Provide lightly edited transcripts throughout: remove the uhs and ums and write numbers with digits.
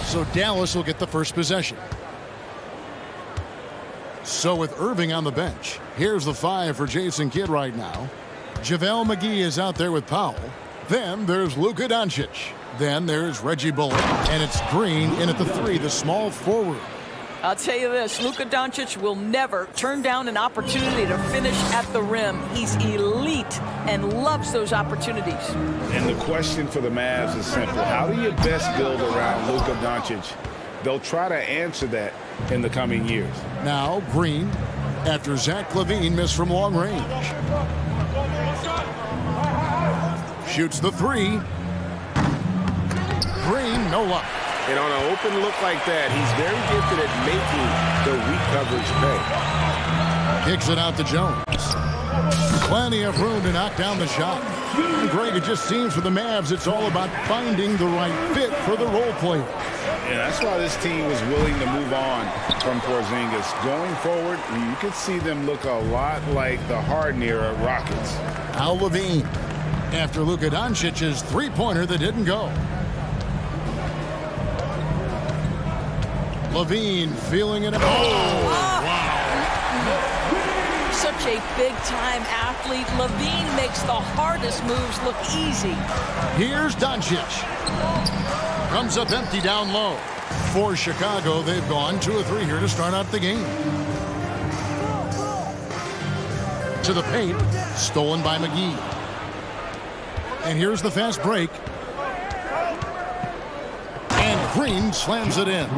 So Dallas will get the first possession. So with Irving on the bench, here's the 5 for Jason Kidd right now. JaVale McGee is out there with Powell. Then there's Luka Doncic. Then there's Reggie Bullock. And it's Green in at the 3, the small forward. I'll tell you this, Luka Doncic will never turn down an opportunity to finish at the rim. He's elite and loves those opportunities. And the question for the Mavs is simple. How do you best build around Luka Doncic? They'll try to answer that in the coming years. Now Green, after Zach LaVine missed from long range. Shoots the 3. Green, no luck. And on an open look like that, he's very gifted at making the weak coverage pay. Kicks it out to Jones. Plenty of room to knock down the shot. Greg, it just seems for the Mavs it's all about finding the right fit for the role player. And that's why this team was willing to move on from Porzingis. Going forward, you could see them look a lot like the Harden-era Rockets. Al Levine, after Luka Doncic's three-pointer that didn't go. Levine feeling it. Oh, wow. Such a big-time athlete. Levine makes the hardest moves look easy. Here's Doncic. Comes up empty down low. For Chicago, they've gone 2 of 3 here to start out the game. To the paint, stolen by McGee. And here's the fast break. And Green slams it in.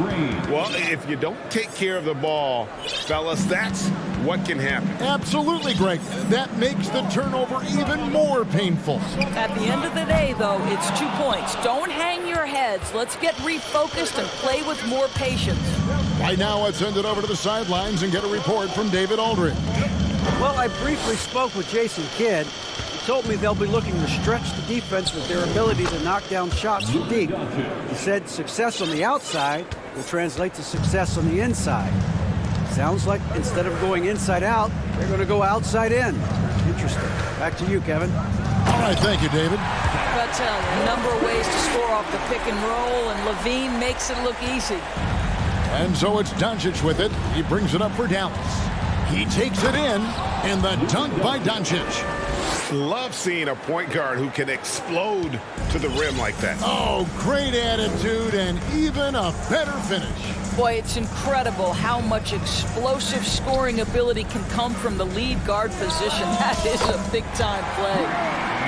Well, if you don't take care of the ball, fellas, that's what can happen. Absolutely, Greg. That makes the turnover even more painful. At the end of the day, though, it's 2 points. Don't hang your heads. Let's get refocused and play with more patience. Right now, let's send it over to the sidelines and get a report from David Aldridge. Well, I briefly spoke with Jason Kidd. He told me they'll be looking to stretch the defense with their ability to knock down shots from deep. He said success on the outside will translate to success on the inside. Sounds like instead of going inside out, they're going to go outside in. Interesting. Back to you, Kevin. All right, thank you, David. I'll tell you, a number of ways to score off the pick and roll, and Levine makes it look easy. And so it's Doncic with it. He brings it up for Dallas. He takes it in, and the dunk by Doncic. Love seeing a point guard who can explode to the rim like that. Oh, great attitude and even a better finish. Boy, it's incredible how much explosive scoring ability can come from the lead guard position. That is a big-time play.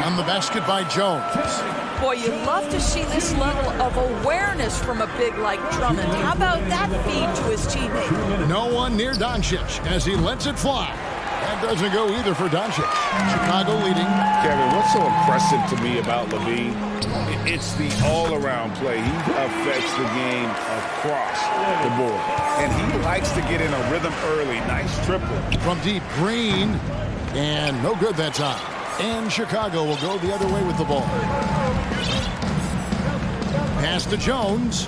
On the basket by Jones. Boy, you love to see this level of awareness from a big like Drummond. How about that feed to his teammate? No one near Doncic as he lets it fly. That doesn't go either for Doncic. Chicago leading. Kevin, what's so impressive to me about Levine? It's the all-around play. He affects the game across the board. And he likes to get in a rhythm early. Nice triple. From deep, Green. And no good that time. And Chicago will go the other way with the ball. Pass to Jones.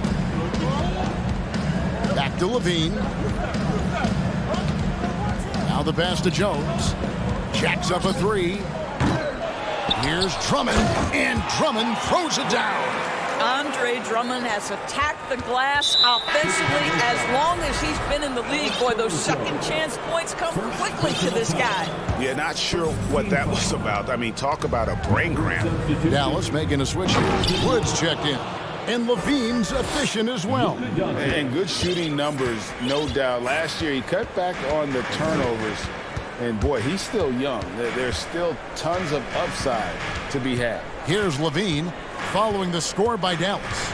Back to Levine. Now the pass to Jones. Jacks up a 3. Here's Drummond, and Drummond throws it down. Andre Drummond has attacked the glass offensively as long as he's been in the league. Boy, those second chance points come quickly to this guy. Yeah, not sure what that was about. I mean, talk about a brain cramp. Dallas making a switch here. Woods checked in. And Levine's efficient as well. And good shooting numbers, no doubt. Last year, he cut back on the turnovers. And, boy, he's still young. There's still tons of upside to be had. Here's Levine following the score by Dallas.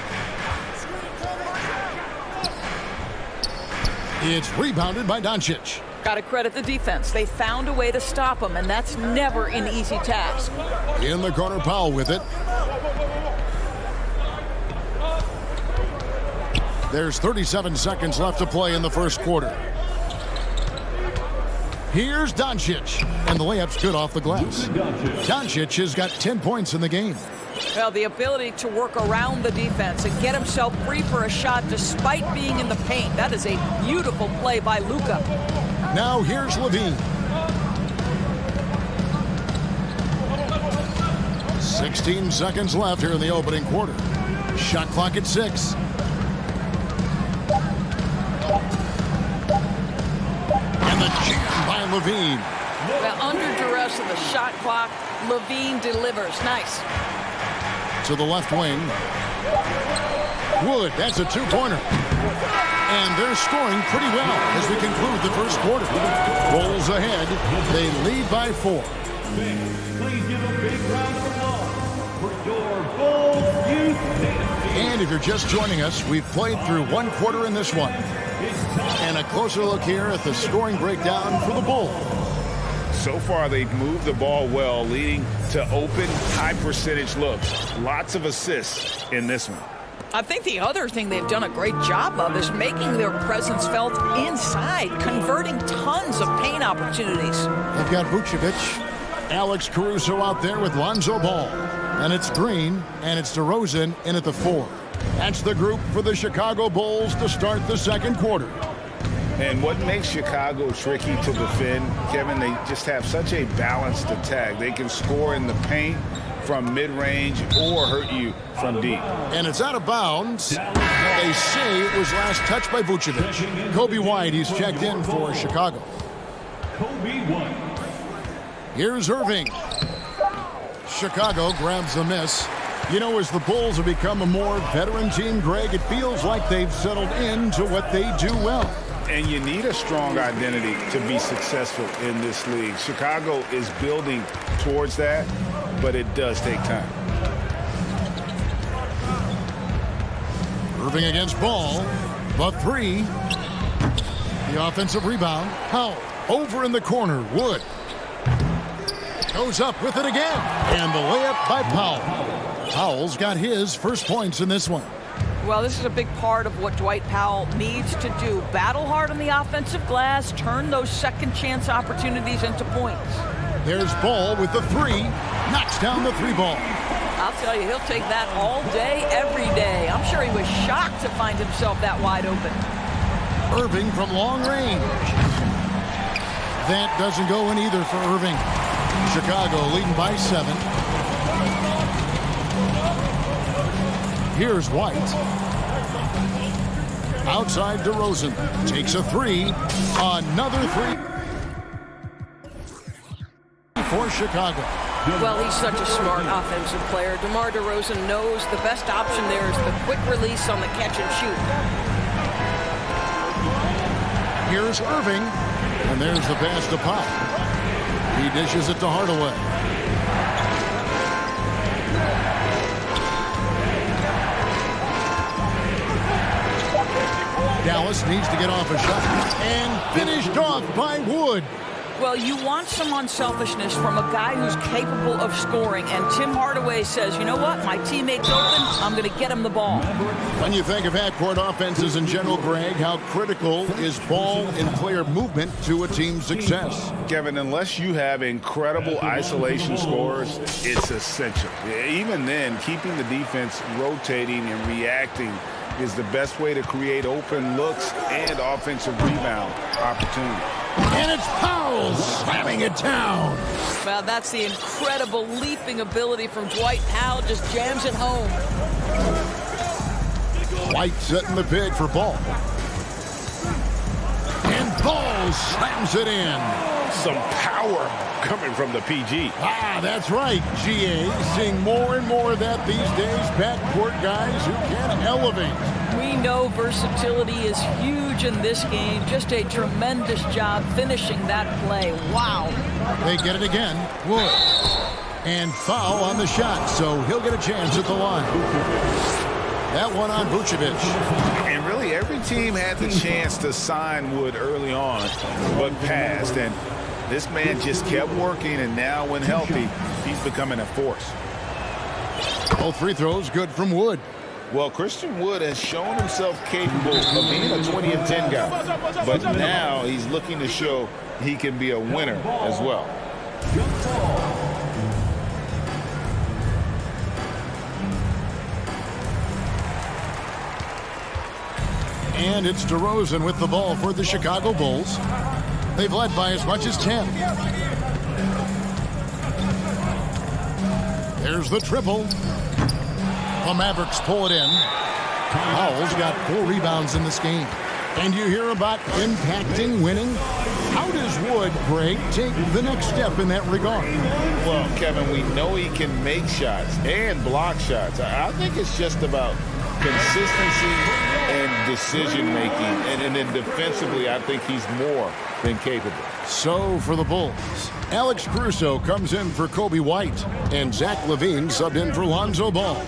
It's rebounded by Doncic. Got to credit the defense. They found a way to stop him, and that's never an easy task. In the corner, Powell with it. There's 37 seconds left to play in the first quarter. Here's Doncic, and the layup's good off the glass. Doncic has got 10 points in the game. Well, the ability to work around the defense and get himself free for a shot despite being in the paint. That is a beautiful play by Luka. Now here's Levine. 16 seconds left here in the opening quarter. Shot clock at 6. Levine. Well, under duress of the shot clock, Levine delivers. Nice. To the left wing. Wood, that's a two-pointer. And they're scoring pretty well as we conclude the first quarter. Bulls ahead. They lead by 4. Please give a big round of applause for your Bulls youth. And if you're just joining us, we've played through one quarter in this one. And a closer look here at the scoring breakdown for the Bulls. So far, they've moved the ball well, leading to open, high-percentage looks. Lots of assists in this one. I think the other thing they've done a great job of is making their presence felt inside, converting tons of paint opportunities. They've got Vucevic, Alex Caruso out there with Lonzo Ball. And it's Green, and it's DeRozan in at the 4. That's the group for the Chicago Bulls to start the second quarter. And what makes Chicago tricky to defend, Kevin, they just have such a balanced attack. They can score in the paint from mid-range or hurt you from deep. And it's out of bounds. They say it was last touched by Vucevic. Kobe White, he's checked in for Chicago. Kobe White. Here's Irving. Chicago grabs the miss. You know, as the Bulls have become a more veteran team, Greg, it feels like they've settled into what they do well. And you need a strong identity to be successful in this league. Chicago is building towards that, but it does take time. Irving against Ball. The 3. The offensive rebound. Powell over in the corner. Wood goes up with it again. And the layup by Powell. Powell's got his first points in this one. Well, this is a big part of what Dwight Powell needs to do. Battle hard on the offensive glass, turn those second chance opportunities into points. There's Ball with the 3. Knocks down the 3 ball. I'll tell you, he'll take that all day, every day. I'm sure he was shocked to find himself that wide open. Irving from long range. That doesn't go in either for Irving. Chicago leading by 7. Here's White. Outside DeRozan. Takes a 3. Another 3 for Chicago. Well, he's such a smart offensive player. DeMar DeRozan knows the best option there is the quick release on the catch and shoot. Here's Irving. And there's the pass to Pop. He dishes it to Hardaway. Dallas needs to get off a shot. And finished off by Wood. Well, you want some unselfishness from a guy who's capable of scoring. And Tim Hardaway says, you know what? My teammate's open. I'm going to get him the ball. When you think of half-court offenses in general, Greg, how critical is ball and player movement to a team's success? Kevin, unless you have incredible isolation scorers, it's essential. Even then, keeping the defense rotating and reacting is the best way to create open looks and offensive rebound opportunity. And it's Powell slamming it down. Well, that's the incredible leaping ability from Dwight Powell. Just jams it home. White setting the peg for Ball. And Ball slams it in. Some power coming from the PG. Ah, that's right, GA. Seeing more and more of that these days. Backcourt guys who can elevate. We know versatility is huge in this game. Just a tremendous job finishing that play. Wow. They get it again. Wood. And foul on the shot, so he'll get a chance at the line. That one on Vucevic. And really, every team had the chance to sign Wood early on, but passed. And this man just kept working, and now when healthy, he's becoming a force. Both free throws good from Wood. Well, Christian Wood has shown himself capable of being a 20 and 10 guy, but now he's looking to show he can be a winner as well. And it's DeRozan with the ball for the Chicago Bulls. They've led by as much as 10. There's the triple. The Mavericks pull it in. Powell's got 4 rebounds in this game. And you hear about impacting winning? How does Wood, Greg, take the next step in that regard? Well, Kevin, we know he can make shots and block shots. I think it's just about consistency and decision-making. And then defensively, I think he's more than capable. So for the Bulls, Alex Caruso comes in for Kobe White, and Zach LaVine subbed in for Lonzo Ball.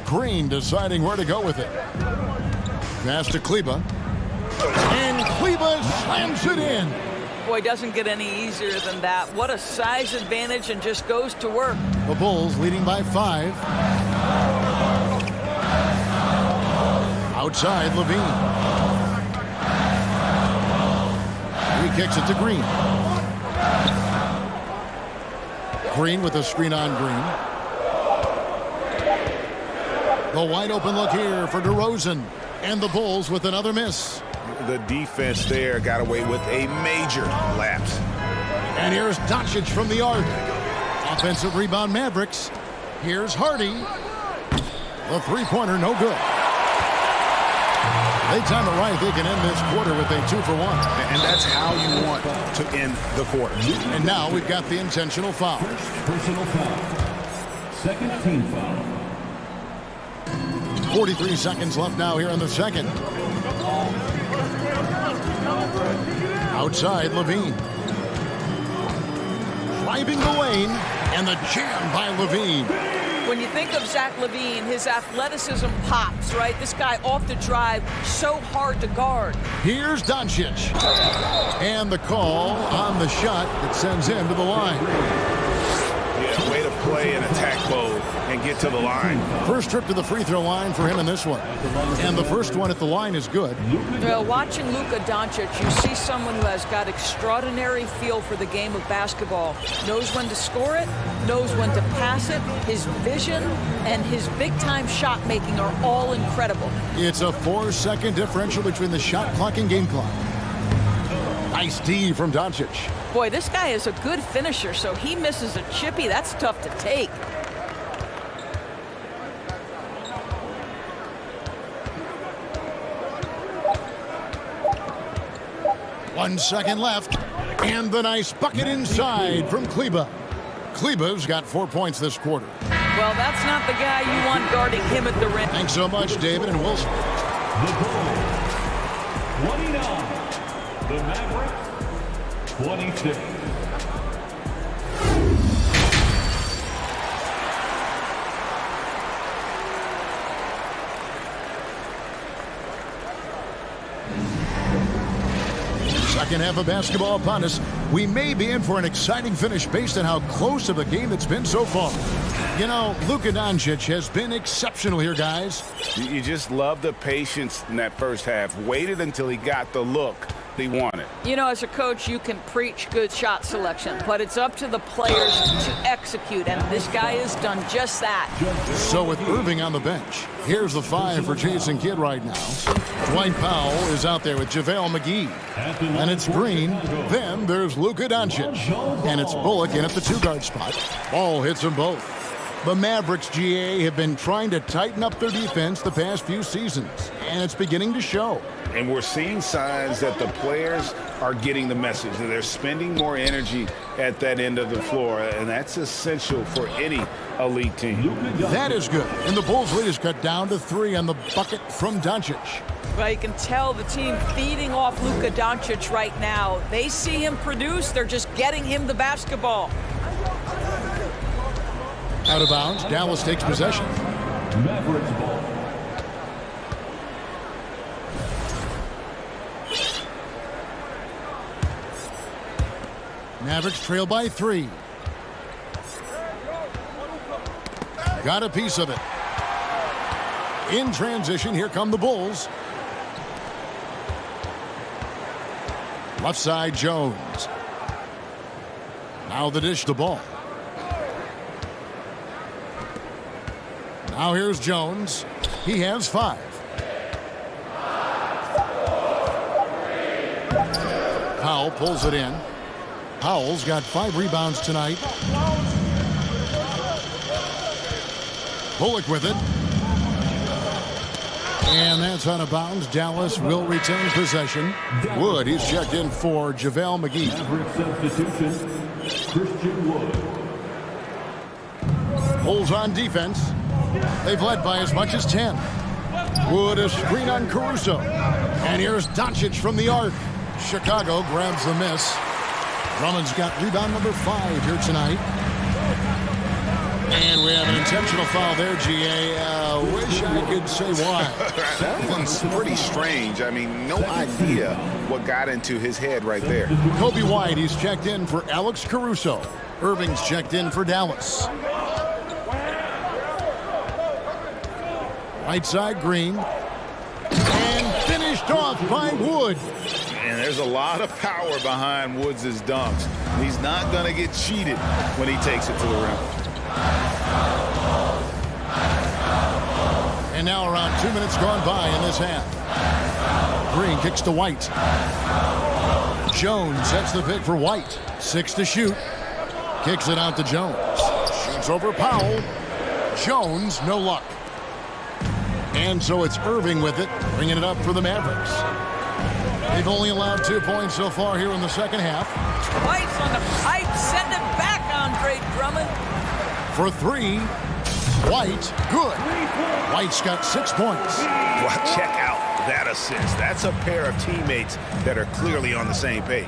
Green deciding where to go with it. Pass to Kleba. And Kleba slams it in. Boy, doesn't get any easier than that. What a size advantage, and just goes to work. The Bulls leading by 5. Outside, LaVine. He kicks it to Green. Green with a screen on Green. The wide open look here for DeRozan. And the Bulls with another miss. The defense there got away with a major lapse. And here's Doncic from the arc. Offensive rebound Mavericks. Here's Hardy. The three-pointer no good. They time it right. They can end this quarter with a 2-for-1. And that's how you want to end the quarter. And now we've got the intentional foul. Personal foul. Second team foul. 43 seconds left now here in the second. Outside, LaVine. Driving the lane, and the jam by LaVine. When you think of Zach LaVine, his athleticism pops, right? This guy off the drive, so hard to guard. Here's Doncic. And the call on the shot that sends him to the line. Yeah, way to play in attack mode and get to the line. First trip to the free throw line for him in this one. And the first one at the line is good. Well, watching Luka Doncic, you see someone who has got extraordinary feel for the game of basketball. Knows when to score it, knows when to pass it. His vision and his big-time shot making are all incredible. It's a 4-second differential between the shot clock and game clock. Nice D from Doncic. Boy, this guy is a good finisher, so he misses a chippy. That's tough to take. One second left, and the nice bucket inside from Kleba. Kleba's got 4 points this quarter. Well, that's not the guy you want guarding him at the rim. Thanks so much, David and Wilson. The Bulls, 29. The Mavericks, 26. Second half of basketball upon us. We may be in for an exciting finish based on how close of a game it's been so far. You know, Luka Doncic has been exceptional here, guys. You just love the patience in that first half. Waited until he got the look he wanted. You know, as a coach, you can preach good shot selection, but it's up to the players to execute, and this guy has done just that. So with Irving on the bench, here's the 5 for Jason Kidd right now. Dwight Powell is out there with JaVale McGee. And it's Green. Then there's Luka Doncic. And it's Bullock in at the 2-guard spot. Ball hits them both. The Mavericks, GA, have been trying to tighten up their defense the past few seasons, and it's beginning to show. And we're seeing signs that the players are getting the message, that they're spending more energy at that end of the floor, and that's essential for any elite team. That is good. And the Bulls' lead is cut down to 3 on the bucket from Doncic. Well, you can tell the team feeding off Luka Doncic right now. They see him produce. They're just getting him the basketball. Out of bounds, Dallas takes possession. Mavericks ball. Mavericks trail by 3. Got a piece of it. In transition, here come the Bulls. Left side, Jones. Now the dish to Ball. Now here's Jones. He has 5. Powell pulls it in. Powell's got 5 rebounds tonight. Bullock with it. And that's out of bounds. Dallas will retain possession. Wood, he's checked in for JaVale McGee. Maverick substitution, Christian Wood. Bulls on defense. They've led by as much as 10. Wood, a screen on Caruso. And here's Doncic from the arc. Chicago grabs the miss. Drummond's got rebound number 5 here tonight. And we have an intentional foul there, GA. Wish I could say why. That one's pretty strange. I mean, no idea what got into his head right there. Kobe White, he's checked in for Alex Caruso. Irving's checked in for Dallas. Right side, Green. And finished off by Wood. And there's a lot of power behind Woods' dunks. He's not going to get cheated when he takes it to the rim. And now around 2 minutes gone by in this half. Green kicks to White. Jones sets the pick for White. 6 to shoot. Kicks it out to Jones. Shoots over Powell. Jones, no luck. And so it's Irving with it, bringing it up for the Mavericks. They've only allowed 2 points so far here in the second half. Twice on the pipe. Send it back, Andre Drummond. For 3, White, good. White's got 6 points. Well, check out that assist. That's a pair of teammates that are clearly on the same page.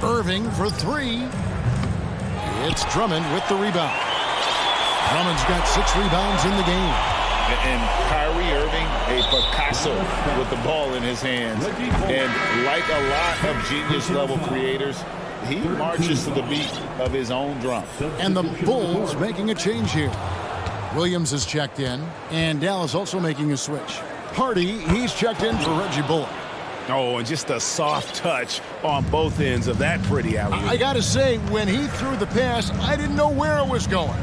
Irving for 3. It's Drummond with the rebound. Drummond's got 6 rebounds in the game. And Kyrie Irving, a Picasso with the ball in his hands. And like a lot of genius-level creators, he marches to the beat of his own drum. And the Bulls making a change here. Williams is checked in, and Dallas also making a switch. Hardy, he's checked in for Reggie Bullock. Oh, and just a soft touch on both ends of that pretty alley. I gotta say, when he threw the pass, I didn't know where it was going.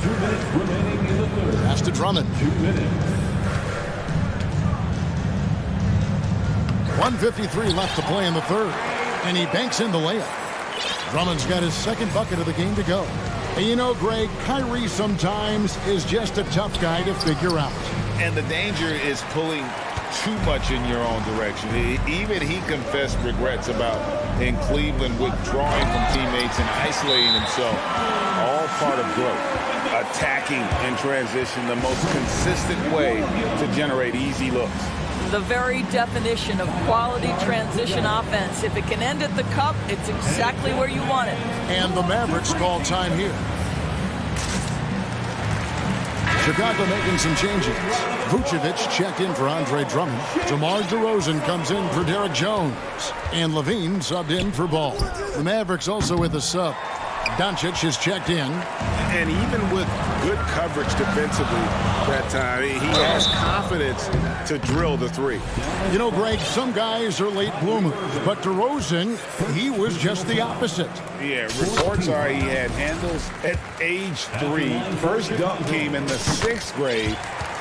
2 minutes remaining in the third. Pass to Drummond. 2 minutes. 1:53 left to play in the third, and he banks in the layup. Drummond's got his second bucket of the game to go. And you know, Greg, Kyrie sometimes is just a tough guy to figure out. And the danger is pulling too much in your own direction. Even he confessed regrets about in Cleveland withdrawing from teammates and isolating himself. All part of growth. Attacking in transition, the most consistent way to generate easy looks. The very definition of quality transition offense. If it can end at the cup, it's exactly where you want it. And the Mavericks call time here. Chicago making some changes. Vucevic checked in for Andre Drummond. DeMar DeRozan comes in for Derek Jones. And Levine subbed in for Ball. The Mavericks also with a sub. Doncic is checked in. And even with good coverage defensively that time, he has confidence to drill the 3. You know, Greg, some guys are late bloomers, but DeRozan, he was just the opposite. Yeah, reports are he had handles at age 3. First dunk came in the 6th grade.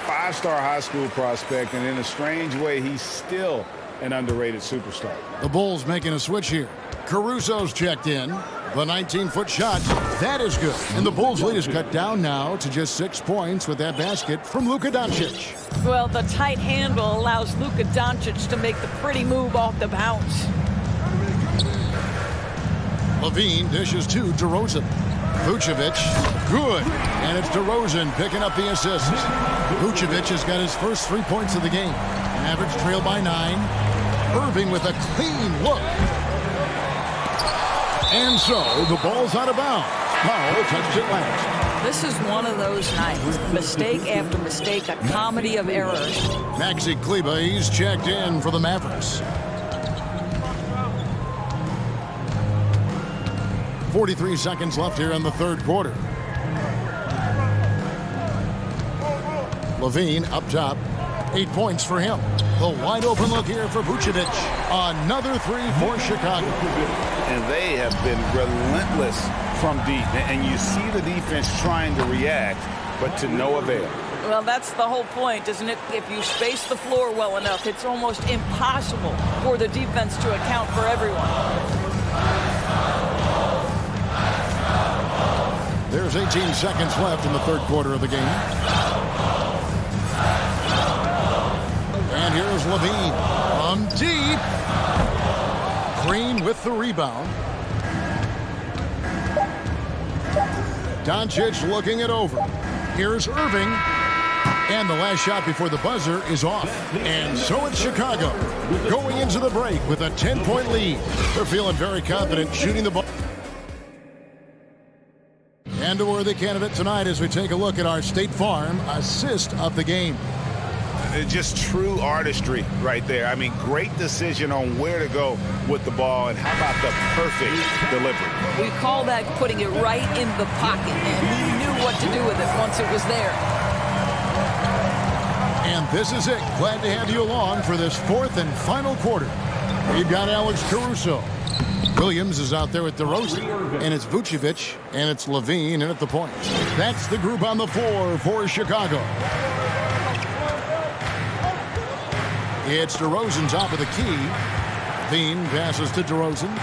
5-star high school prospect, and in a strange way, he's still an underrated superstar. The Bulls making a switch here. Caruso's checked in. The 19-foot shot, that is good. And the Bulls' lead is cut down now to just 6 points with that basket from Luka Doncic. Well, the tight handle allows Luka Doncic to make the pretty move off the bounce. Levine dishes to DeRozan. Vucevic, good. And it's DeRozan picking up the assist. Vucevic has got his first 3 points of the game. Mavericks trail by 9. Irving with a clean look. And so the ball's out of bounds. Powell touched it last. This is one of those nights. Mistake after mistake, a comedy of errors. Maxi Kleber, he's checked in for the Mavericks. 43 seconds left here in the third quarter. Levine up top. 8 points for him. The wide open look here for Vucevic. Another 3 for Chicago. And they have been relentless from deep. And you see the defense trying to react, but to no avail. Well, that's the whole point, isn't it? If you space the floor well enough, it's almost impossible for the defense to account for everyone. There's 18 seconds left in the third quarter of the game. Levine from deep. Green with the rebound. Doncic looking it over. Here's Irving. And the last shot before the buzzer is off. And so it's Chicago going into the break with a 10-point lead. They're feeling very confident shooting the ball. And a worthy candidate tonight as we take a look at our State Farm assist of the game. Just true artistry right there. I mean, great decision on where to go with the ball, and how about the perfect delivery? We call that putting it right in the pocket, and he knew what to do with it once it was there. And this is it. Glad to have you along for this fourth and final quarter. We've got Alex Caruso. Williams is out there with DeRozan, and it's Vucevic, and it's Levine in at the point. That's the group on the floor for Chicago. It's DeRozan top of the key. Levine passes to DeRozan.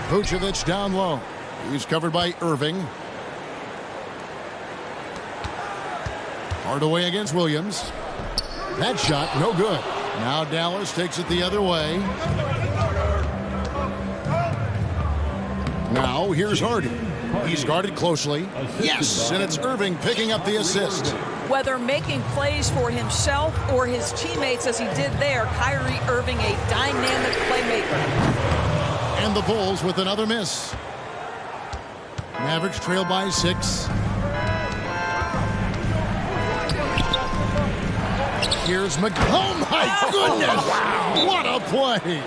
Vucevic down low. He's covered by Irving. Hardaway against Williams. That shot, no good. Now Dallas takes it the other way. Now here's Harden. He's guarded closely. Yes, and it's Irving picking up the assist. Whether making plays for himself or his teammates as he did there, Kyrie Irving, a dynamic playmaker. And the Bulls with another miss. Mavericks trail by 6. Here's Oh, my goodness! Wow. What a play!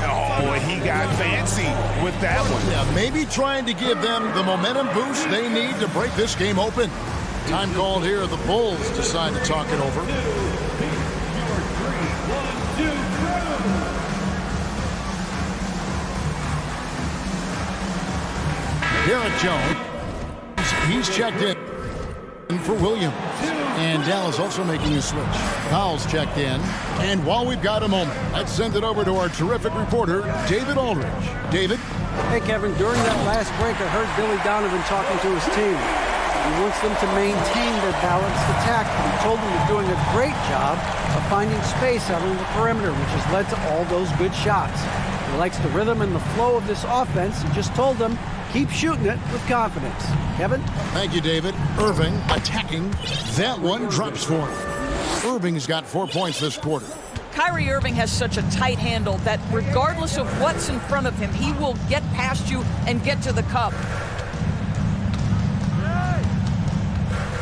Oh, he got fancy with that one. Yeah, maybe trying to give them the momentum boost they need to break this game open. Time called here. The Bulls decide to talk it over. Garrett Jones. He's checked in for Williams. And Dallas also making a switch. Powell's checked in. And while we've got a moment, let's send it over to our terrific reporter, David Aldridge. David? Hey, Kevin, during that last break, I heard Billy Donovan talking to his team. He wants them to maintain their balanced attack. He told them they're doing a great job of finding space out on the perimeter, which has led to all those good shots. He likes the rhythm and the flow of this offense. He just told them, keep shooting it with confidence. Kevin? Thank you, David. Irving attacking. That one drops for him. Irving's got 4 points this quarter. Kyrie Irving has such a tight handle that regardless of what's in front of him, he will get past you and get to the cup.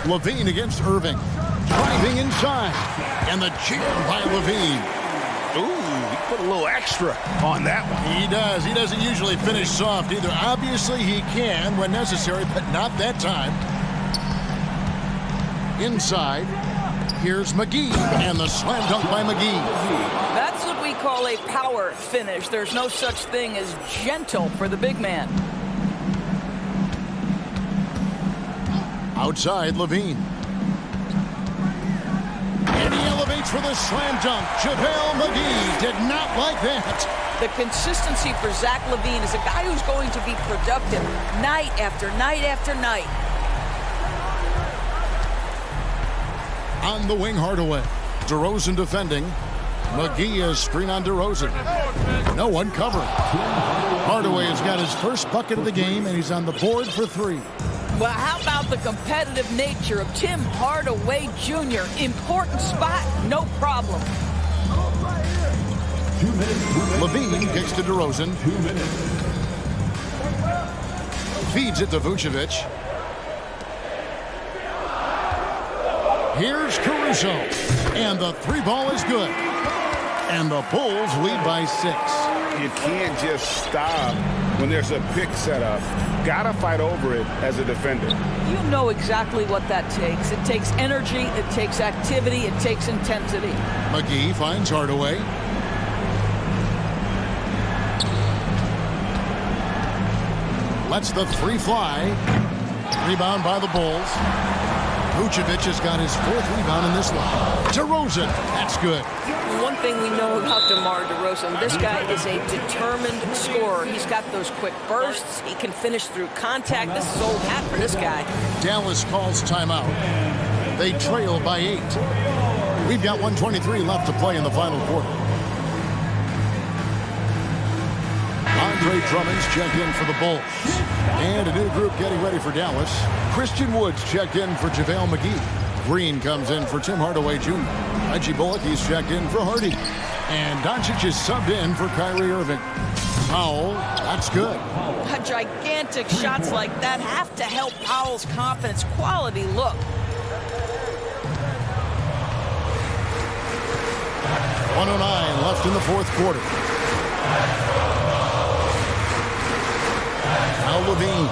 Levine against Irving. Driving inside. And the jam by Levine. Ooh, he put a little extra on that one. He does. He doesn't usually finish soft either. Obviously, he can when necessary, but not that time. Inside, here's McGee, and the slam dunk by McGee. That's what we call a power finish. There's no such thing as gentle for the big man. Outside, Levine. And he elevates for the slam dunk. JaVale McGee did not like that. The consistency for Zach LaVine is a guy who's going to be productive night after night after night. On the wing, Hardaway. DeRozan defending. McGee is screen on DeRozan. No one covering. Hardaway has got his first bucket of the game, and he's on the board for 3. Well, how about the competitive nature of Tim Hardaway Jr.? Important spot, no problem. 2 minutes. Levine kicks to DeRozan. 2 minutes. Feeds it to Vucevic. Here's Caruso. And the 3 ball is good. And the Bulls lead by 6. You can't just stop when there's a pick set up. Gotta fight over it as a defender. You know exactly what that takes. It takes energy, it takes activity, it takes intensity. McGee finds Hardaway. Lets the 3 fly. Rebound by the Bulls. Vucevic has got his 4th rebound in this one. DeRozan, that's good. One thing we know about DeMar DeRozan, this guy is a determined scorer. He's got those quick bursts. He can finish through contact. This is old hat for this guy. Dallas calls timeout. They trail by 8. We've got 1:23 left to play in the final quarter. Andre Drummond's checked in for the Bulls. And a new group getting ready for Dallas. Christian Wood's checked in for JaVale McGee. Green comes in for Tim Hardaway Jr. Reggie Bullock, he's checked in for Hardy. And Doncic is subbed in for Kyrie Irving. Powell, that's good. Gigantic shots like that have to help Powell's confidence. Quality look. 1:09 left in the fourth quarter. Now Levine.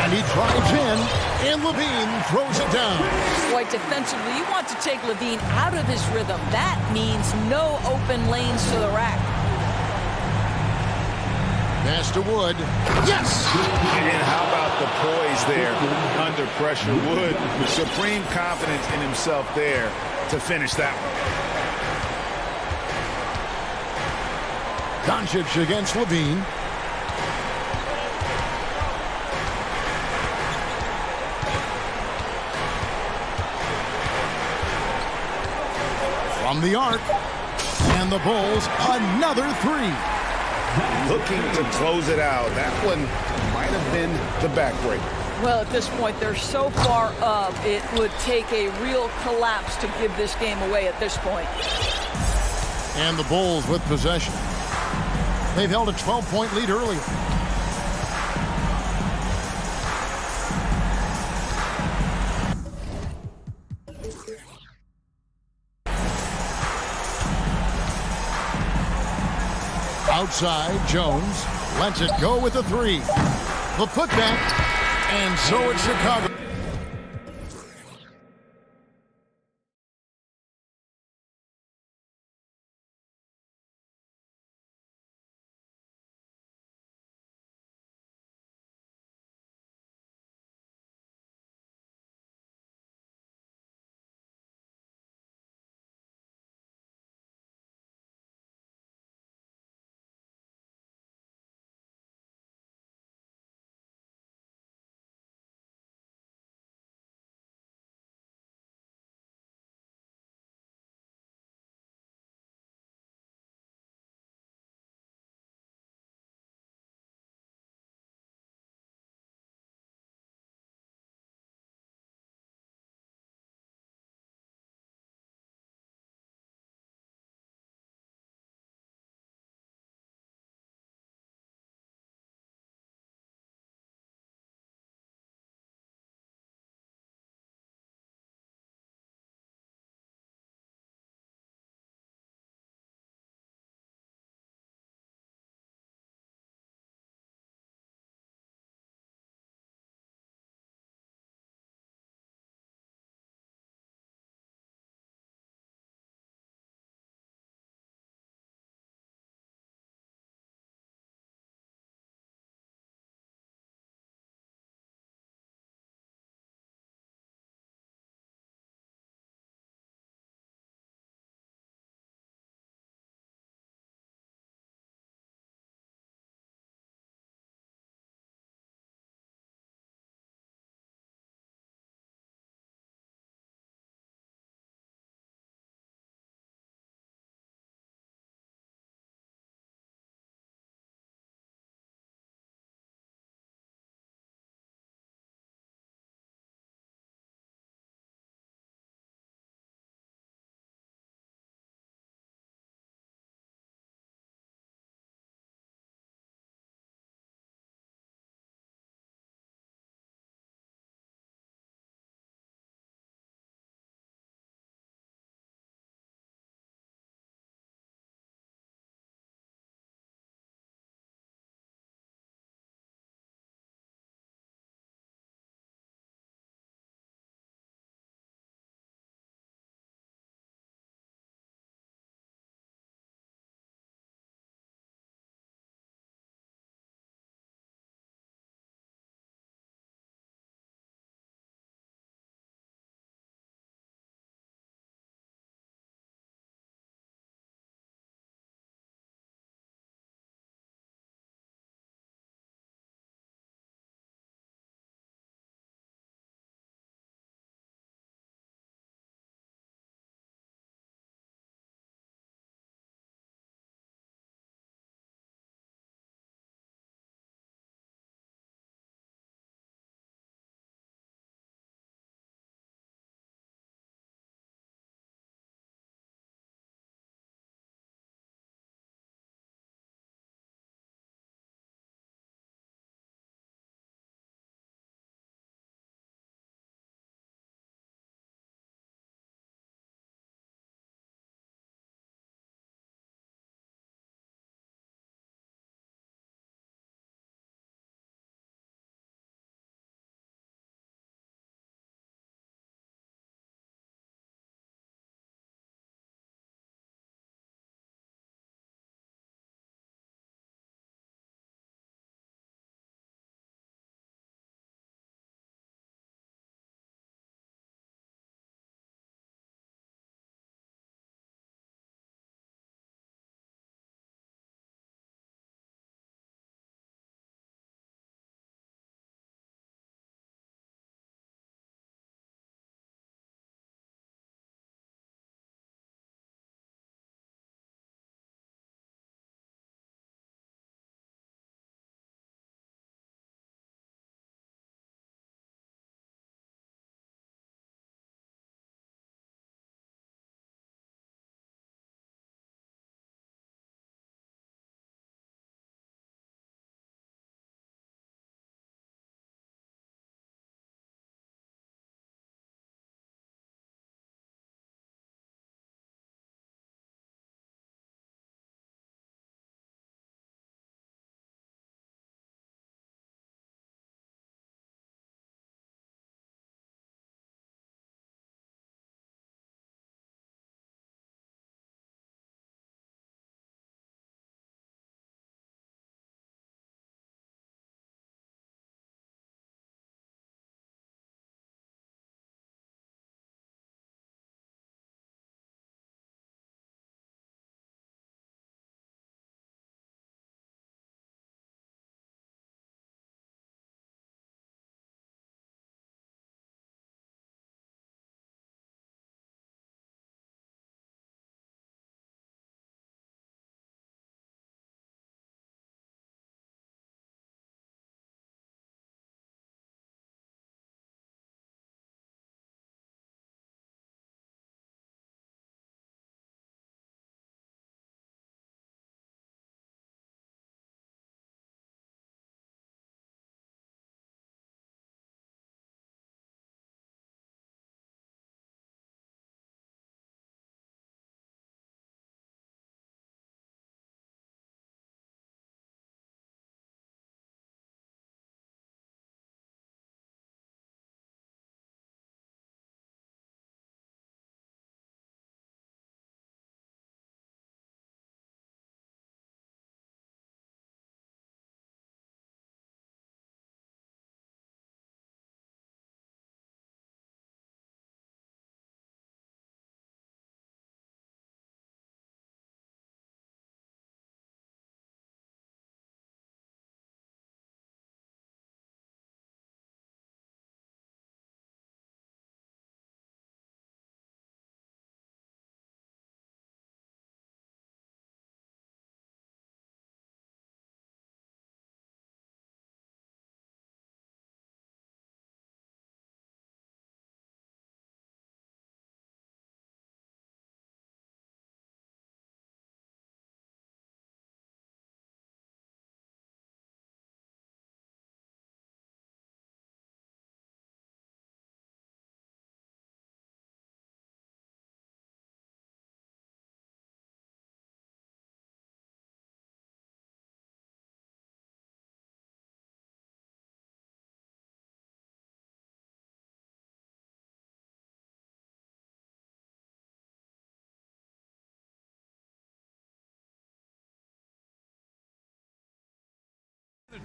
And he drives in, and Levine throws it down. Boy, defensively, you want to take Levine out of his rhythm. That means no open lanes to the rack. Pass to Wood. Yes! And how about the poise there under pressure? Wood, supreme confidence in himself there to finish that one. Doncic against Levine. From the arc. And the Bulls, another three. Looking to close it out. That one might have been the backbreaker. Well, at this point, they're so far up, it would take a real collapse to give this game away at this point. And the Bulls with possession. They've held a 12-point lead earlier. Outside, Jones lets it go with a three. The putback, and so it's Chicago.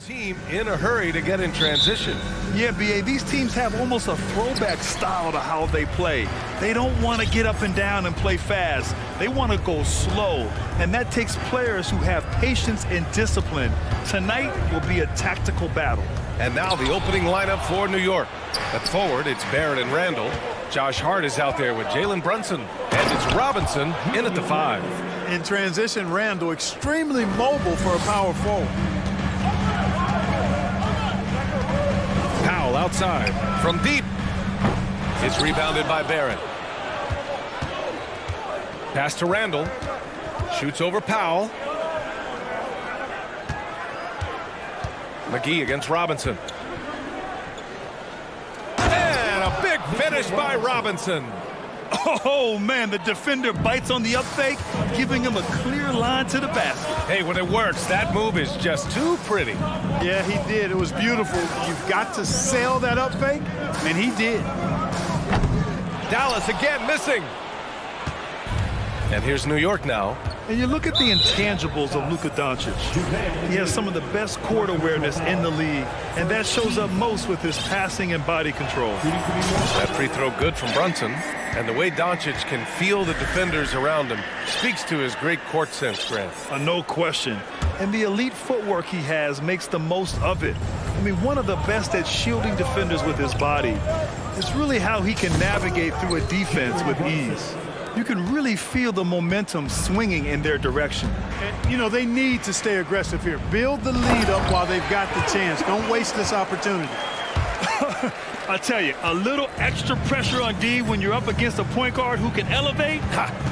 Team in a hurry to get in transition. Yeah, B.A., these teams have almost a throwback style to how they play. They don't want to get up and down and play fast. They want to go slow, and that takes players who have patience and discipline. Tonight will be a tactical battle. And now the opening lineup for New York. At forward, it's Barrett and Randall. Josh Hart is out there with Jalen Brunson. And it's Robinson in at the 5. In transition, Randall extremely mobile for a power forward. Powell outside from deep. It's rebounded by Barrett. Pass to Randall. Shoots over Powell. McGee against Robinson. And a big finish by Robinson. Oh, man, the defender bites on the up fake, giving him a clear line to the basket. Hey, when it works, that move is just too pretty. Yeah, he did. It was beautiful. You've got to sell that up fake, and he did. Dallas again missing. And here's New York now. And you look at the intangibles of Luka Doncic. He has some of the best court awareness in the league, and that shows up most with his passing and body control. That free throw good from Brunson. And the way Doncic can feel the defenders around him speaks to his great court sense, Grant. No question. And the elite footwork he has makes the most of it. I mean, one of the best at shielding defenders with his body. It's really how he can navigate through a defense with ease. You can really feel the momentum swinging in their direction. And, you know, they need to stay aggressive here. Build the lead up while they've got the chance. Don't waste this opportunity. I tell you, a little extra pressure on D when you're up against a point guard who can elevate.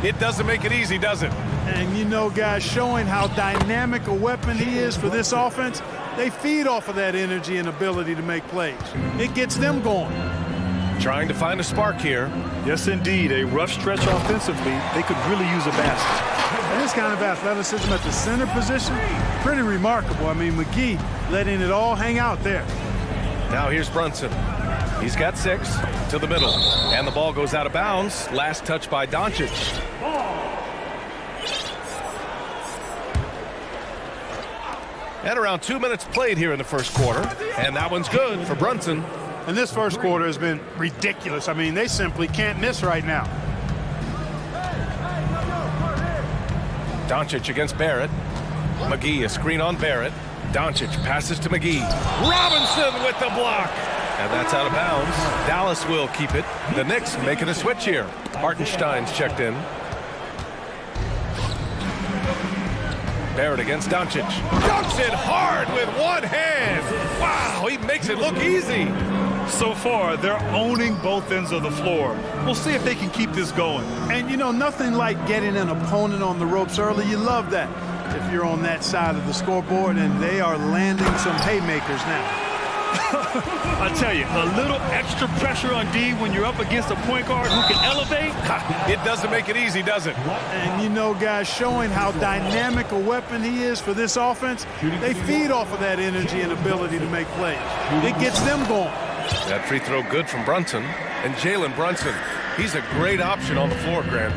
It doesn't make it easy, does it? And, you know, guys, showing how dynamic a weapon he is for this offense, they feed off of that energy and ability to make plays. It gets them going. Trying to find a spark here. Yes, indeed. A rough stretch offensively. They could really use a basket. And this kind of athleticism at the center position, pretty remarkable. I mean, McGee letting it all hang out there. Now here's Brunson. He's got 6 to the middle. And the ball goes out of bounds. Last touch by Doncic. And around 2 minutes played here in the first quarter. And that one's good for Brunson. And this first quarter has been ridiculous. I mean, they simply can't miss right now. Doncic against Barrett. McGee, a screen on Barrett. Doncic passes to McGee. Robinson with the block. And that's out of bounds. Dallas will keep it. The Knicks making a switch here. Hartenstein's checked in. Barrett against Doncic. Dunks it hard with one hand. Wow, he makes it look easy. So far, they're owning both ends of the floor. We'll see if they can keep this going. And, you know, nothing like getting an opponent on the ropes early. You love that if you're on that side of the scoreboard, and they are landing some haymakers now. I tell you, a little extra pressure on D when you're up against a point guard who can elevate. It doesn't make it easy, does it? And, you know, guys, showing how dynamic a weapon he is for this offense, they feed off of that energy and ability to make plays. It gets them going. That free throw good from Brunson. And Jalen Brunson, he's a great option on the floor, Grant.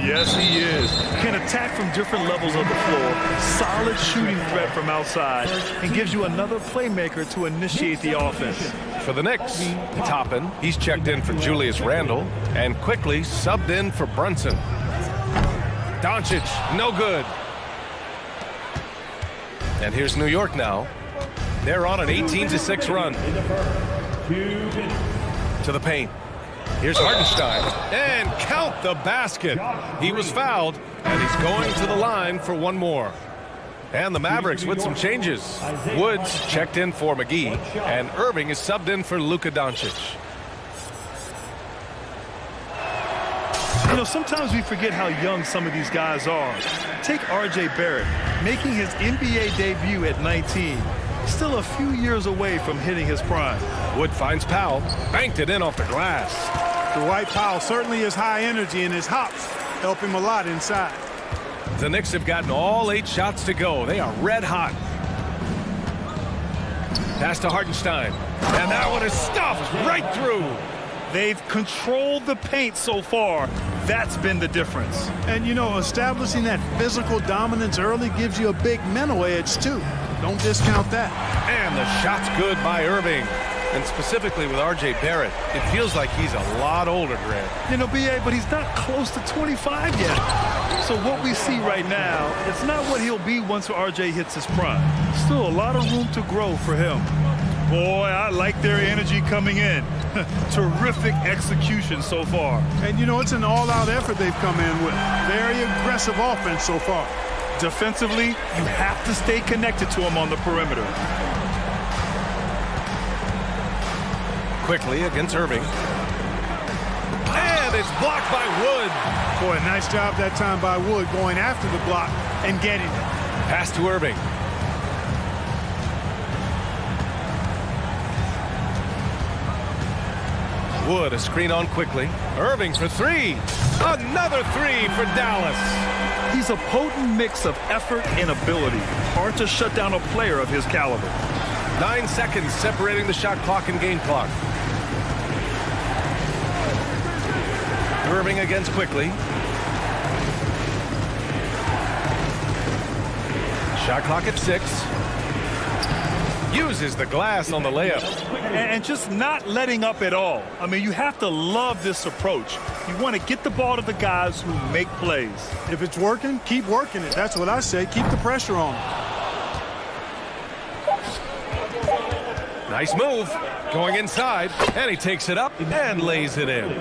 Yes, he is. Can attack from different levels of the floor. Solid shooting threat from outside. And gives you another playmaker to initiate the offense. For the Knicks, Toppin, he's checked in for Julius Randle. And quickly subbed in for Brunson. Doncic, no good. And here's New York now. They're on an 18-6 run. To the paint. Here's Hartenstein. And count the basket. He was fouled, and he's going to the line for one more. And the Mavericks with some changes. Woods checked in for McGee, and Irving is subbed in for Luka Doncic. You know, sometimes we forget how young some of these guys are. Take R.J. Barrett, making his NBA debut at 19. Still a few years away from hitting his prime. Wood finds Powell, banked it in off the glass. Dwight Powell certainly is high energy, and his hops help him a lot inside. The Knicks have gotten all 8 shots to go. They are red hot. Pass to Hartenstein. And that one is stuffed right through. They've controlled the paint so far. That's been the difference. And, you know, establishing that physical dominance early gives you a big mental edge, too. Don't discount that. And the shot's good by Irving. And specifically with R.J. Barrett, it feels like he's a lot older, Grant. You know, B.A., but he's not close to 25 yet. So what we see right now, it's not what he'll be once R.J. hits his prime. Still a lot of room to grow for him. Boy, I like their energy coming in. Terrific execution so far. And, you know, it's an all-out effort they've come in with. Very aggressive offense so far. Defensively, you have to stay connected to him on the perimeter. Quickly against Irving. And it's blocked by Wood. Boy, nice job that time by Wood going after the block and getting it. Pass to Irving. Wood, a screen on quickly. Irving for three. Another three for Dallas. He's a potent mix of effort and ability. Hard to shut down a player of his caliber. 9 seconds separating the shot clock and game clock. Irving against quickly. Shot clock at 6. Uses the glass on the layup. And just not letting up at all. I mean, you have to love this approach. You want to get the ball to the guys who make plays. If it's working, keep working it. That's what I say. Keep the pressure on. Nice move. Going inside, and he takes it up and lays it in.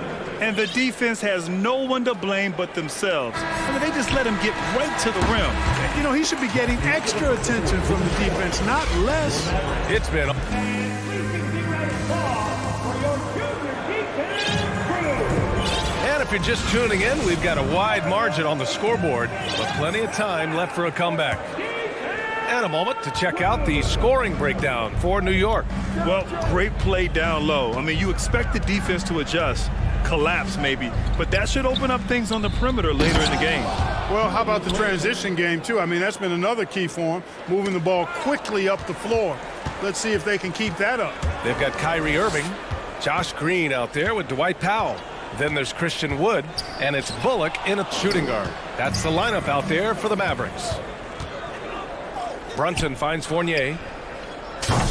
And the defense has no one to blame but themselves. I mean, they just let him get right to the rim. You know, he should be getting extra attention from the defense, not less. It's been... And if you're just tuning in, we've got a wide margin on the scoreboard, but plenty of time left for a comeback. And a moment to check out the scoring breakdown for New York. Well, great play down low. I mean, you expect the defense to adjust, collapse maybe, but that should open up things on the perimeter later in the game. Well, how about the transition game, too? I mean, that's been another key for him, moving the ball quickly up the floor. Let's see if they can keep that up. They've got Kyrie Irving, Josh Green out there with Dwight Powell. Then there's Christian Wood, and it's Bullock in a shooting guard. That's the lineup out there for the Mavericks. Brunson finds Fournier.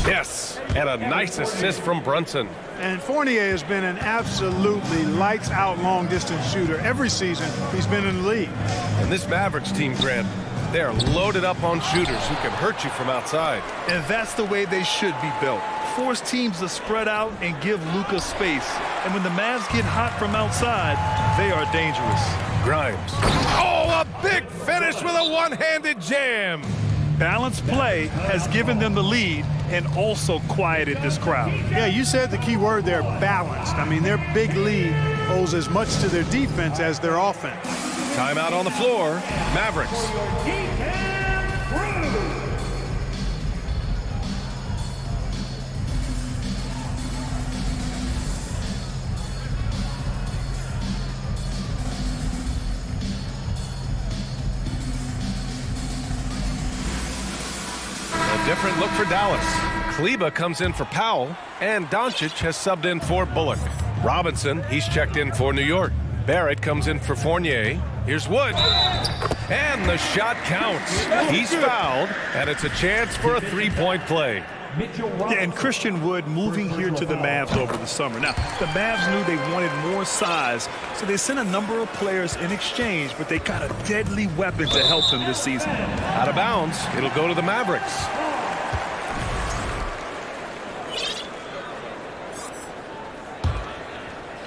Yes, and a nice assist from Brunson. And Fournier has been an absolutely lights-out long-distance shooter every season he's been in the league. And this Mavericks team, Grant, they are loaded up on shooters who can hurt you from outside. And that's the way they should be built. Force teams to spread out and give Luka space. And when the Mavs get hot from outside, they are dangerous. Grimes. Oh, a big finish with a one-handed jam. Balanced play has given them the lead and also quieted this crowd. Yeah, you said the key word there, balanced. I mean, their big lead owes as much to their defense as their offense. Timeout on the floor. Mavericks. Different look for Dallas. Kleba comes in for Powell, and Doncic has subbed in for Bullock. Robinson, he's checked in for New York. Barrett comes in for Fournier. Here's Wood. And the shot counts. He's fouled, and it's a chance for a three-point play. Yeah, and Christian Wood moving here to the Mavs over the summer. Now, the Mavs knew they wanted more size, so they sent a number of players in exchange, but they got a deadly weapon to help them this season. Out of bounds, it'll go to the Mavericks.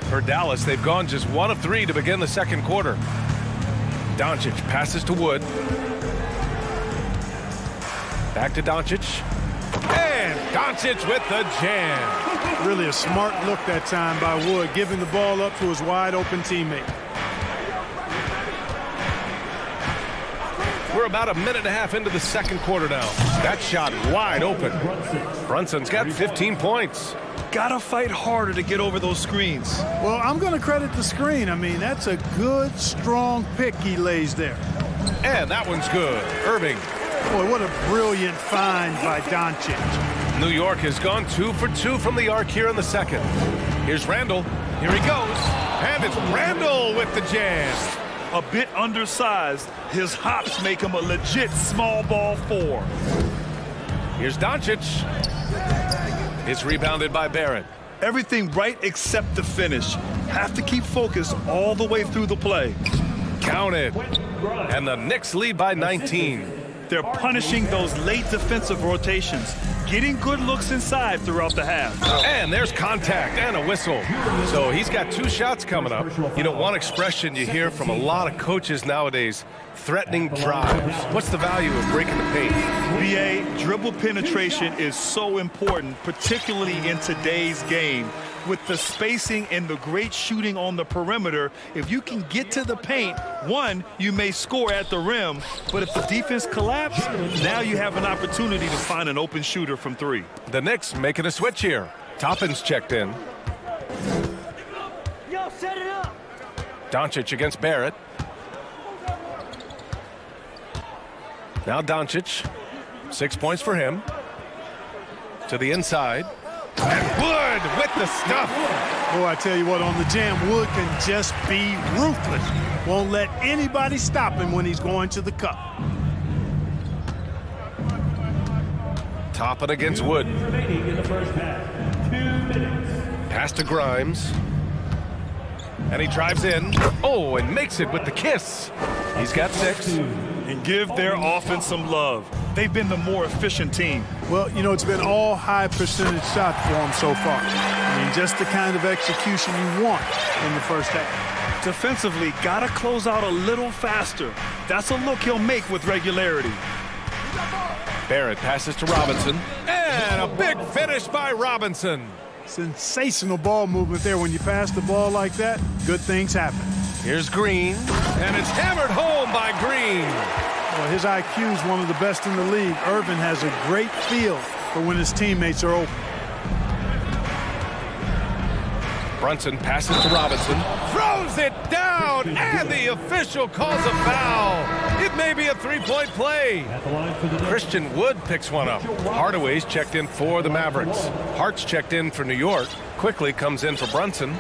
For Dallas, they've gone just 1 of 3 to begin the second quarter. Doncic passes to Wood. Back to Doncic. And Doncic with the jam. Really a smart look that time by Wood, giving the ball up to his wide-open teammate. We're about a minute and a half into the second quarter now. That shot wide open. Brunson's got 15 points. Gotta fight harder to get over those screens. Well, I'm going to credit the screen. I mean, that's a good, strong pick he lays there. And that one's good. Irving. Boy, what a brilliant find by Doncic. New York has gone 2 for 2 from the arc here in the second. Here's Randall. Here he goes. And it's Randall with the jam. A bit undersized, his hops make him a legit small ball 4. Here's Doncic. It's rebounded by Barrett. Everything right except the finish. Have to keep focused all the way through the play. Counted. And the Knicks lead by 19. They're punishing those late defensive rotations, getting good looks inside throughout the half. And there's contact and a whistle. So he's got 2 shots coming up. You know, one expression you hear from a lot of coaches nowadays, threatening drives. What's the value of breaking the paint? BA, dribble penetration is so important, particularly in today's game. With the spacing and the great shooting on the perimeter, if you can get to the paint, one, you may score at the rim, but if the defense collapses, now you have an opportunity to find an open shooter from 3. The Knicks making a switch here. Toppin's checked in. Yo, set it up. Doncic against Barrett. Now Doncic, 6 points for him. To the inside. And Wood with the stuff. Boy, I tell you what, on the jam, Wood can just be ruthless. Won't let anybody stop him when he's going to the cup. Toppin against Wood. Remaining in the first half. 2 minutes. Pass to Grimes. And he drives in. Oh, and makes it with the kiss. He's got 6. And give their offense some love. They've been the more efficient team. Well, you know, it's been all high percentage shots for him so far. I mean, just the kind of execution you want in the first half. Defensively, gotta close out a little faster. That's a look he'll make with regularity. Barrett passes to Robinson. And a big finish by Robinson. Sensational ball movement there. When you pass the ball like that, good things happen. Here's Green. And it's hammered home by Green. Well, his IQ is one of the best in the league. Irvin has a great feel for when his teammates are open. Brunson passes to Robinson. Throws it down. And the official calls a foul. It may be a 3-point play. Christian Wood picks one up. Hardaway's checked in for the Mavericks. Hart's checked in for New York. Quickly comes in for Brunson.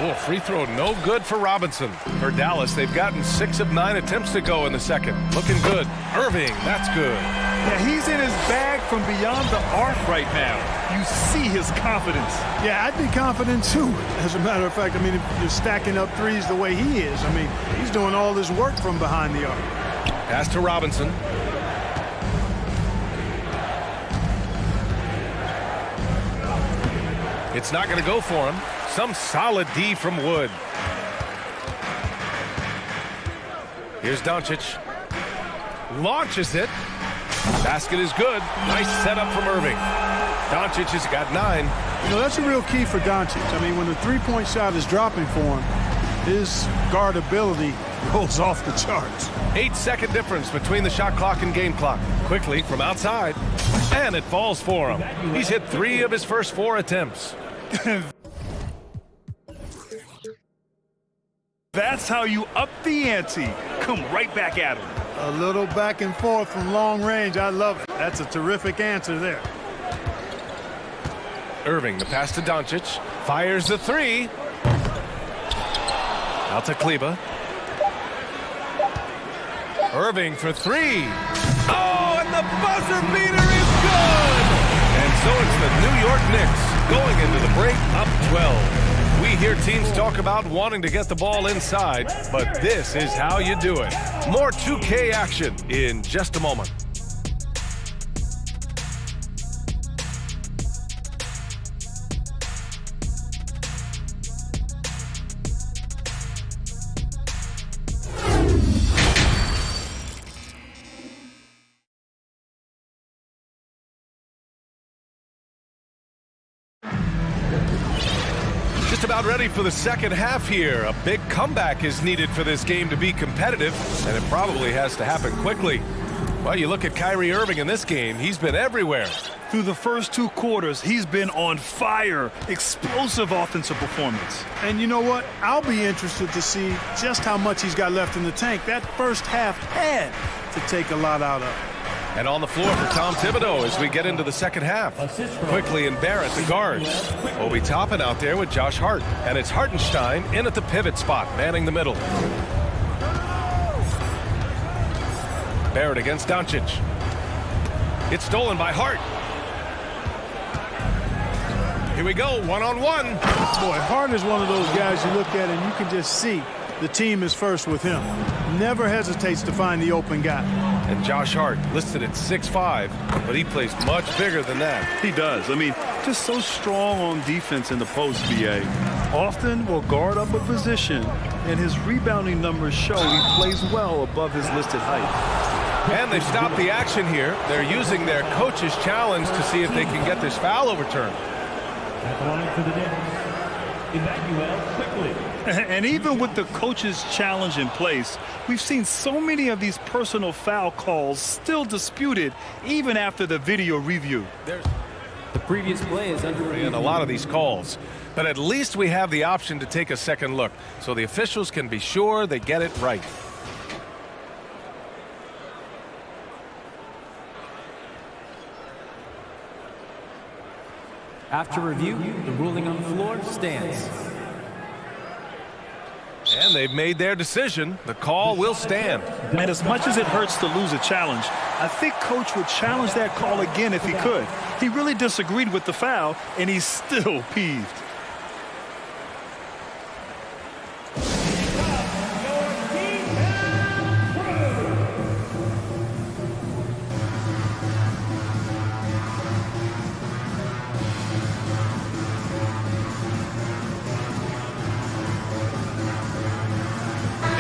Oh, free throw no good for Robinson. For Dallas, they've gotten 6 of 9 attempts to go in the second. Looking good. Irving, that's good. Yeah, he's in his bag from beyond the arc right now. You see his confidence. Yeah, I'd be confident too. As a matter of fact, I mean, if you're stacking up threes the way he is, I mean, he's doing all this work from behind the arc. Pass to Robinson. It's not going to go for him. Some solid D from Wood. Here's Doncic. Launches it. Basket is good. Nice setup from Irving. Doncic has got 9. You know, that's a real key for Doncic. I mean, when the three-point shot is dropping for him, his guardability goes off the charts. 8-second difference between the shot clock and game clock. Quickly from outside. And it falls for him. He's hit 3 of his first 4 attempts. That's how you up the ante. Come right back at him. A little back and forth from long range. I love it. That's a terrific answer there. Irving, the pass to Doncic. Fires the 3. Out to Kleba. Irving for 3. Oh, and the buzzer beater is good! And so it's the New York Knicks going into the break up 12. We hear teams talk about wanting to get the ball inside, but this is how you do it. More 2K action in just a moment. Just about ready for the second half here. A big comeback is needed for this game to be competitive, and it probably has to happen quickly. Well, you look at Kyrie Irving in this game, he's been everywhere. Through the first 2 quarters, he's been on fire. Explosive offensive performance. And you know what? I'll be interested to see just how much he's got left in the tank. That first half had to take a lot out of it. And on the floor for Tom Thibodeau as we get into the second half. Quickly and Barrett, the guards. Obi Toppin out there with Josh Hart. And it's Hartenstein in at the pivot spot, manning the middle. Barrett against Doncic. It's stolen by Hart. Here we go, one-on-one. Boy, Hart is one of those guys you look at and you can just see the team is first with him. Never hesitates to find the open guy. And Josh Hart listed at 6'5", but he plays much bigger than that. He does. I mean, just so strong on defense in the post, BA. Often will guard up a position, and his rebounding numbers show he plays well above his listed height. And they've stopped the action here. They're using their coach's challenge to see if they can get this foul overturned. At the line for the Knicks, Emmanuel quickly. And even with the coach's challenge in place, we've seen so many of these personal foul calls still disputed even after the video review. The previous play is under review. And a lot of these calls. But at least we have the option to take a second look, so the officials can be sure they get it right. After review, the ruling on the floor stands. And they've made their decision. The call will stand. And as much as it hurts to lose a challenge, I think Coach would challenge that call again if he could. He really disagreed with the foul, and he's still peeved.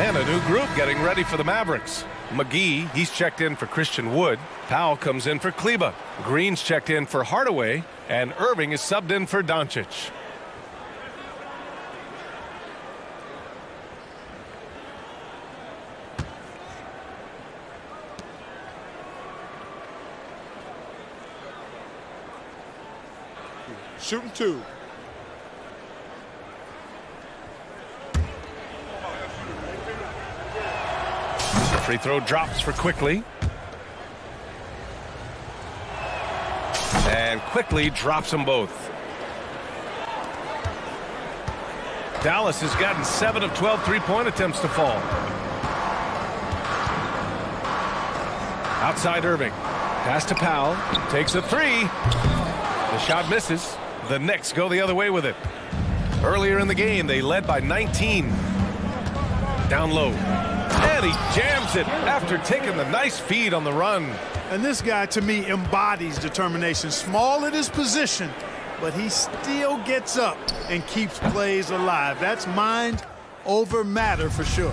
And a new group getting ready for the Mavericks. McGee, he's checked in for Christian Wood. Powell comes in for Kleba. Green's checked in for Hardaway. And Irving is subbed in for Doncic. Shooting two. Free throw drops for Quickly. And Quickly drops them both. Dallas has gotten 7 of 12 three-point attempts to fall. Outside Irving. Pass to Powell. Takes a three. The shot misses. The Knicks go the other way with it. Earlier in the game, they led by 19. Down low. And he jams it after taking the nice feed on the run. And this guy, to me, embodies determination. Small at his position, but he still gets up and keeps plays alive. That's mind over matter for sure.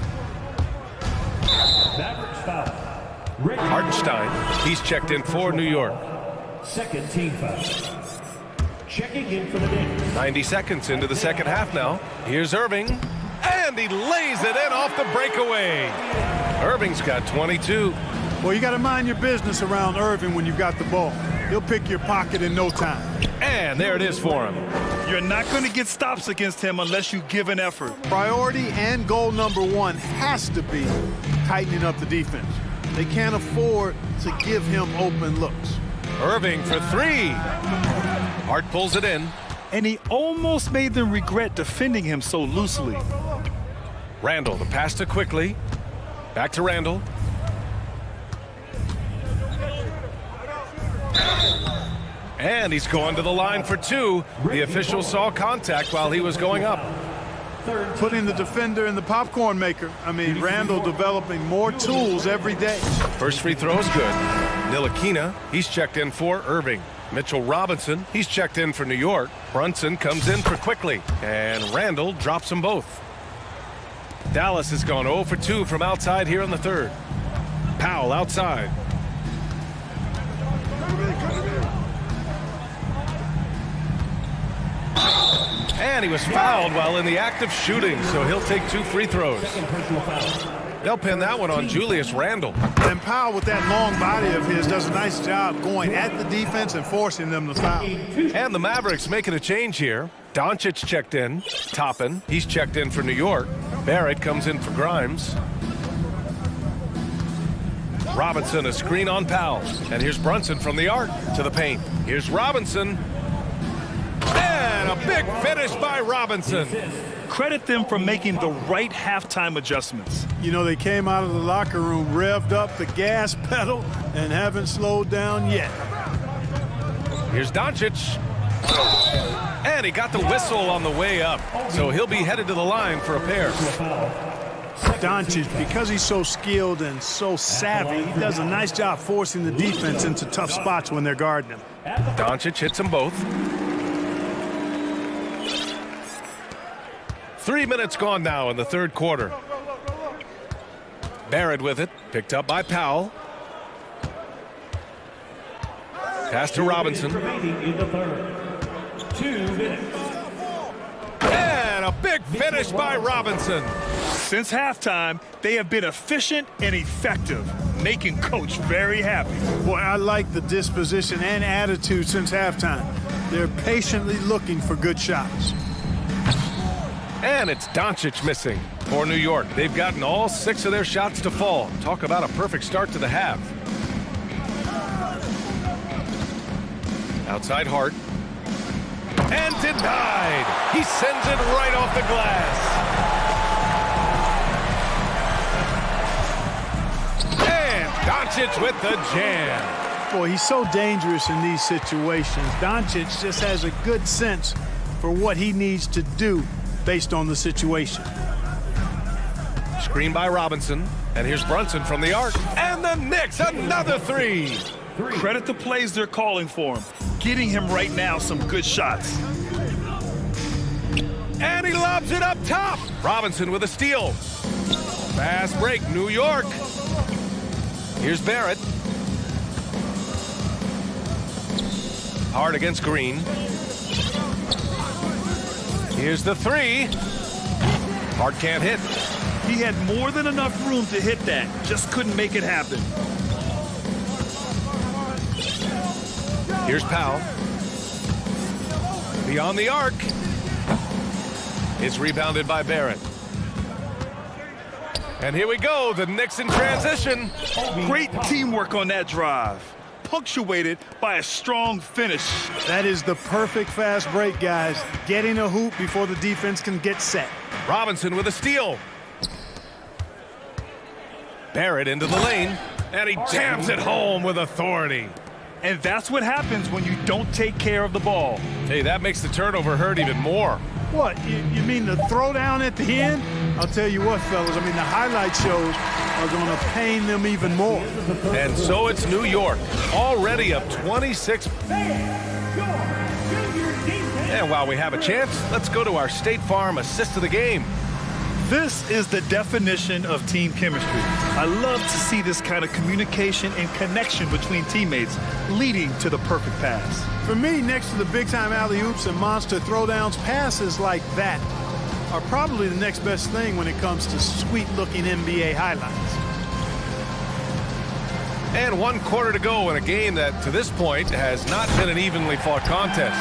Mavericks foul. Hartenstein, he's checked in for New York. Second team foul. Checking in for the Knicks. 90 seconds into the second half now. Here's Irving. And he lays it in off the breakaway. Irving's got 22. Well, you got to mind your business around Irving when you've got the ball. He'll pick your pocket in no time. And there it is for him. You're not going to get stops against him unless you give an effort. Priority and goal number one has to be tightening up the defense. They can't afford to give him open looks. Irving for three. Hart pulls it in. And he almost made them regret defending him so loosely. Randall, the pass to Quickly. Back to Randall. And he's going to the line for two. The official saw contact while he was going up. Putting the defender in the popcorn maker. I mean, Randall developing more tools every day. First free throw is good. Ntilikina, he's checked in for Irving. Mitchell Robinson, he's checked in for New York. Brunson comes in for Quickly. And Randall drops them both. Dallas has gone 0 for 2 from outside here in the third. Powell outside. And he was fouled while in the act of shooting, so he'll take 2 free throws. They'll pin that one on Julius Randle. And Powell, with that long body of his, does a nice job going at the defense and forcing them to foul. And the Mavericks making a change here. Doncic checked in. Toppin, he's checked in for New York. Barrett comes in for Grimes. Robinson, a screen on Powell. And here's Brunson from the arc to the paint. Here's Robinson. And a big finish by Robinson. Credit them for making the right halftime adjustments. You know, they came out of the locker room, revved up the gas pedal, and haven't slowed down yet. Here's Doncic. And he got the whistle on the way up. So he'll be headed to the line for a pair. Doncic, because he's so skilled and so savvy, he does a nice job forcing the defense into tough spots when they're guarding him. Doncic hits them both. 3 minutes gone now in the third quarter. Barrett with it, picked up by Powell. Pass to Robinson. Remaining in the third. 2 minutes. And a big finish by Robinson. Since halftime, they have been efficient and effective, making Coach very happy. Boy, I like the disposition and attitude since halftime. They're patiently looking for good shots. And it's Doncic missing for New York. They've gotten all 6 of their shots to fall. Talk about a perfect start to the half. Outside Hart. And denied. He sends it right off the glass. And Doncic with the jam. Boy, he's so dangerous in these situations. Doncic just has a good sense for what he needs to do based on the situation. Screen by Robinson. And here's Brunson from the arc. And the Knicks, another 3. Credit the plays they're calling for him, getting him right now some good shots. And he lobs it up top. Robinson with a steal. Fast break, New York. Here's Barrett. Hard against Green. Here's the 3. Hard can't hit. He had more than enough room to hit that, just couldn't make it happen. Here's Powell. Beyond the arc. It's rebounded by Barrett. And here we go, the Knicks in transition. Great teamwork on that drive, punctuated by a strong finish. That is the perfect fast break, guys. Getting a hoop before the defense can get set. Robinson with a steal. Barrett into the lane, and he jams it home with authority. And that's what happens when you don't take care of the ball. Hey, that makes the turnover hurt even more. What, you mean the throwdown at the end? I'll tell you what, fellas, I mean, the highlight shows are going to pain them even more. And so it's New York, already up 26. And while we have a chance, let's go to our State Farm assist of the game. This is the definition of team chemistry. I love to see this kind of communication and connection between teammates leading to the perfect pass. For me, next to the big-time alley-oops and monster throwdowns, passes like that are probably the next best thing when it comes to sweet-looking NBA highlights. And 1 quarter to go in a game that, to this point, has not been an evenly fought contest.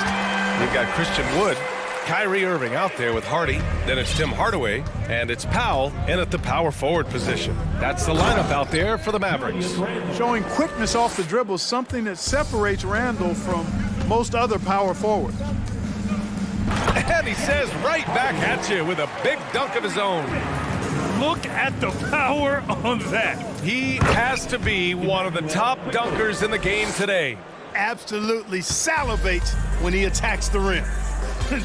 We've got Christian Wood, Kyrie Irving out there with Hardy, then it's Tim Hardaway, and it's Powell in at the power forward position. That's the lineup out there for the Mavericks. Showing quickness off the dribble, something that separates Randall from most other power forwards. And he says right back at you with a big dunk of his own. Look at the power on that. He has to be one of the top dunkers in the game today. Absolutely salivates when he attacks the rim.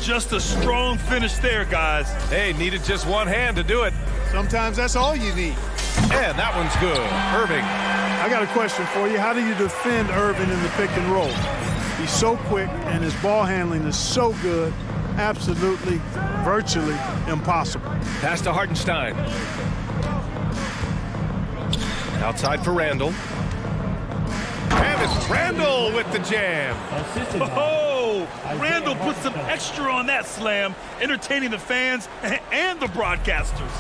Just a strong finish there, guys. Hey, needed just one hand to do it. Sometimes that's all you need. And that one's good. Irving. I got a question for you. How do you defend Irving in the pick and roll? He's so quick, and his ball handling is so good. Absolutely, virtually impossible. Pass to Hartenstein. Outside for Randall. And it's Randall with the jam. Oh, Randall put some extra on that slam, entertaining the fans and the broadcasters.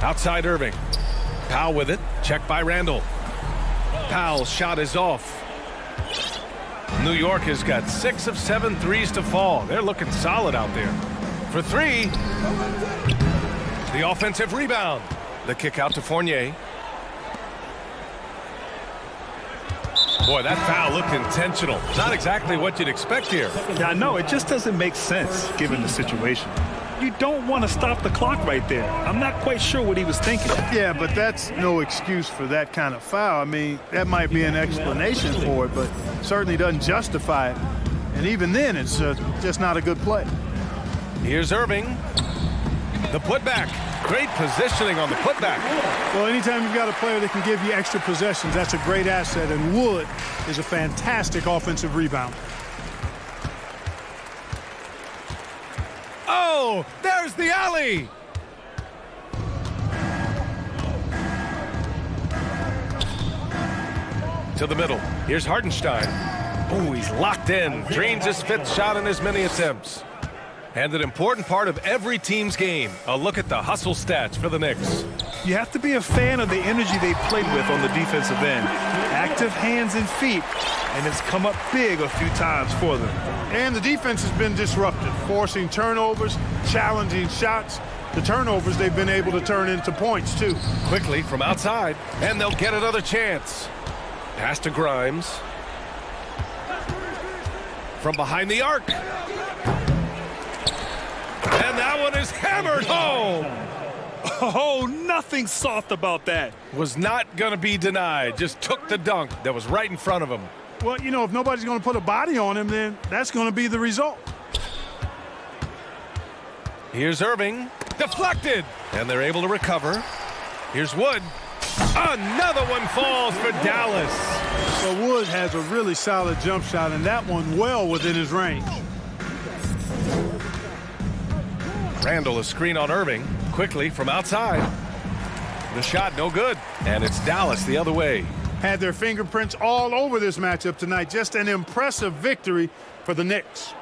Outside Irving. Powell with it. Checked by Randall. Powell's shot is off. New York has got 6 of 7 threes to fall. They're looking solid out there. For 3, the offensive rebound. The kick out to Fournier. Boy, that foul looked intentional. Not exactly what you'd expect here. Yeah, I know. It just doesn't make sense given the situation. You don't want to stop the clock right there. I'm not quite sure what he was thinking. Yeah, but that's no excuse for that kind of foul. I mean, that might be an explanation for it, but certainly doesn't justify it. And even then, it's just not a good play. Here's Irving. The putback. Great positioning on the putback. Well, anytime you've got a player that can give you extra possessions, that's a great asset, and Wood is a fantastic offensive rebounder. Oh, there's the alley. To the middle. Here's Hardenstein. Oh, he's locked in. Drains his fifth shot in as many attempts. And an important part of every team's game. A look at the hustle stats for the Knicks. You have to be a fan of the energy they played with on the defensive end. Active hands and feet, and it's come up big a few times for them. And the defense has been disruptive, forcing turnovers, challenging shots. The turnovers they've been able to turn into points, too. Quickly from outside, and they'll get another chance. Pass to Grimes. From behind the arc. And that one is hammered home. Oh, nothing soft about that. Was not going to be denied. Just took the dunk that was right in front of him. Well, you know, if nobody's going to put a body on him, then that's going to be the result. Here's Irving. Deflected. And they're able to recover. Here's Wood. Another one falls for Dallas. So Wood has a really solid jump shot, and that one well within his range. Randall, a screen on Irving. Quickly from outside. The shot no good. And it's Dallas the other way. Had their fingerprints all over this matchup tonight. Just an impressive victory for the Knicks.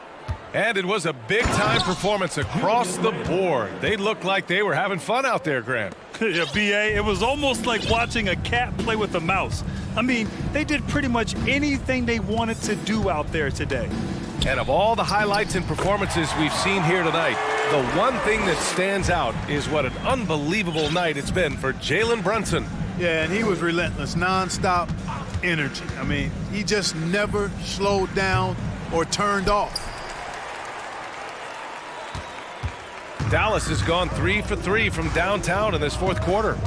And it was a big-time performance across the board. They looked like they were having fun out there, Grant. Yeah, B.A., it was almost like watching a cat play with a mouse. I mean, they did pretty much anything they wanted to do out there today. And of all the highlights and performances we've seen here tonight, the one thing that stands out is what an unbelievable night it's been for Jalen Brunson. Yeah, and he was relentless, nonstop energy. I mean, he just never slowed down or turned off. Dallas has gone 3 for 3 from downtown in this fourth quarter.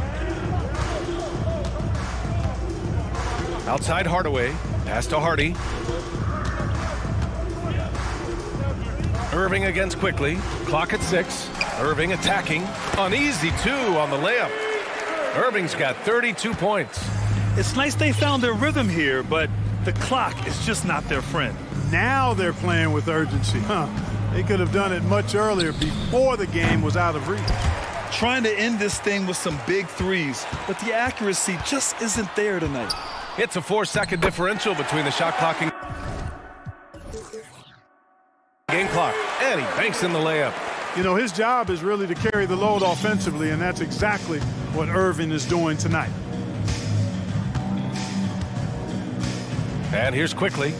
Outside Hardaway, pass to Hardy. Irving against quickly. Clock at 6. Irving attacking. An easy 2 on the layup. Irving's got 32 points. It's nice they found their rhythm here, but the clock is just not their friend. Now they're playing with urgency, huh? They could have done it much earlier before the game was out of reach. Trying to end this thing with some big threes, but the accuracy just isn't there tonight. It's a 4-second differential between the shot clock and game clock. And he banks in the layup. You know, his job is really to carry the load offensively, and that's exactly what Irving is doing tonight. And here's quickly.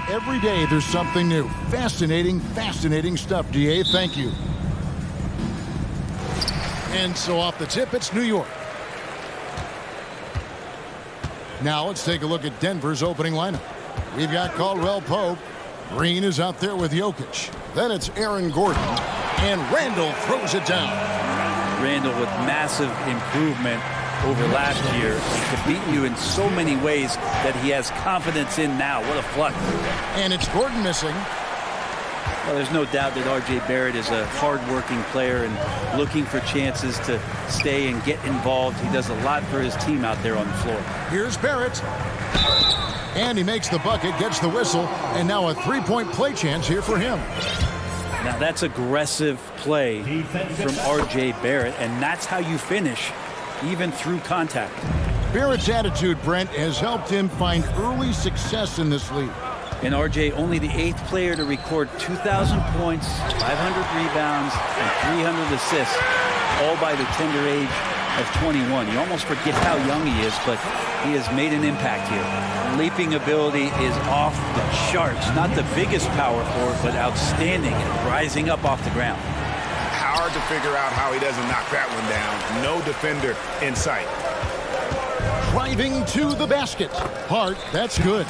every day there's something new. Fascinating, fascinating stuff, DA. Thank you. And so off the tip, it's New York. Now let's take a look at Denver's opening lineup. We've got Caldwell Pope. Green is out there with Jokic. Then it's Aaron Gordon. And Randall throws it down. Randall with massive improvement over last year. He could beat you in so many ways that he has confidence in now. What a flux. And it's Gordon missing. Well, there's no doubt that R.J. Barrett is a hard-working player and looking for chances to stay and get involved. He does a lot for his team out there on the floor. Here's Barrett. And he makes the bucket, gets the whistle, and now a three-point play chance here for him. Now that's aggressive play from R.J. Barrett, and that's how you finish, even through contact. Barrett's attitude, Brent, has helped him find early success in this league. And R.J. only the 8th player to record 2,000 points, 500 rebounds, and 300 assists, all by the tender age of 21. You almost forget how young he is, but he has made an impact here. Leaping ability is off the charts. Not the biggest power forward, but outstanding at rising up off the ground. Hard to figure out how he doesn't knock that one down. No defender in sight. Driving to the basket. Hart, that's good.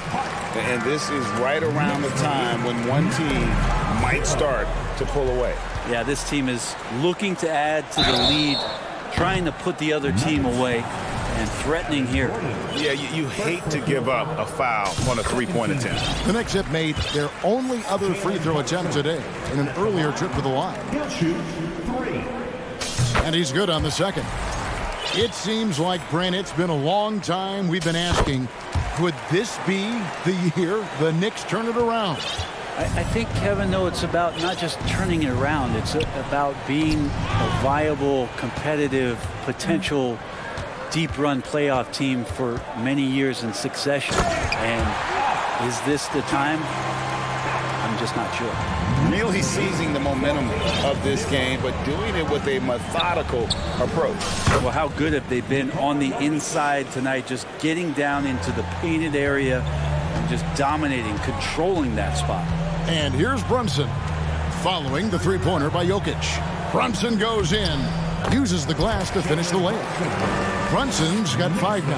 And this is right around the time when one team might start to pull away. Yeah, this team is looking to add to the lead, trying to put the other team away, and threatening here. Yeah, you hate to give up a foul on a three-point attempt. The Knicks have made their only other free throw attempt today in an earlier trip to the line. And he's good on the second. It seems like, Brent, it's been a long time we've been asking, could this be the year the Knicks turn it around? I think, Kevin, though, it's about not just turning it around. It's about being a viable, competitive, potential deep run playoff team for many years in succession. And is this the time? I'm just not sure. Really seizing the momentum of this game, but doing it with a methodical approach. Well, how good have they been on the inside tonight, just getting down into the painted area and just dominating, controlling that spot. And here's Brunson, following the three-pointer by Jokic. Brunson goes in, uses the glass to finish the layup. Brunson's got 5 now.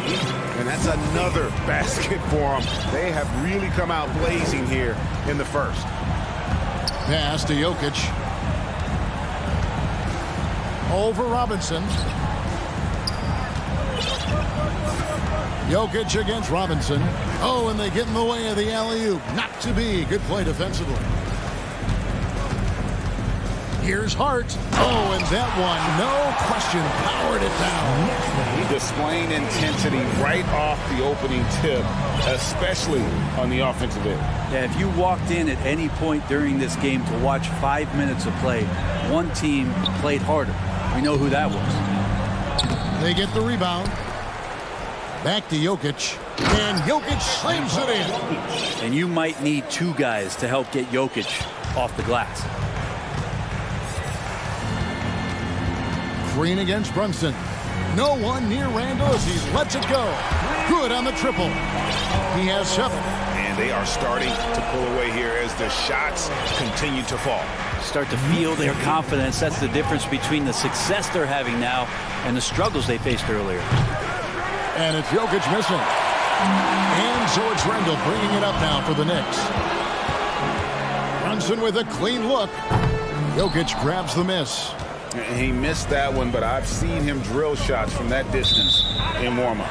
And that's another basket for them. They have really come out blazing here in the first. Pass to Jokic. Over Robinson. Jokic against Robinson. Oh, and they get in the way of the alley-oop. Not to be. Good play defensively. Here's Hart. Oh, and that one, no question, powered it down. Displaying intensity right off the opening tip, especially on the offensive end. Yeah, if you walked in at any point during this game to watch 5 minutes of play, one team played harder. We know who that was. They get the rebound. Back to Jokic. And Jokic slams it in. And you might need 2 guys to help get Jokic off the glass. Green against Brunson. No one near Randall as he lets it go. Good on the triple. He has 7. And they are starting to pull away here as the shots continue to fall. Start to feel their confidence. That's the difference between the success they're having now and the struggles they faced earlier. And it's Jokic missing. And so it's Randall bringing it up now for the Knicks. Brunson with a clean look. Jokic grabs the miss. He missed that one, but I've seen him drill shots from that distance in warm-up.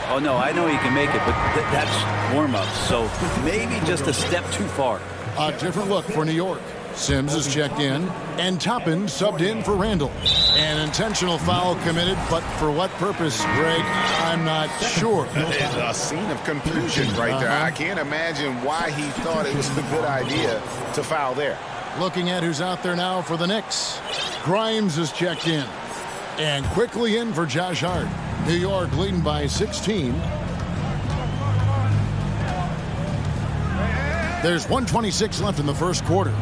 Oh, no, I know he can make it, but that's warm-up, so maybe just a step too far. A different look for New York. Sims is checked in, and Toppin subbed in for Randall. An intentional foul committed, but for what purpose, Greg, I'm not sure. It's a scene of confusion right there. I can't imagine why he thought it was a good idea to foul there. Looking at who's out there now for the Knicks. Grimes is checked in. And quickly in for Josh Hart. New York leading by 16. There's 1:26 left in the first quarter.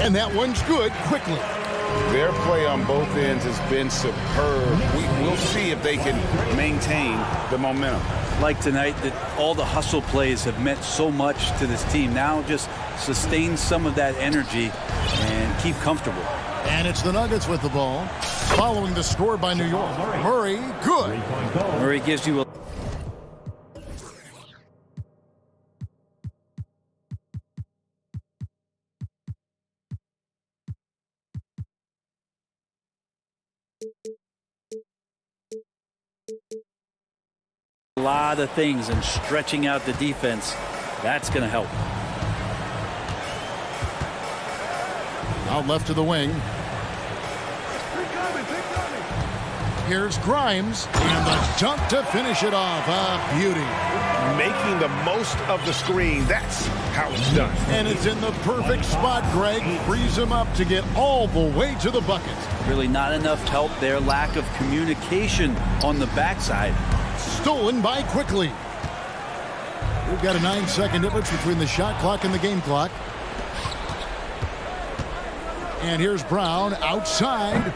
And that one's good quickly. Their play on both ends has been superb. We'll see if they can maintain the momentum. like tonight that all the hustle plays have meant so much to this team. Now just sustain some of that energy and keep comfortable. And it's the Nuggets with the ball. Following the score by New York. Murray, good. Murray gives you a lot of things, and stretching out the defense, that's going to help. Out left to the wing. Here's Grimes, and the dunk to finish it off. A beauty. Making the most of the screen. That's how it's done. And it's in the perfect spot, Greg. Frees him up to get all the way to the bucket. Really not enough help there. Lack of communication on the backside. Stolen by Quickly. We've got a 9-second difference between the shot clock and the game clock. And here's Brown outside.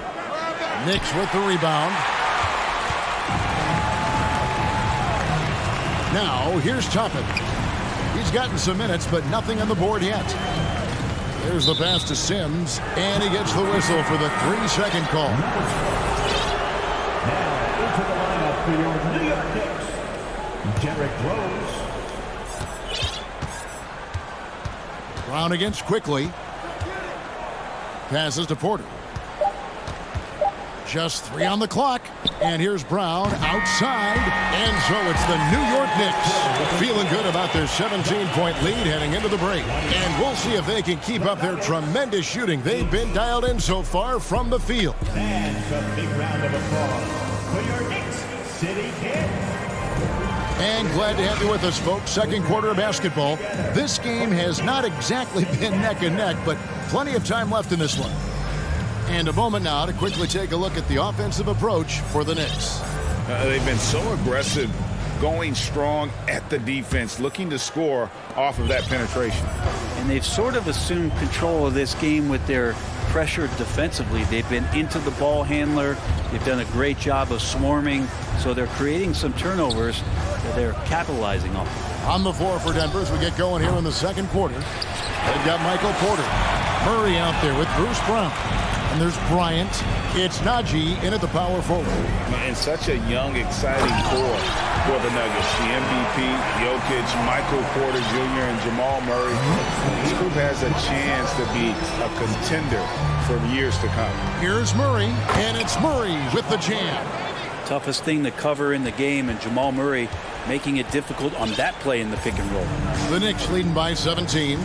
Knicks with the rebound. Now, here's Toppin. He's gotten some minutes, but nothing on the board yet. There's the pass to Sims, and he gets the whistle for the 3-second call. Now, into the lineup for your New York Knicks, Derrick Rose. Brown against Quickly. Passes to Porter. Just 3 on the clock. And here's Brown outside. And so it's the New York Knicks feeling good about their 17-point lead heading into the break. And we'll see if they can keep up their tremendous shooting. They've been dialed in so far from the field. And a big round of applause for your Knicks City Kid. And glad to have you with us, folks. Second quarter of basketball. This game has not exactly been neck and neck, but plenty of time left in this one. And a moment now to quickly take a look at the offensive approach for the Knicks. They've been so aggressive, going strong at the defense, looking to score off of that penetration. And they've sort of assumed control of this game with their pressure defensively. They've been into the ball handler. They've done a great job of swarming. So they're creating some turnovers that they're capitalizing on. On the floor for Denver as we get going here in the second quarter. They've got Michael Porter. Murray out there with Bruce Brown. And there's Bryant. It's Najee in at the power forward. And such a young, exciting core for the Nuggets. The MVP, Jokic, Michael Porter Jr., and Jamal Murray. This group has a chance to be a contender for years to come. Here's Murray, and it's Murray with the jam. Toughest thing to cover in the game, and Jamal Murray making it difficult on that play in the pick and roll. The Knicks leading by 17.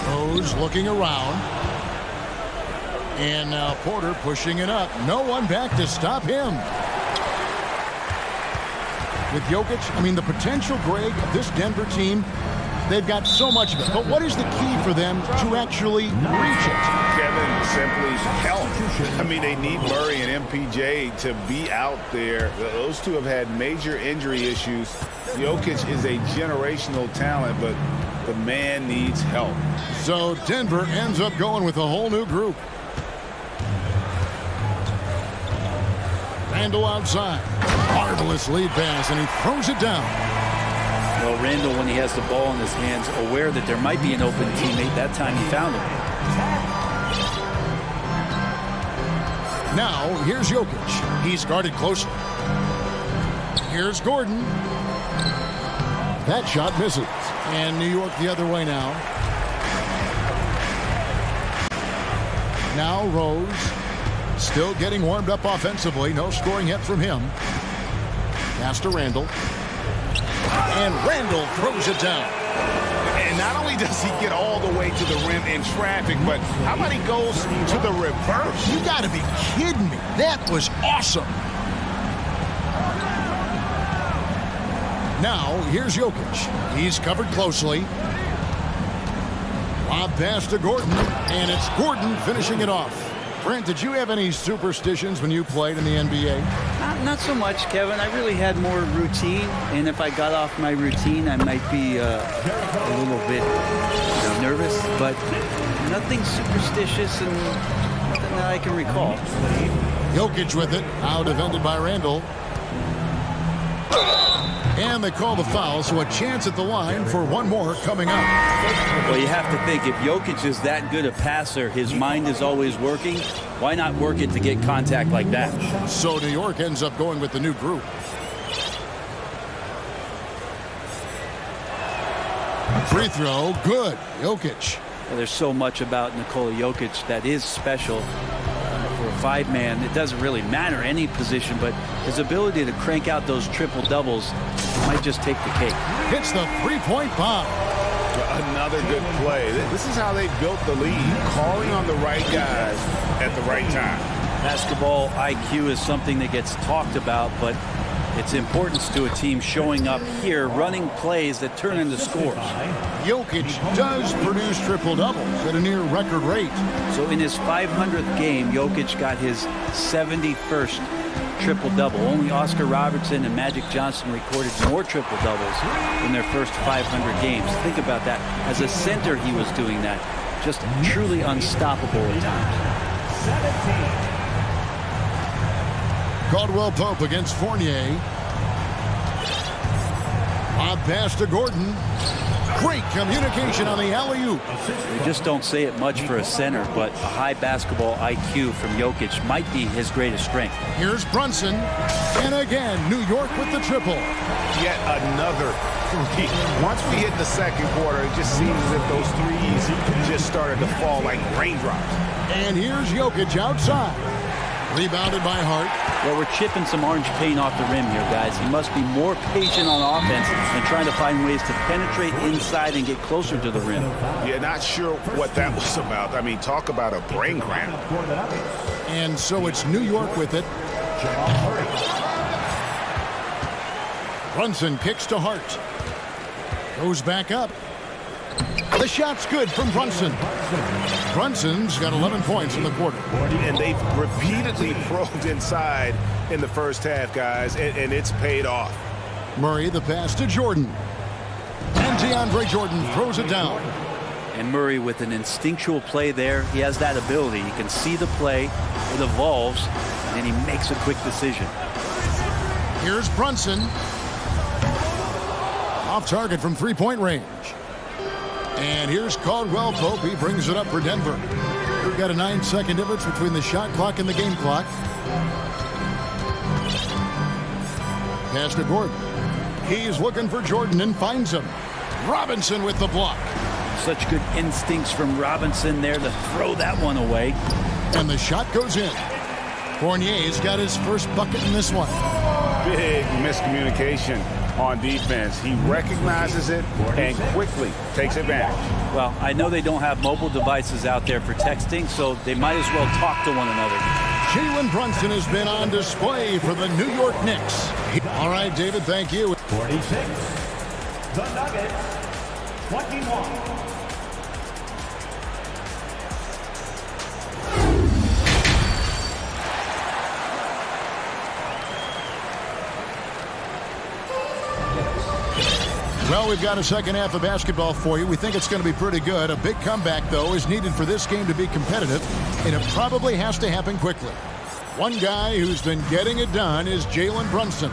Rose looking around. And now Porter pushing it up. No one back to stop him. With Jokic, I mean, the potential, Greg, of this Denver team, they've got so much of it. But what is the key for them to actually reach it? Kevin, simply help. I mean, they need Murray and MPJ to be out there. Those two have had major injury issues. Jokic is a generational talent, but the man needs help. So Denver ends up going with a whole new group. Randall outside. Marvelous lead pass, and he throws it down. Well, Randall, when he has the ball in his hands, aware that there might be an open teammate, that time he found him. Now, here's Jokic. He's guarded closely. Here's Gordon. That shot misses. And New York the other way now. Now Rose. Still getting warmed up offensively. No scoring yet from him. Pass to Randall. And Randall throws it down. And not only does he get all the way to the rim in traffic, but how about he goes to the reverse? You got to be kidding me. That was awesome. Now, here's Jokic. He's covered closely. Lob pass to Gordon, and it's Gordon finishing it off. Brent, did you have any superstitions when you played in the NBA? Not so much, Kevin. I really had more routine, and if I got off my routine, I might be a little bit nervous, but nothing superstitious and nothing that I can recall. Jokic with it, now defended by Randall. And they call the foul, so a chance at the line for one more coming up. Well, you have to think, if Jokic is that good a passer, his mind is always working. Why not work it to get contact like that? So New York ends up going with the new group. Free throw, good. Jokic. Well, there's so much about Nikola Jokic that is special. For a five-man, it doesn't really matter any position, but his ability to crank out those triple-doubles might just take the cake. Hits the three-point bomb. Another good play. This is how they built the lead, calling on the right guys at the right time. Basketball IQ is something that gets talked about, but its importance to a team showing up here, running plays that turn into scores. Jokic does produce triple-doubles at a near record rate. So in his 500th game, Jokic got his 71st triple-double. Only Oscar Robertson and Magic Johnson recorded more triple-doubles in their first 500 games. Think about that. As a center, he was doing that. Just truly unstoppable at times. 17. Caldwell Pope against Fournier. Lob pass to Gordon. Great communication on the alley-oop. We just don't say it much for a center, but a high basketball IQ from Jokic might be his greatest strength. Here's Brunson. And again, New York with the triple. Yet another three. Once we hit the second quarter, it just seems as if those threes just started to fall like raindrops. And here's Jokic outside. Rebounded by Hart. Well, we're chipping some orange paint off the rim here, guys. He must be more patient on offense and trying to find ways to penetrate inside and get closer to the rim. Yeah, not sure what that was about. I mean, talk about a brain cramp. And so it's New York with it. Brunson kicks to Hart. Goes back up. The shot's good from Brunson. Brunson's got 11 points in the quarter. And they've repeatedly probed inside in the first half, guys, and it's paid off. Murray the pass to Jordan. And DeAndre Jordan throws it down. And Murray with an instinctual play there. He has that ability. You can see the play, it evolves, and then he makes a quick decision. Here's Brunson. Off target from three-point range. And here's Caldwell Pope. He brings it up for Denver. We've got a 9-second difference between the shot clock and the game clock. Pass to Gordon. He's looking for Jordan and finds him. Robinson with the block. Such good instincts from Robinson there to throw that one away. And the shot goes in. Fournier's got his first bucket in this one. Big miscommunication on defense. He recognizes it and quickly takes advantage. Well, I know they don't have mobile devices out there for texting, so they might as well talk to one another. Jalen Brunson has been on display for the New York Knicks. All right, David, thank you. 46. The Nuggets, 21. Well, we've got a second half of basketball for you. We think it's going to be pretty good. A big comeback, though, is needed for this game to be competitive, and it probably has to happen quickly. One guy who's been getting it done is Jalen Brunson.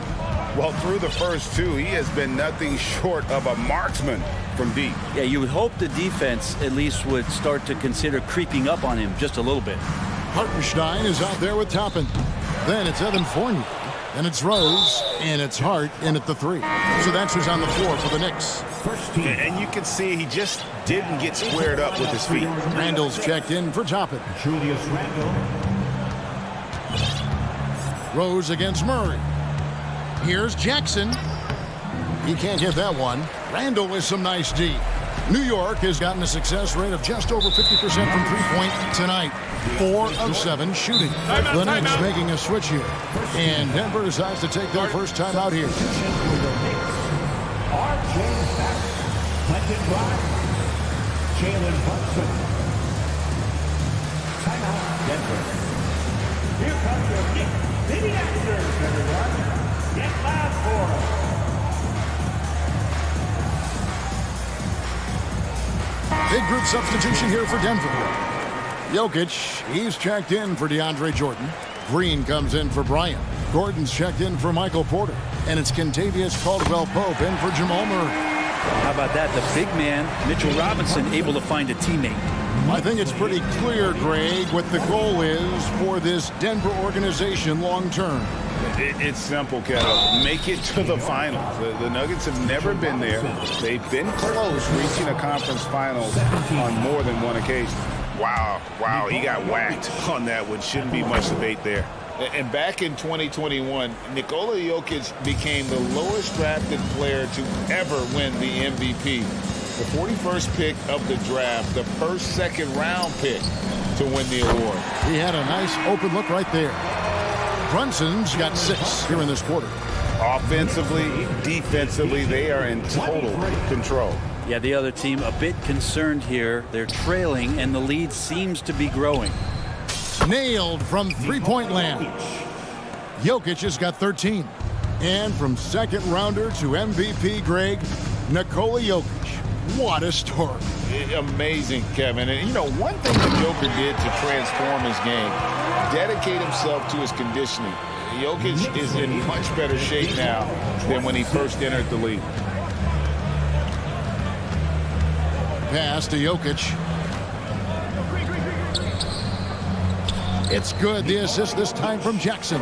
Well, through the first two, he has been nothing short of a marksman from deep. Yeah, you would hope the defense at least would start to consider creeping up on him just a little bit. Hartenstein is out there with Toppin. Then it's Evan Fournier. Then it's Rose, and it's Hart in at the three. So that's who's on the floor for the Knicks. And you can see he just didn't get squared up with his feet. Randall's checked in for Toppin. Julius Randle. Rose against Murray. Here's Jackson. He can't get that one. Randall with some nice D. New York has gotten a success rate of just over 50% from three-point tonight. 4 of 7 shooting. The Knicks making a switch here. And Denver decides to take their first time out here. Jalen Brunson. Timeout, Denver. Here comes your City Actors, everyone. Get loud for them. Big group substitution here for Denver. Jokic, he's checked in for DeAndre Jordan. Green comes in for Bryant. Gordon's checked in for Michael Porter. And it's Kentavious Caldwell-Pope in for Jamal Murray. How about that? The big man, Mitchell Robinson, able to find a teammate. I think it's pretty clear, Greg, what the goal is for this Denver organization long term. It's simple, Kevin. Make it to the finals. The Nuggets have never been there. They've been close reaching a conference finals on more than one occasion. Wow, he got whacked on that one. Shouldn't be much debate there. And back in 2021, Nikola Jokic became the lowest drafted player to ever win the MVP. The 41st pick of the draft, the first second-round pick to win the award. He had a nice open look right there. Brunson's got 6 here in this quarter. Offensively, defensively, they are in total control. Yeah, the other team a bit concerned here. They're trailing, and the lead seems to be growing. Nailed from three-point land. Jokic has got 13. And from second-rounder to MVP, Greg, Nikola Jokic. What a story. Amazing, Kevin. And, you know, one thing that Joker did to transform his game, dedicate himself to his conditioning. Jokic is in much better shape now than when he first entered the league. Pass to Jokic. It's good. The assist this time from Jackson.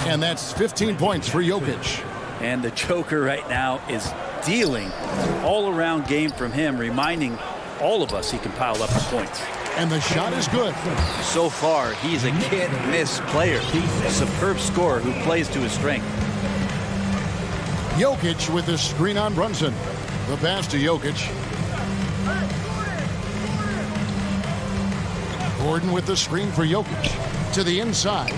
And that's 15 points for Jokic. And the Joker right now is dealing all-around game from him, reminding all of us he can pile up the points. And the shot is good. So far, he's a can't-miss player. A superb scorer who plays to his strength. Jokic with the screen on Brunson. The pass to Jokic. Gordon with the screen for Jokic. To the inside.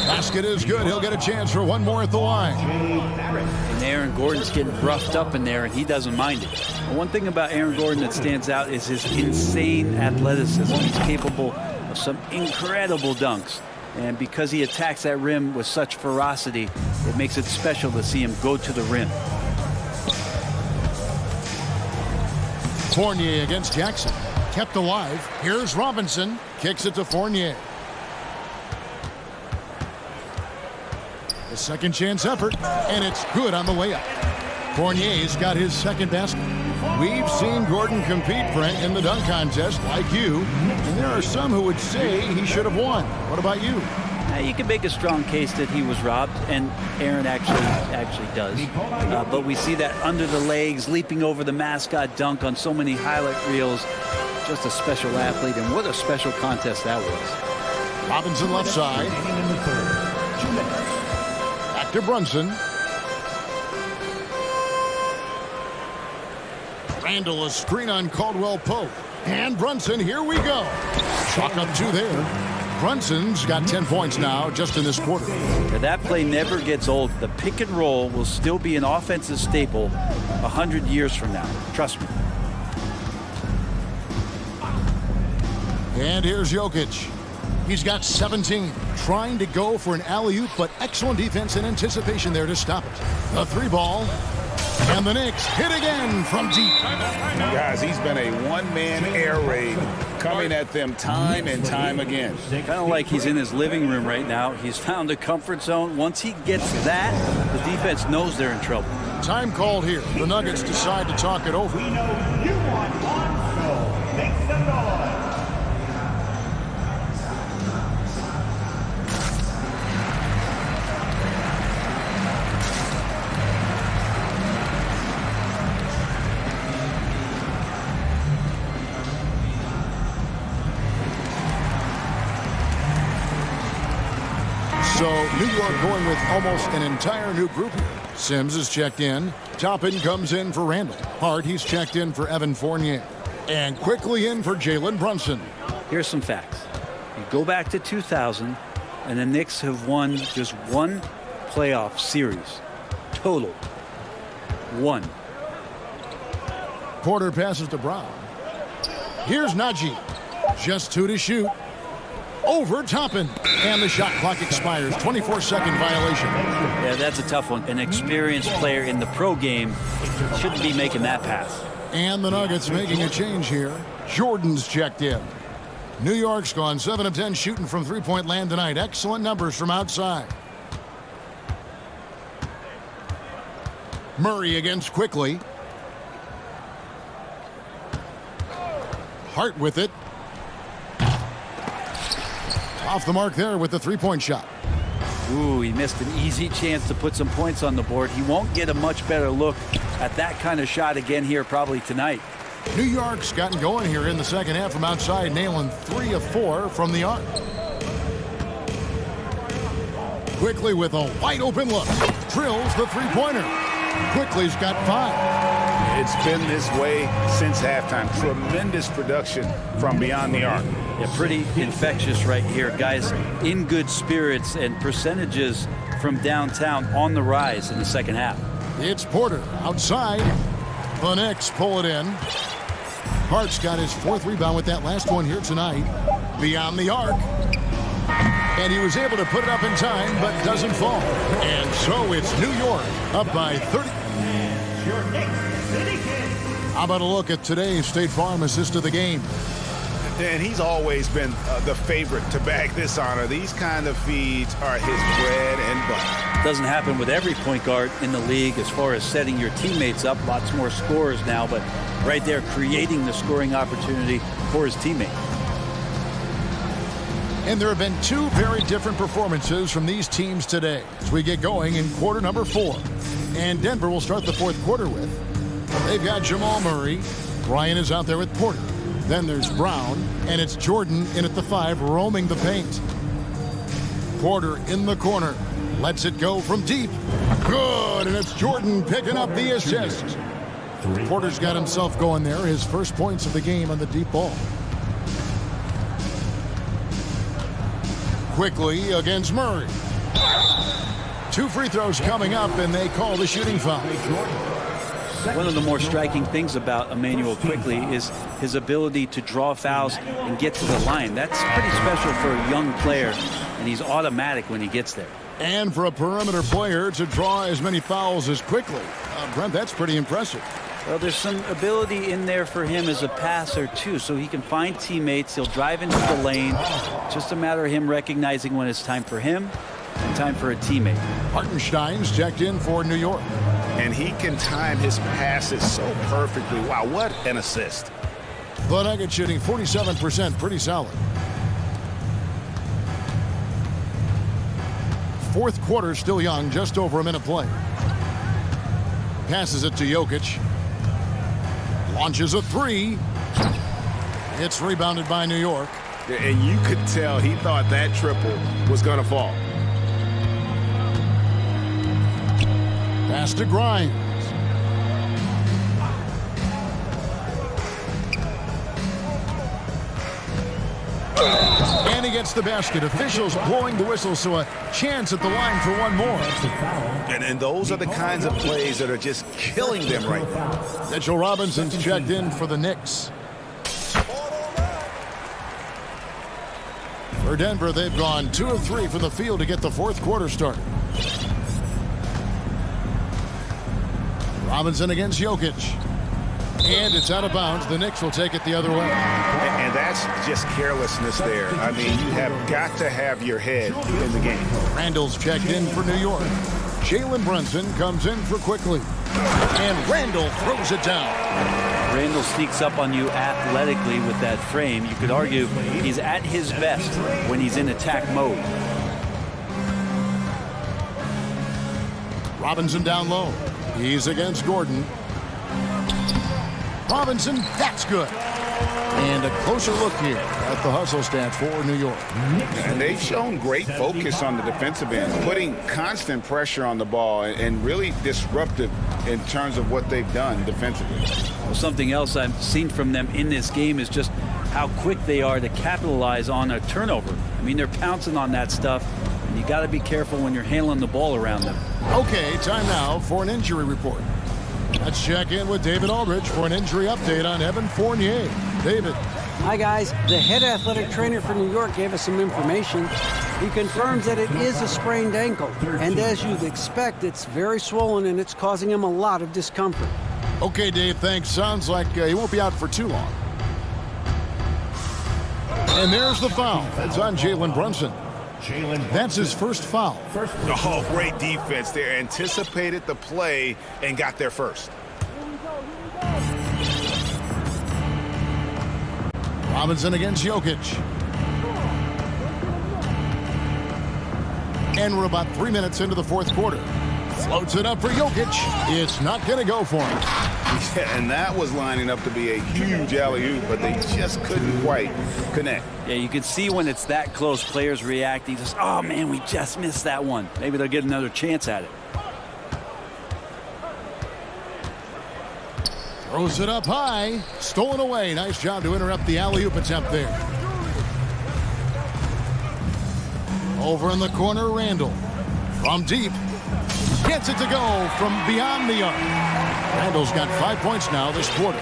Basket is good. He'll get a chance for one more at the line. And Aaron Gordon's getting roughed up in there, and he doesn't mind it. And one thing about Aaron Gordon that stands out is his insane athleticism. He's capable of some incredible dunks. And because he attacks that rim with such ferocity, it makes it special to see him go to the rim. Fournier against Jackson. Kept alive. Here's Robinson. Kicks it to Fournier. The second chance effort, and it's good on the way up. Fournier's got his second basket. We've seen Gordon compete, Brent, in the dunk contest like you, and there are some who would say he should have won. What about you? You can make a strong case that he was robbed, and Aaron actually does. But we see that under the legs, leaping over the mascot dunk on so many highlight reels. Just a special athlete, and what a special contest that was. Robinson left side. Back to Brunson. Randall, a screen on Caldwell-Pope. And Brunson, here we go. Chalk up 2 there. Brunson's got 10 points now just in this quarter. Now that play never gets old. The pick and roll will still be an offensive staple 100 years from now. Trust me. And here's Jokic. He's got 17. Trying to go for an alley-oop, but excellent defense and anticipation there to stop it. The 3-ball. And the Knicks hit again from deep. Guys, he's been a one-man air raid coming at them time and time again. Kind of like he's in his living room right now. He's found a comfort zone. Once he gets that, the defense knows they're in trouble. Time called here. The Nuggets decide to talk it over. We know you want one, so make some noise. So New York going with almost an entire new group here. Sims is checked in. Toppin comes in for Randall. Hart, he's checked in for Evan Fournier. And quickly in for Jalen Brunson. Here's some facts. You go back to 2000, and the Knicks have won just one playoff series. Total. One. Porter passes to Brown. Here's Najee. Just 2 to shoot. Over Toppin. And the shot clock expires. 24-second violation. Yeah, that's a tough one. An experienced player in the pro game shouldn't be making that pass. And the Nuggets making a change here. Jordan's checked in. New York's gone 7 of 10 shooting from three-point land tonight. Excellent numbers from outside. Murray against Quickly. Hart with it. Off the mark there with the three-point shot. Ooh, he missed an easy chance to put some points on the board. He won't get a much better look at that kind of shot again here probably tonight. New York's gotten going here in the second half from outside, nailing 3 of 4 from the arc. Quickly with a wide open look. Drills the three-pointer. Quickly's got 5. It's been this way since halftime. Tremendous production from beyond the arc. Yeah, pretty infectious right here. Guys in good spirits and percentages from downtown on the rise in the second half. It's Porter outside. The Knicks pull it in. Hart's got his 4th rebound with that last one here tonight. Beyond the arc. And he was able to put it up in time, but doesn't fall. And so it's New York up by 30. How about a look at today's State Farm assist of the game? And he's always been the favorite to bag this honor. These kind of feeds are his bread and butter. Doesn't happen with every point guard in the league as far as setting your teammates up. Lots more scorers now, but right there creating the scoring opportunity for his teammate. And there have been 2 very different performances from these teams today as we get going in quarter number 4. And Denver will start the 4th quarter with. They've got Jamal Murray. Ryan is out there with Porter. Then there's Brown, and it's Jordan in at the 5, roaming the paint. Porter in the corner. Lets it go from deep. Good, and it's Jordan picking up the assist. Porter's got himself going there. His first points of the game on the deep ball. Quickly against Murray. 2 free throws coming up, and they call the shooting foul. One of the more striking things about Emmanuel Quickly is his ability to draw fouls and get to the line. That's pretty special for a young player, and he's automatic when he gets there. And for a perimeter player to draw as many fouls as Quickly. Brent, that's pretty impressive. Well, there's some ability in there for him as a passer, too, so he can find teammates. He'll drive into the lane. Just a matter of him recognizing when it's time for him and time for a teammate. Hartenstein's checked in for New York. And he can time his passes so perfectly. Wow, what an assist. The Nuggets shooting 47%, pretty solid. 4th quarter still young, just over a minute play. Passes it to Jokic. Launches a 3. It's rebounded by New York. And you could tell he thought that triple was going to fall. Pass to Grimes. And he gets the basket. Officials blowing the whistle, so a chance at the line for one more. And those are the kinds of plays that are just killing them right now. Mitchell Robinson's checked in for the Knicks. For Denver, they've gone 2 of 3 from the field to get the 4th quarter started. Robinson against Jokic. And it's out of bounds. The Knicks will take it the other way. And that's just carelessness there. I mean, you have got to have your head in the game. Randall's checked in for New York. Jalen Brunson comes in for Quickly. And Randall throws it down. Randall sneaks up on you athletically with that frame. You could argue he's at his best when he's in attack mode. Robinson down low. He's against Gordon. Robinson, that's good. And a closer look here at the hustle stats for New York. And they've shown great focus on the defensive end, putting constant pressure on the ball and really disruptive in terms of what they've done defensively. Well, something else I've seen from them in this game is just how quick they are to capitalize on a turnover. I mean, they're pouncing on that stuff, and you got to be careful when you're handling the ball around them. Okay, time now for an injury report. Let's check in with David Aldridge for an injury update on Evan Fournier. David. Hi, guys. The head athletic trainer for New York gave us some information. He confirms that it is a sprained ankle. And as you'd expect, it's very swollen and it's causing him a lot of discomfort. Okay, Dave, thanks. Sounds like he won't be out for too long. And there's the foul. It's on Jalen Brunson. That's his first foul. Oh, great defense there. Anticipated the play and got there first. Robinson against Jokic. And we're about 3 minutes into the fourth quarter. Floats it up for Jokic. It's not going to go for him. Yeah, and that was lining up to be a huge alley-oop, but they just couldn't quite connect. Yeah, you can see when it's that close, players reacting. Just, oh, man, we just missed that one. Maybe they'll get another chance at it. Throws it up high. Stolen away. Nice job to interrupt the alley-oop attempt there. Over in the corner, Randall. From deep. Gets it to go from beyond the arc. Randall's got 5 points now this quarter.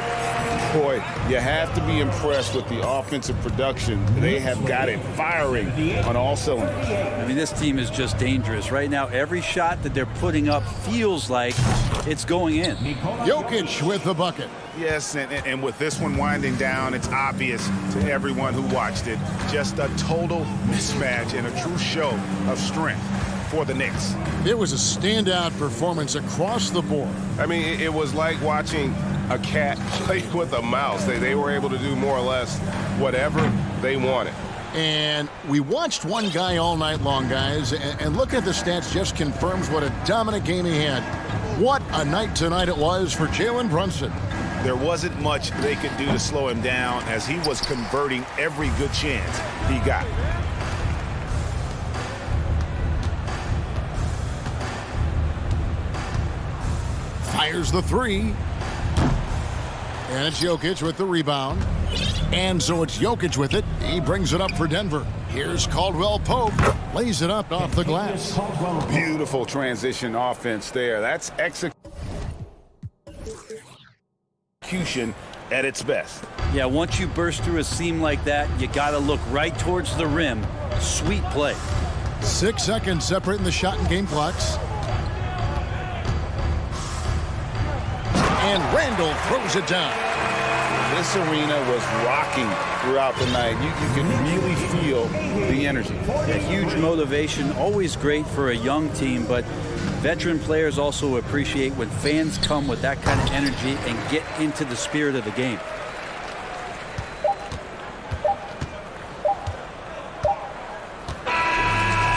Boy, you have to be impressed with the offensive production. They have got it firing on all cylinders. I mean, this team is just dangerous. Right now, every shot that they're putting up feels like it's going in. Jokic with the bucket. Yes, and with this one winding down, it's obvious to everyone who watched it. Just a total mismatch and a true show of strength for the Knicks. It was a standout performance across the board. I mean, it was like watching a cat play with a mouse. They were able to do more or less whatever they wanted. And we watched one guy all night long, guys, and look at the stats just confirms what a dominant game he had. What a night tonight it was for Jalen Brunson. There wasn't much they could do to slow him down as he was converting every good chance he got. Fires the three. And it's Jokic with the rebound. And so it's Jokic with it. He brings it up for Denver. Here's Caldwell Pope. Lays it up off the glass. Beautiful transition offense there. That's execution at its best. Yeah, once you burst through a seam like that, you got to look right towards the rim. Sweet play. 6 seconds separating the shot and game clocks. And Randall throws it down. This arena was rocking throughout the night. You can really feel the energy. A huge motivation, always great for a young team, but veteran players also appreciate when fans come with that kind of energy and get into the spirit of the game.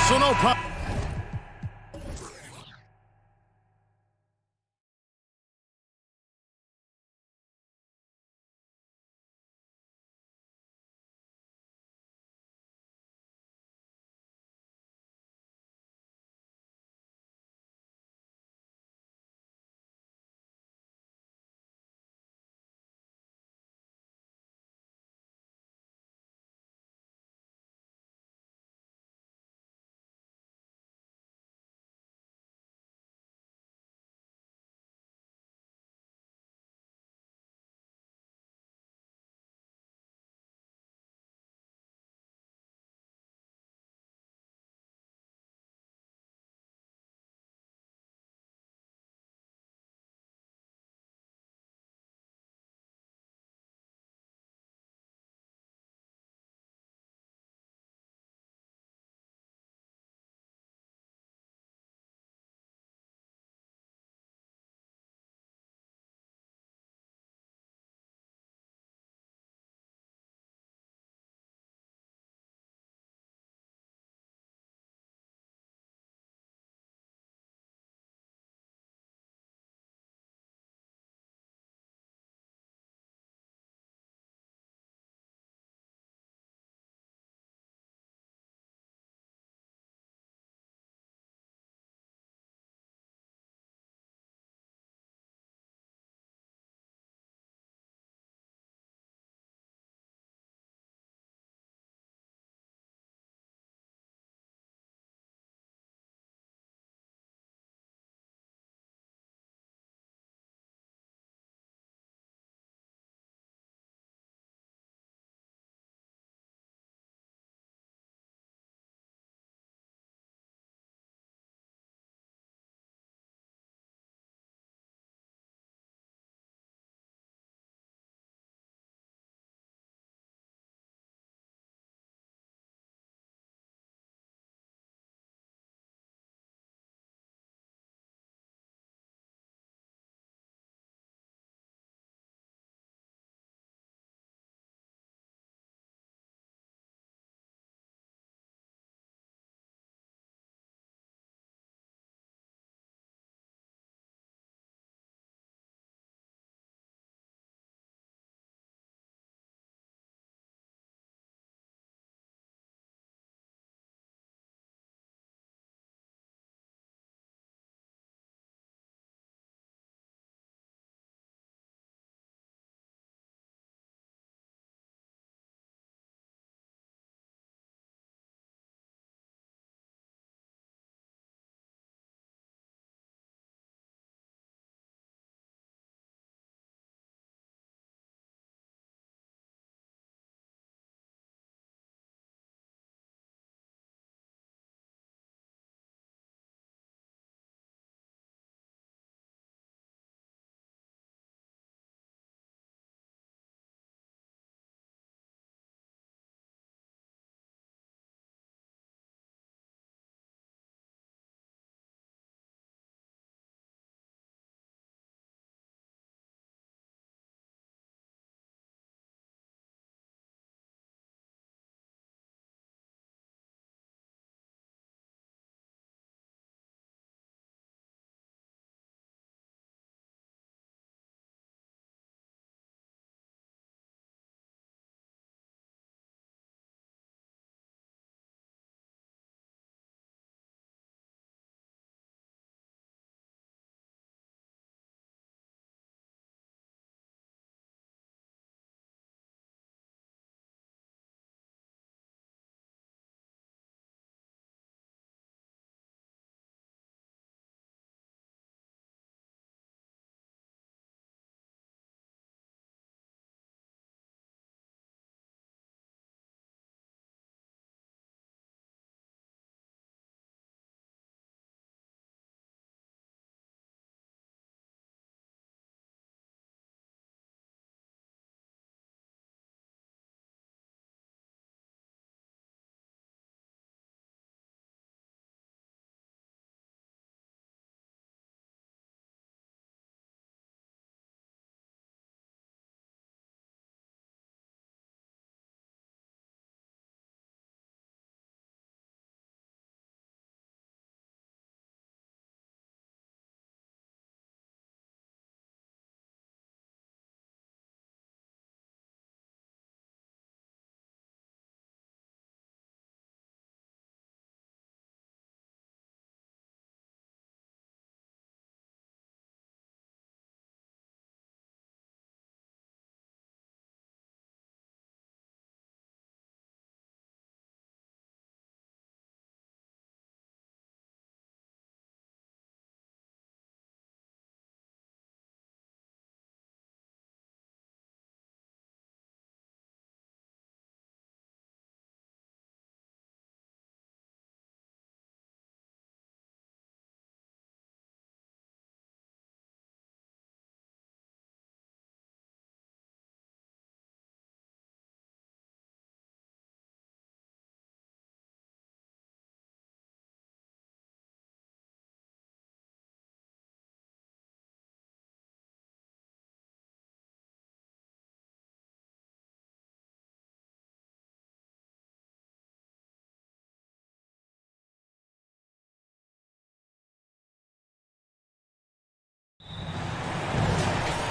So no problem.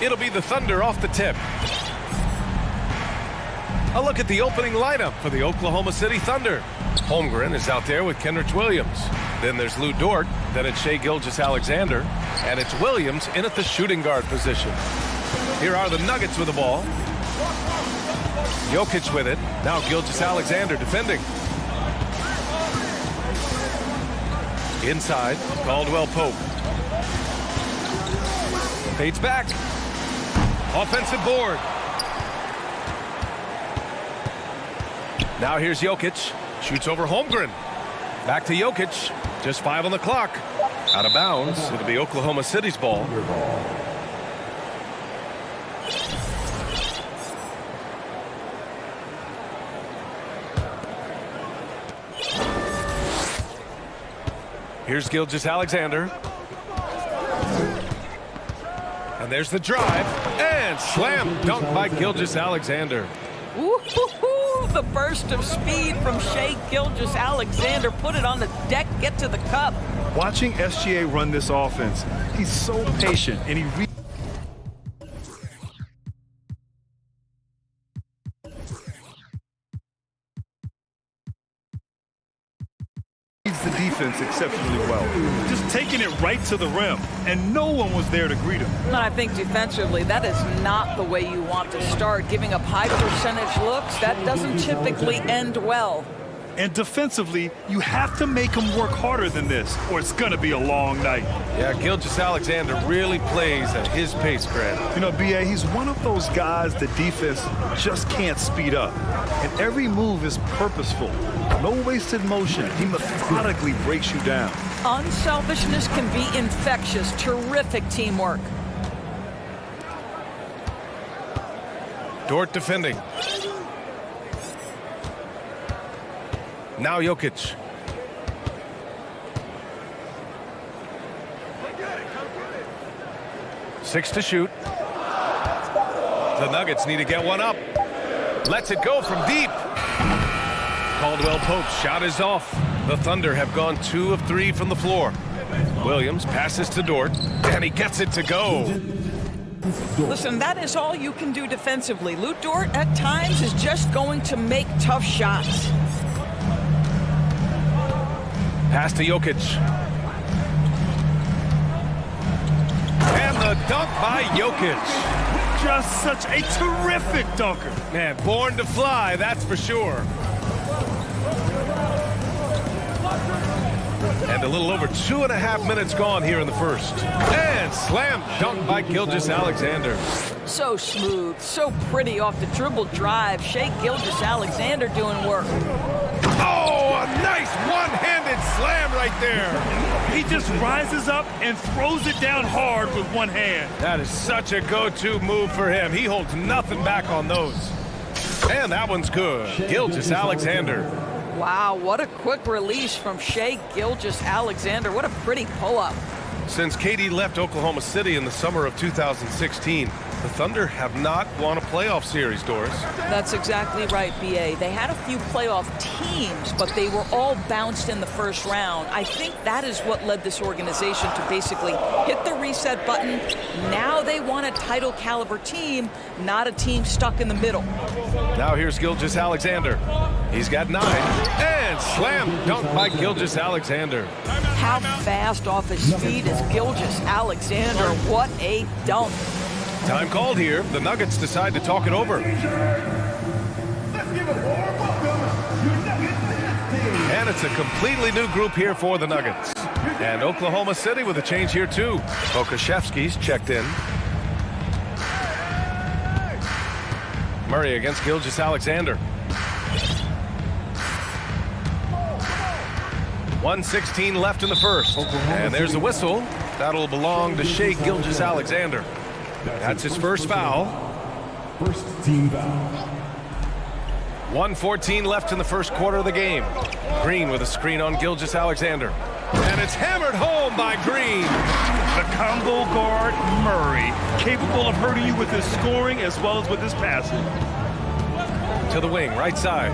It'll be the Thunder off the tip. A look at the opening lineup for the Oklahoma City Thunder. Holmgren is out there with Kenrich Williams. Then there's Lou Dort. Then it's Shai Gilgeous-Alexander. And it's Williams in at the shooting guard position. Here are the Nuggets with the ball. Jokic with it. Now Gilgeous-Alexander defending. Inside, Caldwell Pope. Fades back. Offensive board. Now here's Jokic. Shoots over Holmgren. Back to Jokic. Just 5 on the clock. Out of bounds. It'll be Oklahoma City's ball. Here's Gilgeous-Alexander. And there's the drive. And slam dunk by Gilgeous-Alexander. Ooh, the burst of speed from Shai Gilgeous-Alexander. Put it on the deck, get to the cup. Watching SGA run this offense, he's so patient, and he reads the defense exceptionally well. Just taking it right to the rim, and no one was there to greet him. And I think defensively, that is not the way you want to start. Giving up high percentage looks, that doesn't typically end well. And defensively, you have to make him work harder than this, or it's going to be a long night. Yeah, Gilgeous-Alexander really plays at his pace, Grant. You know, B.A., he's one of those guys the defense just can't speed up. And every move is purposeful. No wasted motion. He methodically breaks you down. Unselfishness can be infectious. Terrific teamwork. Dort defending. Now Jokic. Six to shoot. The Nuggets need to get one up. Lets it go from deep. Caldwell Pope's shot is off. The Thunder have gone 2 of 3 from the floor. Williams passes to Dort, and he gets it to go. Listen, that is all you can do defensively. Lou Dort, at times, is just going to make tough shots. Pass to Jokic. And the dunk by Jokic. Just such a terrific dunker. Man, born to fly, that's for sure. And a little over 2.5 minutes gone here in the first. And slam dunk by Gilgeous-Alexander. So smooth, so pretty off the dribble drive. Shai Gilgeous-Alexander doing work. Oh, a nice one-handed slam right there. He just rises up and throws it down hard with one hand. That is such a go-to move for him. He holds nothing back on those. And that one's good. Gilgeous-Alexander. Wow, what a quick release from Shai Gilgeous-Alexander. What a pretty pull-up. Since KD left Oklahoma City in the summer of 2016, the Thunder have not won a playoff series, Doris. That's exactly right, B.A. They had a few playoff teams, but they were all bounced in the first round. I think that is what led this organization to basically hit the reset button. Now they want a title caliber team, not a team stuck in the middle. Now here's Gilgeous-Alexander. He's got 9. And slam dunk by Gilgeous-Alexander. How fast off his feet is Gilgeous-Alexander. What a dunk. Time called here. The Nuggets decide to talk it over. And it's a completely new group here for the Nuggets. And Oklahoma City with a change here too. Okashevsky's checked in. Murray against Gilgeous-Alexander. 1:16 left in the first. And there's a whistle. That'll belong to Shai Gilgeous-Alexander. That's his first foul. First team foul. 1:14 left in the first quarter of the game. Green with a screen on Gilgeous-Alexander. And it's hammered home by Green. The combo guard, Murray, capable of hurting you with his scoring as well as with his passing. To the wing, right side.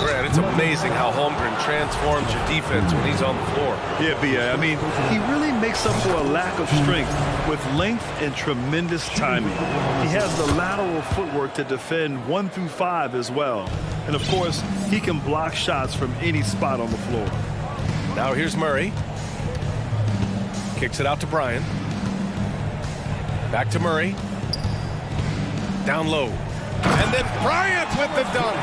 Grant, It's amazing how Holmgren transforms your defense when he's on the floor. Yeah, B.A. I mean, he really makes up for a lack of strength with length and tremendous timing. He has the lateral footwork to defend 1 through 5 as well. And, of course, he can block shots from any spot on the floor. Now here's Murray. Kicks it out to Bryant. Back to Murray. Down low. And then Bryant with the dunk.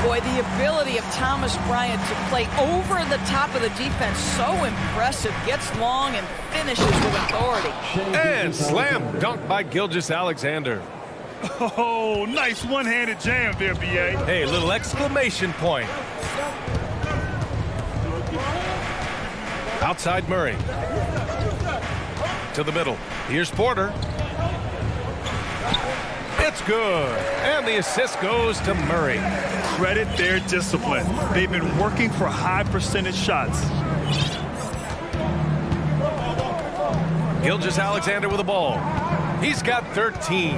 Boy, the ability of Thomas Bryant to play over the top of the defense, so impressive. Gets long and finishes with authority. And slam dunk by Gilgeous-Alexander. Oh, nice one-handed jam there, B.A. Hey, little exclamation point. Outside Murray. To the middle. Here's Porter. It's good. And the assist goes to Murray. Credit their discipline. They've been working for high percentage shots. Gilgeous-Alexander with the ball. He's got 13.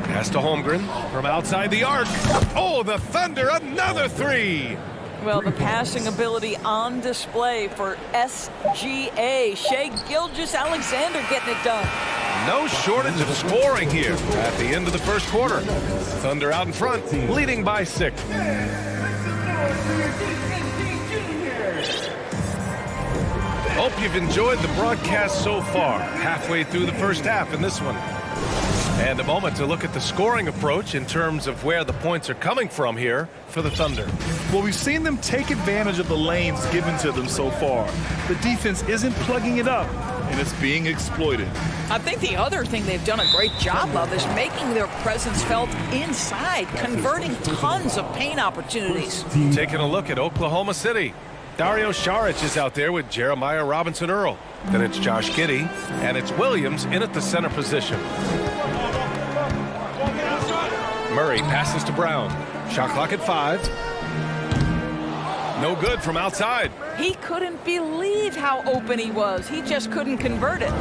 Pass to Holmgren from outside the arc. Oh, the Thunder, another three. Well, the passing ability on display for SGA. Shai Gilgeous-Alexander getting it done. No shortage of scoring here at the end of the first quarter. Thunder out in front, leading by 6. Hope you've enjoyed the broadcast so far. Halfway through the first half in this one. And a moment to look at the scoring approach in terms of where the points are coming from here for the Thunder. Well, we've seen them take advantage of the lanes given to them so far. The defense isn't plugging it up, and it's being exploited. I think the other thing they've done a great job of is making their presence felt inside, converting tons of paint opportunities. Taking a look at Oklahoma City. Dario Saric is out there with Jeremiah Robinson-Earl. Then it's Josh Giddey, and it's Williams in at the center position. Murray passes to Brown. Shot clock at 5. No good from outside. He couldn't believe how open he was. He just couldn't convert it.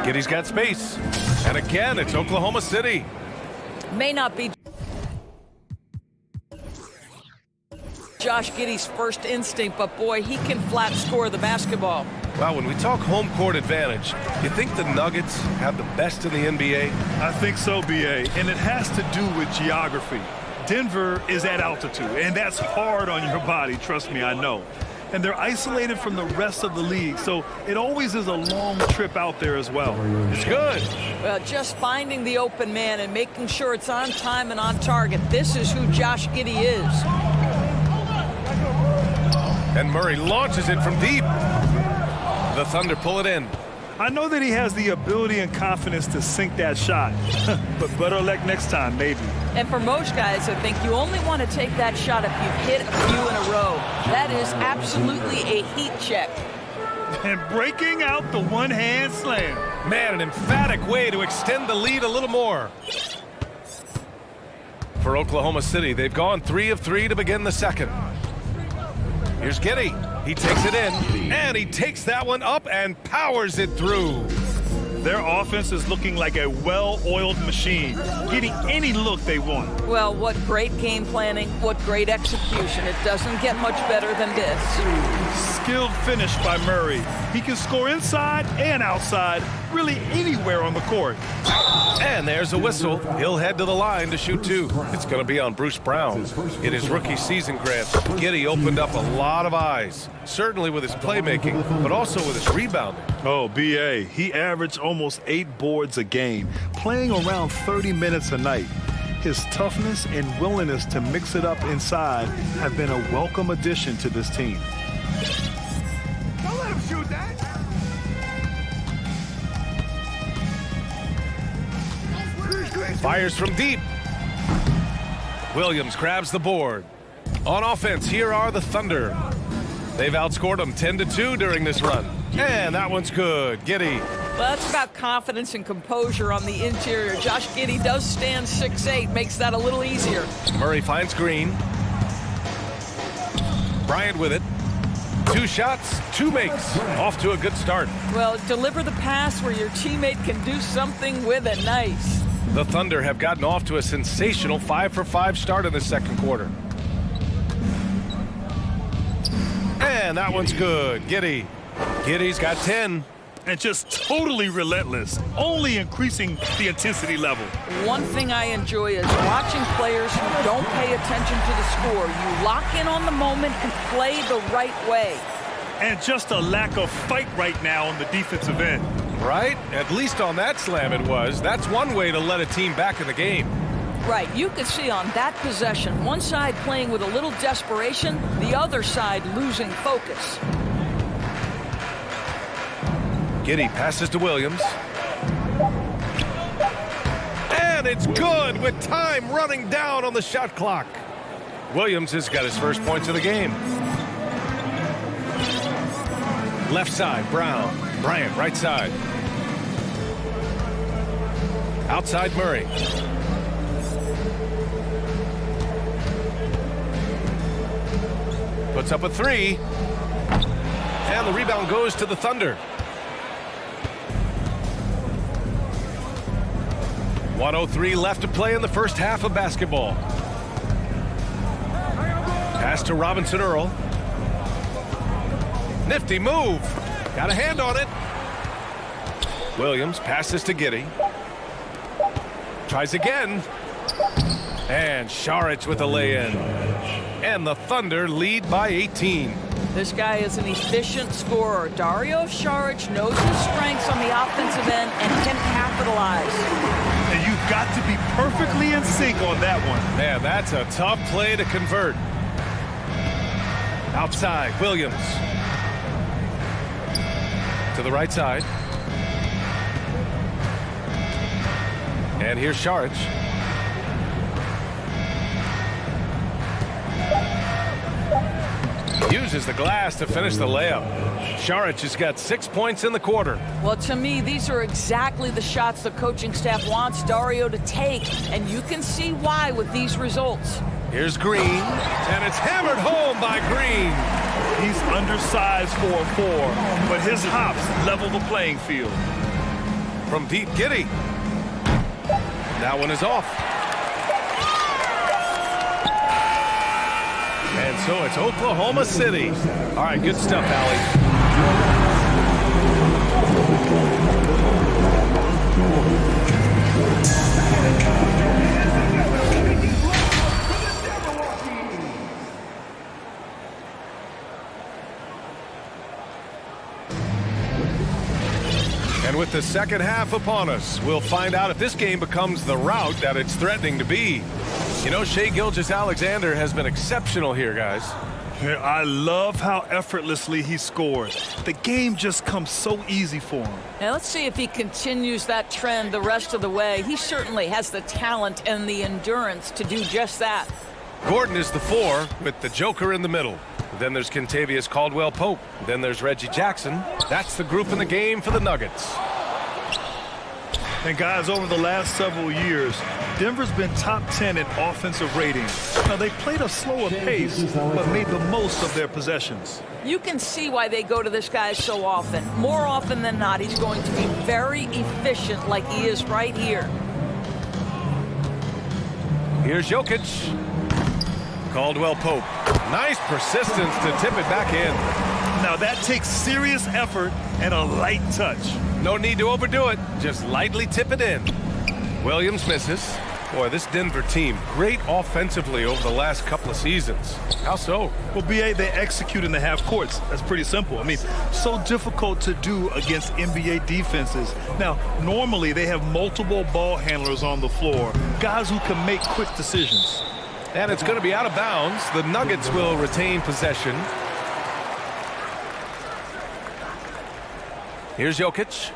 Giddey's got space. And again, it's Oklahoma City. May not be Josh Giddey's first instinct, but boy, he can flat score the basketball. Well, when we talk home court advantage, you think the Nuggets have the best in the NBA? I think so, B.A., and it has to do with geography. Denver is at altitude, and that's hard on your body, trust me, I know. And they're isolated from the rest of the league, so it always is a long trip out there as well. It's good. Well, just finding the open man and making sure it's on time and on target. This is who Josh Giddey is. And Murray launches it from deep. The Thunder pull it in. I know that he has the ability and confidence to sink that shot, but better luck next time, maybe. And for most guys, I think you only want to take that shot if you've hit a few in a row. That is absolutely a heat check. And breaking out the one-hand slam. Man, an emphatic way to extend the lead a little more. For Oklahoma City, they've gone 3 of 3 to begin the second. Here's Giddey. He takes it in, and he takes that one up and powers it through. Their offense is looking like a well-oiled machine, getting any look they want. Well, what great game planning, what great execution. It doesn't get much better than this. Skilled finish by Murray. He can score inside and outside, really anywhere on the court. And there's a whistle. He'll head to the line to shoot 2. It's going to be on Bruce Brown. In his rookie season, Grant, Giddey opened up a lot of eyes, certainly with his playmaking, but also with his rebounding. Oh, B.A., he averaged almost 8 boards a game, playing around 30 minutes a night. His toughness and willingness to mix it up inside have been a welcome addition to this team. Don't let him shoot that. Fires from deep. Williams grabs the board. On offense, here are the Thunder. They've outscored them 10-2 during this run. And that one's good. Giddey. Well, that's about confidence and composure on the interior. Josh Giddey does stand 6'8", makes that a little easier. Murray finds Green. Bryant with it. 2 shots, 2 makes. Off to a good start. Well, deliver the pass where your teammate can do something with it. Nice. The Thunder have gotten off to a sensational 5-for-5 start in the second quarter. And that one's good. Giddy's got 10. And just totally relentless, only increasing the intensity level. One thing I enjoy is watching players who don't pay attention to the score. You lock in on the moment and play the right way. And just a lack of fight right now on the defensive end. Right? At least on that slam it was. That's one way to let a team back in the game. Right, you could see on that possession, one side playing with a little desperation, the other side losing focus. Giddy passes to Williams. And it's good with time running down on the shot clock. Williams has got his first points of the game. Left side, Bryant, right side. Outside, Murray. Puts up a 3. And the rebound goes to the Thunder. 1:03 left to play in the first half of basketball. Pass to Robinson Earl. Nifty move. Got a hand on it. Williams passes to Giddy. Tries again. And Šarić with a lay-in. And the Thunder lead by 18. This guy is an efficient scorer. Dario Šarić knows his strengths on the offensive end and can capitalize. And you've got to be perfectly in sync on that one. Man, that's a tough play to convert. Outside, Williams. To the right side. And here's Šarić. Uses the glass to finish the layup. Šarić has got 6 points in the quarter. Well, to me, these are exactly the shots the coaching staff wants Dario to take, and you can see why with these results. Here's Green, and it's hammered home by Green. He's undersized for a 4, but his hops level the playing field. From deep, Giddy. That one is off. And so it's Oklahoma City. All right, good stuff, Allie. And with the second half upon us, we'll find out if this game becomes the rout that it's threatening to be. You know, Shai Gilgeous-Alexander has been exceptional here, guys. I love how effortlessly he scored. The game just comes so easy for him. Now let's see if he continues that trend the rest of the way. He certainly has the talent and the endurance to do just that. Gordon is the 4 with the Joker in the middle. Then there's Kentavious Caldwell-Pope. Then there's Reggie Jackson. That's the group in the game for the Nuggets. And guys, over the last several years, Denver's been top 10 in offensive ratings. Now, they played a slower pace, but made the most of their possessions. You can see why they go to this guy so often. More often than not, he's going to be very efficient like he is right here. Here's Jokic. Caldwell-Pope. Nice persistence to tip it back in. Now, that takes serious effort and a light touch. No need to overdo it. Just lightly tip it in. Williams misses. Boy, this Denver team, great offensively over the last couple of seasons. How so? Well, BA, they execute in the half courts. That's pretty simple. I mean, so difficult to do against NBA defenses. Now, normally they have multiple ball handlers on the floor, guys who can make quick decisions. And it's going to be out of bounds. The Nuggets will retain possession. Here's Jokic.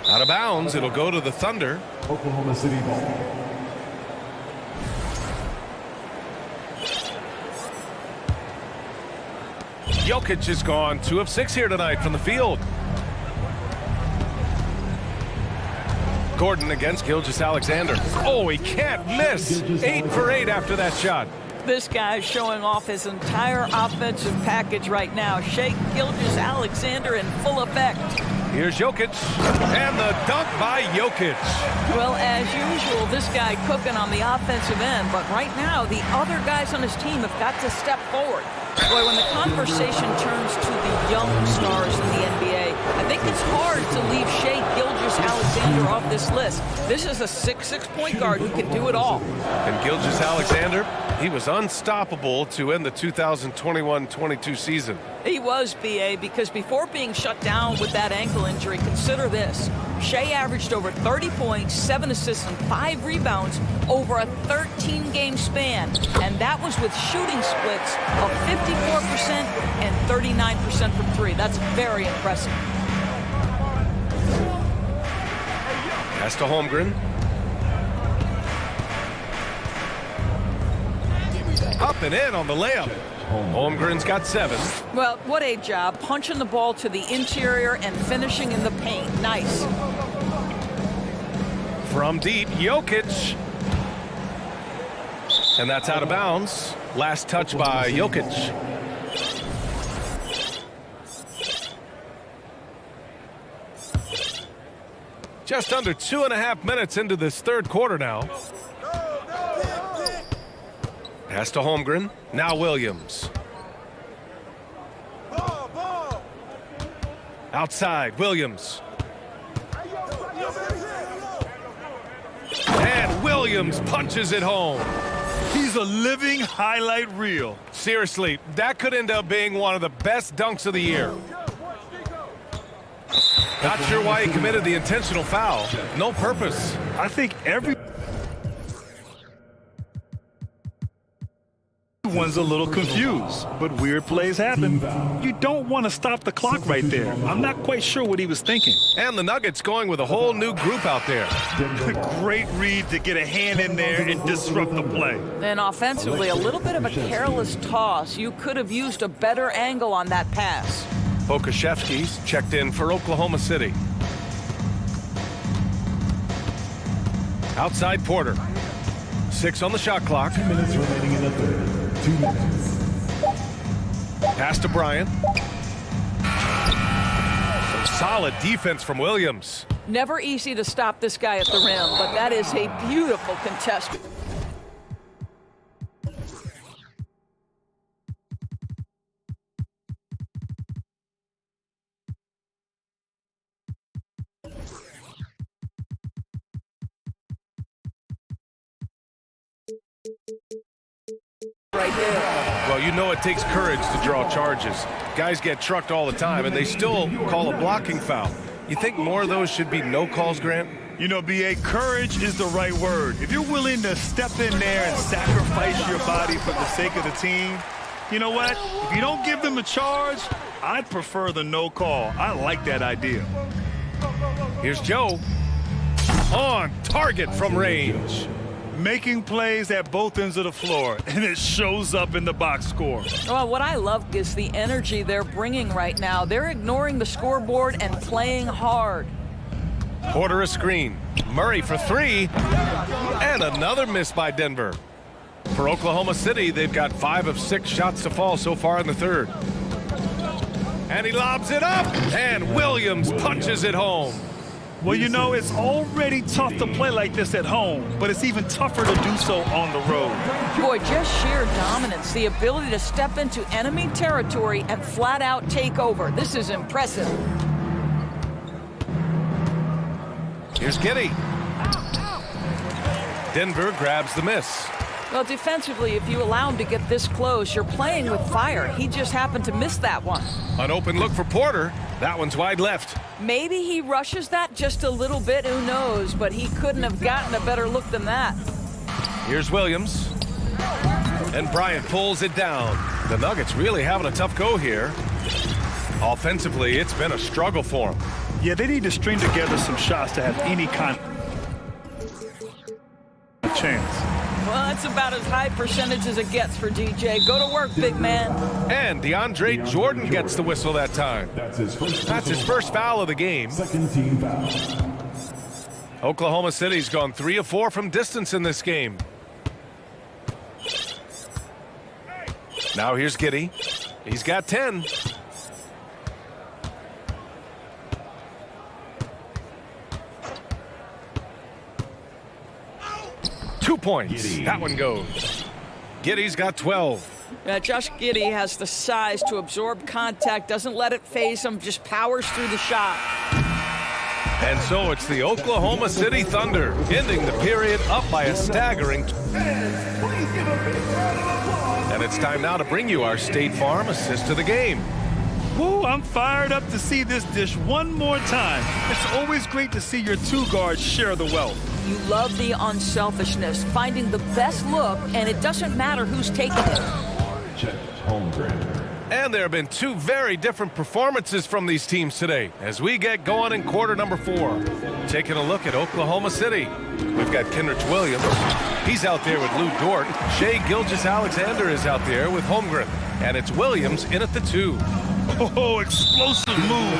Out of bounds. It'll go to the Thunder. Oklahoma City ball. Jokic is gone 2 of 6 here tonight from the field. Gordon against Gilgeous-Alexander. Oh, he can't miss. 8 for 8 after that shot. This guy's showing off his entire offensive package right now. Shai Gilgeous-Alexander in full effect. Here's Jokic, and the dunk by Jokic. Well, as usual, this guy cooking on the offensive end, but right now, the other guys on his team have got to step forward. Boy, when the conversation turns to the young stars in the NBA, I think it's hard to leave Shai Gilgeous-Alexander off this list. This is a 6'6" point guard who can do it all. And Gilgeous-Alexander, he was unstoppable to end the 2021-22 season. He was, B.A., because before being shut down with that ankle injury, consider this. Shai averaged over 30 points, 7 assists, and 5 rebounds over a 13-game span. And that was with shooting splits of 54% and 39% from 3. That's very impressive. Pass to Holmgren. Up and in on the layup. Holmgren's got 7. Well, what a job. Punching the ball to the interior and finishing in the paint. Nice. From deep, Jokic. And that's out of bounds. Last touch by Jokic. Just under 2.5 minutes into this third quarter now. Pass to Holmgren. Now Williams. Outside, Williams. And Williams punches it home. He's a living highlight reel. Seriously, that could end up being one of the best dunks of the year. Not sure why he committed the intentional foul. No purpose. I think everyone's a little confused, but weird plays happen. You don't want to stop the clock right there. I'm not quite sure what he was thinking. And the Nuggets going with a whole new group out there. Great read to get a hand in there and disrupt the play. And offensively, a little bit of a careless toss. You could have used a better angle on that pass. Pokashevsky's checked in for Oklahoma City. Outside Porter. 6 on the shot clock. 2 minutes remaining in the third. 2 minutes. Pass to Bryant. Some solid defense from Williams. Never easy to stop this guy at the rim, but that is a beautiful contest. Right there. Well, you know it takes courage to draw charges. Guys get trucked all the time, and they still call a blocking foul. You think more of those should be no calls, Grant? You know, B.A., courage is the right word. If you're willing to step in there and sacrifice your body for the sake of the team, you know what? If you don't give them a charge, I'd prefer the no call. I like that idea. Here's Joe. On target from range. Making plays at both ends of the floor, and it shows up in the box score. Well, what I love is the energy they're bringing right now. They're ignoring the scoreboard and playing hard. Porter a screen. Murray for 3. And another miss by Denver. For Oklahoma City, they've got 5 of 6 shots to fall so far in the third. And he lobs it up, and Williams punches it home. Well, you know, it's already tough to play like this at home, but it's even tougher to do so on the road. Boy, just sheer dominance, the ability to step into enemy territory and flat out take over. This is impressive. Here's Giddey. Denver grabs the miss. Well, defensively, if you allow him to get this close, you're playing with fire. He just happened to miss that one. An open look for Porter. That one's wide left. Maybe he rushes that just a little bit, who knows, but he couldn't have gotten a better look than that. Here's Williams. And Bryant pulls it down. The Nuggets really having a tough go here. Offensively, it's been a struggle for them. Yeah, they need to string together some shots to have any kind of chance. Well, that's about as high percentage as it gets for DJ. Go to work, big man. And DeAndre Jordan gets the whistle that time. That's his first foul of the game. Second team foul. Oklahoma City's gone 3 of 4 from distance in this game. Now here's Giddey. He's got 10. Points. That one goes. Giddey's got 12. Josh Giddey has the size to absorb contact, doesn't let it phase him, just powers through the shot. And so it's the Oklahoma City Thunder ending the period up by a staggering. And it's time now to bring you our State Farm assist to the game. Woo, I'm fired up to see this dish one more time. It's always great to see your two guards share the wealth. You love the unselfishness, finding the best look, and it doesn't matter who's taking it. And there have been two very different performances from these teams today as we get going in quarter number 4. Taking a look at Oklahoma City. We've got Kenrich Williams. He's out there with Lou Dort. Shai Gilgeous-Alexander is out there with Holmgren. And it's Williams in at the 2. Oh, explosive move.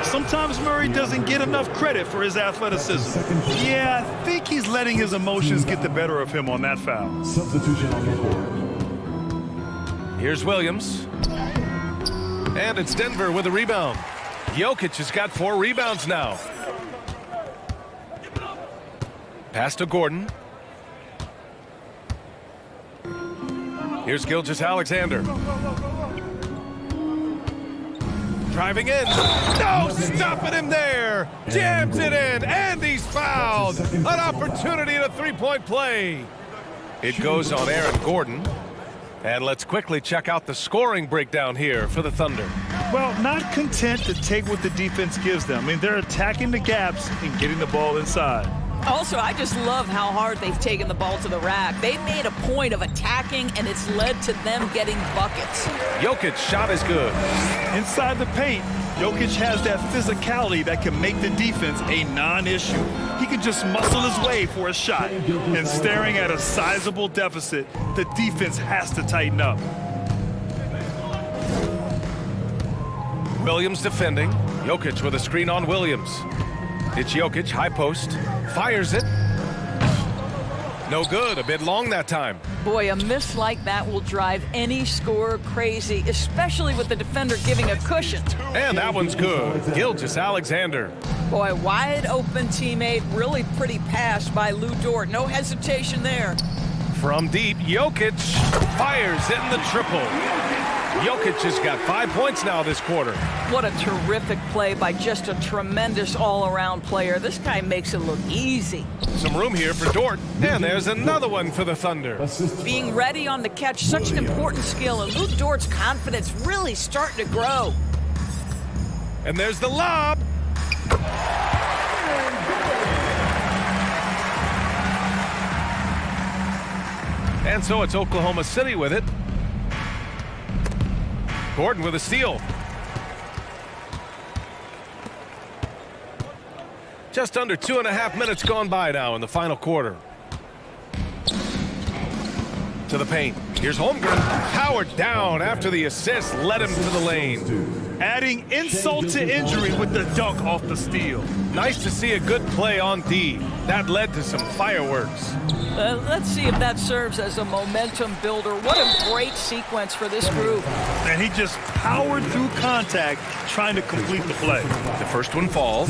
Sometimes Murray doesn't get enough credit for his athleticism. Yeah, I think he's letting his emotions get the better of him on that foul. Substitution on the court. Here's Williams. And it's Denver with a rebound. Jokic has got 4 rebounds now. Pass to Gordon. Here's Gilgeous-Alexander. Driving in. No, stopping him there. Jams it in, and he's fouled. An opportunity at a three-point play. It goes on Aaron Gordon. And let's quickly check out the scoring breakdown here for the Thunder. Well, not content to take what the defense gives them. I mean, they're attacking the gaps and getting the ball inside. Also, I just love how hard they've taken the ball to the rack. They've made a point of attacking, and it's led to them getting buckets. Jokic's shot is good. Inside the paint, Jokic has that physicality that can make the defense a non-issue. He can just muscle his way for a shot. And staring at a sizable deficit, the defense has to tighten up. Williams defending. Jokic with a screen on Williams. It's Jokic, high post. Fires it. No good, a bit long that time. Boy, a miss like that will drive any scorer crazy, especially with the defender giving a cushion. And that one's good. Gilgeous-Alexander. Boy, wide open teammate, really pretty pass by Lou Dort. No hesitation there. From deep, Jokic fires in the triple. Jokic has got 5 points now this quarter. What a terrific play by just a tremendous all-around player. This guy makes it look easy. Some room here for Dort. And there's another one for the Thunder. Being ready on the catch, such an important skill, and Lou Dort's confidence really starting to grow. And there's the lob. And so it's Oklahoma City with it. Gordon with a steal. Just under 2.5 minutes gone by now in the final quarter. To the paint. Here's Holmgren. Powered down after the assist led him to the lane. Adding insult to injury with the dunk off the steal. Nice to see a good play on D. That led to some fireworks. Let's see if that serves as a momentum builder. What a great sequence for this group. And he just powered through contact trying to complete the play. The first one falls.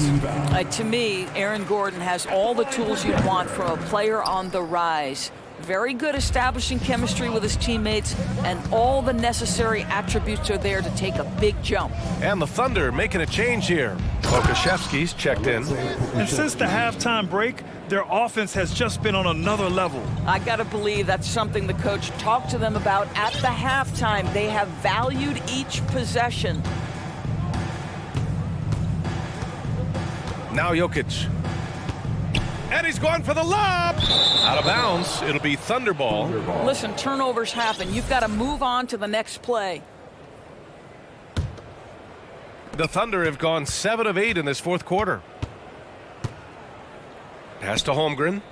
To me, Aaron Gordon has all the tools you'd want from a player on the rise. Very good establishing chemistry with his teammates, and all the necessary attributes are there to take a big jump. And the Thunder making a change here. Kokashevsky's checked in. And since the halftime break, their offense has just been on another level. I gotta believe that's something the coach talked to them about at the halftime. They have valued each possession. Now Jokic. And he's going for the lob. Out of bounds. It'll be Thunder ball. Listen, turnovers happen. You've got to move on to the next play. The Thunder have gone 7 of 8 in this fourth quarter. Pass to Holmgren.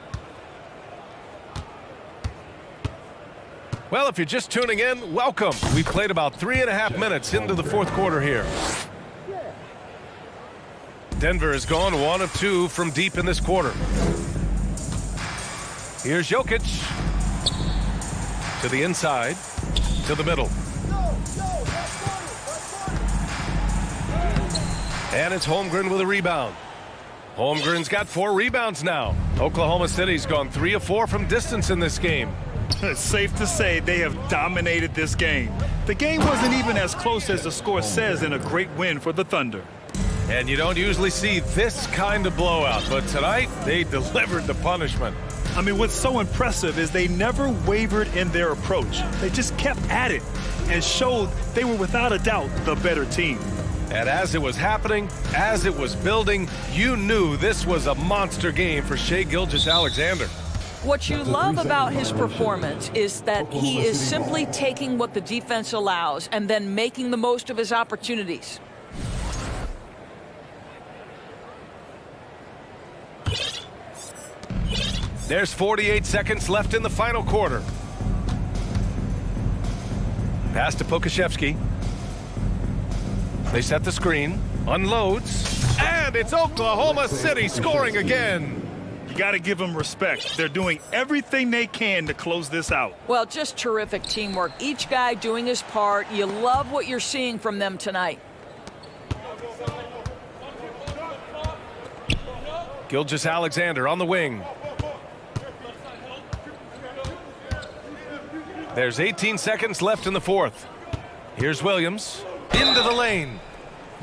Well, if you're just tuning in, welcome. We played about 3.5 minutes into the fourth quarter here. Denver has gone 1 of 2 from deep in this quarter. Here's Jokic. To the inside. To the middle. And it's Holmgren with a rebound. Holmgren's got 4 rebounds now. Oklahoma City's gone 3 of 4 from distance in this game. It's safe to say they have dominated this game. The game wasn't even as close as the score says in a great win for the Thunder. And you don't usually see this kind of blowout, but tonight they delivered the punishment. I mean, what's so impressive is they never wavered in their approach. They just kept at it and showed they were without a doubt the better team. And as it was happening, as it was building, you knew this was a monster game for Shai Gilgeous-Alexander. What you love about his performance is that he is simply taking what the defense allows and then making the most of his opportunities. There's 48 seconds left in the final quarter. Pass to Pokashevsky. They set the screen, unloads, and it's Oklahoma City scoring again. You got to give them respect. They're doing everything they can to close this out. Well, just terrific teamwork. Each guy doing his part. You love what you're seeing from them tonight. Gilgeous-Alexander on the wing. There's 18 seconds left in the fourth. Here's Williams into the lane.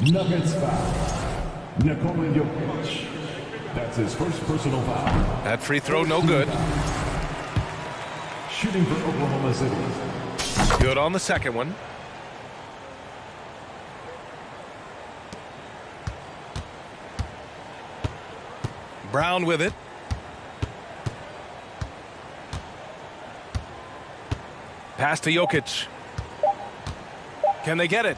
Nuggets foul. Nikola Jokic. That's his first personal foul. That free throw no good. Shooting for Oklahoma City. Good on the second one. Brown with it. Pass to Jokic. Can they get it?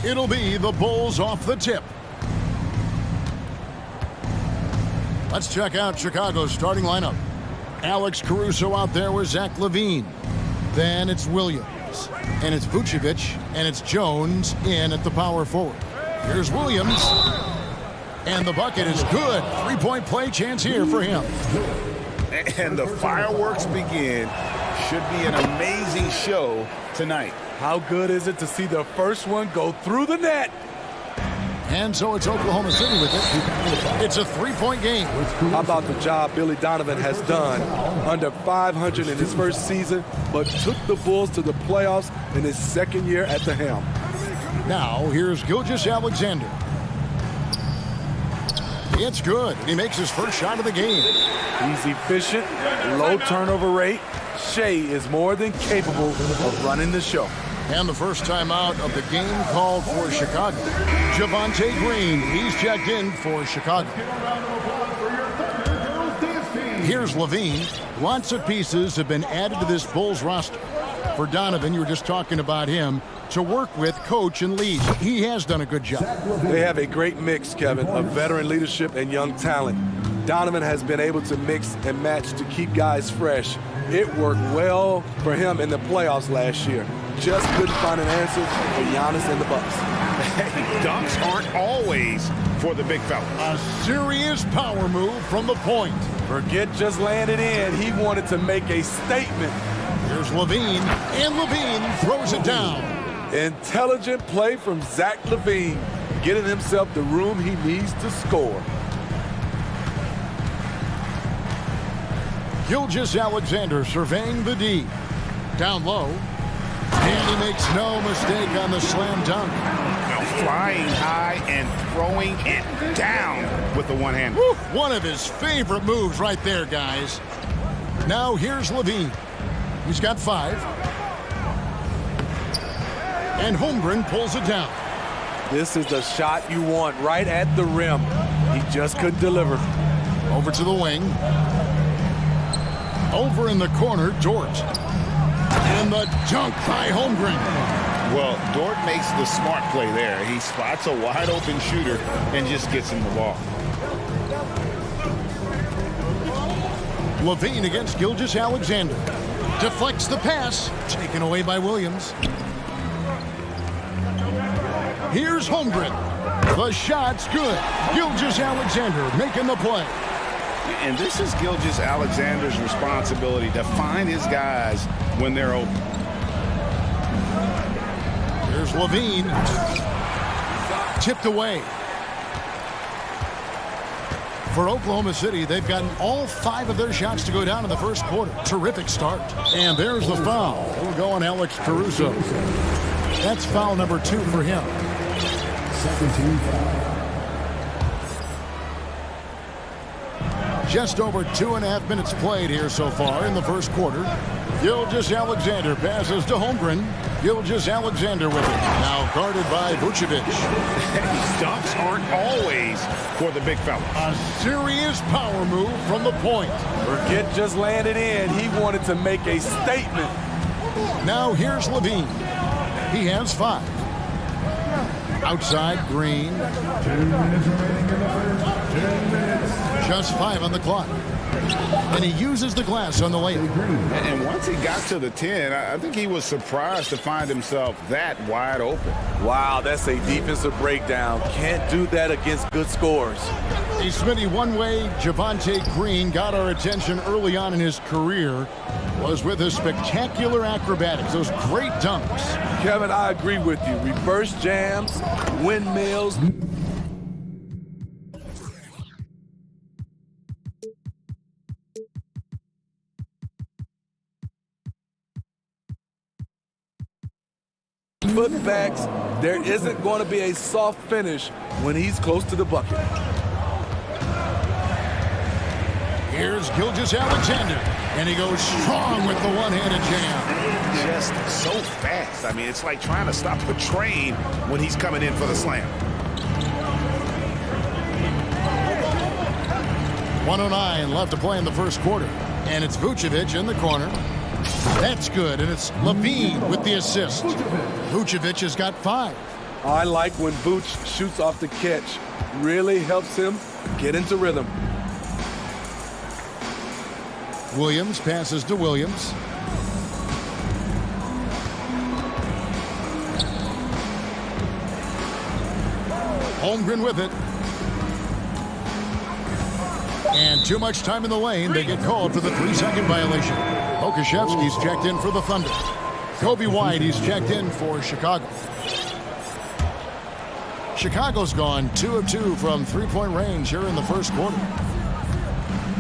It'll be the Bulls off the tip. Let's check out Chicago's starting lineup. Alex Caruso out there with Zach LaVine. Then it's Williams. And it's Vucevic. And it's Jones in at the power forward. Here's Williams. And the bucket is good. Three-point play chance here for him. And the fireworks begin. Should be an amazing show tonight. How good is it to see the first one go through the net? And so it's Oklahoma City with it. It's a three-point game. How about the job Billy Donovan has done? Under 500 in his first season, but took the Bulls to the playoffs in his second year at the helm. Now, here's Gilgeous-Alexander. It's good. He makes his first shot of the game. He's efficient, low turnover rate. Shea is more than capable of running the show. And the first time out of the game called for Chicago. Javonte Green, he's checked in for Chicago. Here's LaVine. Lots of pieces have been added to this Bulls roster. For Donovan, you were just talking about him, to work with, coach, and lead. He has done a good job. They have a great mix, Kevin, of veteran leadership and young talent. Donovan has been able to mix and match to keep guys fresh. It worked well for him in the playoffs last year. Just couldn't find an answer for Giannis and the Bucks. Dunks aren't always for the big fella. A serious power move from the point. Forget just laying it in. He wanted to make a statement. Here's LaVine, and LaVine throws it down. Intelligent play from Zach LaVine, getting himself the room he needs to score. Gilgeous-Alexander surveying the D. Down low. And he makes no mistake on the slam dunk. Flying high and throwing it down with the one hand. Woo, one of his favorite moves right there, guys. Now here's LaVine. He's got 5. And Holmgren pulls it down. This is the shot you want right at the rim. He just couldn't deliver. Over to the wing. Over in the corner, Dort. And the dunk by Holmgren. Well, Dort makes the smart play there. He spots a wide open shooter and just gets him the ball. LaVine against Gilgeous-Alexander. Deflects the pass. Taken away by Williams. Here's Holmgren. The shot's good. Gilgeous-Alexander making the play. And this is Gilgeous-Alexander's responsibility to find his guys when they're open. Here's LaVine. Tipped away. For Oklahoma City, they've gotten all 5 of their shots to go down in the first quarter. Terrific start. And there's the foul. It'll go on Alex Caruso. That's foul number 2 for him. 17 foul. Just over 2.5 minutes played here so far in the first quarter. Gilgeous-Alexander passes to Holmgren. Gilgeous-Alexander with it. Now guarded by Vucevic. Dunks aren't always for the big fella. A serious power move from the point. Forget just laying it in. He wanted to make a statement. Now here's LaVine. He has 5. Outside, Green. 2 minutes remaining in the first. 10 minutes. Just 5 on the clock. And he uses the glass on the layup. And once he got to the 10, I think he was surprised to find himself that wide open. Wow, that's a defensive breakdown. Can't do that against good scores. Hey, Smitty, one way Javonte Green got our attention early on in his career was with his spectacular acrobatics, those great dunks. Kevin, I agree with you. Reverse jams, windmills. Putbacks, there isn't going to be a soft finish when he's close to the bucket. Here's Gilgeous-Alexander, and he goes strong with the one-handed jam. Just so fast. I mean, it's like trying to stop a train when he's coming in for the slam. 1:09 left to play in the first quarter, and it's Vucevic in the corner. That's good, and it's LaVine with the assist. Vucevic has got 5. I like when Vooch shoots off the catch. Really helps him get into rhythm. Williams passes to Williams. Holmgren with it. And too much time in the lane. They get called for the 3-second violation. Okashevsky's checked in for the Thunder. Kobe White, he's checked in for Chicago. Chicago's gone 2 of 2 from three-point range here in the first quarter.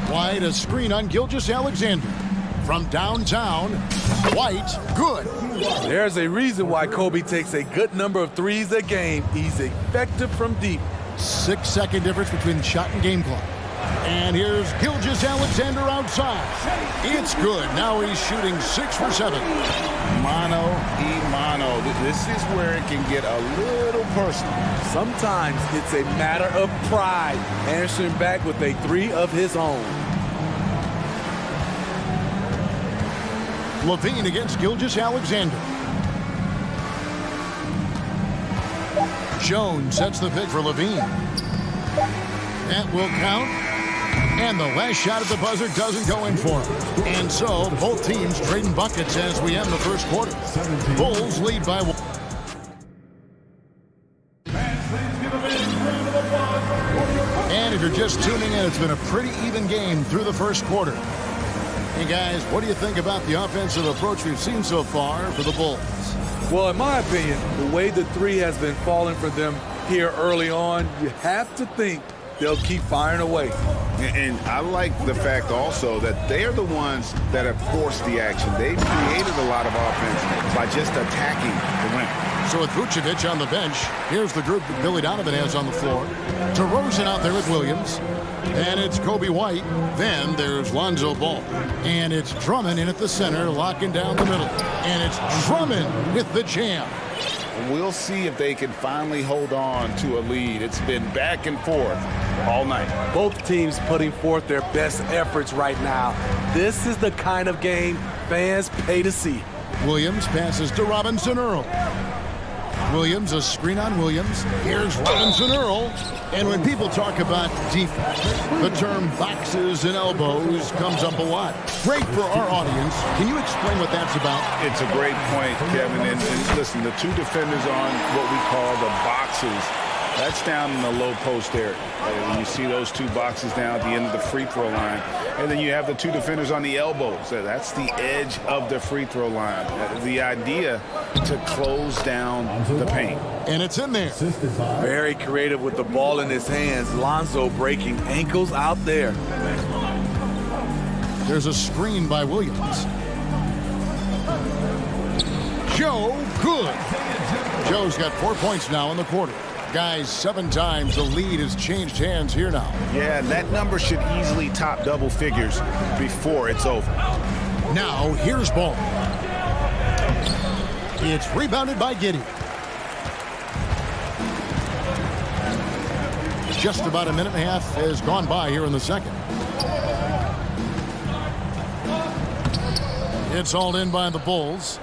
White, a screen on Gilgeous-Alexander. From downtown, White, good. There's a reason why Kobe takes a good number of threes a game. He's effective from deep. 6-second difference between shot and game clock. And here's Gilgeous-Alexander outside. It's good. Now he's shooting 6 for 7. Mano. This is where it can get a little personal. Sometimes it's a matter of pride, answering back with a 3 of his own. Levine against Gilgeous-Alexander. Jones sets the pick for Levine. That will count. And the last shot at the buzzer doesn't go in for him. And so both teams trading buckets as we end the first quarter. Bulls lead by 1. And if you're just tuning in, it's been a pretty even game through the first quarter. Hey guys, what do you think about the offensive approach we've seen so far for the Bulls? Well, in my opinion, the way the 3 has been falling for them here early on, you have to think they'll keep firing away. And I like the fact also that they are the ones that have forced the action. They've created a lot of offense by just attacking the rim. So with Vucevic on the bench, here's the group that Billy Donovan has on the floor. DeRozan out there with Williams. And it's Kobe White. Then there's Lonzo Ball. And it's Drummond in at the center, locking down the middle. And it's Drummond with the jam. We'll see if they can finally hold on to a lead. It's been back and forth all night. Both teams putting forth their best efforts right now. This is the kind of game fans pay to see. Williams passes to Robinson Earl. Williams, a screen on Williams. Here's Robinson Earl. And when people talk about defense, the term boxes and elbows comes up a lot. Great for our audience. Can you explain what that's about? It's a great point, Kevin. And listen, the 2 defenders on what we call the boxes, that's down in the low post area. And you see those 2 boxes down at the end of the free throw line. And then you have the 2 defenders on the elbows. That's the edge of the free throw line. The idea to close down the paint. And it's in there. Very creative with the ball in his hands. Lonzo breaking ankles out there. There's a screen by Williams. Joe, good. Joe's got 4 points now in the quarter. Guys, 7 times the lead has changed hands here now. Yeah, that number should easily top double figures before it's over. Now, here's Ball. It's rebounded by Giddey. Just about a minute and a half has gone by here in the second. It's hauled in by the Bulls.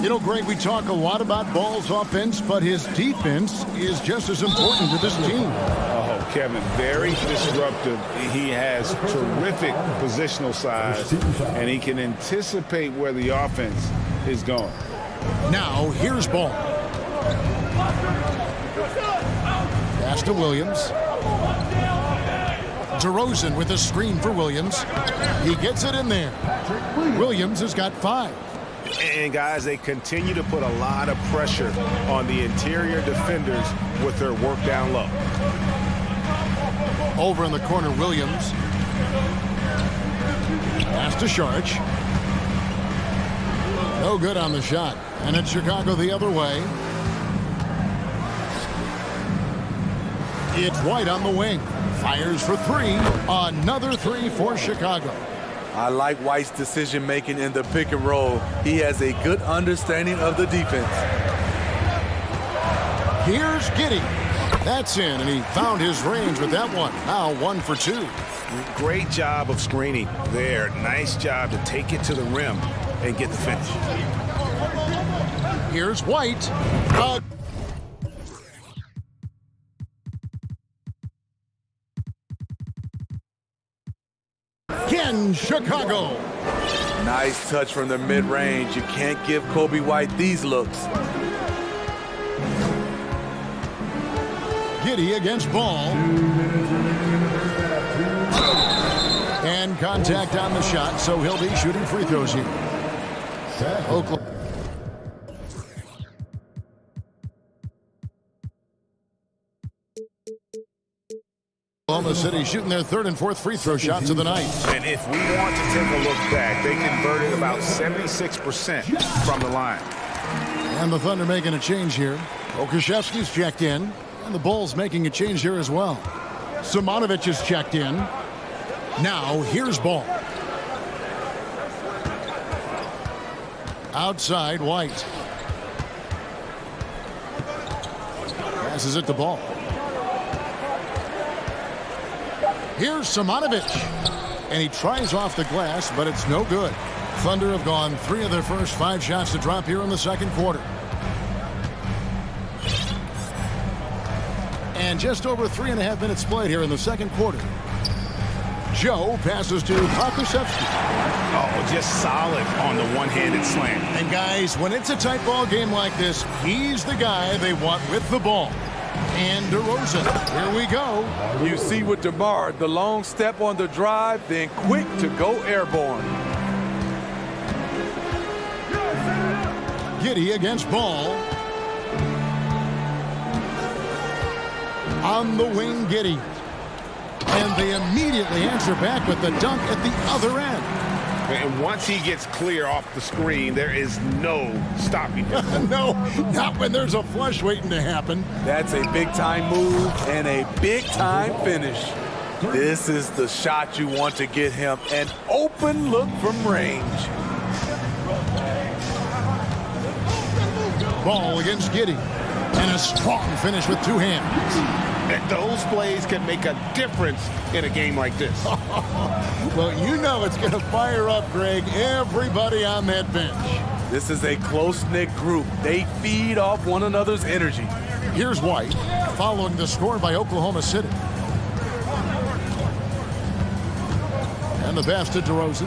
You know, Greg, we talk a lot about Ball's offense, but his defense is just as important to this team. Oh, Kevin, very disruptive. He has terrific positional size, and he can anticipate where the offense is going. Now, here's Ball. Pass to Williams. DeRozan with a screen for Williams. He gets it in there. Williams has got 5. And, guys, they continue to put a lot of pressure on the interior defenders with their work down low. Over in the corner, Williams. Pass to Sharch. No good on the shot. And it's Chicago the other way. It's White on the wing. Fires for 3. Another 3 for Chicago. I like White's decision-making in the pick and roll. He has a good understanding of the defense. Here's Giddey. That's in, and he found his range with that one. Now 1 for 2. Great job of screening there. Nice job to take it to the rim and get the finish. Here's White. Again, Chicago. Nice touch from the mid-range. You can't give Kobe White these looks. Giddey against Ball. And contact on the shot, so he'll be shooting free throws here. Oklahoma. Oklahoma City shooting their third and fourth free throw shots of the night. And if we want to take a look back, they converted about 76% from the line. And the Thunder making a change here. Okashevsky's checked in. And the Bulls making a change here as well. Simonovic is checked in. Now, here's Ball. Outside, White. Passes it to Ball. Here's Simonovic. And he tries off the glass, but it's no good. Thunder have gone 3 of their first 5 shots to drop here in the second quarter. And just over 3.5 minutes played here in the second quarter. Joe passes to Okashevsky. Oh, just solid on the one-handed slam. And guys, when it's a tight ball game like this, he's the guy they want with the ball. And DeRozan, here we go. You see with DeMar, the long step on the drive, then quick to go airborne. Giddey against Ball. On the wing, Giddey. And they immediately answer back with the dunk at the other end. And once he gets clear off the screen, there is no stopping him. No, not when there's a flush waiting to happen. That's a big-time move and a big-time finish. This is the shot you want to get him. An open look from range. Ball against Giddey. And a strong finish with 2 hands. And those plays can make a difference in a game like this. Well, you know it's going to fire up, Greg, everybody on that bench. This is a close-knit group. They feed off one another's energy. Here's White, following the score by Oklahoma City. And the pass to DeRozan.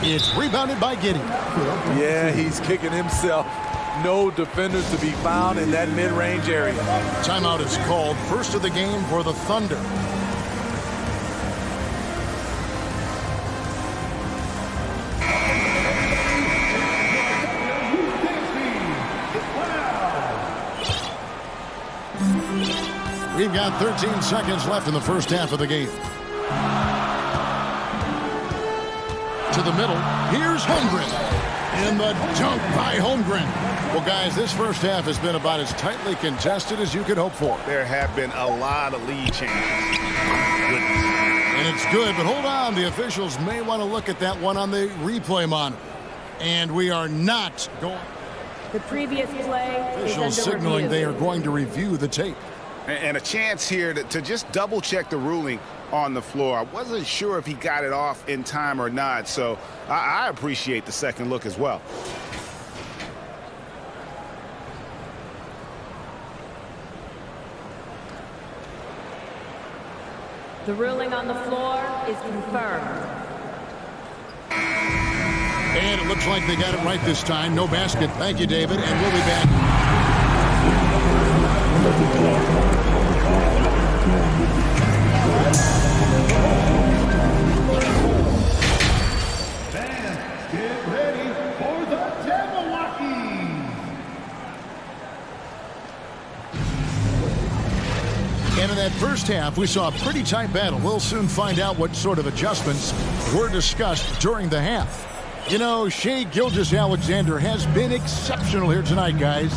It's rebounded by Giddey. Yeah, he's kicking himself. No defenders to be found in that mid-range area. Timeout is called. First of the game for the Thunder. We've got 13 seconds left in the first half of the game. To the middle. Here's Holmgren. And the dunk by Holmgren. Well, guys, this first half has been about as tightly contested as you could hope for. There have been a lot of lead changes. Goodness. And it's good, but hold on. The officials may want to look at that one on the replay monitor. And we are not going. The previous play Officials signaling they are going to review the tape. And a chance here to just double-check the ruling on the floor. I wasn't sure if he got it off in time or not, so I appreciate the second look as well. The ruling on the floor is confirmed. And it looks like they got it right this time. No basket. Thank you, David, and we'll be back. Fans, get ready for the Milwaukee. And in that first half, we saw a pretty tight battle. We'll soon find out what sort of adjustments were discussed during the half. You know, Shai Gilgeous-Alexander has been exceptional here tonight, guys.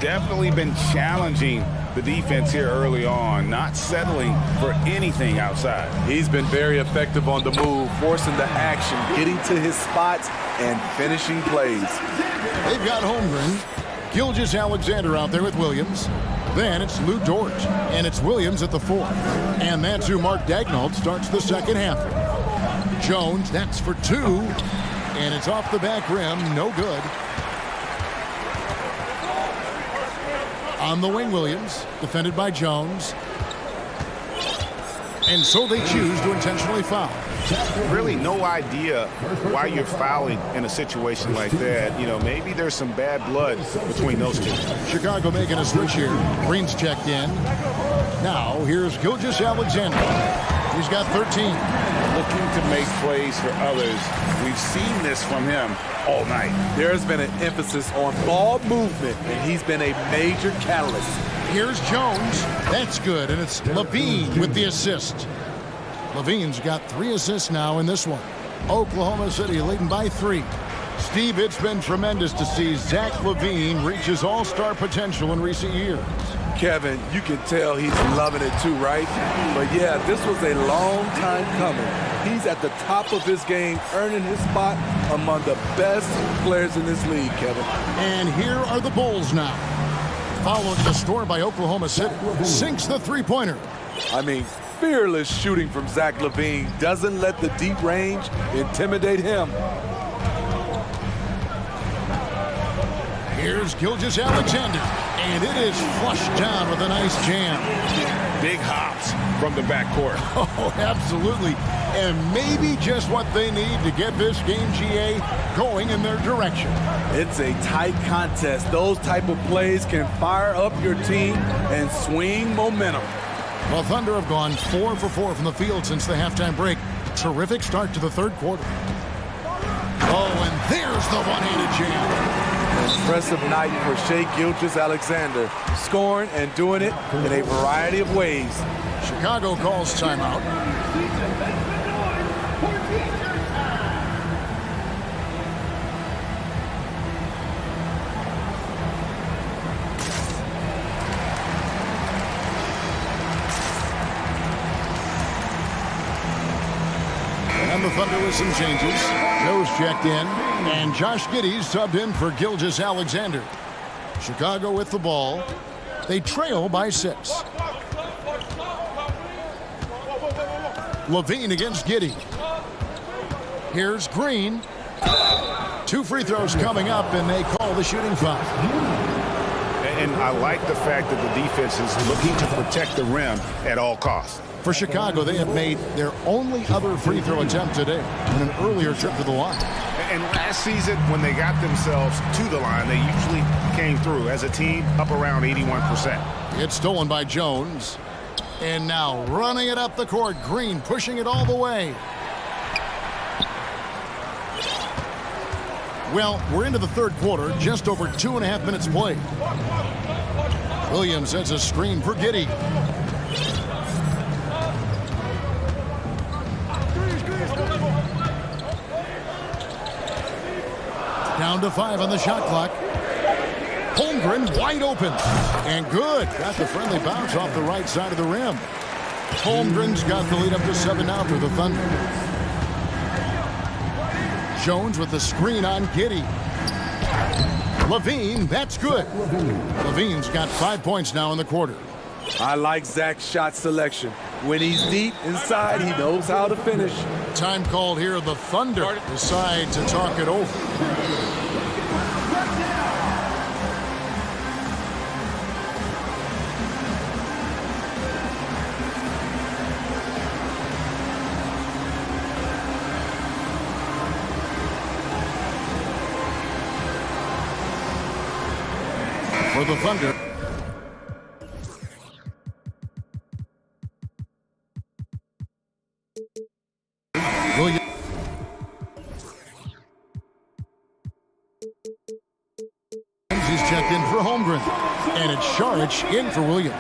Definitely been challenging the defense here early on, not settling for anything outside. He's been very effective on the move, forcing the action, getting to his spots, and finishing plays. They've got Holmgren, Gilgeous-Alexander out there with Williams. Then it's Lou Dort, and it's Williams at the 4. And that's who Mark Daigneault starts the second half. Jones, that's for 2. And it's off the back rim, no good. On the wing, Williams, defended by Jones. And so they choose to intentionally foul. Really no idea why you're fouling in a situation like that. You know, maybe there's some bad blood between those two. Chicago making a switch here. Green's checked in. Now, here's Gilgeous-Alexander. He's got 13. Looking to make plays for others. We've seen this from him all night. There's been an emphasis on ball movement, and he's been a major catalyst. Here's Jones. That's good, and it's Levine with the assist. Levine's got 3 assists now in this one. Oklahoma City leading by 3. Steve, it's been tremendous to see Zach LaVine reach his all-star potential in recent years. Kevin, you can tell he's loving it too, right? But yeah, this was a long time coming. He's at the top of his game, earning his spot among the best players in this league, Kevin. And here are the Bulls now. Following the score by Oklahoma City. Sinks the three-pointer. I mean, fearless shooting from Zach LaVine doesn't let the deep range intimidate him. Here's Gilgeous-Alexander, and it is flushed down with a nice jam. Big hops from the backcourt. Oh, absolutely. And maybe just what they need to get this game, GA, going in their direction. It's a tight contest. Those type of plays can fire up your team and swing momentum. The Thunder have gone 4 for 4 from the field since the halftime break. Terrific start to the third quarter. Oh, and there's the one-handed jam. Impressive night for Shai Gilgeous-Alexander, scoring and doing it in a variety of ways. Chicago calls timeout. And the Thunder with some changes. Joe's checked in, and Josh Giddey's subbed in for Gilgeous-Alexander. Chicago with the ball. They trail by 6. Levine against Giddey. Here's Green. 2 free throws coming up, and they call the shooting foul. And I like the fact that the defense is looking to protect the rim at all costs. For Chicago, they have made their only other free throw attempt today in an earlier trip to the line. And last season, when they got themselves to the line, they usually came through as a team up around 81%. It's stolen by Jones. And now running it up the court, Green pushing it all the way. Well, we're into the third quarter, just over 2.5 minutes played. Williams sets a screen for Giddey. Down to 5 on the shot clock. Holmgren wide open. And good. Got the friendly bounce off the right side of the rim. Holmgren's got the lead up to 7 now for the Thunder. Jones with the screen on Giddey. Levine, that's good. Levine's got 5 points now in the quarter. I like Zach's shot selection. When he's deep inside, he knows how to finish. Time called here. The Thunder decide to talk it over. For the Thunder. Williams. He's checked in for Holmgren. And it's Saric in for Williams.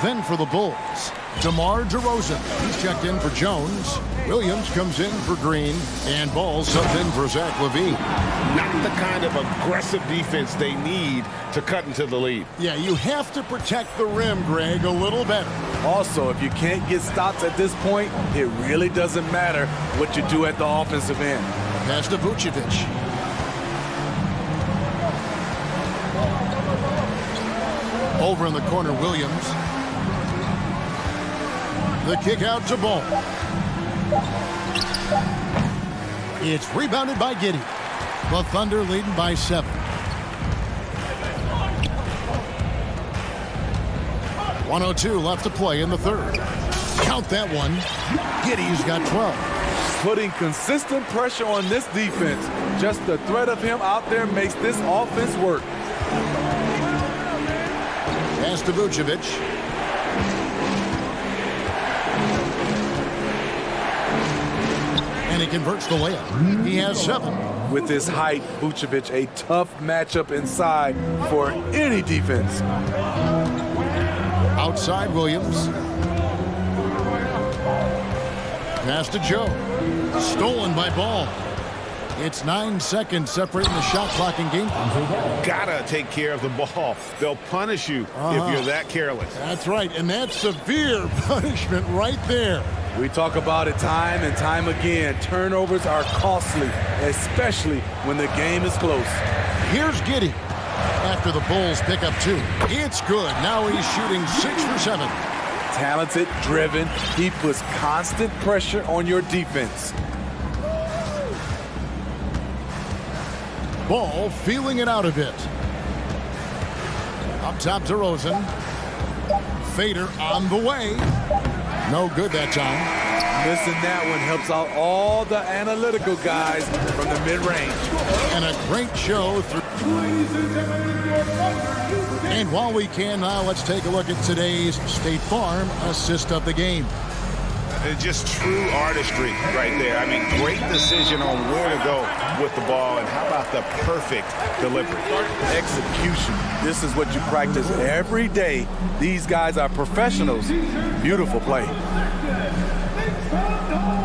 Then for the Bulls, DeMar DeRozan. He's checked in for Jones. Williams comes in for Green. And Ball subbed in for Zach LaVine. Not the kind of aggressive defense they need to cut into the lead. Yeah, you have to protect the rim, Greg, a little better. Also, if you can't get stops at this point, it really doesn't matter what you do at the offensive end. Pass to Vucevic. Over in the corner, Williams. The kick out to Ball. It's rebounded by Giddey. The Thunder leading by 7. 1:02 left to play in the third. Count that one. Giddey's got 12. Putting consistent pressure on this defense. Just the threat of him out there makes this offense work. Pass to Vucevic. And he converts the layup. He has 7. With his height, Vucevic, a tough matchup inside for any defense. Outside Williams. Pass to Joe. Stolen by Ball. It's 9 seconds separating the shot clock and game. Gotta take care of the ball. They'll punish you if you're that careless. That's right, and that's severe punishment right there. We talk about it time and time again. Turnovers are costly, especially when the game is close. Here's Giddey. After the Bulls pick up 2. It's good. Now he's shooting 6 for 7. Talented, driven. He puts constant pressure on your defense. Ball feeling it out a bit. Up top to Rosen. Fader on the way. No good that time. Missing that one helps out all the analytical guys from the mid-range. And a great show through. And while we can now, let's take a look at today's State Farm assist of the game. It's just true artistry right there. I mean, great decision on where to go with the ball, and how about the perfect delivery? Execution. This is what you practice every day. These guys are professionals. Beautiful play.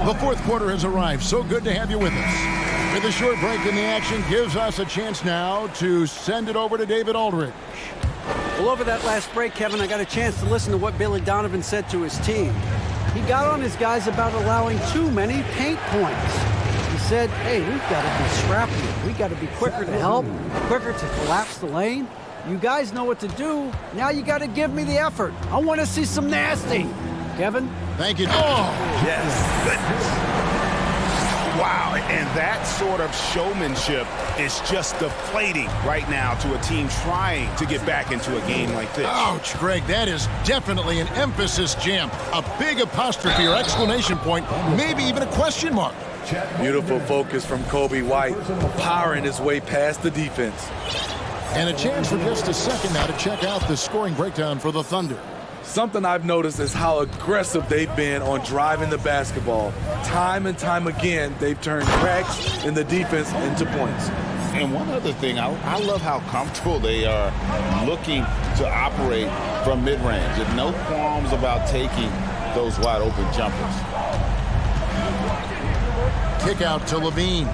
The fourth quarter has arrived. So good to have you with us. With a short break in the action gives us a chance now to send it over to David Aldridge. Well, over that last break, Kevin, I got a chance to listen to what Billy Donovan said to his team. He got on his guys about allowing too many paint points. He said, hey, we've got to be scrappier. We've got to be quicker to help, quicker to collapse the lane. You guys know what to do. Now you got to give me the effort. I want to see some nasty. Kevin? Thank you. Oh, yes. Goodness. Wow, and that sort of showmanship is just deflating right now to a team trying to get back into a game like this. Ouch, Greg, that is definitely an emphasis jam. A big apostrophe or exclamation point, maybe even a question mark. Beautiful focus from Kobe White, powering his way past the defense. And a chance for just a second now to check out the scoring breakdown for the Thunder. Something I've noticed is how aggressive they've been on driving the basketball. Time and time again, they've turned cracks in the defense into points. And one other thing, I love how comfortable they are looking to operate from mid-range. And no qualms about taking those wide-open jumpers. Kick out to Levine.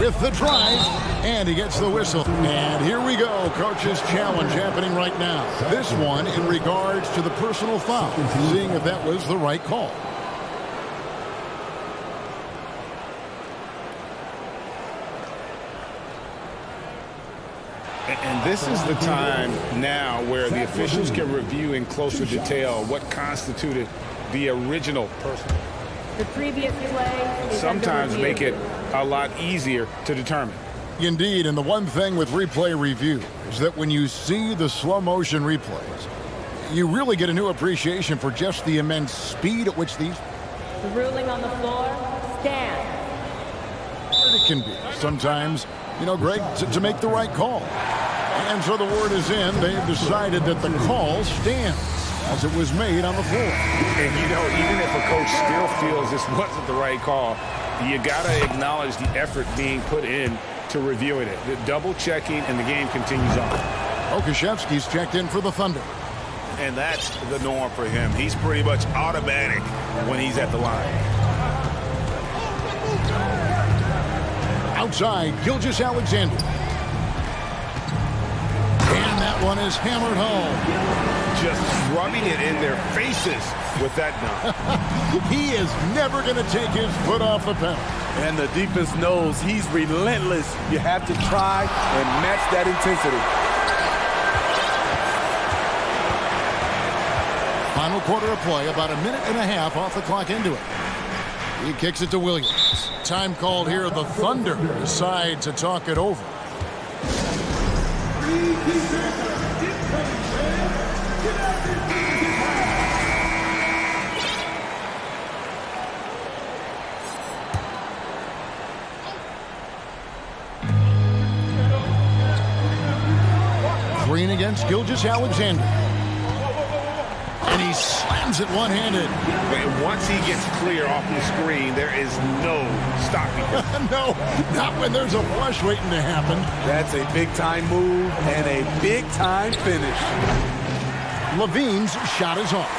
With the drive, and he gets the whistle. And here we go, coach's challenge happening right now. This one in regards to the personal foul, seeing if that was the right call. And this is the time now where the officials can review in closer detail what constituted the original personal. The previous play is sometimes under make it a lot easier to determine. Indeed, and the one thing with replay review is that when you see the slow motion replays, you really get a new appreciation for just the immense speed at which these. The ruling on the floor stands. It can be sometimes, you know, Greg, to make the right call. And so the word is in. They've decided that the call stands as it was made on the floor. And, you know, even if a coach still feels this wasn't the right call, you got to acknowledge the effort being put in to reviewing it. The double checking, and the game continues on. Okashevsky's checked in for the Thunder. And that's the norm for him. He's pretty much automatic when he's at the line. Outside, Gilgeous-Alexander. And that one is hammered home. Just rubbing it in their faces with that dunk. He is never going to take his foot off the pedal. And the defense knows he's relentless. You have to try and match that intensity. Final quarter of play, about a minute and a half off the clock into it. He kicks it to Williams. Time called here. The Thunder decide to talk it over. Get out against Gilgeous Alexander. And he slams it one-handed. And once he gets clear off the screen, there is no stopping him. No, not when there's a flush waiting to happen. That's a big-time move and a big-time finish. Levine's shot is off.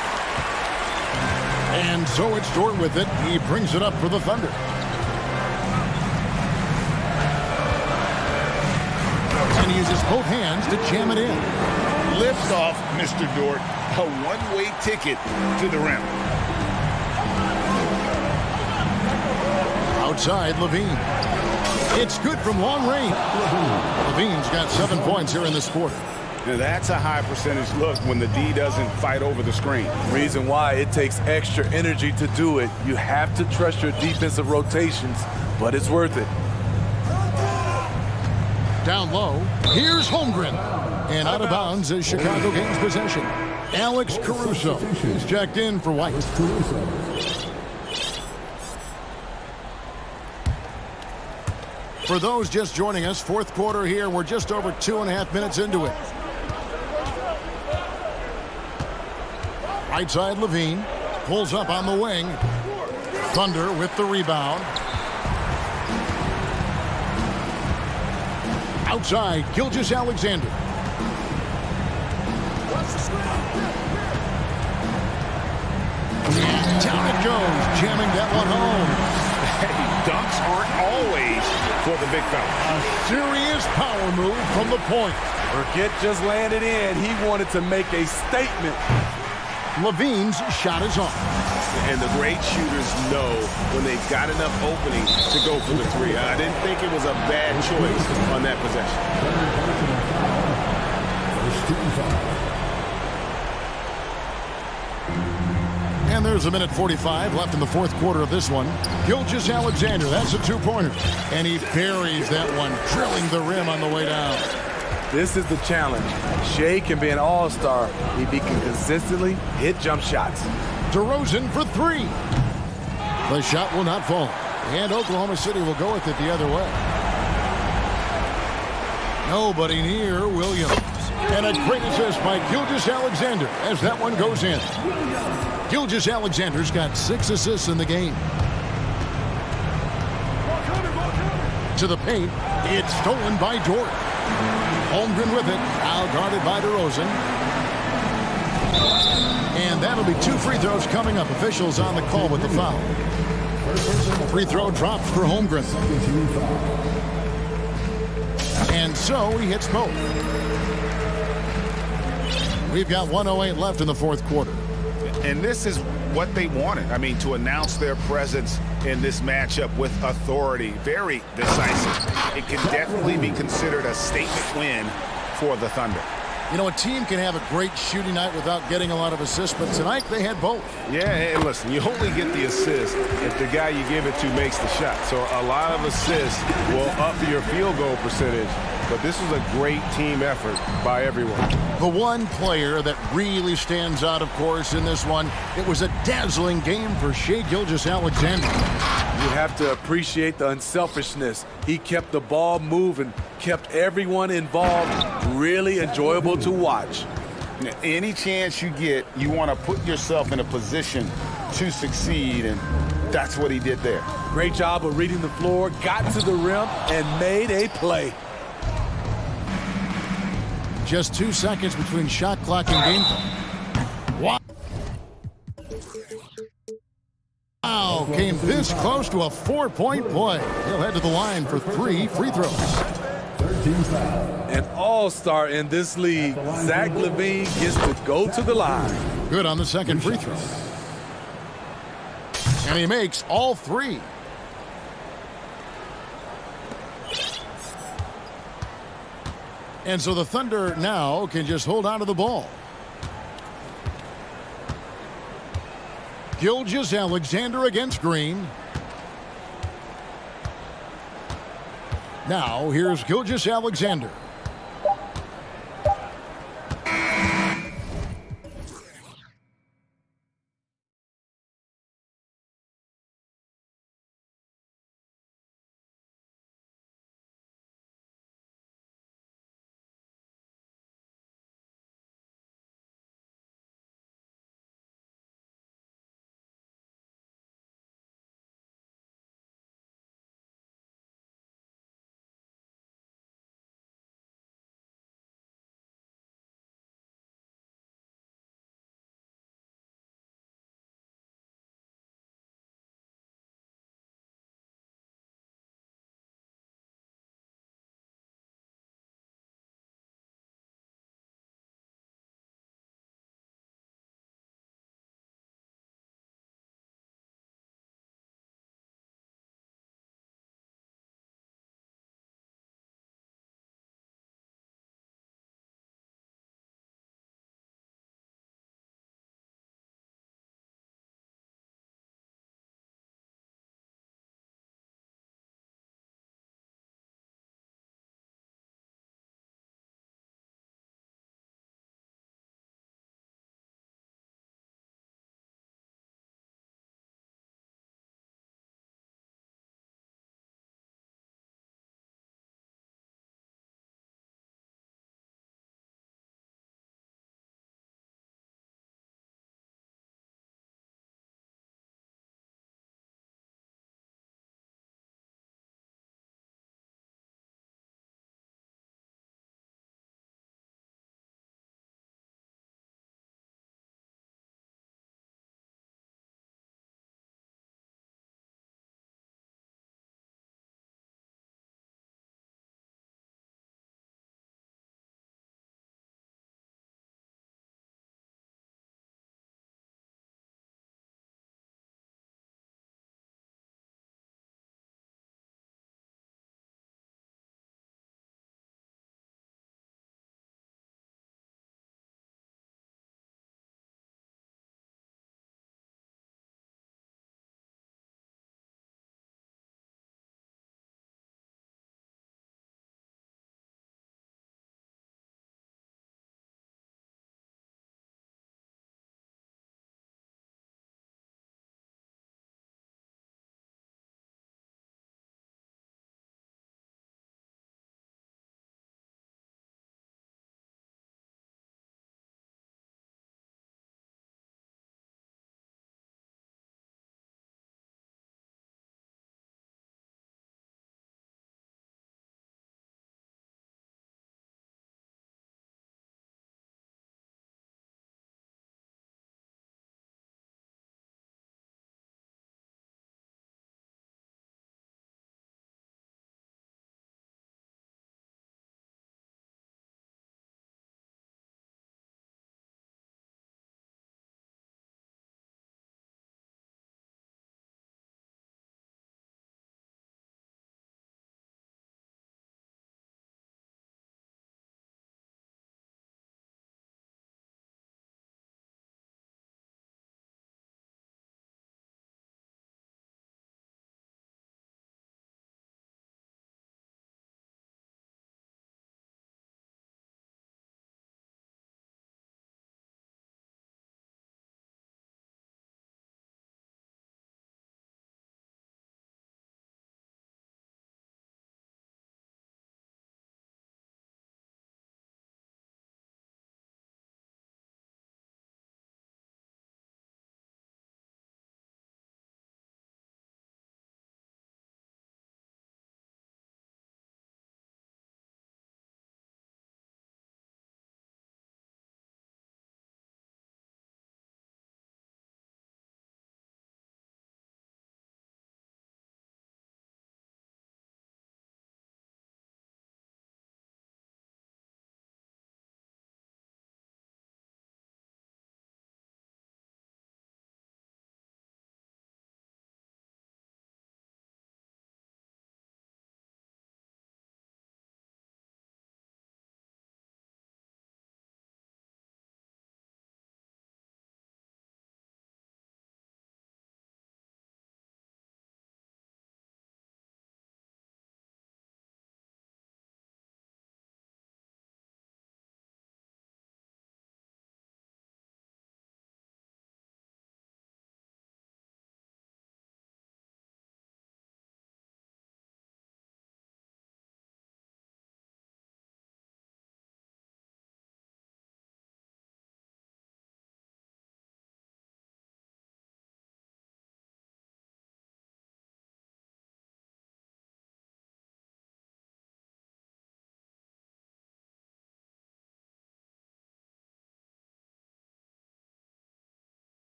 And so it's Dort with it. He brings it up for the Thunder. And he uses both hands to jam it in. Lift off, Mr. Dort. A one-way ticket to the rim. Outside, Levine. It's good from long range. Levine's got 7 points here in this quarter. Now that's a high percentage look when the D doesn't fight over the screen. Reason why it takes extra energy to do it. You have to trust your defensive rotations, but it's worth it. Down low, here's Holmgren. And out of bounds as Chicago gains possession. Alex Caruso is checked in for White. For those just joining us, fourth quarter here. We're just over 2.5 minutes into it. Right side, Levine pulls up on the wing. Thunder with the rebound. Outside, Gilgeous Alexander. And down it goes, jamming that one home. Hey, dunks aren't always for the big fella. A serious power move from the point. Burkett just landed in. He wanted to make a statement. Levine's shot is off. And the great shooters know when they've got enough opening to go for the three. I didn't think it was a bad choice on that possession. And there's a minute 45 left in the fourth quarter of this one. Gilgeous Alexander, that's a two-pointer. And he buries that one, drilling the rim on the way down. This is the challenge. Shea can be an all-star if he can consistently hit jump shots. DeRozan for three. The shot will not fall. And Oklahoma City will go with it the other way. Nobody near Williams. And a great assist by Gilgeous Alexander as that one goes in. Gilgeous Alexander's got 6 assists in the game. To the paint. It's stolen by Dort. Holmgren with it. Now guarded by DeRozan. And that'll be 2 free throws coming up. Officials on the call with the foul. Free throw drops for Holmgren. And so he hits both. We've got 1:08 left in the fourth quarter. And this is what they wanted. I mean, to announce their presence in this matchup with authority. Very decisive. It can definitely be considered a statement win for the Thunder. You know, a team can have a great shooting night without getting a lot of assists, but tonight they had both. Yeah, and listen, you only get the assist if the guy you give it to makes the shot. So a lot of assists will up your field goal percentage, but this was a great team effort by everyone. The one player that really stands out, of course, in this one, it was a dazzling game for Shai Gilgeous-Alexander. You have to appreciate the unselfishness. He kept the ball moving, kept everyone involved, really enjoyable to watch. Any chance you get, you want to put yourself in a position to succeed, and that's what he did there. Great job of reading the floor, got to the rim, and made a play. Just 2 seconds between shot clock and game clock. Wow, came this close to a 4-point play. He'll head to the line for 3 free throws. An all-star in this league, Zach LaVine gets to go to the line. Good on the second free throw. And he makes all 3. And so the Thunder now can just hold on to the ball. Gilgeous-Alexander against Green. Now here's Gilgeous-Alexander.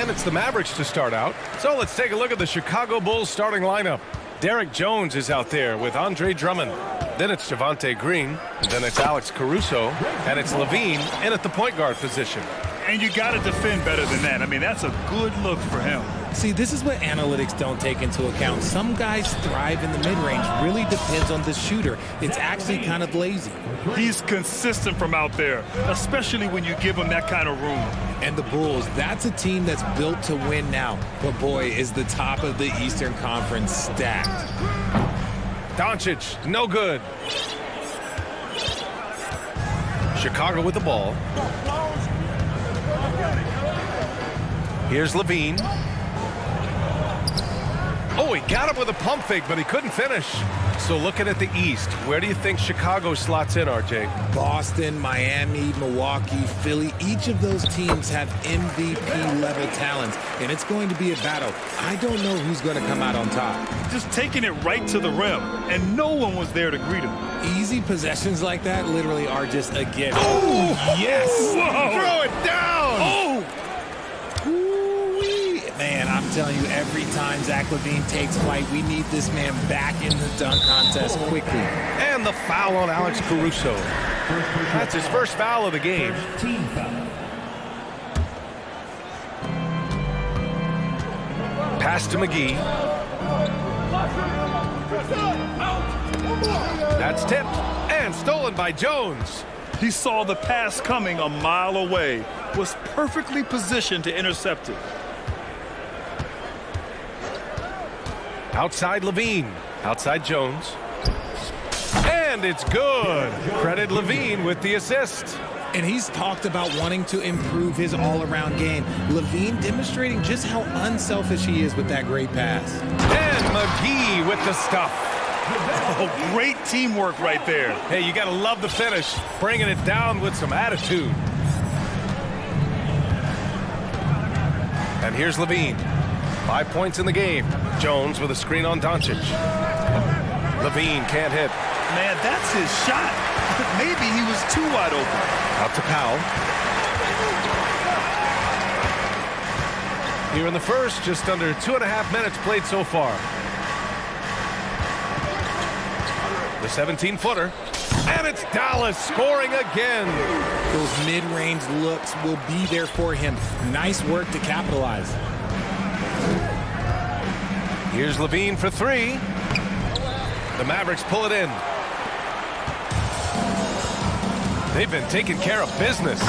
And it's the Mavericks to start out. So let's take a look at the Chicago Bulls starting lineup. Derek Jones is out there with Andre Drummond. Then it's Javonte Green. And then it's Alex Caruso. And it's Levine in at the point guard position. And you got to defend better than that. I mean, that's a good look for him. See, this is what analytics don't take into account. Some guys thrive in the mid-range. Really depends on the shooter. It's actually kind of lazy. He's consistent from out there, especially when you give him that kind of room. And the Bulls, that's a team that's built to win now. But boy, is the top of the Eastern Conference stacked. Doncic, no good. Chicago with the ball. Here's Levine. Oh, he got him with a pump fake, but he couldn't finish. So looking at the East, where do you think Chicago slots in, RJ? Boston, Miami, Milwaukee, Philly, each of those teams have MVP-level talents, and it's going to be a battle. I don't know who's going to come out on top. Just taking it right to the rim, and no one was there to greet him. Easy possessions like that literally are just a gift. Oh, yes! Whoa. Throw it down! Oh! Man, I'm telling you, every time Zach LaVine takes flight, we need this man back in the dunk contest quickly. And the foul on Alex Caruso. That's his first foul of the game. Pass to McGee. That's tipped and stolen by Jones. He saw the pass coming a mile away, was perfectly positioned to intercept it. Outside Levine, outside Jones. And it's good. Credit Levine with the assist. And he's talked about wanting to improve his all-around game. Levine demonstrating just how unselfish he is with that great pass. And McGee with the stuff. Oh, great teamwork right there. Hey, you gotta love the finish. Bringing it down with some attitude. And here's Levine. 5 points in the game. Jones with a screen on Doncic. Levine can't hit. Man, that's his shot. Maybe he was too wide open. Out to Powell. Here in the first, just under 2.5 minutes played so far. The 17-footer. And it's Dallas scoring again. Those mid-range looks will be there for him. Nice work to capitalize. Here's Levine for three. The Mavericks pull it in. They've been taking care of business.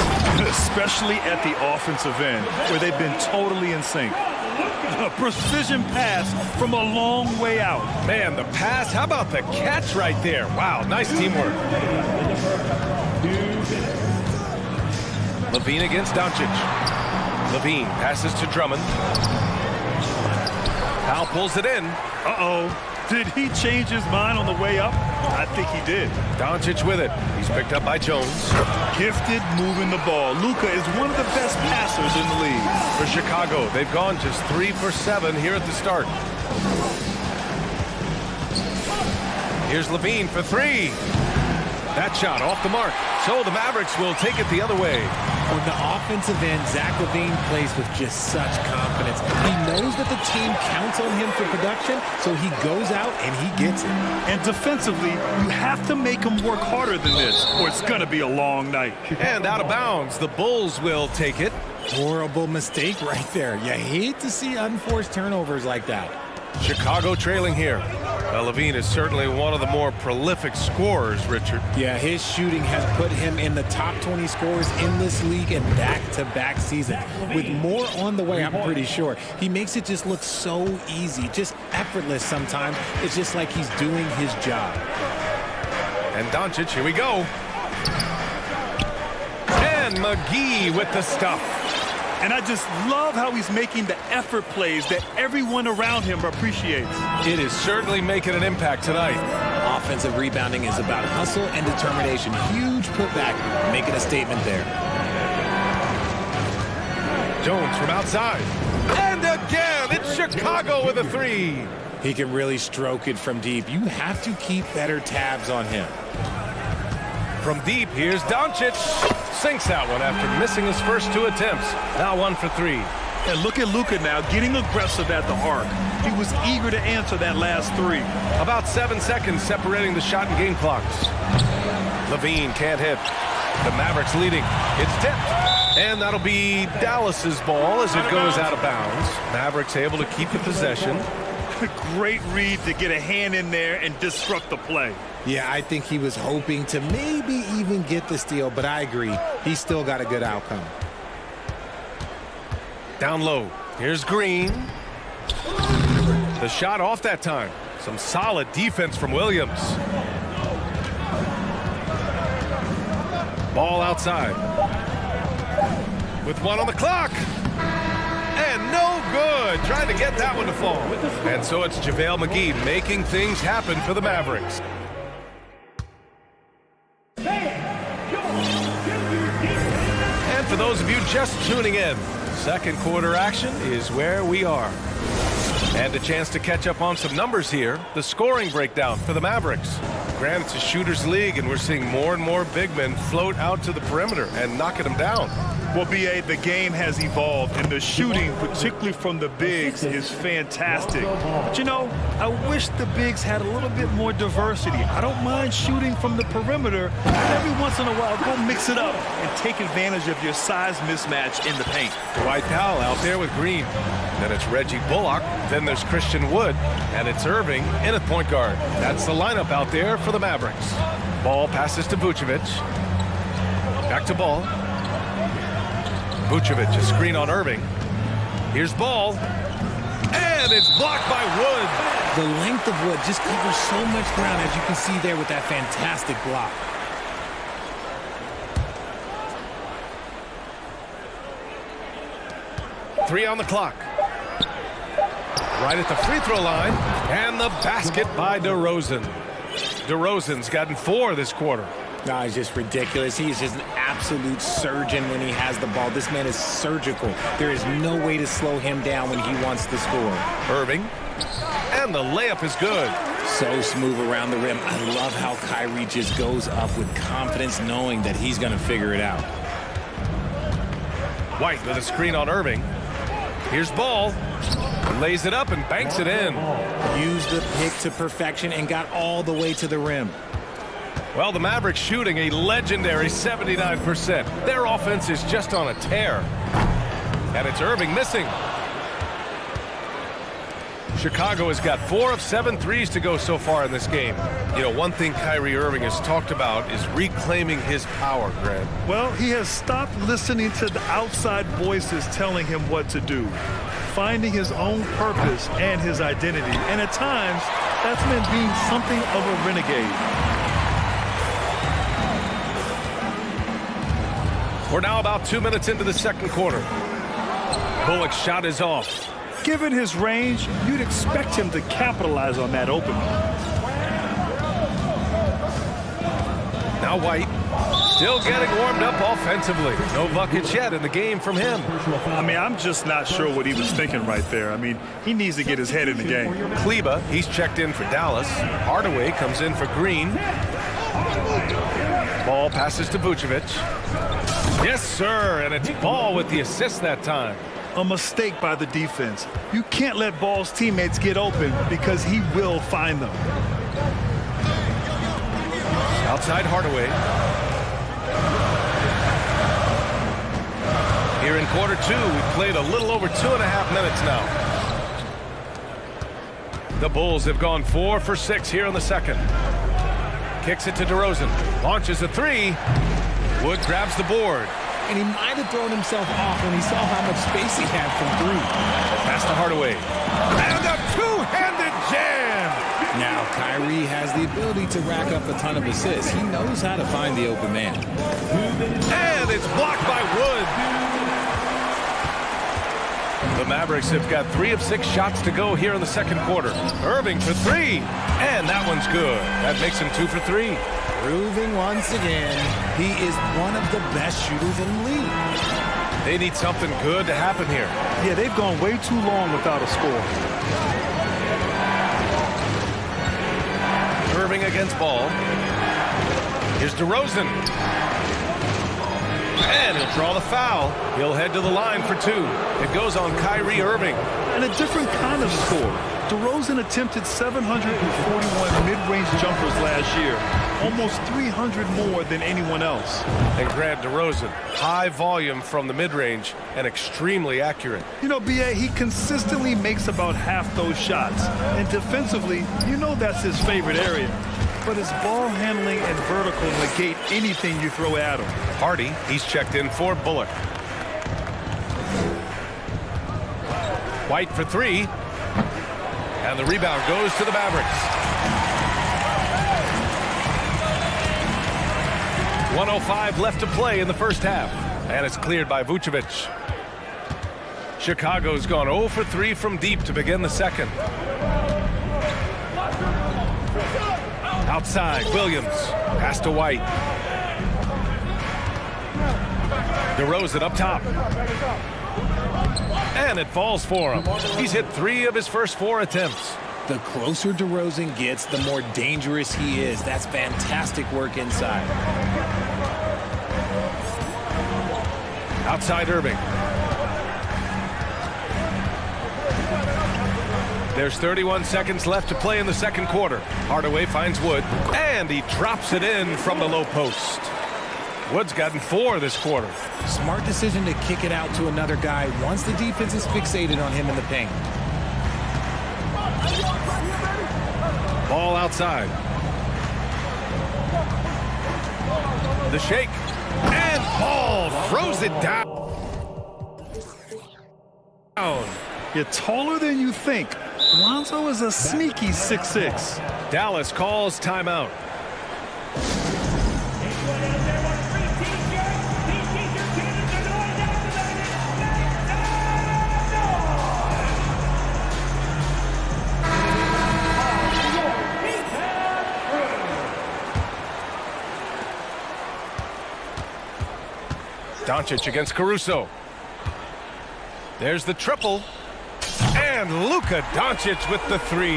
Especially at the offensive end, where they've been totally in sync. A precision pass from a long way out. Man, the pass, how about the catch right there? Wow, nice teamwork. Levine against Doncic. Levine passes to Drummond. Powell pulls it in. Uh-oh. Did he change his mind on the way up? I think he did. Doncic with it. He's picked up by Jones. Gifted moving the ball. Luka is one of the best passers in the league. For Chicago, they've gone just 3 for 7 here at the start. Here's Levine for three. That shot off the mark. So the Mavericks will take it the other way. On the offensive end, Zach LaVine plays with just such confidence. He knows that the team counts on him for production, so he goes out and he gets it. And defensively, you have to make him work harder than this, or it's going to be a long night. And out of bounds, the Bulls will take it. Horrible mistake right there. You hate to see unforced turnovers like that. Chicago trailing here. Levine is certainly one of the more prolific scorers, Richard. Yeah, his shooting has put him in the top 20 scorers in this league in back-to-back season. With more on the way, I'm pretty sure. He makes it just look so easy, just effortless sometimes. It's just like he's doing his job. And Doncic, here we go. And McGee with the stuff. And I just love how he's making the effort plays that everyone around him appreciates. It is certainly making an impact tonight. Offensive rebounding is about hustle and determination. Huge putback, making a statement there. Jones from outside. And again, it's Chicago with a three. He can really stroke it from deep. You have to keep better tabs on him. From deep, here's Doncic. Sinks that one after missing his first two attempts. Now 1 for 3. And look at Luka now getting aggressive at the arc. He was eager to answer that last three. About 7 seconds separating the shot and game clocks. Levine can't hit. The Mavericks leading. It's tipped. And that'll be Dallas's ball as it goes out of bounds. Mavericks able to keep the possession. Great read to get a hand in there and disrupt the play. Yeah, I think he was hoping to maybe even get the steal, but I agree. He still got a good outcome. Down low. Here's Green. The shot off that time. Some solid defense from Williams. Ball outside. With 1 on the clock. And no good. Trying to get that one to fall. And so it's JaVale McGee making things happen for the Mavericks. And for those of you just tuning in, second quarter action is where we are. And a chance to catch up on some numbers here. The scoring breakdown for the Mavericks. Granted, it's a shooter's league, and we're seeing more and more big men float out to the perimeter and knocking them down. Well, B.A., the game has evolved, and the shooting, particularly from the bigs, is fantastic. But, you know, I wish the bigs had a little bit more diversity. I don't mind shooting from the perimeter, but every once in a while, go mix it up and take advantage of your size mismatch in the paint. Dwight Powell out there with Green. Then it's Reggie Bullock. Then there's Christian Wood. And it's Irving in at point guard. That's the lineup out there for the Mavericks. Ball passes to Vucevic. Back to Ball. Vucevic, a screen on Irving. Here's Ball. And it's blocked by Wood. The length of Wood just covers so much ground, as you can see there with that fantastic block. Three on the clock. Right at the free throw line. And the basket by DeRozan. DeRozan's gotten 4 this quarter. No, he's just ridiculous. He's just an absolute surgeon when he has the ball. This man is surgical. There is no way to slow him down when he wants to score. Irving. And the layup is good. So smooth around the rim. I love how Kyrie just goes up with confidence, knowing that he's going to figure it out. White with a screen on Irving. Here's Ball. Lays it up and banks it in. Used the pick to perfection and got all the way to the rim. Well, the Mavericks shooting a legendary 79%. Their offense is just on a tear. And it's Irving missing. Chicago has got 4 of 7 threes to go so far in this game. You know, one thing Kyrie Irving has talked about is reclaiming his power, Grant. Well, he has stopped listening to the outside voices telling him what to do, finding his own purpose and his identity. And at times, that's meant being something of a renegade. We're now about 2 minutes into the second quarter. Bullock's shot is off. Given his range, you'd expect him to capitalize on that opening. Now White, still getting warmed up offensively. No buckets yet in the game from him. I mean, I'm just not sure what he was thinking right there. I mean, he needs to get his head in the game. Kleba, he's checked in for Dallas. Hardaway comes in for Green. Ball passes to Vucevic. Yes, sir, and it's Ball with the assist that time. A mistake by the defense. You can't let Ball's teammates get open because he will find them. Outside Hardaway. Here in quarter 2, we've played a little over 2.5 minutes now. The Bulls have gone 4 for 6 here in the second. Kicks it to DeRozan. Launches a 3. Wood grabs the board. And he might have thrown himself off when he saw how much space he had from 3. Pass to Hardaway. And a two-handed jam! Now, Kyrie has the ability to rack up a ton of assists. He knows how to find the open man. And it's blocked by Wood. The Mavericks have got 3 of 6 shots to go here in the second quarter. Irving for 3. And that one's good. That makes him 2 for 3. Proving once again, he is one of the best shooters in the league. They need something good to happen here. Yeah, they've gone way too long without a score. Irving against Ball. Here's DeRozan. And he'll draw the foul. He'll head to the line for two. It goes on Kyrie Irving. And a different kind of score. DeRozan attempted 741 mid-range jumpers last year, almost 300 more than anyone else. And Grant DeRozan, high volume from the mid-range and extremely accurate. You know, B.A., he consistently makes about half those shots. And defensively, you know that's his favorite area. But his ball handling and vertical negate anything you throw at him. Hardy, he's checked in for Bullock. White for three. And the rebound goes to the Mavericks. 1:05 left to play in the first half. And it's cleared by Vucevic. Chicago's gone 0 for 3 from deep to begin the second. Outside, Williams. Pass to White. DeRozan up top. And it falls for him. He's hit 3 of his first 4 attempts. The closer DeRozan gets, the more dangerous he is. That's fantastic work inside. Outside Irving. There's 31 seconds left to play in the second quarter. Hardaway finds Wood, and he drops it in from the low post. Wood's gotten 4 this quarter. Smart decision to kick it out to another guy once the defense is fixated on him in the paint. Ball outside. The shake. And Ball throws it down. You're taller than you think. Lonzo is a sneaky 6'6". Dallas calls timeout. Doncic against Caruso. There's the triple. And Luka Doncic with the 3.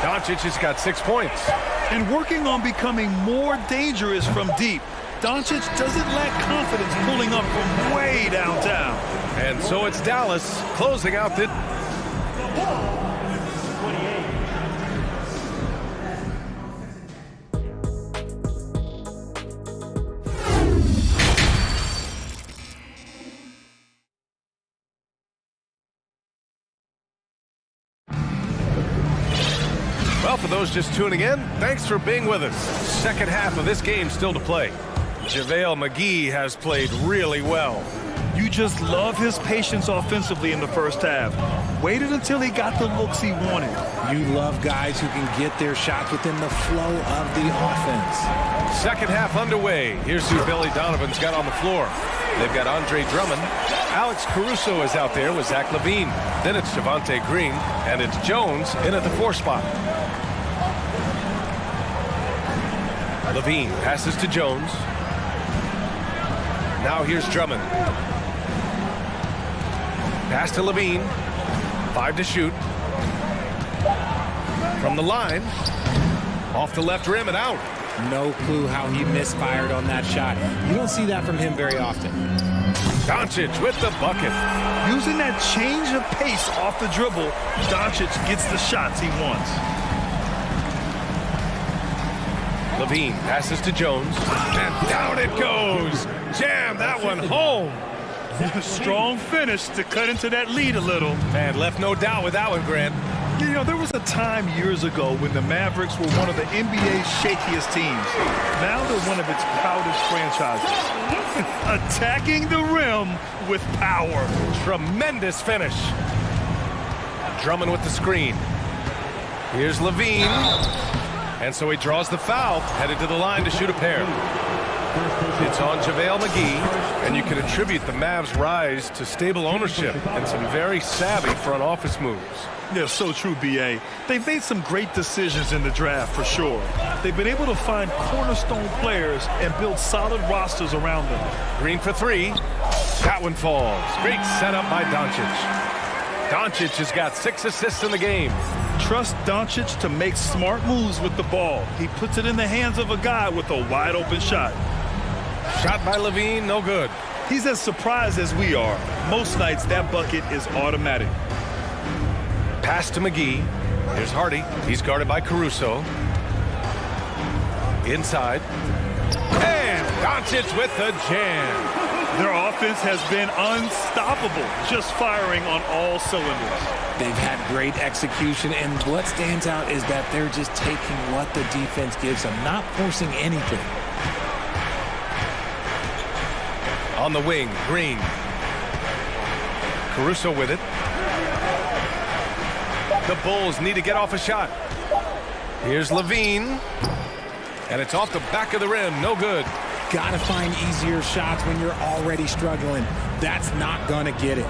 Doncic has got 6 points. And working on becoming more dangerous from deep. Doncic doesn't lack confidence pulling up from way downtown. And so it's Dallas closing out the... Well, for those just tuning in, thanks for being with us. Second half of this game still to play. JaVale McGee has played really well. You just love his patience offensively in the first half. Waited until he got the looks he wanted. You love guys who can get their shots within the flow of the offense. Second half underway. Here's who Billy Donovan's got on the floor. They've got Andre Drummond. Alex Caruso is out there with Zach LaVine. Then it's Javonte Green, and it's Jones in at the 4 spot. LaVine passes to Jones. Now here's Drummond. Pass to LaVine. 5 to shoot. From the line. Off the left rim and out. No clue how he misfired on that shot. You don't see that from him very often. Doncic with the bucket. Using that change of pace off the dribble, Doncic gets the shots he wants. LaVine passes to Jones. And down it goes. Jam that one home. Strong finish to cut into that lead a little. Man, left no doubt with that one, Grant. You know, there was a time years ago when the Mavericks were one of the NBA's shakiest teams. Now they're one of its proudest franchises. Attacking the rim with power. Tremendous finish. Drummond with the screen. Here's LaVine. And so he draws the foul, headed to the line to shoot a pair. It's on JaVale McGee, and you can attribute the Mavs' rise to stable ownership and some very savvy front office moves. Yeah, so true, B.A. They've made some great decisions in the draft, for sure. They've been able to find cornerstone players and build solid rosters around them. Green for 3. That one falls. Great setup by Doncic. Doncic has got 6 assists in the game. Trust Doncic to make smart moves with the ball. He puts it in the hands of a guy with a wide-open shot. Shot by Levine, no good. He's as surprised as we are. Most nights, that bucket is automatic. Pass to McGee. Here's Hardy. He's guarded by Caruso. Inside. And Doncic with the jam. Their offense has been unstoppable, just firing on all cylinders. They've had great execution, and what stands out is that they're just taking what the defense gives them, not forcing anything. On the wing, Green. Caruso with it. The Bulls need to get off a shot. Here's Levine. And it's off the back of the rim, no good. Gotta find easier shots when you're already struggling. That's not gonna get it.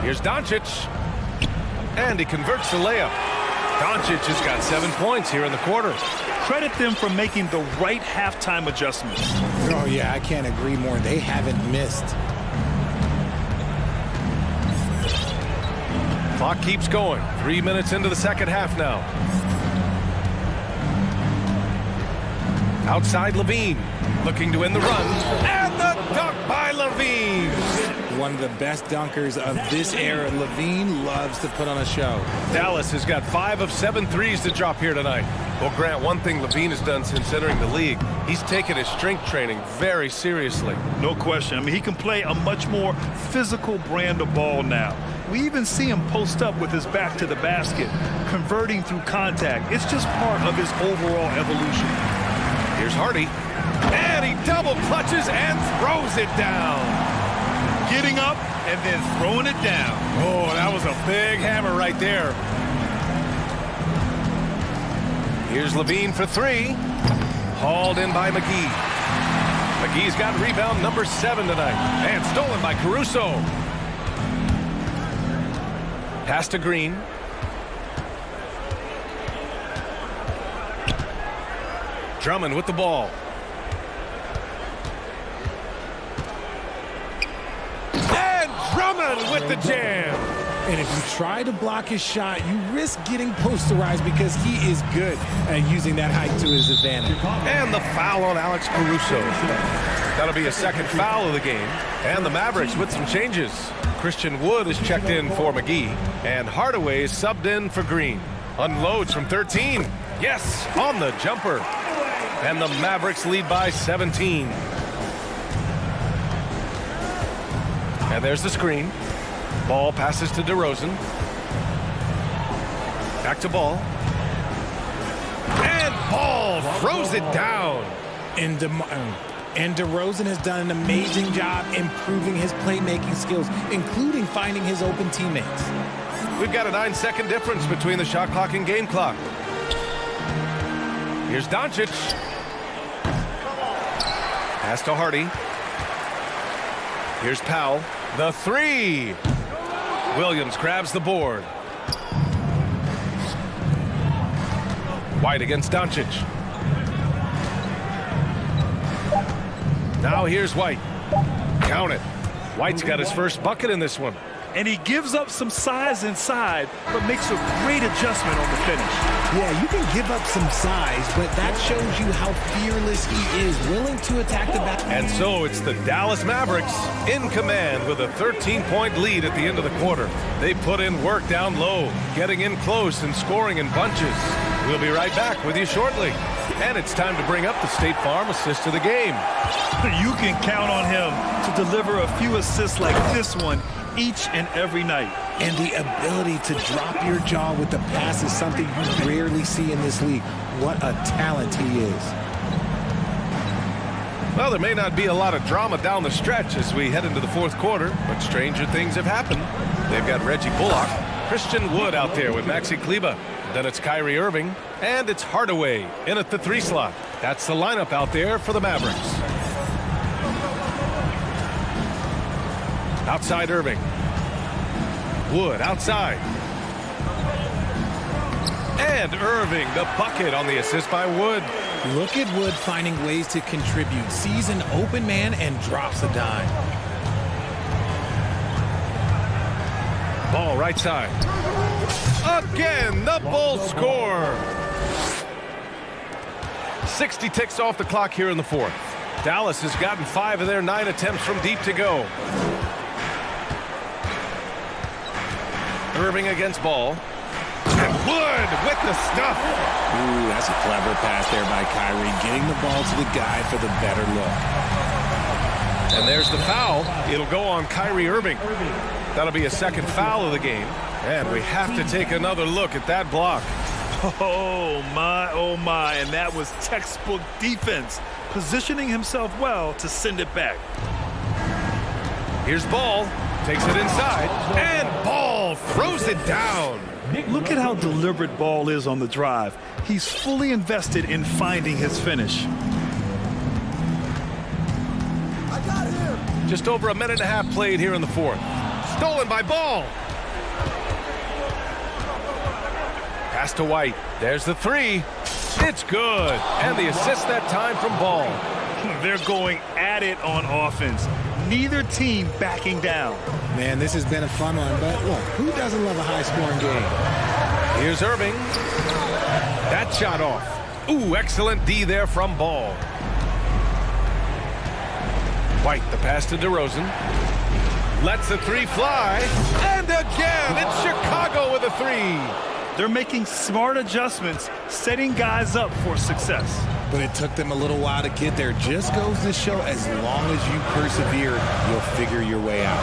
Here's Doncic. And he converts the layup. Doncic has got 7 points here in the quarter. Credit them for making the right halftime adjustments. Oh, yeah, I can't agree more. They haven't missed. Clock keeps going. 3 minutes into the second half now. Outside Levine, looking to win the run. And the dunk by Levine. One of the best dunkers of this era. Levine loves to put on a show. Dallas has got 5 of 7 threes to drop here tonight. Well, Grant, one thing Levine has done since entering the league, he's taken his strength training very seriously. No question. I mean, he can play a much more physical brand of ball now. We even see him post up with his back to the basket, converting through contact. It's just part of his overall evolution. Here's Hardy. And he double clutches and throws it down. Getting up and then throwing it down. Oh, that was a big hammer right there. Here's Levine for 3. Hauled in by McGee. McGee's got rebound number 7 tonight. And stolen by Caruso. Pass to Green. Drummond with the ball. And Drummond with the jam. And if you try to block his shot, you risk getting posterized because he is good at using that height to his advantage. And the foul on Alex Caruso. That'll be a second foul of the game. And the Mavericks with some changes. Christian Wood is checked in for McGee. And Hardaway is subbed in for Green. Unloads from 13. Yes, on the jumper. And the Mavericks lead by 17. And there's the screen. Ball passes to DeRozan. Back to Ball. And Ball throws it down. And DeRozan has done an amazing job improving his playmaking skills, including finding his open teammates. We've got a 9-second difference between the shot clock and game clock. Here's Doncic. Pass to Hardy. Here's Powell. The 3. Williams grabs the board. White against Doncic. Now here's White. Count it. White's got his first bucket in this one. And he gives up some size inside, but makes a great adjustment on the finish. Yeah, you can give up some size, but that shows you how fearless he is, willing to attack the basket. And so it's the Dallas Mavericks in command with a 13-point lead at the end of the quarter. They put in work down low, getting in close and scoring in bunches. We'll be right back with you shortly. And it's time to bring up the State Farm assist of the game. You can count on him to deliver a few assists like this one each and every night. And the ability to drop your jaw with the pass is something you rarely see in this league. What a talent he is. Well, there may not be a lot of drama down the stretch as we head into the fourth quarter, but stranger things have happened. They've got Reggie Bullock, Christian Wood out there with Maxi Kleber. Then it's Kyrie Irving, and it's Hardaway in at the 3 slot. That's the lineup out there for the Mavericks. Outside Irving. Wood outside. And Irving, the bucket on the assist by Wood. Look at Wood finding ways to contribute. Sees an open man and drops a dime. Ball right side. Again, the Bulls score. 60 ticks off the clock here in the fourth. Dallas has gotten 5 of their 9 attempts from deep to go. Irving against Ball. And Wood with the stuff. Ooh, that's a clever pass there by Kyrie, getting the ball to the guy for the better look. And there's the foul. It'll go on Kyrie Irving. That'll be a second foul of the game. And we have to take another look at that block. Oh, my. And that was textbook defense, positioning himself well to send it back. Here's Ball. Takes it inside. And Ball throws it down. Look at how deliberate Ball is on the drive. He's fully invested in finding his finish. Just over a minute and a half played here in the fourth. Stolen by Ball. Pass to White. There's the three. It's good. And the assist that time from Ball. They're going at it on offense. Neither team backing down. Man, this has been a fun one, but look, who doesn't love a high-scoring game? Here's Irving. That shot off. Ooh, excellent D there from Ball. White, the pass to DeRozan. Lets the three fly. And again, it's Chicago with a three. They're making smart adjustments, setting guys up for success. But it took them a little while to get there. Just goes to show, as long as you persevere, you'll figure your way out.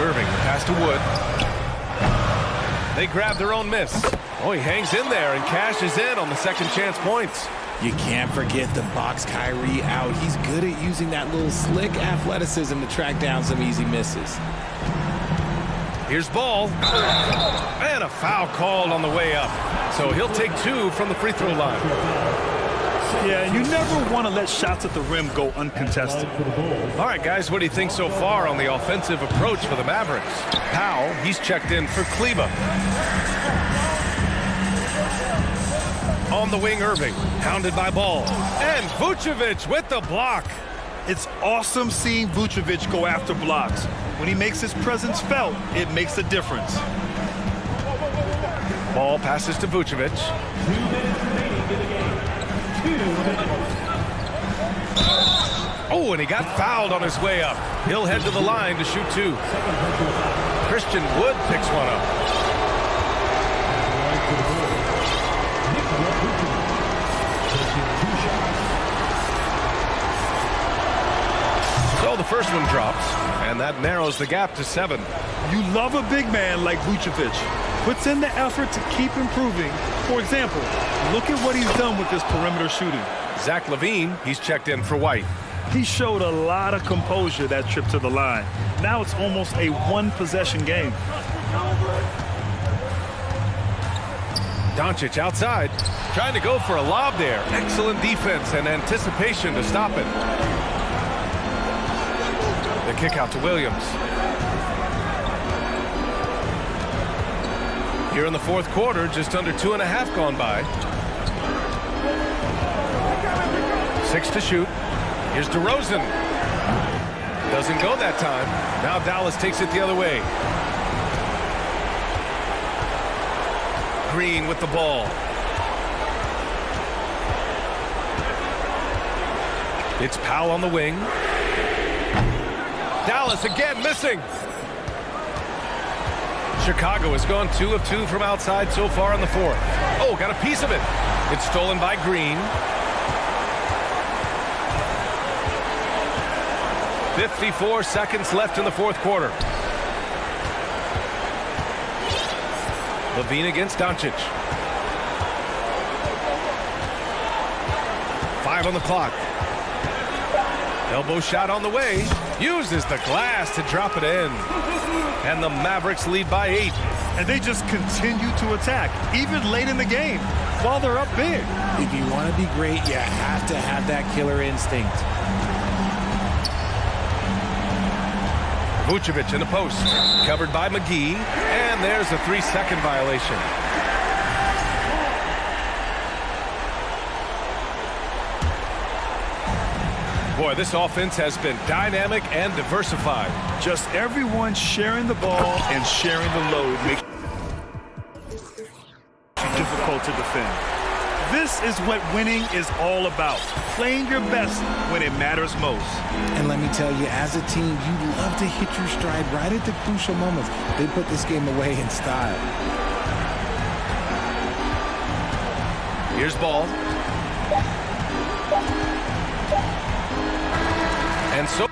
Irving, pass to Wood. They grab their own miss. Oh, he hangs in there and cashes in on the second chance points. You can't forget to box Kyrie out. He's good at using that little slick athleticism to track down some easy misses. Here's Ball. And a foul called on the way up. So he'll take 2 from the free throw line. Yeah, you never want to let shots at the rim go uncontested. All right, guys, what do you think so far on the offensive approach for the Mavericks? Powell, he's checked in for Kleba. On the wing, Irving, hounded by Ball. And Vucevic with the block. It's awesome seeing Vucevic go after blocks. When he makes his presence felt, it makes a difference. Ball passes to Vucevic. Oh, and he got fouled on his way up. He'll head to the line to shoot 2. Christian Wood picks one up. So the first one drops, and that narrows the gap to 7. You love a big man like Vucevic. Puts in the effort to keep improving. For example, look at what he's done with this perimeter shooting. Zach LaVine, he's checked in for White. He showed a lot of composure that trip to the line. Now it's almost a one-possession game. Doncic outside, trying to go for a lob there. Excellent defense and anticipation to stop it. The kick out to Williams. Here in the fourth quarter, just under 2.5 gone by. 6 to shoot. Here's DeRozan. Doesn't go that time. Now Dallas takes it the other way. Green with the ball. It's Powell on the wing. Dallas again missing. Chicago has gone 2 of 2 from outside so far in the fourth. Oh, got a piece of it. It's stolen by Green. 54 seconds left in the fourth quarter. LaVine against Doncic. 5 on the clock. Elbow shot on the way. Uses the glass to drop it in. And the Mavericks lead by 8. And they just continue to attack, even late in the game, while they're up big. If you want to be great, you have to have that killer instinct. Vucevic in the post. Covered by McGee. And there's a 3-second violation. Boy, this offense has been dynamic and diversified. Just everyone sharing the ball and sharing the load makes it difficult to defend. This is what winning is all about. Playing your best when it matters most. And let me tell you, as a team, you love to hit your stride right at the crucial moments. They put this game away in style. Here's ball. And so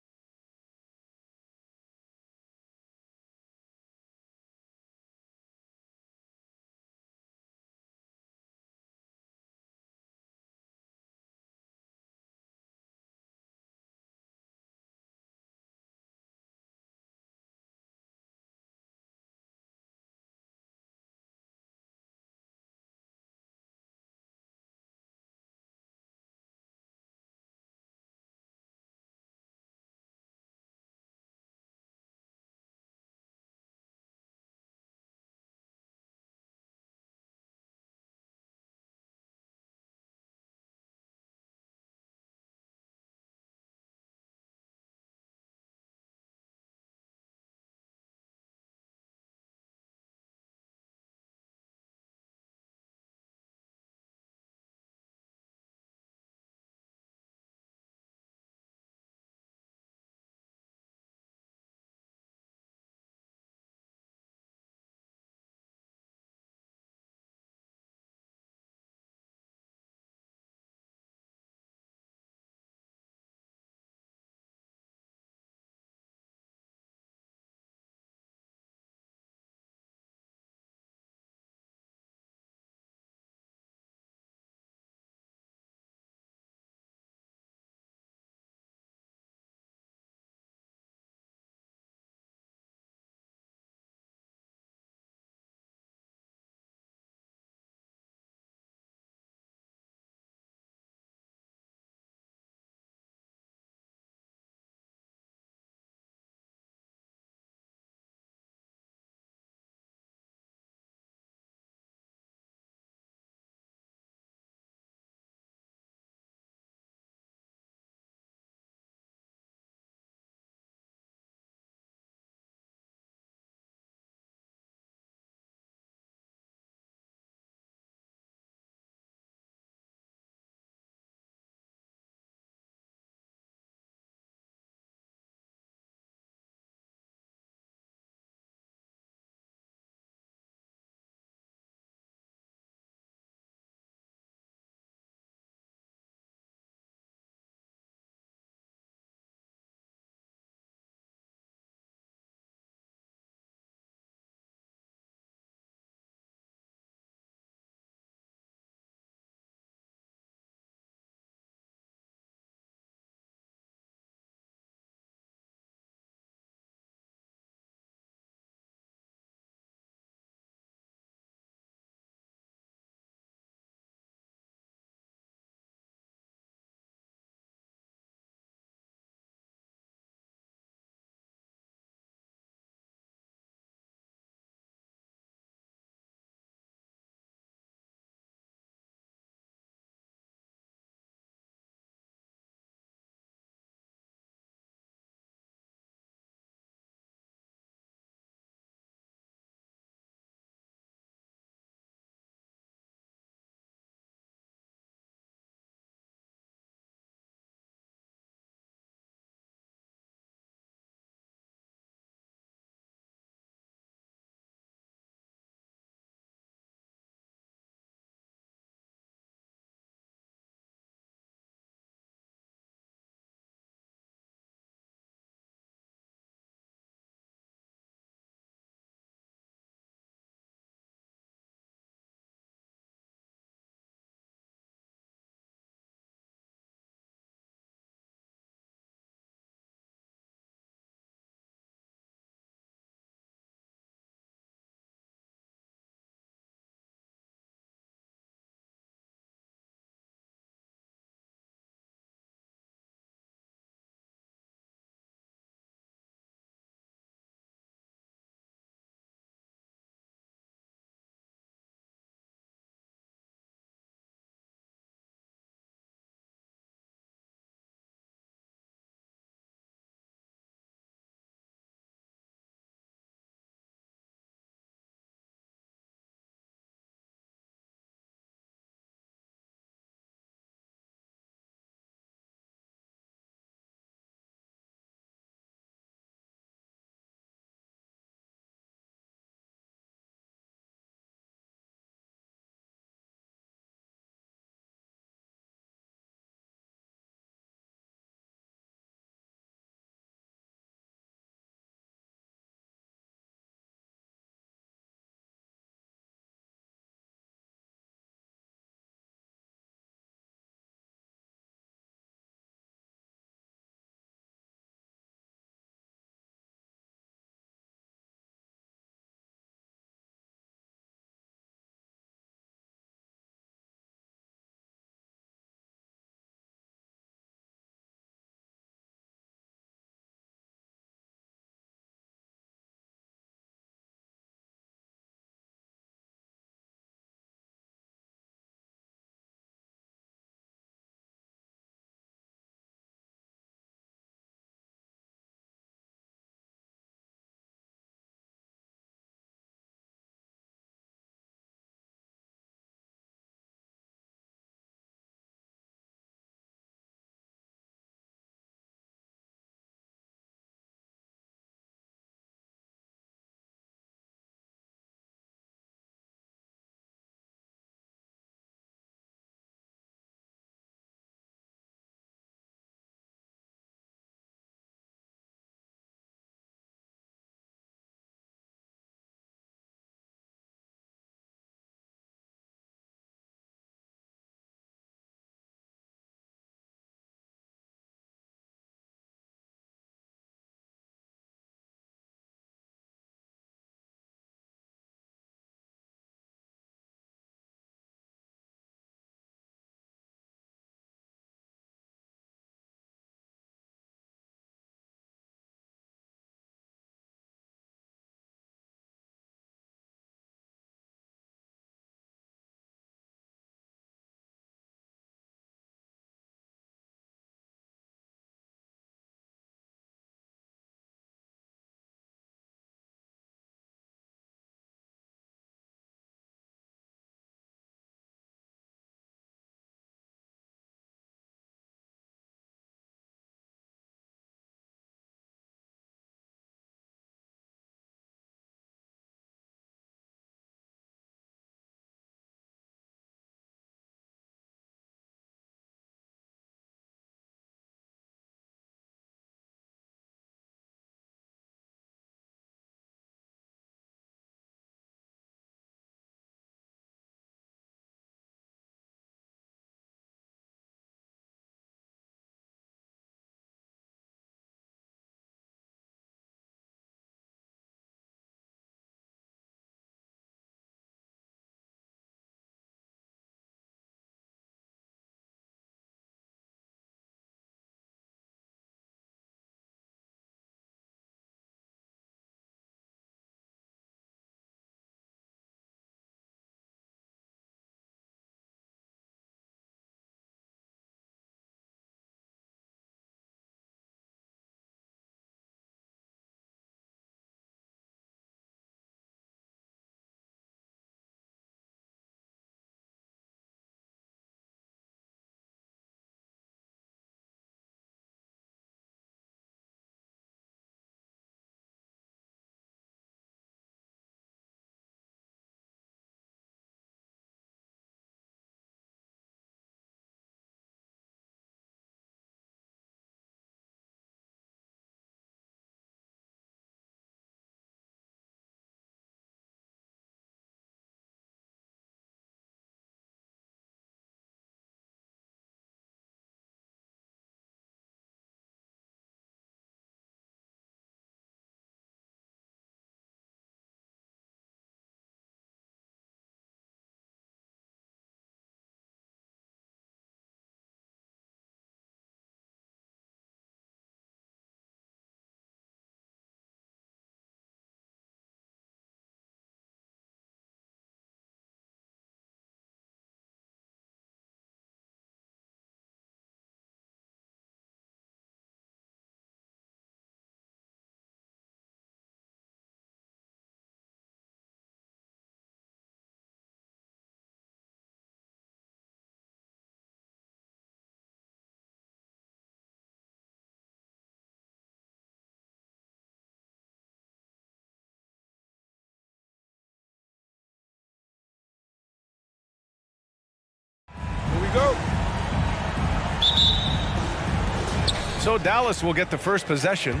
So Dallas will get the first possession.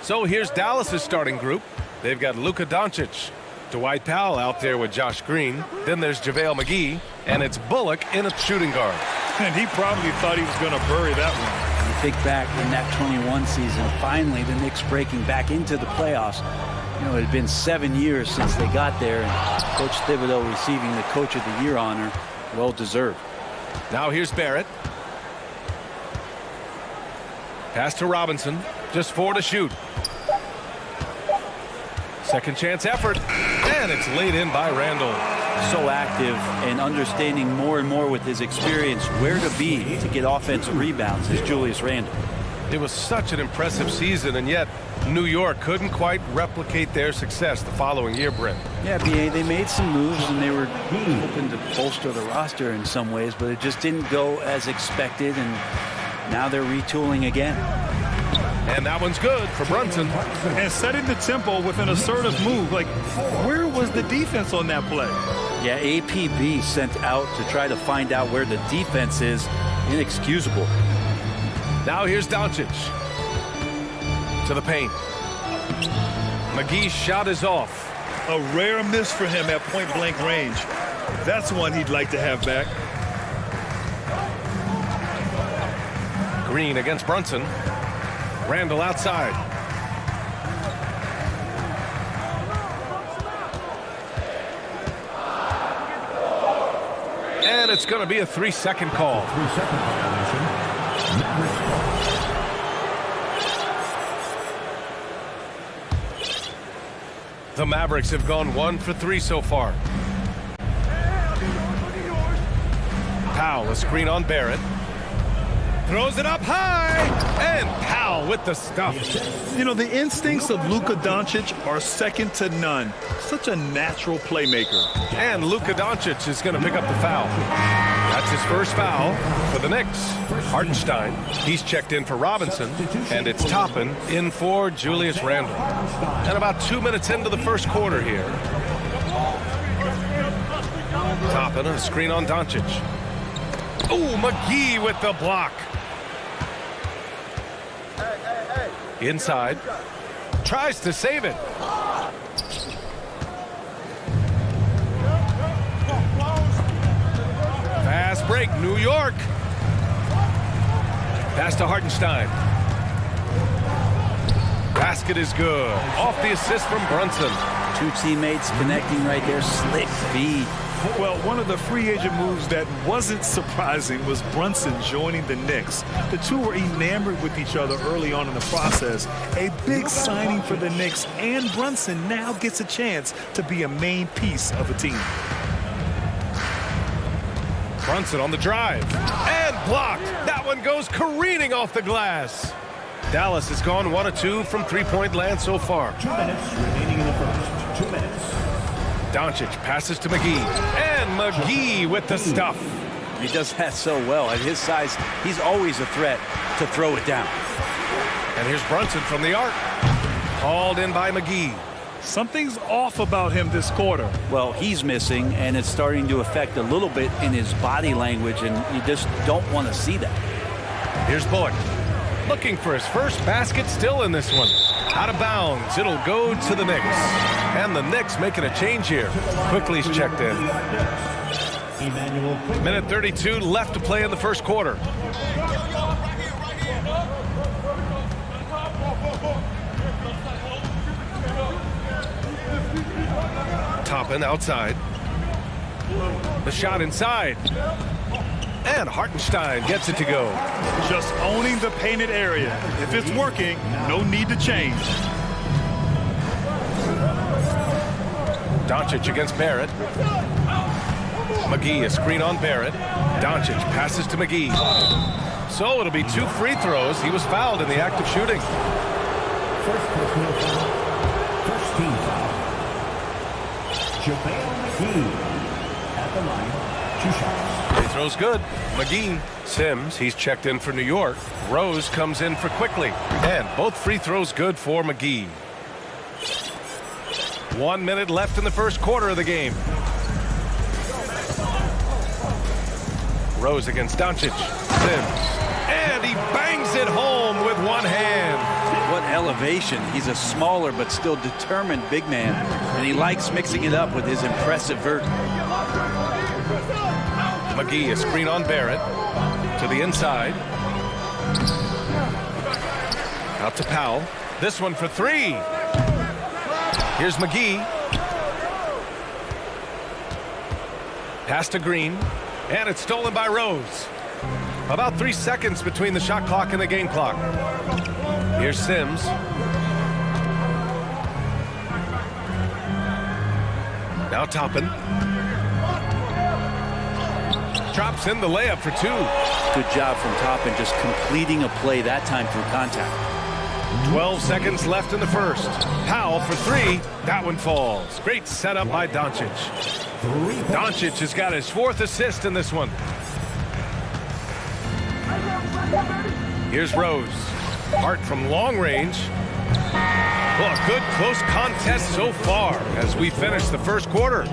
So here's Dallas's starting group. They've got Luka Doncic, Dwight Powell out there with Josh Green. Then there's JaVale McGee, and it's Bullock in a shooting guard. And he probably thought he was going to bury that one. You think back in that 21 season, finally the Knicks breaking back into the playoffs. You know, it had been 7 years since they got there, and Coach Thibodeau receiving the Coach of the Year honor, well deserved. Now here's Barrett. Pass to Robinson, just 4 to shoot. Second chance effort, and it's laid in by Randall. So active and understanding more and more with his experience where to be to get offensive rebounds is Julius Randle. It was such an impressive season, and yet New York couldn't quite replicate their success the following year, Brent. Yeah, B.A., they made some moves, and they were hoping to bolster the roster in some ways, but it just didn't go as expected, and now they're retooling again. And that one's good for Brunson. And setting the tempo with an assertive move. Like, where was the defense on that play? Yeah, APB sent out to try to find out where the defense is. Inexcusable. Now here's Doncic. To the paint. McGee's shot is off. A rare miss for him at point-blank range. That's one he'd like to have back. Green against Brunson. Randall outside. And it's going to be a 3-second call. 3-second violation. The Mavericks have gone 1 for 3 so far. Powell, a screen on Barrett. Throws it up high, and Powell with the stuff. You know, the instincts of Luka Doncic are second to none. Such a natural playmaker. And Luka Doncic is going to pick up the foul. That's his first foul for the Knicks. Hartenstein, he's checked in for Robinson, and it's Toppin in for Julius Randle. And about 2 minutes into the first quarter here. Toppin, a screen on Doncic. Oh, McGee with the block. Inside. Tries to save it. Fast break, New York. Pass to Hartenstein. Basket is good. Off the assist from Brunson. Two teammates connecting right there. Slick feed. Well, one of the free agent moves that wasn't surprising was Brunson joining the Knicks. The two were enamored with each other early on in the process. A big signing for the Knicks, and Brunson now gets a chance to be a main piece of a team. Brunson on the drive. And blocked. That one goes careening off the glass. Dallas has gone 1 of 2 from three-point land so far. 2 minutes remaining in the first. 2 minutes. Doncic passes to McGee, and McGee with the stuff. He does that so well. At his size, he's always a threat to throw it down. And here's Brunson from the arc. Hauled in by McGee. Something's off about him this quarter. Well, he's missing, and it's starting to affect a little bit in his body language, and you just don't want to see that. Here's Bullock. Looking for his first basket, still in this one. Out of bounds, it'll go to the Knicks. And the Knicks making a change here. Quickly's checked in. Minute 32 left to play in the first quarter. Toppin outside. The shot inside. And Hartenstein gets it to go. Just owning the painted area. If it's working, no need to change. Doncic against Barrett. McGee, a screen on Barrett. Doncic passes to McGee. So it'll be 2 free throws. He was fouled in the act of shooting. First personal foul. First team foul. JaVale McGee at the line. 2 shots. Free throw's good. McGee. Sims, he's checked in for New York. Rose comes in for Quickly. And both free throws good for McGee. 1 minute left in the first quarter of the game. Rose against Doncic. Sims. And he bangs it home with one hand. What elevation. He's a smaller but still determined big man, and he likes mixing it up with his impressive vert. McGee, a screen on Barrett. To the inside. Out to Powell. This one for three. Here's McGee. Pass to Green. And it's stolen by Rose. About 3 seconds between the shot clock and the game clock. Here's Sims. Now Toppin. Drops in the layup for two. Good job from Toppin, just completing a play that time through contact. 12 seconds left in the first. Powell for three. That one falls. Great setup by Doncic. Doncic has got his fourth assist in this one. Here's Rose. Hart from long range. Well, a good close contest so far as we finish the first quarter.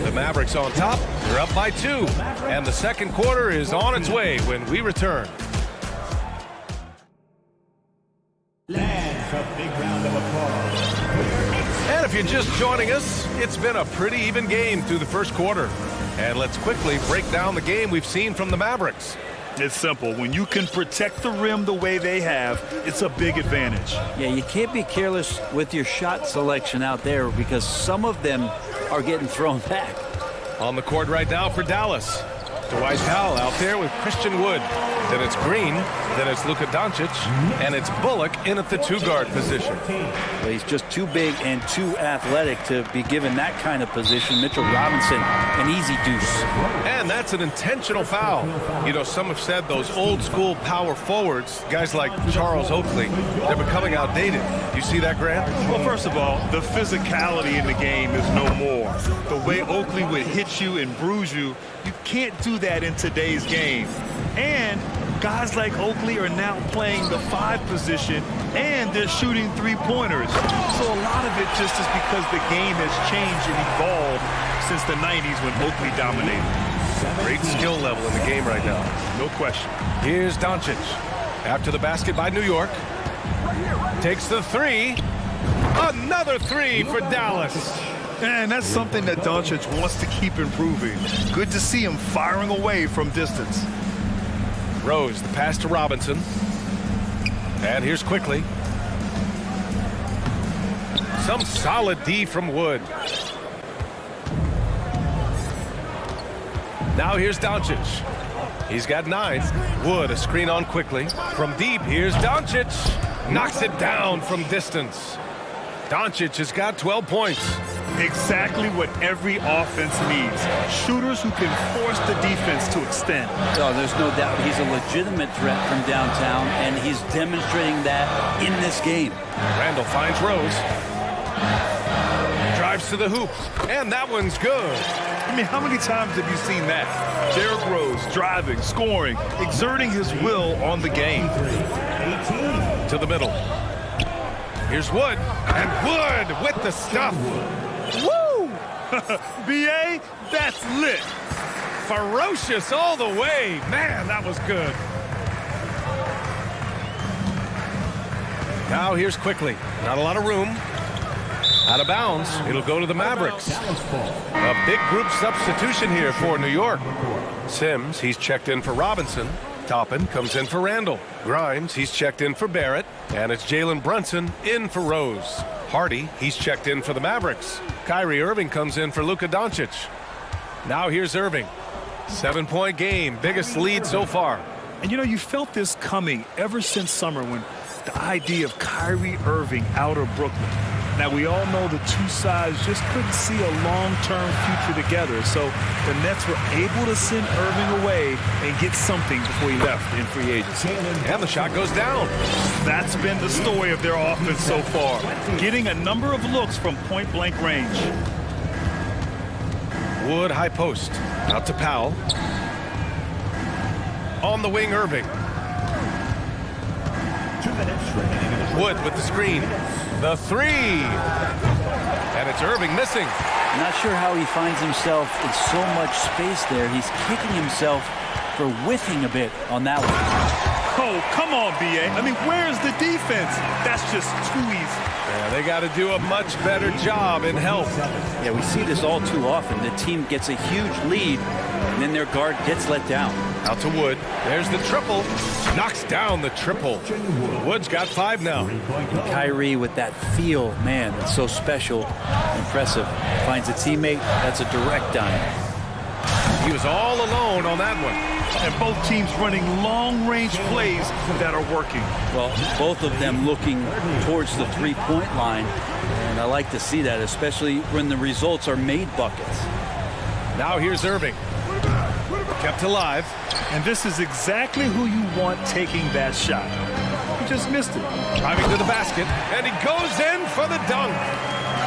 The Mavericks on top. They're up by 2. And the second quarter is on its way when we return. And if you're just joining us, it's been a pretty even game through the first quarter. And let's quickly break down the game we've seen from the Mavericks. It's simple. When you can protect the rim the way they have, it's a big advantage. Yeah, you can't be careless with your shot selection out there because some of them are getting thrown back. On the court right now for Dallas. Dwight Powell out there with Christian Wood. Then it's Green. Then it's Luka Doncic. And it's Bullock in at the two-guard position. Well, he's just too big and too athletic to be given that kind of position. Mitchell Robinson, an easy deuce. And that's an intentional foul. You know, some have said those old-school power forwards, guys like Charles Oakley, they're becoming outdated. You see that, Grant? Well, first of all, the physicality in the game is no more. The way Oakley would hit you and bruise you, you can't do that in today's game. And guys like Oakley are now playing the 5 position, and they're shooting three-pointers. So a lot of it just is because the game has changed and evolved since the 90s when Oakley dominated. Great skill level in the game right now. No question. Here's Doncic. After the basket by New York. Takes the three. Another three for Dallas. And that's something that Doncic wants to keep improving. Good to see him firing away from distance. Rose, the pass to Robinson. And here's Quickly. Some solid D from Wood. Now here's Doncic. He's got 9. Wood, a screen on Quickly. From deep, here's Doncic. Knocks it down from distance. Doncic has got 12 points. Exactly what every offense needs. Shooters who can force the defense to extend. Oh, there's no doubt he's a legitimate threat from downtown, and he's demonstrating that in this game. Randall finds Rose. Drives to the hoop, and that one's good. I mean, how many times have you seen that? Derrick Rose driving, scoring, exerting his will on the game. To the middle. Here's Wood, and Wood with the stuff. Woo! B.A., that's lit. Ferocious all the way. Man, that was good. Now here's Quickly. Not a lot of room. Out of bounds. It'll go to the Mavericks. A big group substitution here for New York. Sims, he's checked in for Robinson. Toppin comes in for Randall. Grimes, he's checked in for Barrett. And it's Jalen Brunson in for Rose. Hardy, he's checked in for the Mavericks. Kyrie Irving comes in for Luka Doncic. Now here's Irving. 7-point game, biggest lead so far. And you know, you felt this coming ever since summer when the idea of Kyrie Irving out of Brooklyn. Now, we all know the two sides just couldn't see a long-term future together. So the Nets were able to send Irving away and get something before he left in free agency. And the shot goes down. That's been the story of their offense so far, getting a number of looks from point-blank range. Wood, high post. Out to Powell. On the wing, Irving. 2 minutes remaining. Wood with the screen. The three. And it's Irving missing. Not sure how he finds himself in so much space there. He's kicking himself for whiffing a bit on that one. Oh, come on, B.A. I mean, where's the defense? That's just too easy. Yeah, they got to do a much better job in help. Yeah, we see this all too often. The team gets a huge lead, and then their guard gets let down. Out to Wood. There's the triple. Knocks down the triple. Wood's got 5 now. And Kyrie with that feel, man, it's so special, impressive. Finds a teammate, that's a direct dime. He was all alone on that one. And both teams running long-range plays that are working. Well, both of them looking towards the three-point line, and I like to see that, especially when the results are made buckets. Now here's Irving. Kept alive. And this is exactly who you want taking that shot. He just missed it. Driving to the basket, and he goes in for the dunk.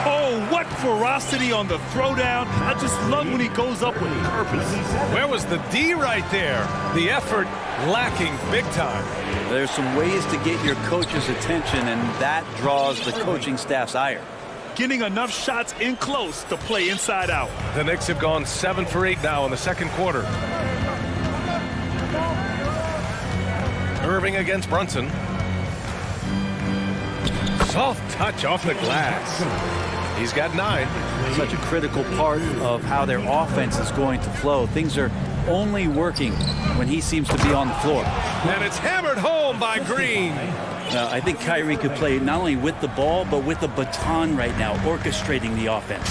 Oh, what ferocity on the throwdown. I just love when he goes up with purpose. Where was the D right there? The effort lacking big time. There's some ways to get your coach's attention, and that draws the coaching staff's ire. Getting enough shots in close to play inside out. The Knicks have gone 7 for 8 now in the second quarter. Irving against Brunson. Soft touch off the glass. He's got 9. Such a critical part of how their offense is going to flow. Things are only working when he seems to be on the floor. And it's hammered home by Green. I think Kyrie could play not only with the ball, but with the baton right now, orchestrating the offense.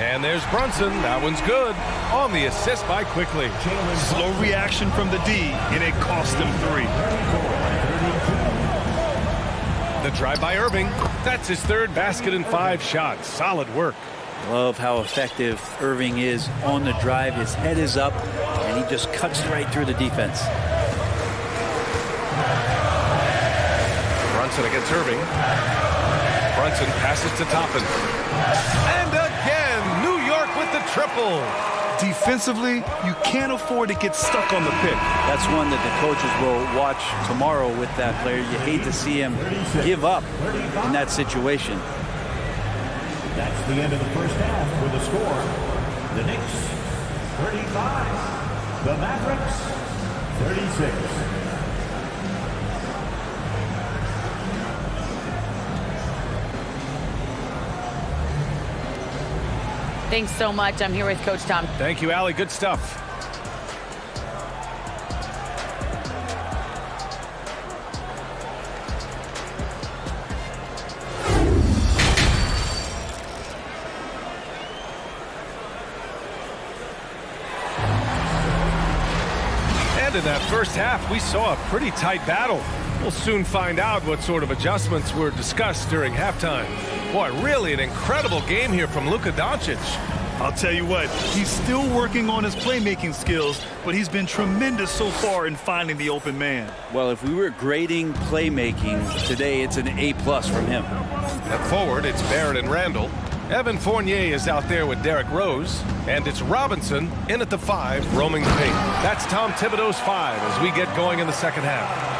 And there's Brunson. That one's good. On the assist by Quickly. Slow reaction from the D, and it cost him 3. The drive by Irving. That's his 3rd basket in 5 shots. Solid work. Love how effective Irving is on the drive. His head is up, and he just cuts right through the defense. Brunson against Irving. Brunson passes to Toppin. And again, New York with the triple. Defensively, you can't afford to get stuck on the pick. That's one that the coaches will watch tomorrow with that player. You hate to see him give up in that situation. That's the end of the first half with the score. The Knicks, 35. The Mavericks, 36. Thanks so much. I'm here with Coach Tom. Thank you, Allie. Good stuff. And in that first half, we saw a pretty tight battle. We'll soon find out what sort of adjustments were discussed during halftime. Boy, really an incredible game here from Luka Doncic. I'll tell you what, he's still working on his playmaking skills, but he's been tremendous so far in finding the open man. Well, if we were grading playmaking today, it's an A+ from him. At forward, it's Barrett and Randall. Evan Fournier is out there with Derrick Rose. And it's Robinson in at the 5, roaming the paint. That's Tom Thibodeau's 5 as we get going in the second half.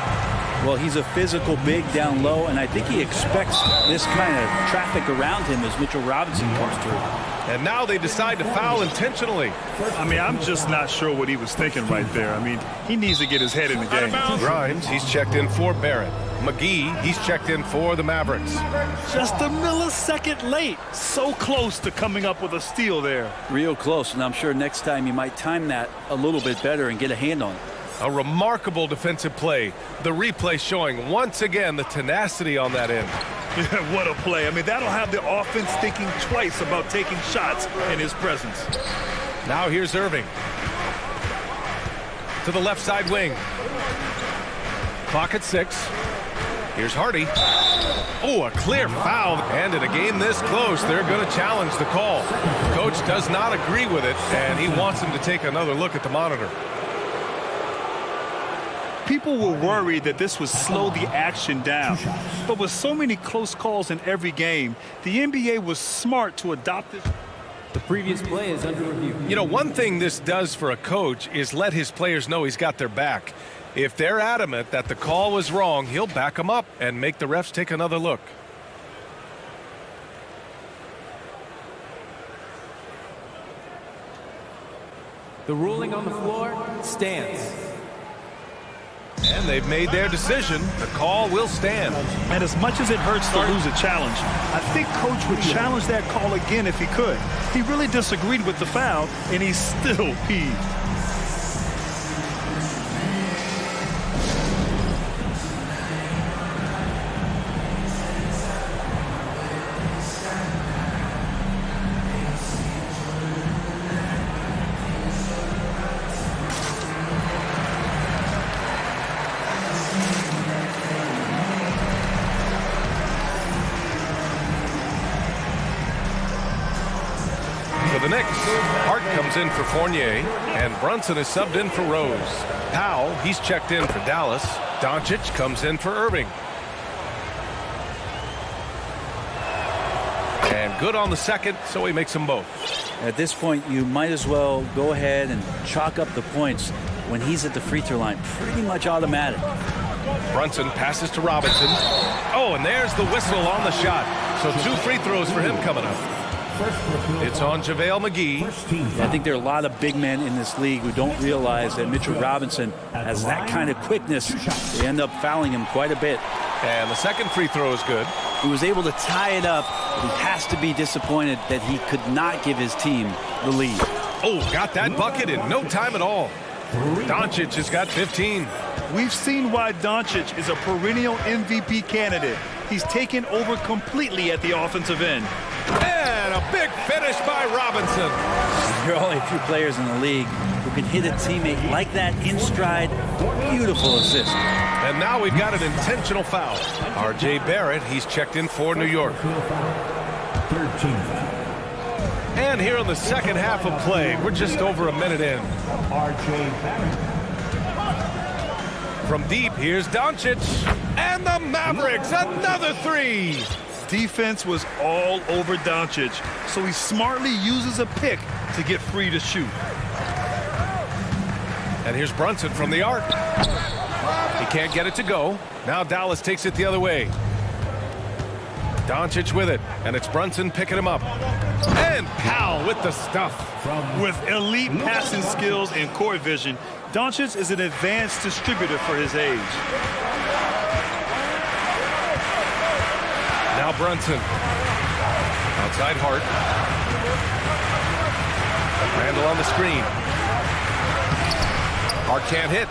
Well, he's a physical big down low, and I think he expects this kind of traffic around him as Mitchell Robinson comes through. And now they decide to foul intentionally. I mean, I'm just not sure what he was thinking right there. I mean, he needs to get his head in the game. Grimes, he's checked in for Barrett. McGee, he's checked in for the Mavericks. Just a millisecond late. So close to coming up with a steal there. Real close, and I'm sure next time you might time that a little bit better and get a hand on it. A remarkable defensive play. The replay showing once again the tenacity on that end. Yeah, what a play. I mean, that'll have the offense thinking twice about taking shots in his presence. Now here's Irving. To the left side wing. Clock at 6. Here's Hardy. Oh, a clear foul. And in a game this close, they're going to challenge the call. Coach does not agree with it, and he wants him to take another look at the monitor. People were worried that this would slow the action down. But with so many close calls in every game, the NBA was smart to adopt this. The previous play is under review. You know, one thing this does for a coach is let his players know he's got their back. If they're adamant that the call was wrong, he'll back them up and make the refs take another look. The ruling on the floor stands. And they've made their decision. The call will stand. And as much as it hurts to lose a challenge, I think Coach would challenge that call again if he could. He really disagreed with the foul, and he's still peeved. For the Knicks, Hart comes in for Fournier, and Brunson is subbed in for Rose. Powell, he's checked in for Dallas. Doncic comes in for Irving. And good on the second, so he makes them both. At this point, you might as well go ahead and chalk up the points when he's at the free throw line. Pretty much automatic. Brunson passes to Robinson. Oh, and there's the whistle on the shot. So 2 free throws for him coming up. It's on JaVale McGee. I think there are a lot of big men in this league who don't realize that Mitchell Robinson has that kind of quickness. They end up fouling him quite a bit. And the second free throw is good. He was able to tie it up, but he has to be disappointed that he could not give his team the lead. Oh, got that bucket in no time at all. Doncic has got 15. We've seen why Doncic is a perennial MVP candidate. He's taken over completely at the offensive end. And a big finish by Robinson. There are only a few players in the league who can hit a teammate like that in stride. Beautiful assist. And now we've got an intentional foul. R.J. Barrett, he's checked in for New York. 13. And here in the second half of play, we're just over a minute in. R.J. Barrett. From deep, here's Doncic. And the Mavericks, another 3. Defense was all over Doncic, so he smartly uses a pick to get free to shoot. And here's Brunson from the arc. He can't get it to go. Now Dallas takes it the other way. Doncic with it, and it's Brunson picking him up. And Powell with the stuff. With elite passing skills and court vision, Doncic is an advanced distributor for his age. Now Brunson. Outside Hart. Randall on the screen. Hart can't hit.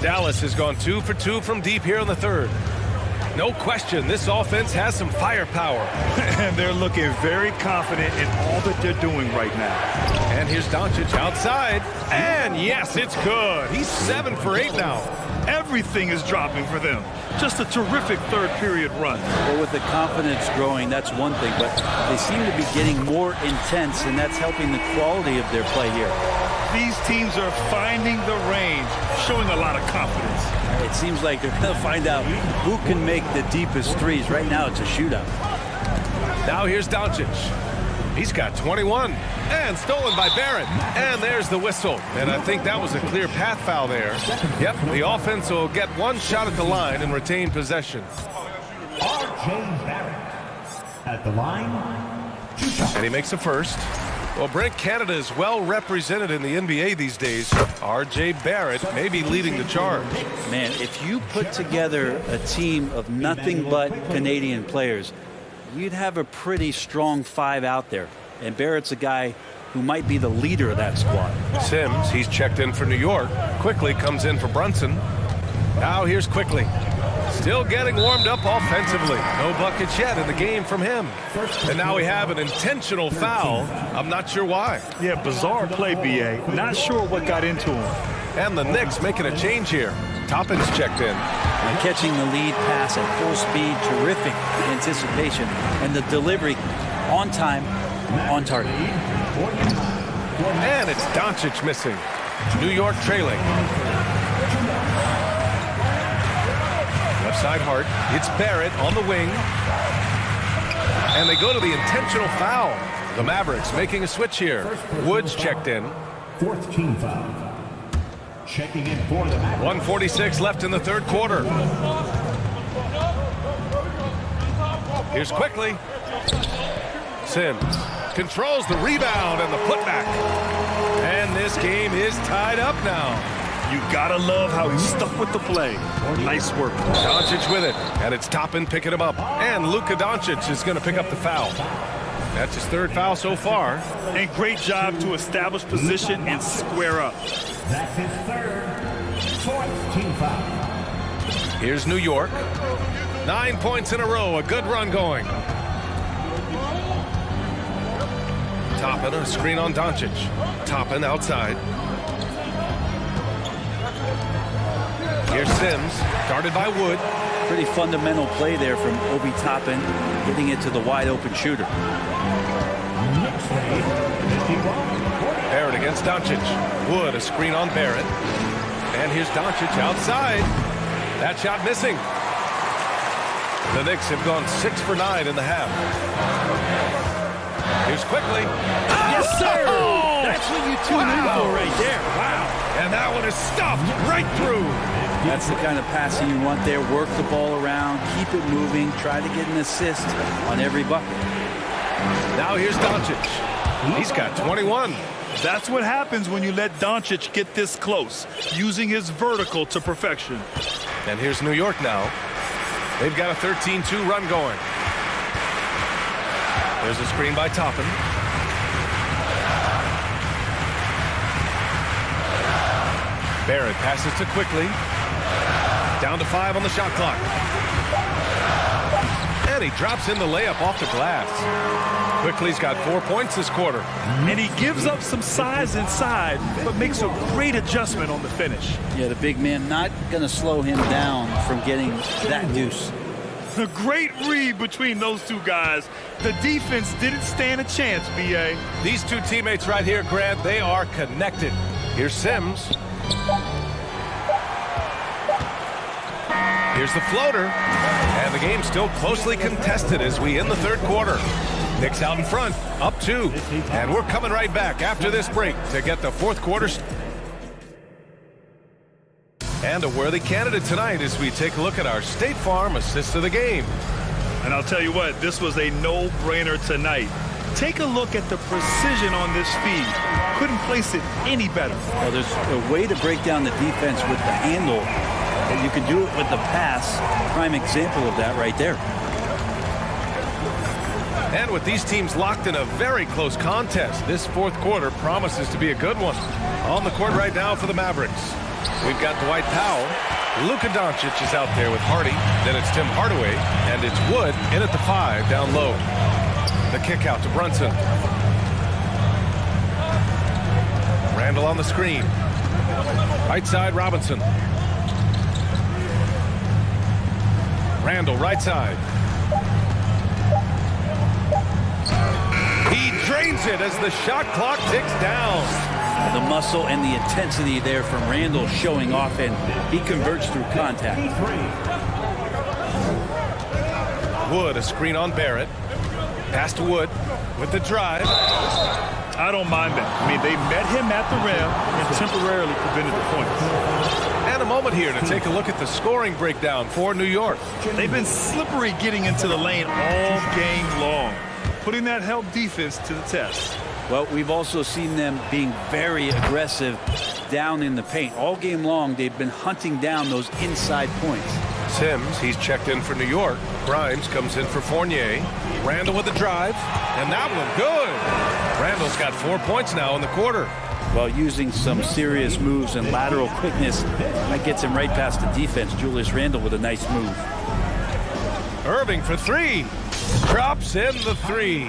Dallas has gone 2 for 2 from deep here in the third. No question, this offense has some firepower. And they're looking very confident in all that they're doing right now. And here's Doncic outside. And yes, it's good. He's 7 for 8 now. Everything is dropping for them. Just a terrific third period run. Well, with the confidence growing, that's one thing, but they seem to be getting more intense, and that's helping the quality of their play here. These teams are finding the range, showing a lot of confidence. It seems like they're going to find out who can make the deepest threes. Right now, it's a shootout. Now here's Doncic. He's got 21. And stolen by Barrett. And there's the whistle. And I think that was a clear path foul there. Yep, the offense will get one shot at the line and retain possession. R.J. Barrett at the line. 2 shots. And he makes the first. Well, Brent, Canada is well represented in the NBA these days. R.J. Barrett may be leading the charge. Man, if you put together a team of nothing but Canadian players, you'd have a pretty strong 5 out there. And Barrett's a guy who might be the leader of that squad. Sims, he's checked in for New York. Quickly comes in for Brunson. Now here's Quickly. Still getting warmed up offensively. No buckets yet in the game from him. And now we have an intentional foul. I'm not sure why. Yeah, bizarre play, B.A. Not sure what got into him. And the Knicks making a change here. Toppin's checked in. And catching the lead pass at full speed, terrific anticipation, and the delivery on time, on target. And it's Doncic missing. New York trailing. Left side Hart. It's Barrett on the wing. And they go to the intentional foul. The Mavericks making a switch here. Woods checked in. 4th team foul. Checking in for the Mavericks. 1:46 left in the third quarter. Here's Quickly. Sims controls the rebound and the putback. And this game is tied up now. You gotta love how he stuck with the play. Nice work. Doncic with it, and it's Toppin picking him up. And Luka Doncic is going to pick up the foul. That's his third foul so far. And great job to establish position and square up. That's his third, fourth team foul. Here's New York. 9 points in a row, a good run going. Toppin, a screen on Doncic. Toppin outside. Here's Sims, guarded by Wood. Pretty fundamental play there from Obi Toppin, getting it to the wide open shooter. Barrett against Doncic. Wood, a screen on Barrett. And here's Doncic outside. That shot missing. The Knicks have gone 6 for 9 in the half. Here's quickly. Yes, sir! That's what you tune in for right there. Wow. And that one is stuffed right through. That's the kind of passing you want there. Work the ball around, keep it moving, try to get an assist on every bucket. Now here's Doncic. He's got 21. That's what happens when you let Doncic get this close, using his vertical to perfection. And here's New York now. They've got a 13-2 run going. There's a screen by Toppin. Barrett passes to Quickly. Down to 5 on the shot clock. And he drops in the layup off the glass. Quickly's got 4 points this quarter. And he gives up some size inside, but makes a great adjustment on the finish. Yeah, the big man not going to slow him down from getting that deuce. A great read between those two guys. The defense didn't stand a chance, B.A. These two teammates right here, Grant, they are connected. Here's Sims. Here's the floater. And the game's still closely contested as we end the third quarter. Knicks out in front, up 2. And we're coming right back after this break to get the fourth quarter. And a worthy candidate tonight as we take a look at our State Farm assist of the game. And I'll tell you what, this was a no-brainer tonight. Take a look at the precision on this feed. Couldn't place it any better. Well, there's a way to break down the defense with the handle, and you can do it with the pass. Prime example of that right there. And with these teams locked in a very close contest, this fourth quarter promises to be a good one. On the court right now for the Mavericks, we've got Dwight Powell. Luka Doncic is out there with Hardy. Then it's Tim Hardaway, and it's Wood in at the 5 down low. The kick out to Brunson. Randall on the screen. Right side, Robinson. Randall, right side. He drains it as the shot clock ticks down. The muscle and the intensity there from Randall showing off, and he converts through contact. Wood, a screen on Barrett. Pass to Wood with the drive. I don't mind that. I mean, they met him at the rim and temporarily prevented the points. And a moment here to take a look at the scoring breakdown for New York. They've been slippery getting into the lane all game long, putting that help defense to the test. Well, we've also seen them being very aggressive down in the paint. All game long, they've been hunting down those inside points. Sims, he's checked in for New York. Grimes comes in for Fournier. Randall with the drive, and that one good. Randall's got 4 points now in the quarter. Well, using some serious moves and lateral quickness, that gets him right past the defense. Julius Randle with a nice move. Irving for 3. Drops in the 3.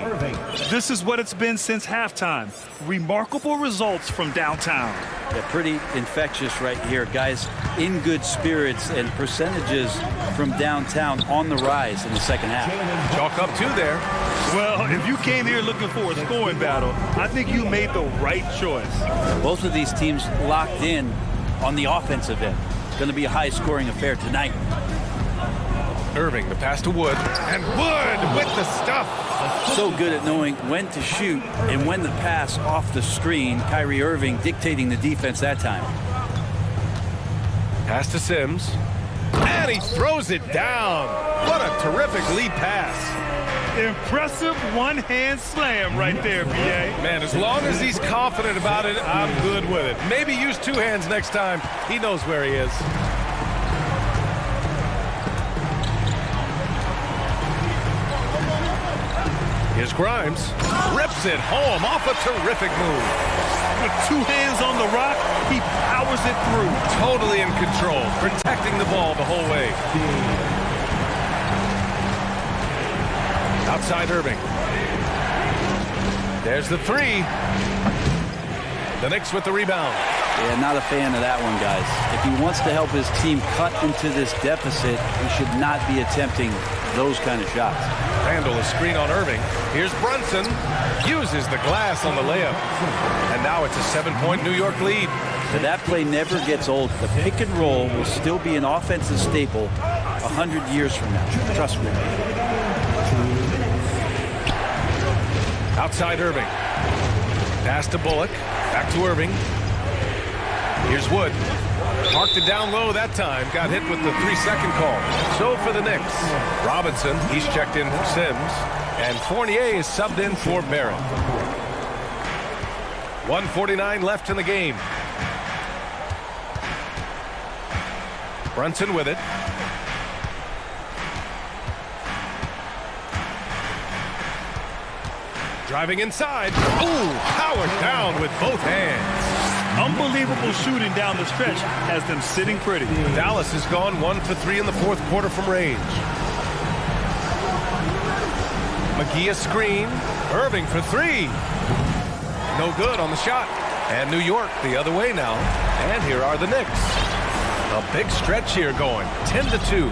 This is what it's been since halftime. Remarkable results from downtown. Yeah, pretty infectious right here. Guys in good spirits, and percentages from downtown on the rise in the second half. Chalk up 2 there. Well, if you came here looking for a scoring battle, I think you made the right choice. Both of these teams locked in on the offensive end. Going to be a high-scoring affair tonight. Irving, the pass to Wood, and Wood with the stuff. So good at knowing when to shoot and when to pass off the screen. Kyrie Irving dictating the defense that time. Pass to Sims. And And he throws it down. What a terrific lead pass. Impressive one-hand slam right there, B.A. Man, as long as he's confident about it, I'm good with it. Maybe use two hands next time. He knows where he is. Here's Grimes. Rips it home off a terrific move. With two hands on the rock, he powers it through. Totally in control, protecting the ball the whole way. Outside Irving. There's the three. The Knicks with the rebound. Yeah, not a fan of that one, guys. If he wants to help his team cut into this deficit, he should not be attempting those kind of shots. Randall a screen on Irving. Here's Brunson. Uses the glass on the layup. And now it's a 7-point New York lead. But that play never gets old. The pick and roll will still be an offensive staple 100 years from now. Trust me. Outside Irving. Pass to Bullock. Back to Irving. Here's Wood. Marked it down low that time. Got hit with the 3-second call. So for the Knicks, Robinson, he's checked in for Sims. And Fournier is subbed in for Barrett. 1:49 left in the game. Brunson with it. Driving inside. Ooh, powered down with both hands. Unbelievable shooting down the stretch has them sitting pretty. Dallas has gone 1 for 3 in the fourth quarter from range. McGee a screen. Irving for 3. No good on the shot. And New York the other way now. And here are the Knicks. A big stretch here going. 10-2.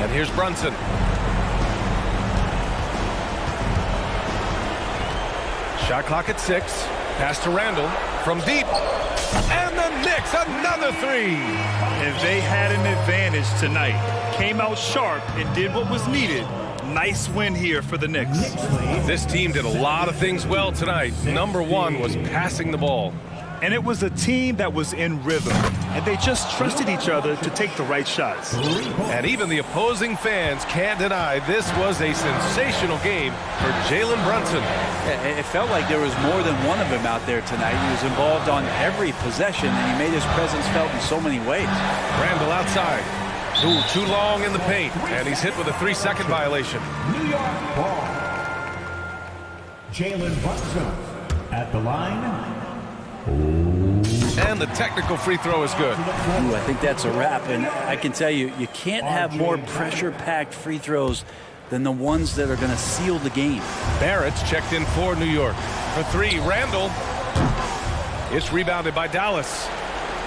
And here's Brunson. Shot clock at 6. Pass to Randall from deep. And the Knicks, another 3. And they had an advantage tonight. Came out sharp and did what was needed. Nice win here for the Knicks. This team did a lot of things well tonight. Number one was passing the ball. And it was a team that was in rhythm. And they just trusted each other to take the right shots. And even the opposing fans can't deny this was a sensational game for Jalen Brunson. It felt like there was more than one of them out there tonight. He was involved on every possession, and he made his presence felt in so many ways. Randall outside. Ooh, too long in the paint. And he's hit with a 3-second violation. New York ball. Jalen Brunson at the line. And the technical free throw is good. Ooh, I think that's a wrap. And I can tell you, you can't have more pressure-packed free throws than the ones that are going to seal the game. Barrett's checked in for New York. For 3, Randall. It's rebounded by Dallas.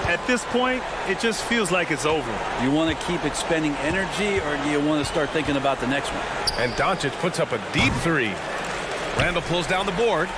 At this point, it just feels like it's over. Do you want to keep expending energy, or do you want to start thinking about the next one? And Doncic puts up a deep 3. Randall pulls down the board.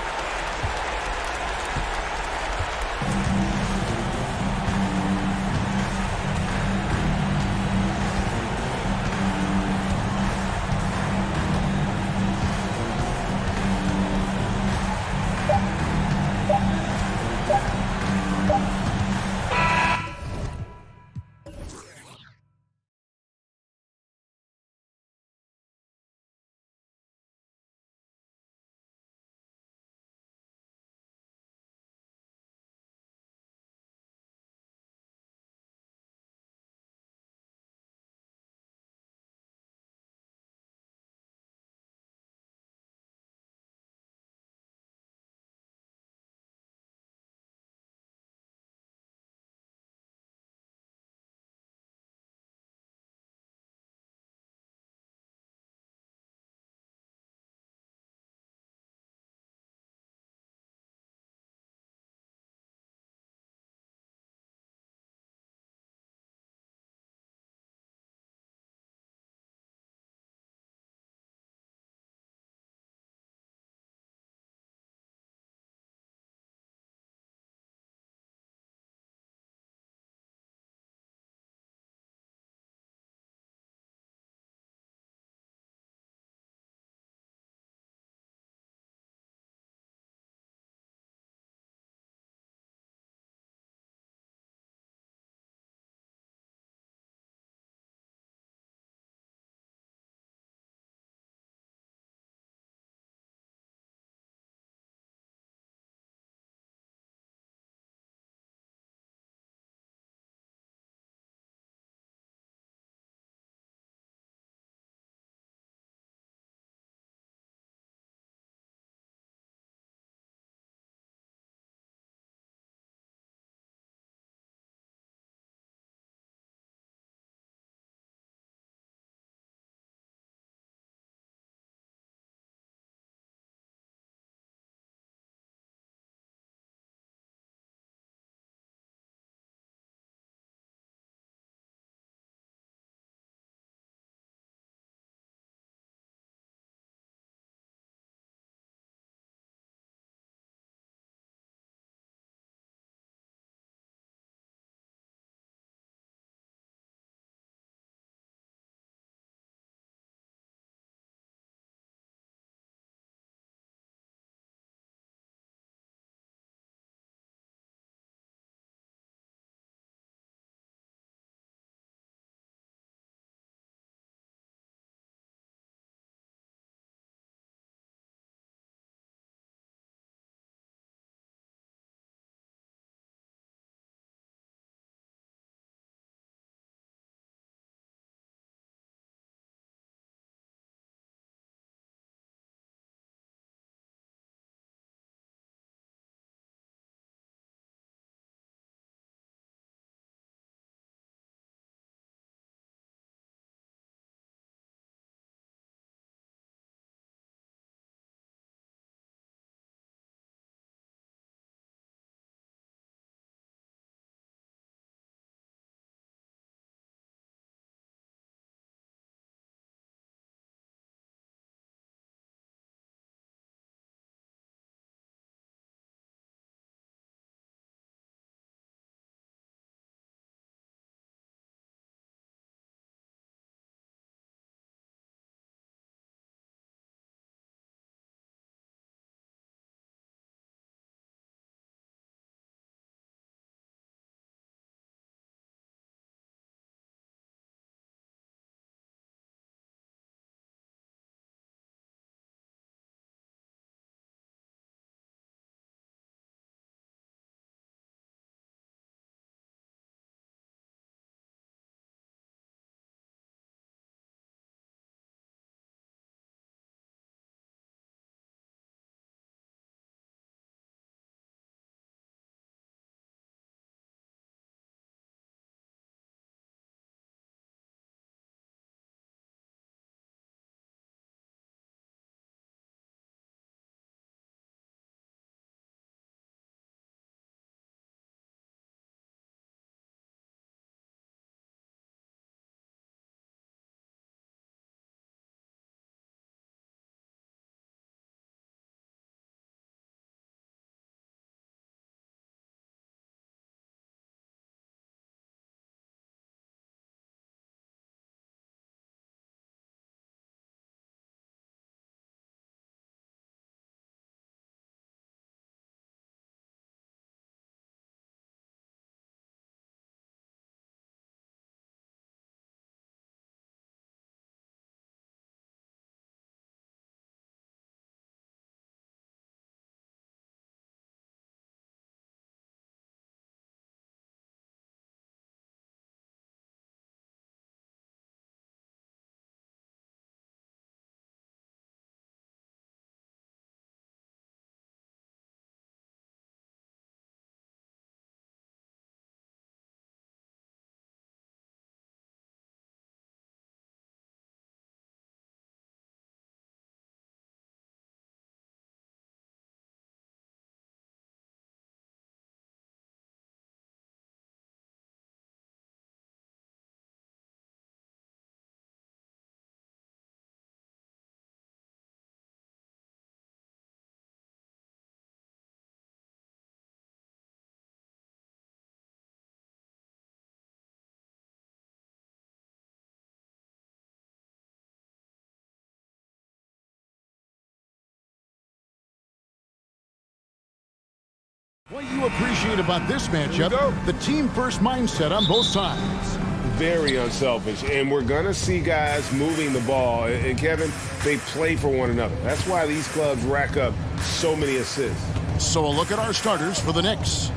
What you appreciate about this matchup, the team-first mindset on both sides. Very unselfish, and we're going to see guys moving the ball. And Kevin, they play for one another. That's why these clubs rack up so many assists. So a look at our starters for the Knicks.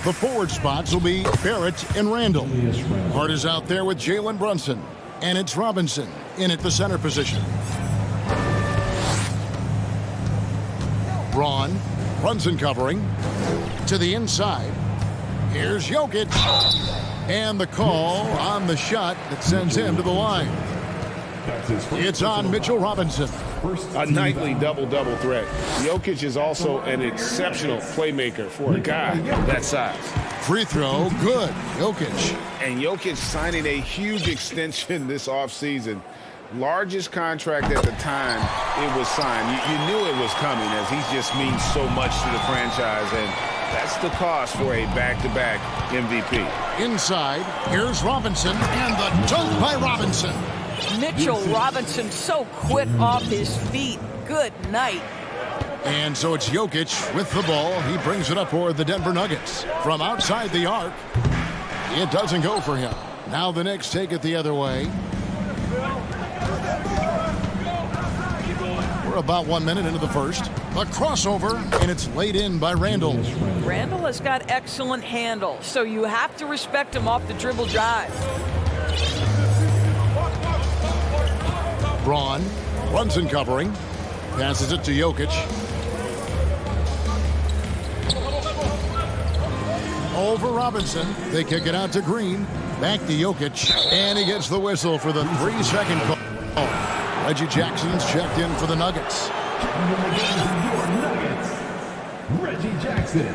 The forward spots will be Barrett and Randall. Hart is out there with Jalen Brunson, and it's Robinson in at the center position. Braun, Brunson covering. To the inside, here's Jokic. And the call on the shot that sends him to the line. It's on Mitchell Robinson. A nightly double-double threat. Jokic is also an exceptional playmaker for a guy that size. Free throw, good. Jokic. And Jokic signing a huge extension this offseason. Largest contract at the time it was signed. You knew it was coming, as he just means so much to the franchise, and that's the cost for a back-to-back MVP. Inside, here's Robinson, and the dunk by Robinson. Mitchell Robinson so quick off his feet. Good night. And so it's Jokic with the ball. He brings it up for the Denver Nuggets. From outside the arc, it doesn't go for him. Now the Knicks take it the other way. We're about 1 minute into the first. A crossover, and it's laid in by Randall. Randall has got excellent handle, so you have to respect him off the dribble drive. Braun, Brunson covering. Passes it to Jokic. Over Robinson. They kick it out to Green. Back to Jokic. And he gets the whistle for the 3-second call. Reggie Jackson's checked in for the Nuggets. Reggie Jackson.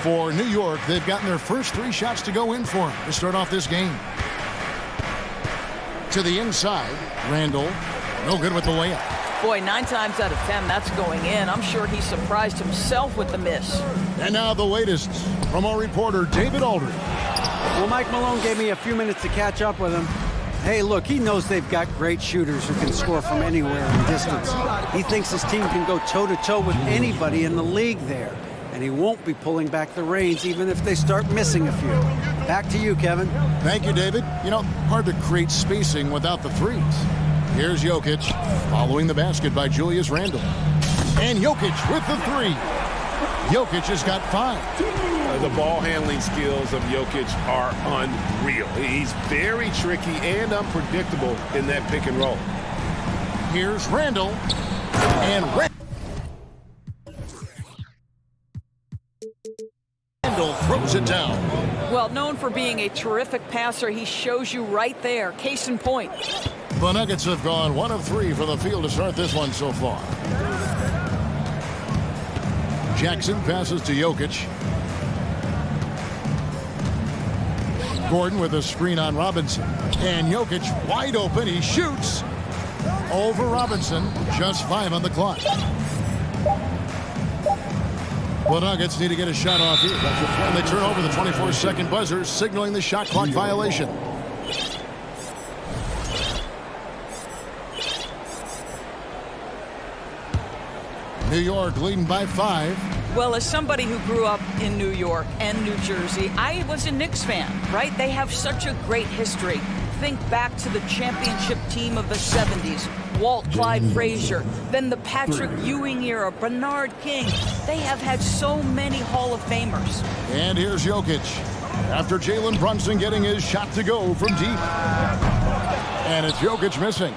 For New York, they've gotten their first 3 shots to go in for him to start off this game. To the inside, Randall. No good with the layup. Boy, 9 times out of 10, that's going in. I'm sure he surprised himself with the miss. And now the latest from our reporter, David Aldridge. Well, Mike Malone gave me a few minutes to catch up with him. Hey, look, he knows they've got great shooters who can score from anywhere in distance. He thinks his team can go toe-to-toe with anybody in the league there. And he won't be pulling back the reins even if they start missing a few. Back to you, Kevin. Thank you, David. You know, hard to create spacing without the threes. Here's Jokic, following the basket by Julius Randle. And Jokic with the 3. Jokic has got 5. The ball handling skills of Jokic are unreal. He's very tricky and unpredictable in that pick and roll. Here's Randle. And Randle throws it down. Well, known for being a terrific passer, he shows you right there. Case in point. The Nuggets have gone 1 of 3 from the field to start this one so far. Jackson passes to Jokic. Gordon with a screen on Robinson. And Jokic wide open. He shoots over Robinson. Just 5 on the clock. The Nuggets need to get a shot off here. And they turn over the 24-second buzzer, signaling the shot clock violation. New York leading by 5. Well, as somebody who grew up in New York and New Jersey, I was a Knicks fan, right? They have such a great history. Think back to the championship team of the 70s. Walt Clyde Frazier, then the Patrick Ewing era, Bernard King. They have had so many Hall of Famers. And here's Jokic. After Jalen Brunson getting his shot to go from deep. And it's Jokic missing.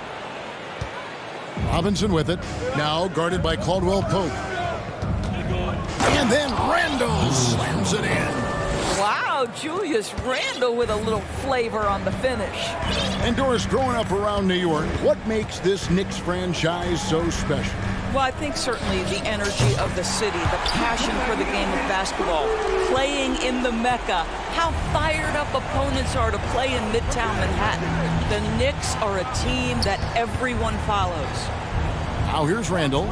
Robinson with it. Now guarded by Caldwell Pope. And then Randall slams it in. Wow, Julius Randle with a little flavor on the finish. And Doris, growing up around New York, what makes this Knicks franchise so special? Well, I think certainly the energy of the city, the passion for the game of basketball, playing in the Mecca, how fired up opponents are to play in Midtown Manhattan. The Knicks are a team that everyone follows. Now here's Randall.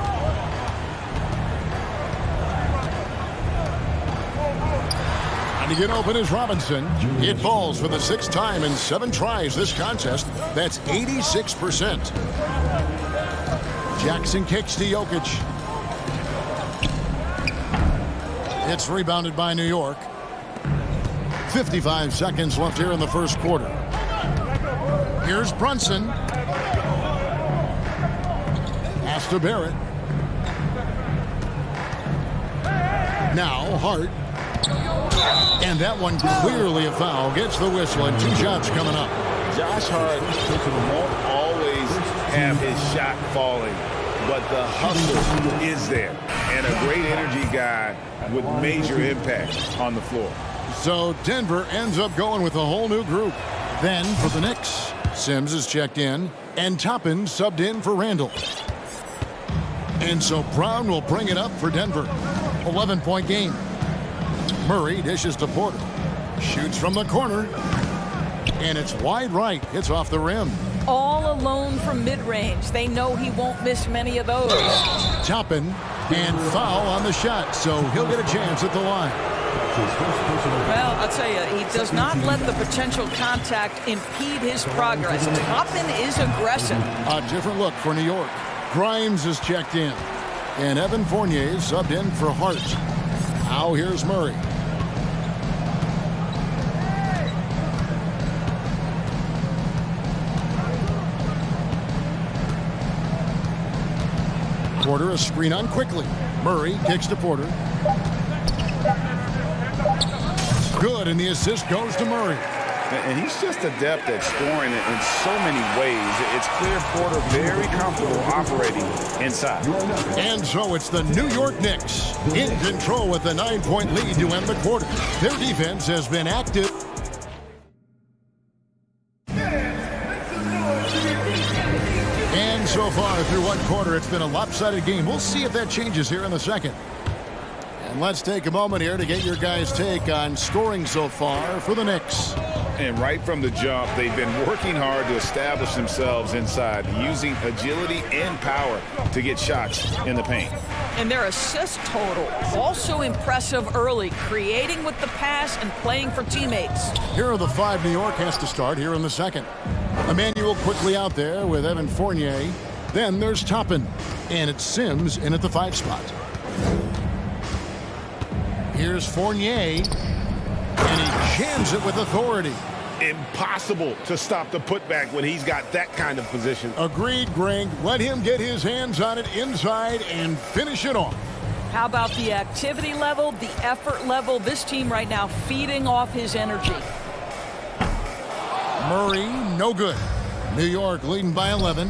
And to get open is Robinson. It falls for the 6th time in 7 tries this contest. That's 86%. Jackson kicks to Jokic. It's rebounded by New York. 55 seconds left here in the first quarter. Here's Brunson. Has to bear it. Now Hart. And that one clearly a foul. Gets the whistle and 2 shots coming up. Josh Hart won't always have his shot falling, but the hustle is there. And a great energy guy with major impact on the floor. So Denver ends up going with a whole new group. Then for the Knicks, Sims is checked in, and Toppin subbed in for Randall. And so Brown will bring it up for Denver. 11-point game. Murray dishes to Porter. Shoots from the corner. And it's wide right. Hits off the rim. All alone from mid-range. They know he won't miss many of those. Toppin and foul on the shot, so he'll get a chance at the line. Well, I'll tell you, he does not let the potential contact impede his progress. Toppin is aggressive. A different look for New York. Grimes is checked in. And Evan Fournier subbed in for Hart. Now here's Murray. Porter a screen on quickly. Murray kicks to Porter. Good, and the assist goes to Murray. And he's just adept at scoring in so many ways. It's clear Porter very comfortable operating inside. And so it's the New York Knicks in control with a 9-point lead to end the quarter. Their defense has been active. And so far through one quarter, it's been a lopsided game. We'll see if that changes here in the second. And let's take a moment here to get your guys' take on scoring so far for the Knicks. And right from the jump, they've been working hard to establish themselves inside, using agility and power to get shots in the paint. And their assist total, also impressive early, creating with the pass and playing for teammates. Here are the 5 New York has to start here in the second. Emmanuel quickly out there with Evan Fournier. Then there's Toppin, and it's Sims in at the 5 spot. Here's Fournier, and he jams it with authority. Impossible to stop the putback when he's got that kind of position. Agreed, Greg. Let him get his hands on it inside and finish it off. How about the activity level, the effort level? This team right now feeding off his energy. Murray, no good. New York leading by 11.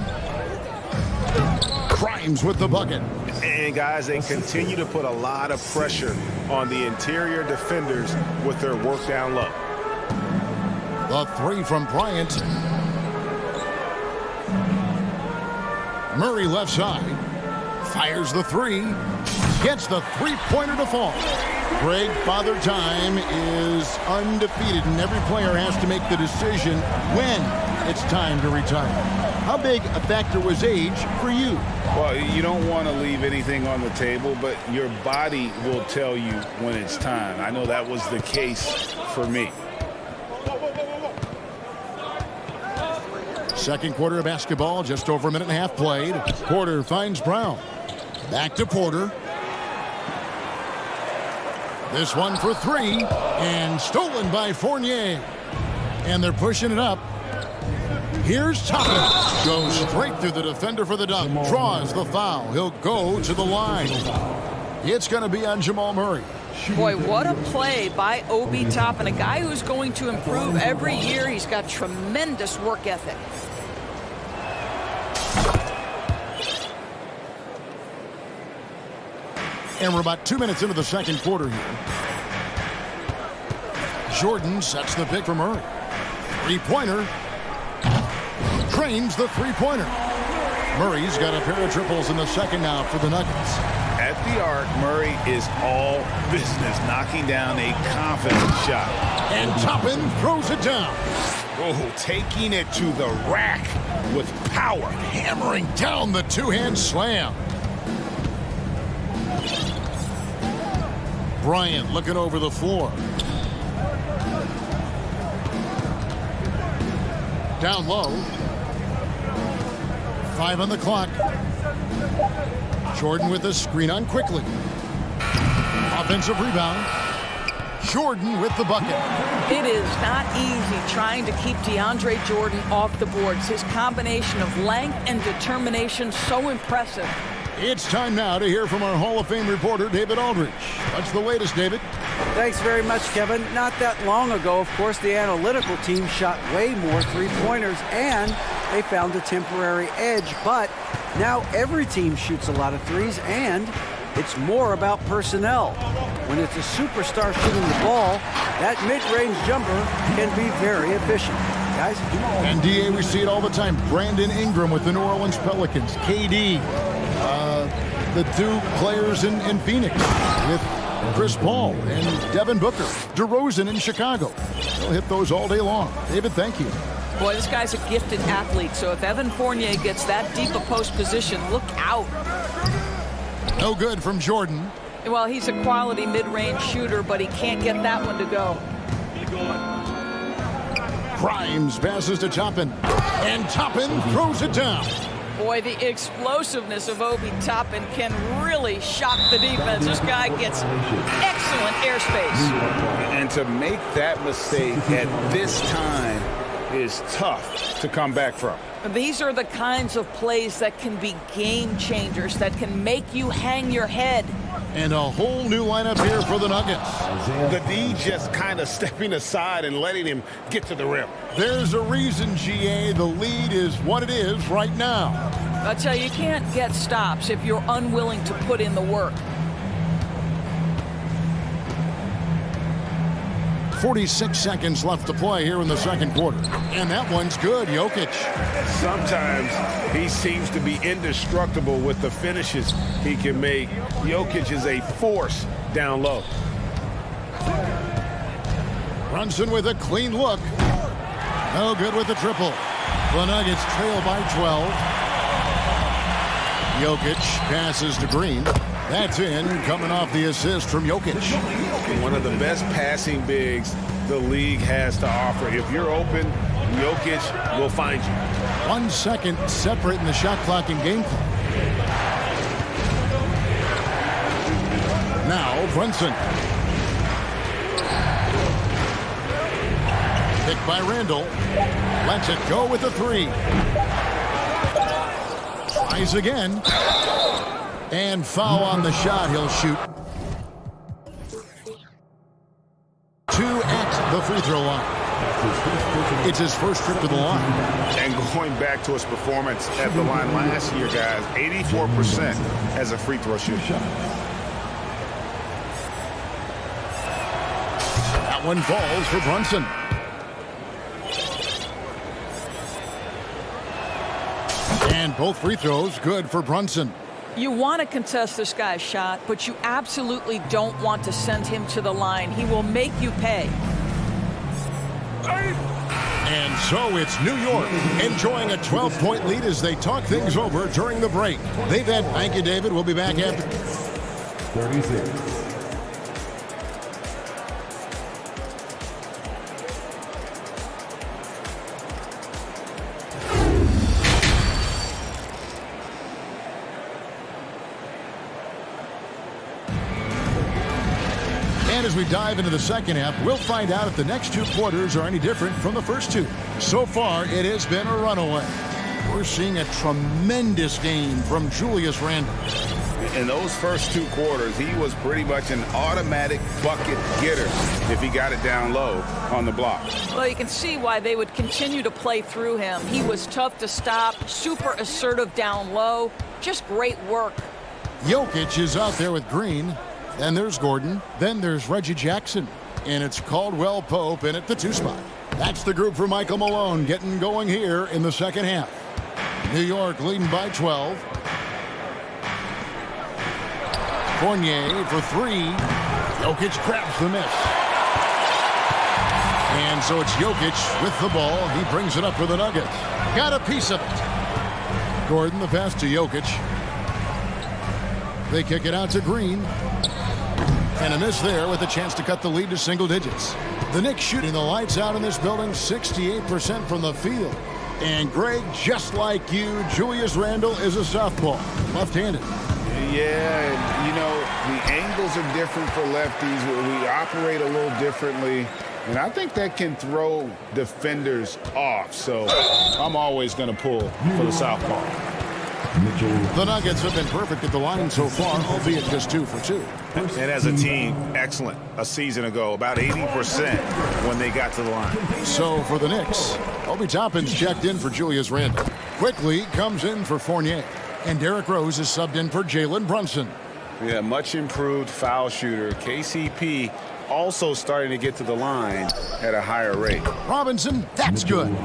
Grimes with the bucket. And guys, they continue to put a lot of pressure on the interior defenders with their work down low. The 3 from Bryant. Murray left side. Fires the 3. Gets the 3-pointer to fall. Greg, Father Time is undefeated, and every player has to make the decision when it's time to retire. How big a factor was age for you? Well, you don't want to leave anything on the table, but your body will tell you when it's time. I know that was the case for me. Second quarter of basketball, just over a minute and a half played. Porter finds Brown. Back to Porter. This one for 3, and stolen by Fournier. And they're pushing it up. Here's Toppin. Goes straight through the defender for the dunk. Draws the foul. He'll go to the line. It's going to be on Jamal Murray. Boy, what a play by Obi Toppin, a guy who's going to improve every year. He's got tremendous work ethic. And we're about 2 minutes into the second quarter here. Jordan sets the pick for Murray. 3-pointer. Trains the 3-pointer. Murray's got a pair of triples in the second now for the Nuggets. At the arc, Murray is all business, knocking down a confident shot. And Toppin throws it down. Oh, taking it to the rack with power. Hammering down the 2-hand slam. Bryant looking over the floor. Down low. 5 on the clock. Jordan with a screen on quickly. Up Offensive rebound. Jordan with the bucket. It is not easy trying to keep DeAndre Jordan off the boards. His combination of length and determination, so impressive. It's time now to hear from our Hall of Fame reporter, David Aldridge. What's the latest, David? Thanks very much, Kevin. Not that long ago, of course, the analytical team shot way more three-pointers, and they found a temporary edge. But now every team shoots a lot of threes, and it's more about personnel. When it's a superstar shooting the ball, that mid-range jumper can be very efficient. Guys? And DA, we see it all the time. Brandon Ingram with the New Orleans Pelicans. KD, the two players in Phoenix with Chris Paul and Devin Booker. DeRozan in Chicago. They'll hit those all day long. David, thank you. Boy, this guy's a gifted athlete, so if Evan Fournier gets that deep a post position, look out. No good from Jordan. Well, he's a quality mid-range shooter, but he can't get that one to go. Grimes passes to Toppin, and Toppin throws it down. Boy, the explosiveness of Obi Toppin can really shock the defense. This guy gets excellent airspace. And to make that mistake at this time is tough to come back from. These are the kinds of plays that can be game changers, that can make you hang your head. And a whole new lineup here for the Nuggets. The D just kind of stepping aside and letting him get to the rim. There's a reason, GA, the lead is what it is right now. I tell you, you can't get stops if you're unwilling to put in the work. 46 seconds left to play here in the second quarter. And that one's good, Jokic. Sometimes he seems to be indestructible with the finishes he can make. Jokic is a force down low. Brunson with a clean look. No good with the triple. The Nuggets trail by 12. Jokic passes to Green. That's in, coming off the assist from Jokic. One of the best passing bigs the league has to offer. If you're open, Jokic will find you. 1 second separating the shot clock and game clock. Now, Brunson. Picked by Randall. Lets it go with a three. Tries again. And foul on the shot, he'll shoot. 2 at the free throw line. It's his first trip to the line. And going back to his performance at the line last year, guys, 84% as a free throw shooter. That one falls for Brunson. And both free throws good for Brunson. You want to contest this guy's shot, but you absolutely don't want to send him to the line. He will make you pay. And so it's New York enjoying a 12-point lead as they talk things over during the break. They've had, thank you, David. We'll be back after. 36. And as we dive into the second half, we'll find out if the next 2 quarters are any different from the first 2. So far, it has been a runaway. We're seeing a tremendous game from Julius Randle. In those first 2 quarters, he was pretty much an automatic bucket getter if he got it down low on the block. Well, you can see why they would continue to play through him. He was tough to stop, super assertive down low, just great work. Jokic is out there with Green. Then there's Gordon. Then there's Reggie Jackson. And it's Caldwell Pope in at the 2 spot. That's the group for Michael Malone getting going here in the second half. New York leading by 12. Fournier for 3. Jokic grabs the miss. And so it's Jokic with the ball. He brings it up for the Nuggets. Got a piece of it. Gordon, the pass to Jokic. They kick it out to Green. And a miss there with a chance to cut the lead to single digits. The Knicks shooting the lights out in this building, 68% from the field. And Greg, just like you, Julius Randle is a southpaw, left-handed. Yeah, and you know, The angles are different for lefties. We operate a little differently. And I think that can throw defenders off. So I'm always going to pull for the southpaw. The Nuggets have been perfect at the line so far, albeit just 2 for 2. And as a team, excellent a season ago, about 80% when they got to the line. So for the Knicks, Obi Toppin's checked in for Julius Randle. Quickly comes in for Fournier. And Derrick Rose is subbed in for Jalen Brunson. Yeah, much improved foul shooter. KCP also starting to get to the line at a higher rate. Robinson, that's good.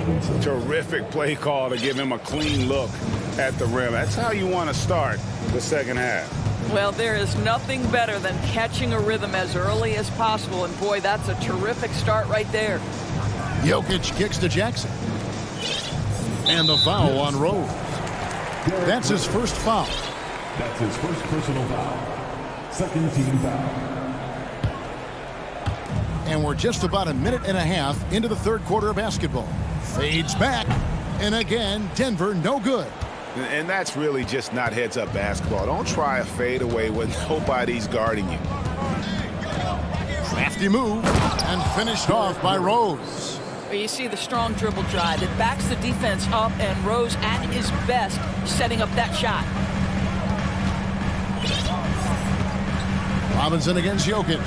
Terrific play call to give him a clean look at the rim. That's how you want to start the second half. Well, there is nothing better than catching a rhythm as early as possible, and boy, that's a terrific start right there. Jokic kicks to Jackson. And the foul on Rose. That's his first foul. That's his first personal foul. Second team foul. And we're just about a minute and a half into the third quarter of basketball. Fades back. And again, Denver no good. And that's really just not heads-up basketball. Don't try a fadeaway when nobody's guarding you. Crafty move and finished off by Rose. Well, you see the strong dribble drive. It backs the defense up, and Rose at his best setting up that shot. Robinson against Jokic.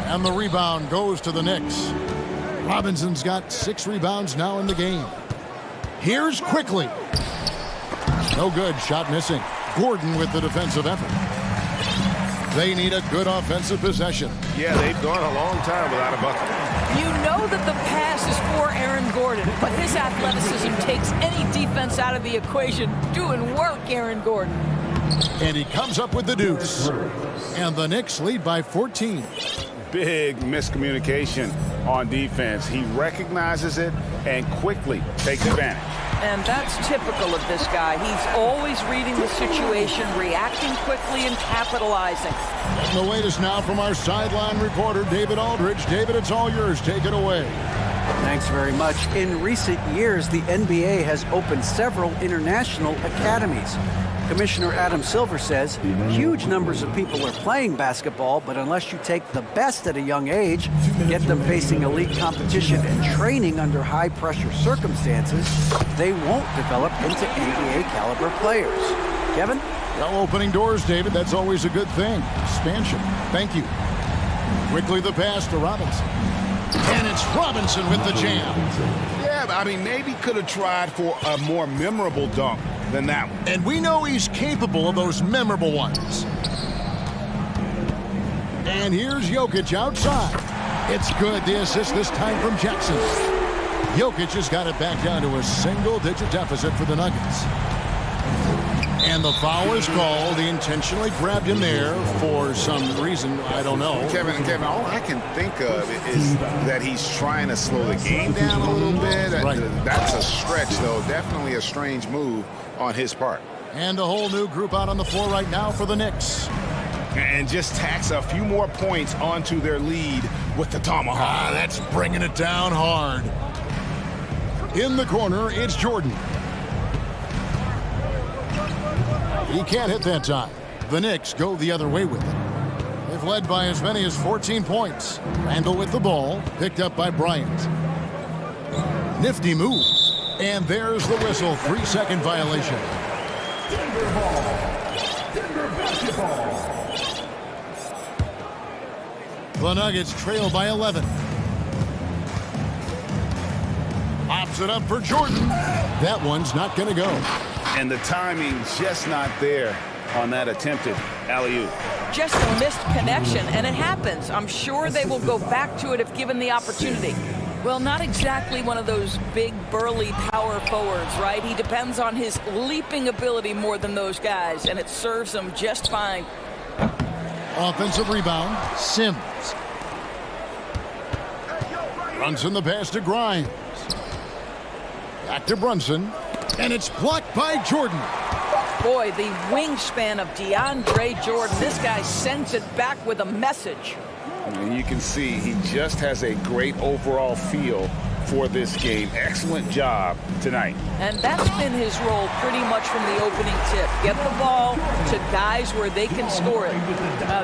And the rebound goes to the Knicks. Robinson's got 6 rebounds now in the game. Here's Quickly. No good, shot missing. Gordon with the defensive effort. They need a good offensive possession. Yeah, they've gone a long time without a bucket. You know that the pass is for Aaron Gordon, but his athleticism takes any defense out of the equation. Doing work, Aaron Gordon. And he comes up with the deuce. And the Knicks lead by 14. Big miscommunication on defense. He recognizes it and quickly takes advantage. And that's typical of this guy. He's always reading the situation, reacting quickly, and capitalizing. And the latest now from our sideline reporter, David Aldridge. David, it's all yours. Take it away. Thanks very much. In recent years, the NBA has opened several international academies. Commissioner Adam Silver says huge numbers of people are playing basketball, but unless you take the best at a young age, get them facing elite competition and training under high-pressure circumstances, they won't develop into NBA-caliber players. Kevin? Well, opening doors, David. That's always a good thing. Expansion. Thank you. Quickly the pass to Robinson. And it's Robinson with the jam. Yeah, I mean, maybe could have tried for a more memorable dunk than that one. And we know he's capable of those memorable ones. And here's Jokic outside. It's good. The assist this time from Jackson. Jokic has got it back down to a single-digit deficit for the Nuggets. And the foul is called. He intentionally grabbed him there for some reason. I don't know. Kevin, all I can think of is that he's trying to slow the game down a little bit. Right. That's a stretch, though. Definitely a strange move on his part. And a whole new group out on the floor right now for the Knicks. And just tacks a few more points onto their lead with the tomahawk. That's bringing it down hard. In the corner, it's Jordan. He can't hit that time. The Knicks go the other way with it. They've led by as many as 14 points. Randle with the ball, picked up by Bryant. Nifty move. And there's the whistle. 3-second violation. Denver ball. Denver basketball. The Nuggets trail by 11. Pops it up for Jordan. That one's not going to go. And the timing just not there on that attempted alley-oop. Just a missed connection, and it happens. I'm sure they will go back to it if given the opportunity. Well, not exactly one of those big, burly power forwards, right? He depends on his leaping ability more than those guys, and it serves him just fine. Offensive rebound, Sims. Brunson the pass to Grimes. Back to Brunson. And it's blocked by Jordan. Boy, the wingspan of DeAndre Jordan. This guy sends it back with a message. And you can see he just has a great overall feel for this game. Excellent job tonight. And that's been his role pretty much from the opening tip. Get the ball to guys where they can score it.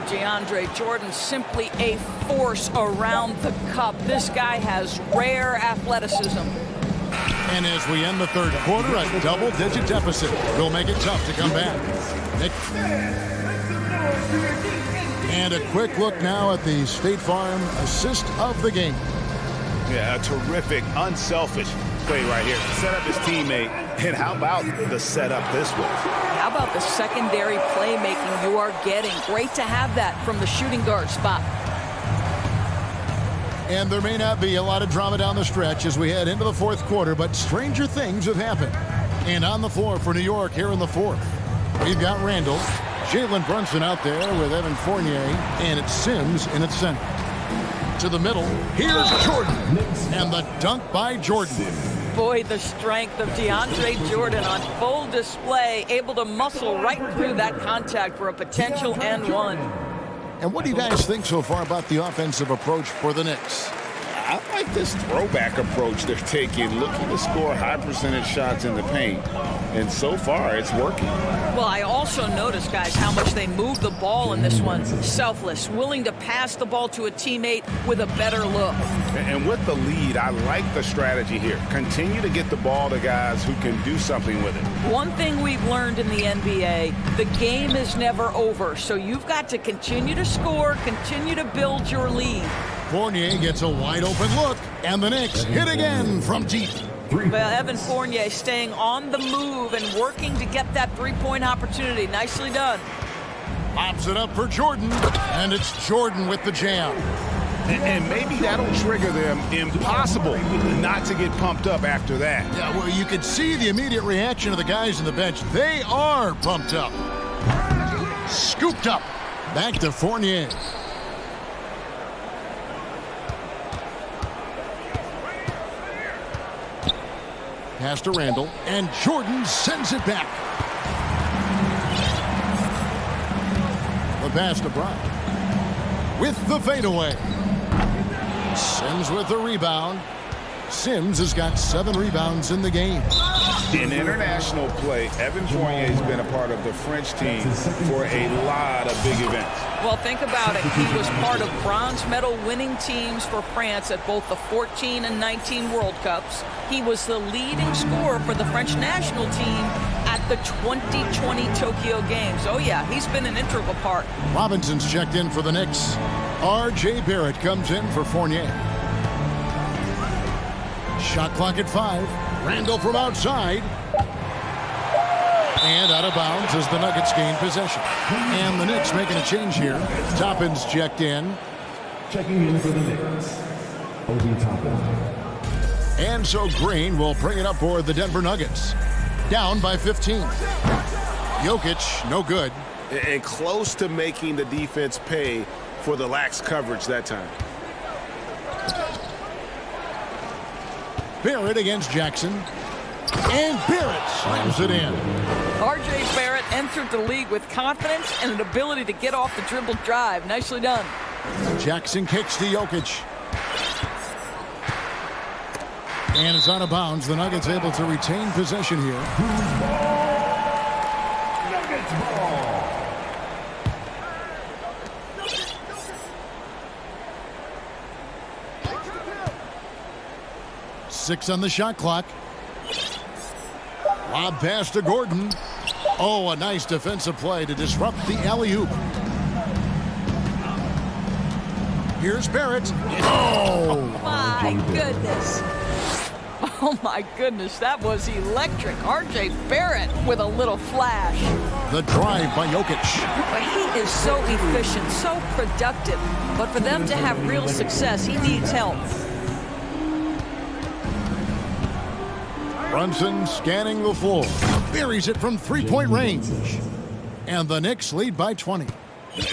DeAndre Jordan, simply a force around the cup. This guy has rare athleticism. And as we end the third quarter, a double-digit deficit will make it tough to come back. And a quick look now at the State Farm assist of the game. Yeah, a terrific, unselfish play right here. Set up his teammate. And how about the setup this way? How about the secondary playmaking you are getting? Great to have that from the shooting guard spot. And there may not be a lot of drama down the stretch as we head into the fourth quarter, but stranger things have happened. And on the floor for New York here in the fourth, we've got Randall, Jalen Brunson out there with Evan Fournier, and it's Sims in its center. To the middle, here's Jordan, and the dunk by Jordan. Boy, the strength of DeAndre Jordan on full display, able to muscle right through that contact for a potential and one. And what do you guys think so far about the offensive approach for the Knicks? I like this throwback approach they're taking, looking to score high percentage shots in the paint. And so far, it's working. Well, I also noticed, guys, how much they move the ball in this one. Selfless, willing to pass the ball to a teammate with a better look. And with the lead, I like the strategy here. Continue to get the ball to guys who can do something with it. One thing we've learned in the NBA, the game is never over. So you've got to continue to score, continue to build your lead. Fournier gets a wide-open look, and the Knicks hit again from deep. Well, Evan Fournier staying on the move and working to get that three-point opportunity. Nicely done. Pops it up for Jordan, and it's Jordan with the jam. And maybe that'll trigger them. Impossible not to get pumped up after that. Yeah, well, you could see the immediate reaction of the guys on the bench. They are pumped up. Scooped up. Back to Fournier. Pass to Randall, and Jordan sends it back. The pass to Bryant. With the fadeaway. Sims with the rebound. Sims has got 7 rebounds in the game. In international play, Evan Fournier has been a part of the French team for a lot of big events. Well, think about it. He was part of bronze medal winning teams for France at both the 14 and 19 World Cups. He was the leading scorer for the French national team at the 2020 Tokyo Games. Oh, yeah, he's been an integral part. Robinson's checked in for the Knicks. R.J. Barrett comes in for Fournier. Shot clock at 5. Randall from outside. And out of bounds as the Nuggets gain possession. And the Knicks making a change here. Toppin's checked in. Checking in for the Knicks, Obi Toppin. And so Green will bring it up for the Denver Nuggets. Down by 15. Jokic, no good. And close to making the defense pay for the lax coverage that time. Barrett against Jackson. And Barrett slams it in. R.J. Barrett entered the league with confidence and an ability to get off the dribble drive. Nicely done. Jackson kicks to Jokic. And it's out of bounds. The Nuggets able to retain possession here. Nuggets ball. 6 on the shot clock. Lob pass to Gordon. Oh, a nice defensive play to disrupt the alley-oop. Here's Barrett. Oh! My goodness. Oh, my goodness. That was electric. R.J. Barrett with a little flash. The drive by Jokic. He is so efficient, so productive. But for them to have real success, he needs help. Brunson scanning the floor. Buries it from three-point range. And the Knicks lead by 20.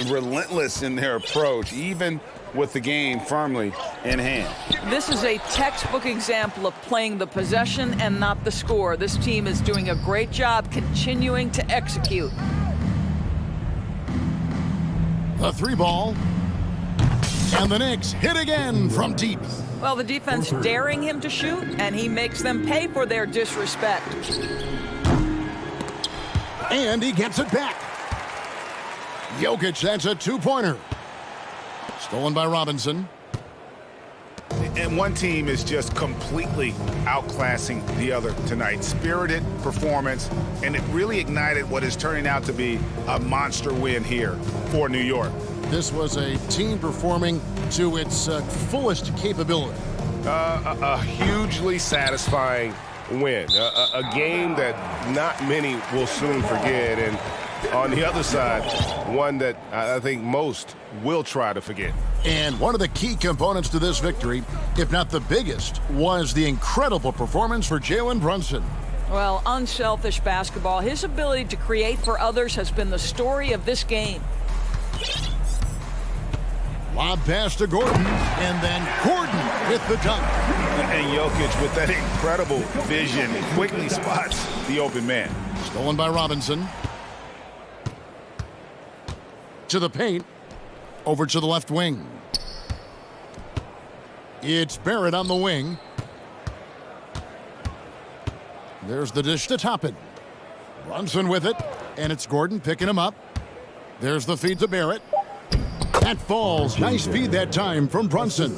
Relentless in their approach, even with the game firmly in hand. This is a textbook example of playing the possession and not the score. This team is doing a great job continuing to execute. The 3 ball. And the Knicks hit again from deep. Well, the defense daring him to shoot, and he makes them pay for their disrespect. And he gets it back. Jokic, that's a two-pointer. Stolen by Robinson. And one team is just completely outclassing the other tonight. Spirited performance, and it really ignited what is turning out to be a monster win here for New York. This was a team performing to its fullest capability. A hugely satisfying win. A game that not many will soon forget. And on the other side, one that I think most will try to forget. And one of the key components to this victory, if not the biggest, was the incredible performance for Jalen Brunson. Well, unselfish basketball. His ability to create for others has been the story of this game. Lob pass to Gordon, and then Gordon with the dunk. And Jokic with that incredible vision quickly spots the open man. Stolen by Robinson. To the paint. Over to the left wing. It's Barrett on the wing. There's the dish to top it. Brunson with it, and it's Gordon picking him up. There's the feed to Barrett. That falls. Nice feed that time from Brunson.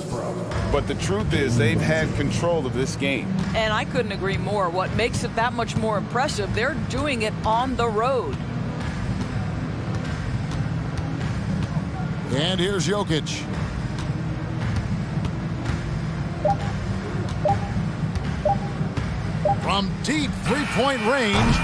But the truth is they've had control of this game. And I couldn't agree more. What makes it that much more impressive, they're doing it on the road. And here's Jokic. From deep three-point range,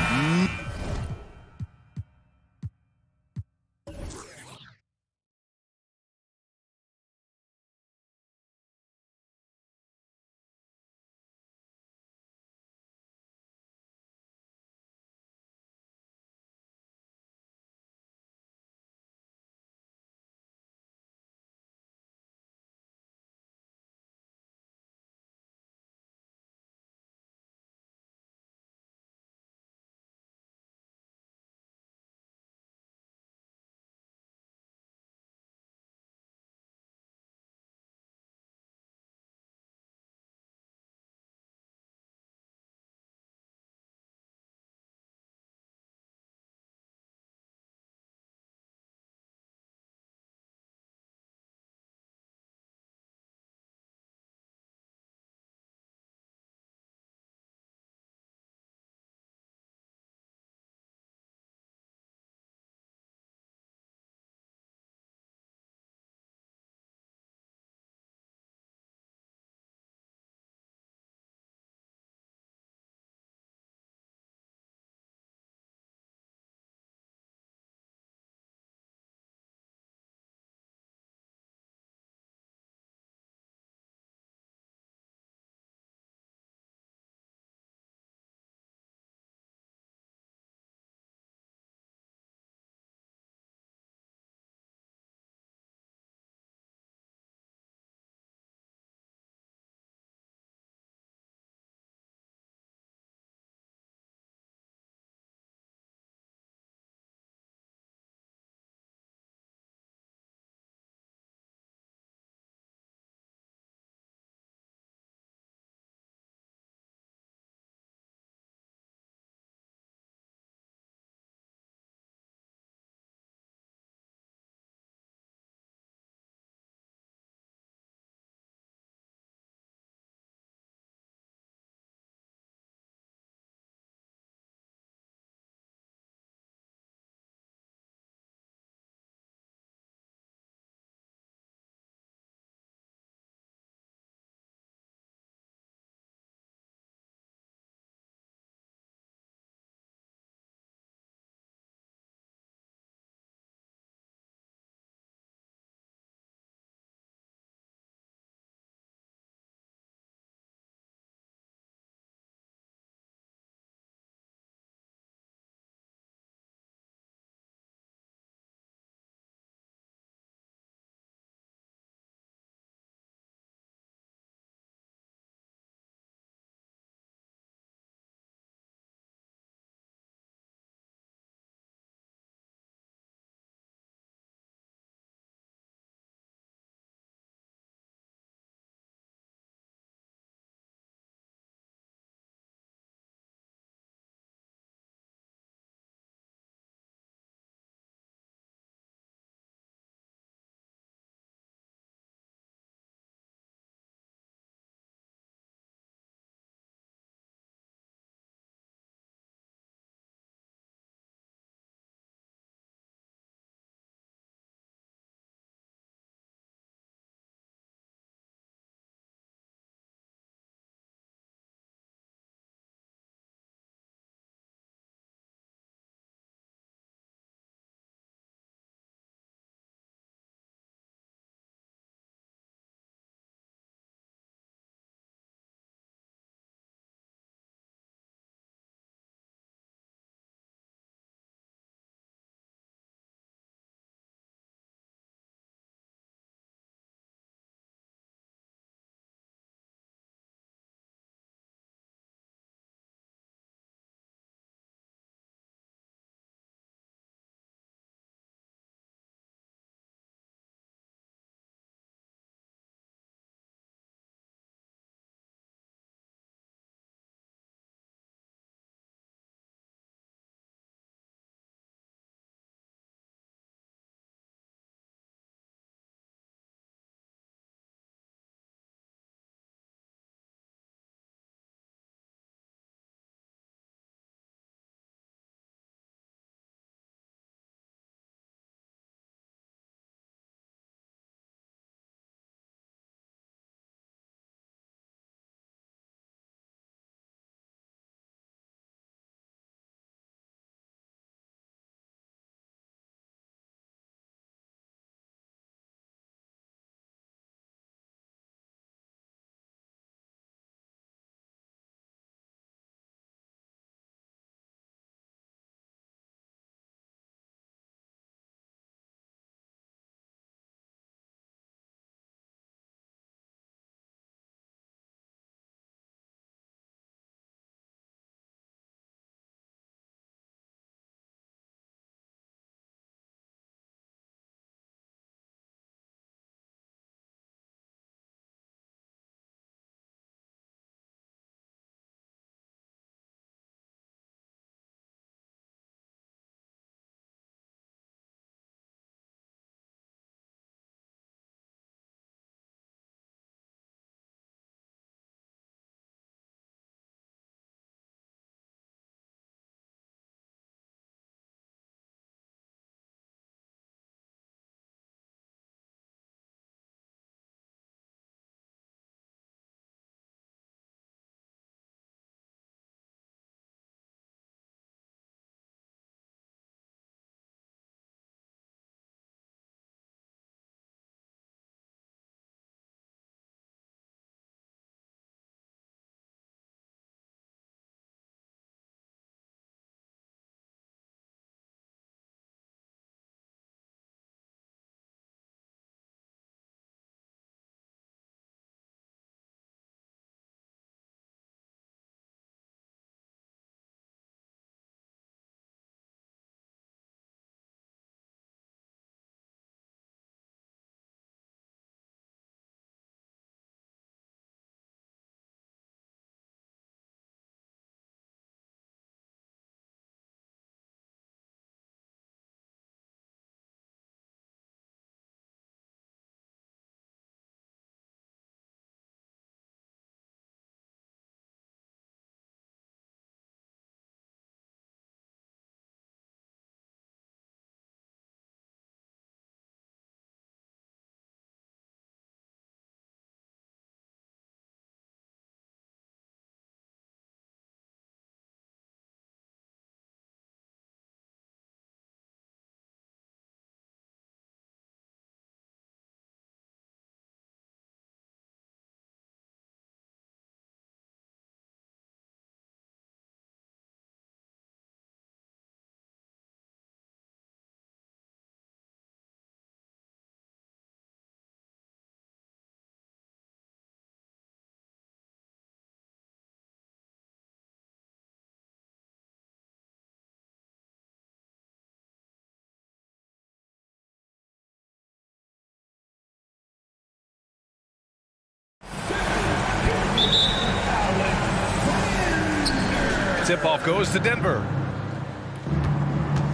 tip-off goes to Denver.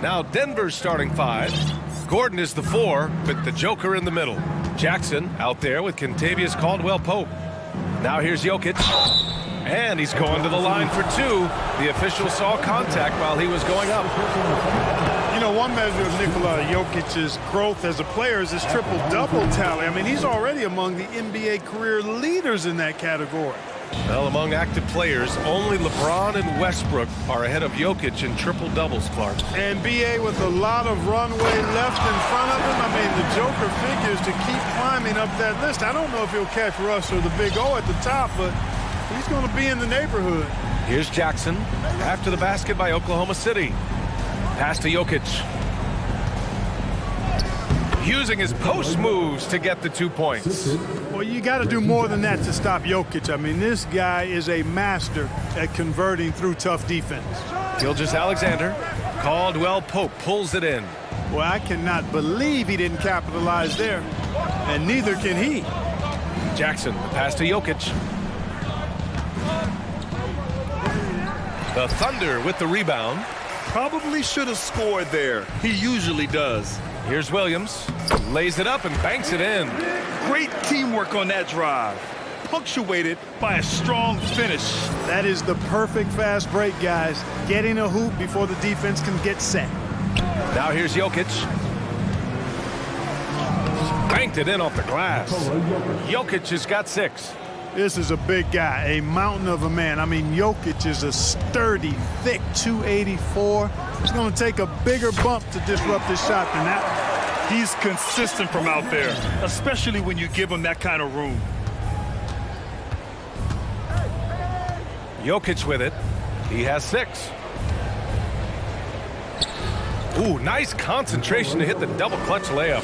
Now Denver's starting 5. Gordon is the 4, with the Joker in the middle. Jackson out there with Kentavious Caldwell-Pope. Now here's Jokic. And he's going to the line for 2. The official saw contact while he was going up. You know, one measure of Nikola Jokic's growth as a player is his triple-double tally. I mean, he's already among the NBA career leaders in that category. Well, among active players, only LeBron and Westbrook are ahead of Jokic in triple-doubles, Clark. And B.A. with a lot of runway left in front of him. I mean, the Joker figures to keep climbing up that list. I don't know if he'll catch Russ or the Big O at the top, but he's going to be in the neighborhood. Here's Jackson after the basket by Oklahoma City. Pass to Jokic. Using his post moves to get the 2 points. Well, you got to do more than that to stop Jokic. I mean, this guy is a master at converting through tough defense. Gilgeous-Alexander. Caldwell-Pope pulls it in. Well, I cannot believe he didn't capitalize there, and neither can he. Jackson, the pass to Jokic. The Thunder with the rebound. Probably should have scored there. He usually does. Here's Williams. Lays it up and banks it in. Great teamwork on that drive. Punctuated by a strong finish. That is the perfect fast break, guys. Getting a hoop before the defense can get set. Now here's Jokic. Banked it in off the glass. Jokic has got 6. This is a big guy, a mountain of a man. I mean, Jokic is a sturdy, thick 284. It's going to take a bigger bump to disrupt his shot than that. He's consistent from out there, especially when you give him that kind of room. Jokic with it. He has 6. Ooh, nice concentration to hit the double clutch layup.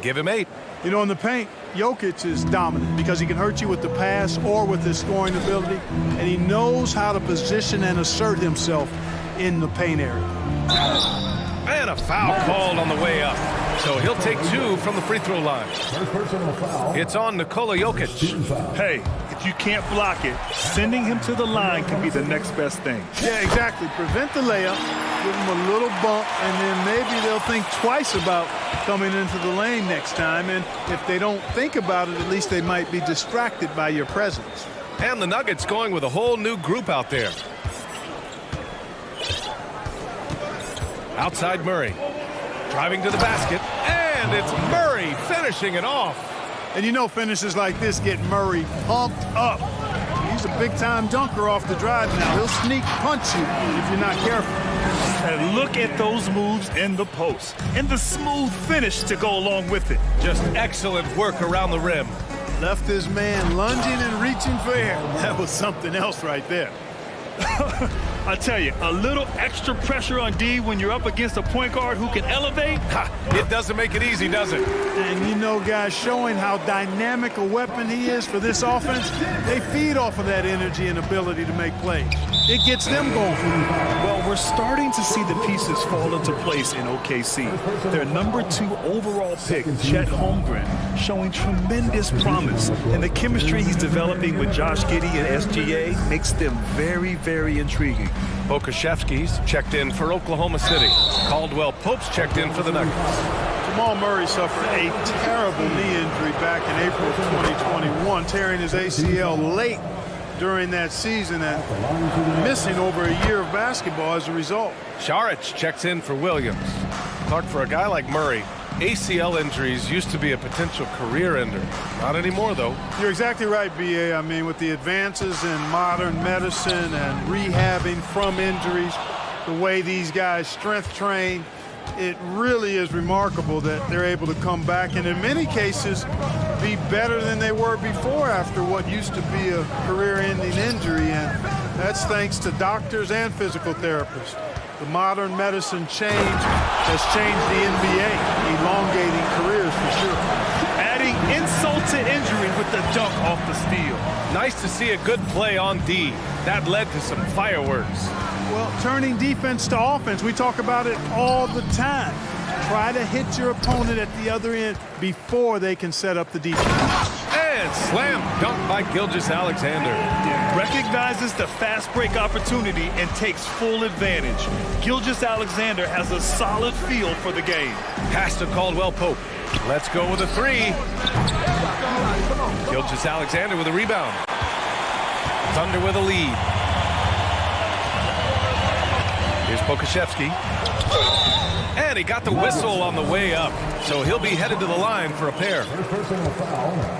Give him 8. You know, in the paint, Jokic is dominant because he can hurt you with the pass or with his scoring ability, and he knows how to position and assert himself in the paint area. And a foul called on the way up. So he'll take 2 from the free throw line. It's on Nikola Jokic. Hey, if you can't block it, sending him to the line can be the next best thing. Yeah, exactly. Prevent the layup, give him a little bump, and then maybe they'll think twice about coming into the lane next time. And if they don't think about it, at least they might be distracted by your presence. And the Nuggets going with a whole new group out there. Outside Murray. Driving to the basket. And it's Murray finishing it off. And you know finishes like this get Murray pumped up. He's a big-time dunker off the drive now. He'll sneak punch you if you're not careful. And look at those moves in the post. And the smooth finish to go along with it. Just excellent work around the rim. Left his man lunging and reaching for air. That was something else right there. I tell you, a little extra pressure on D when you're up against a point guard who can elevate. It doesn't make it easy, does it? And you know, guys, showing how dynamic a weapon he is for this offense, they feed off of that energy and ability to make plays. It gets them going. Well, we're starting to see the pieces fall into place in OKC. Their #2 overall pick, Chet Holmgren, showing tremendous promise. And the chemistry he's developing with Josh Giddey and SGA makes them very, very intriguing. Okashevsky's checked in for Oklahoma City. Caldwell-Pope's checked in for the Nuggets. Jamal Murray suffered a terrible knee injury back in April of 2021, tearing his ACL late during that season and missing over a year of basketball as a result. Saric checks in for Williams. Clark, for a guy like Murray, ACL injuries used to be a potential career ender. Not anymore, though. You're exactly right, B.A. I mean, with the advances in modern medicine and rehabbing from injuries, the way these guys strength train, it really is remarkable that they're able to come back and in many cases be better than they were before after what used to be a career-ending injury, and that's thanks to doctors and physical therapists. The modern medicine change has changed the NBA, elongating careers for sure. Adding insult to injury with the dunk off the steal. Nice to see a good play on D. That led to some fireworks. Well, turning defense to offense, we talk about it all the time. Try to hit your opponent at the other end before they can set up the defense. And slam dunk by Gilgeous-Alexander. Recognizes the fast break opportunity and takes full advantage. Gilgeous-Alexander has a solid feel for the game. Pass to Caldwell-Pope. Let's go with a three. Gilgeous-Alexander with a rebound. Thunder with a lead. Here's Pokashevsky. And he got the whistle on the way up. So he'll be headed to the line for a pair.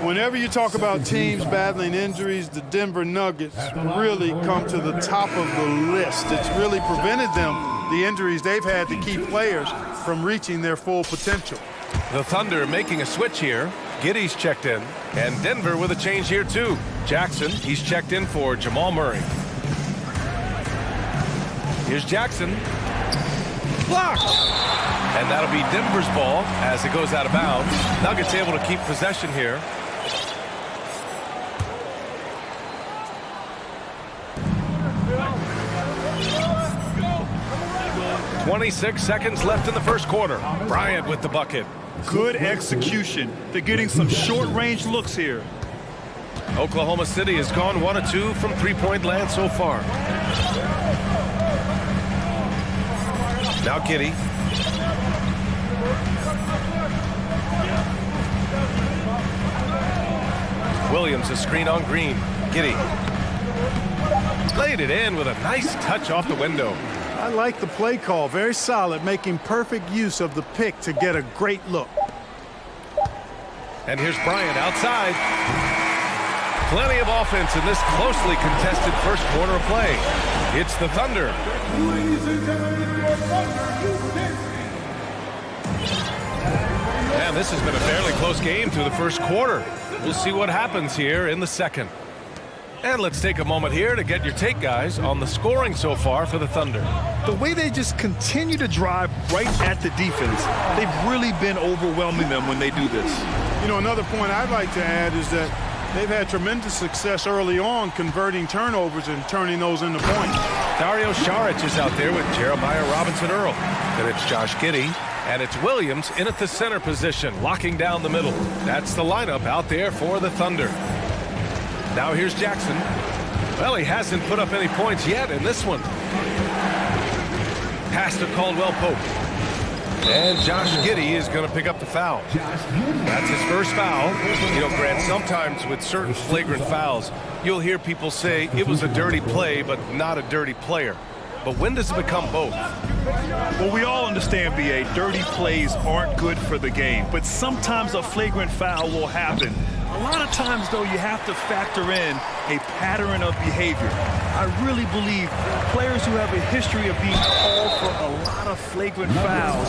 Whenever you talk about teams battling injuries, the Denver Nuggets really come to the top of the list. It's really prevented them, the injuries they've had to keep players from reaching their full potential. The Thunder making a switch here. Giddey's checked in. And Denver with a change here too. Jackson, he's checked in for Jamal Murray. Here's Jackson. Blocked! And that'll be Denver's ball as it goes out of bounds. Nuggets able to keep possession here. .26 seconds left in the first quarter. Bryant with the bucket. Good execution. They're getting some short-range looks here. Oklahoma City has gone 1 of 2 from three-point land so far. Now Giddey. Williams a screen on Green. Giddey. Laid it in with a nice touch off the window. I like the play call. Very solid, making perfect use of the pick to get a great look. And here's Bryant outside. Plenty of offense in this closely contested first quarter of play. It's the Thunder. And this has been a fairly close game through the first quarter. We'll see what happens here in the second. And let's take a moment here to get your take, guys, on the scoring so far for the Thunder. The way they just continue to drive right at the defense, they've really been overwhelming them when they do this. You know, another point I'd like to add is that they've had tremendous success early on converting turnovers and turning those into points. Dario Saric is out there with Jeremiah Robinson-Earl. Then it's Josh Giddey, and it's Williams in at the center position, locking down the middle. That's the lineup out there for the Thunder. Now here's Jackson. Well, he hasn't put up any points yet in this one. Pass to Caldwell-Pope. And Josh Giddey is going to pick up the foul. That's his first foul. You know, Grant, sometimes with certain flagrant fouls, you'll hear people say it was a dirty play, but not a dirty player. But when does it become both? Well, we all understand, B.A., dirty plays aren't good for the game, but sometimes a flagrant foul will happen. A lot of times, though, you have to factor in a pattern of behavior. I really believe players who have a history of being called for a lot of flagrant fouls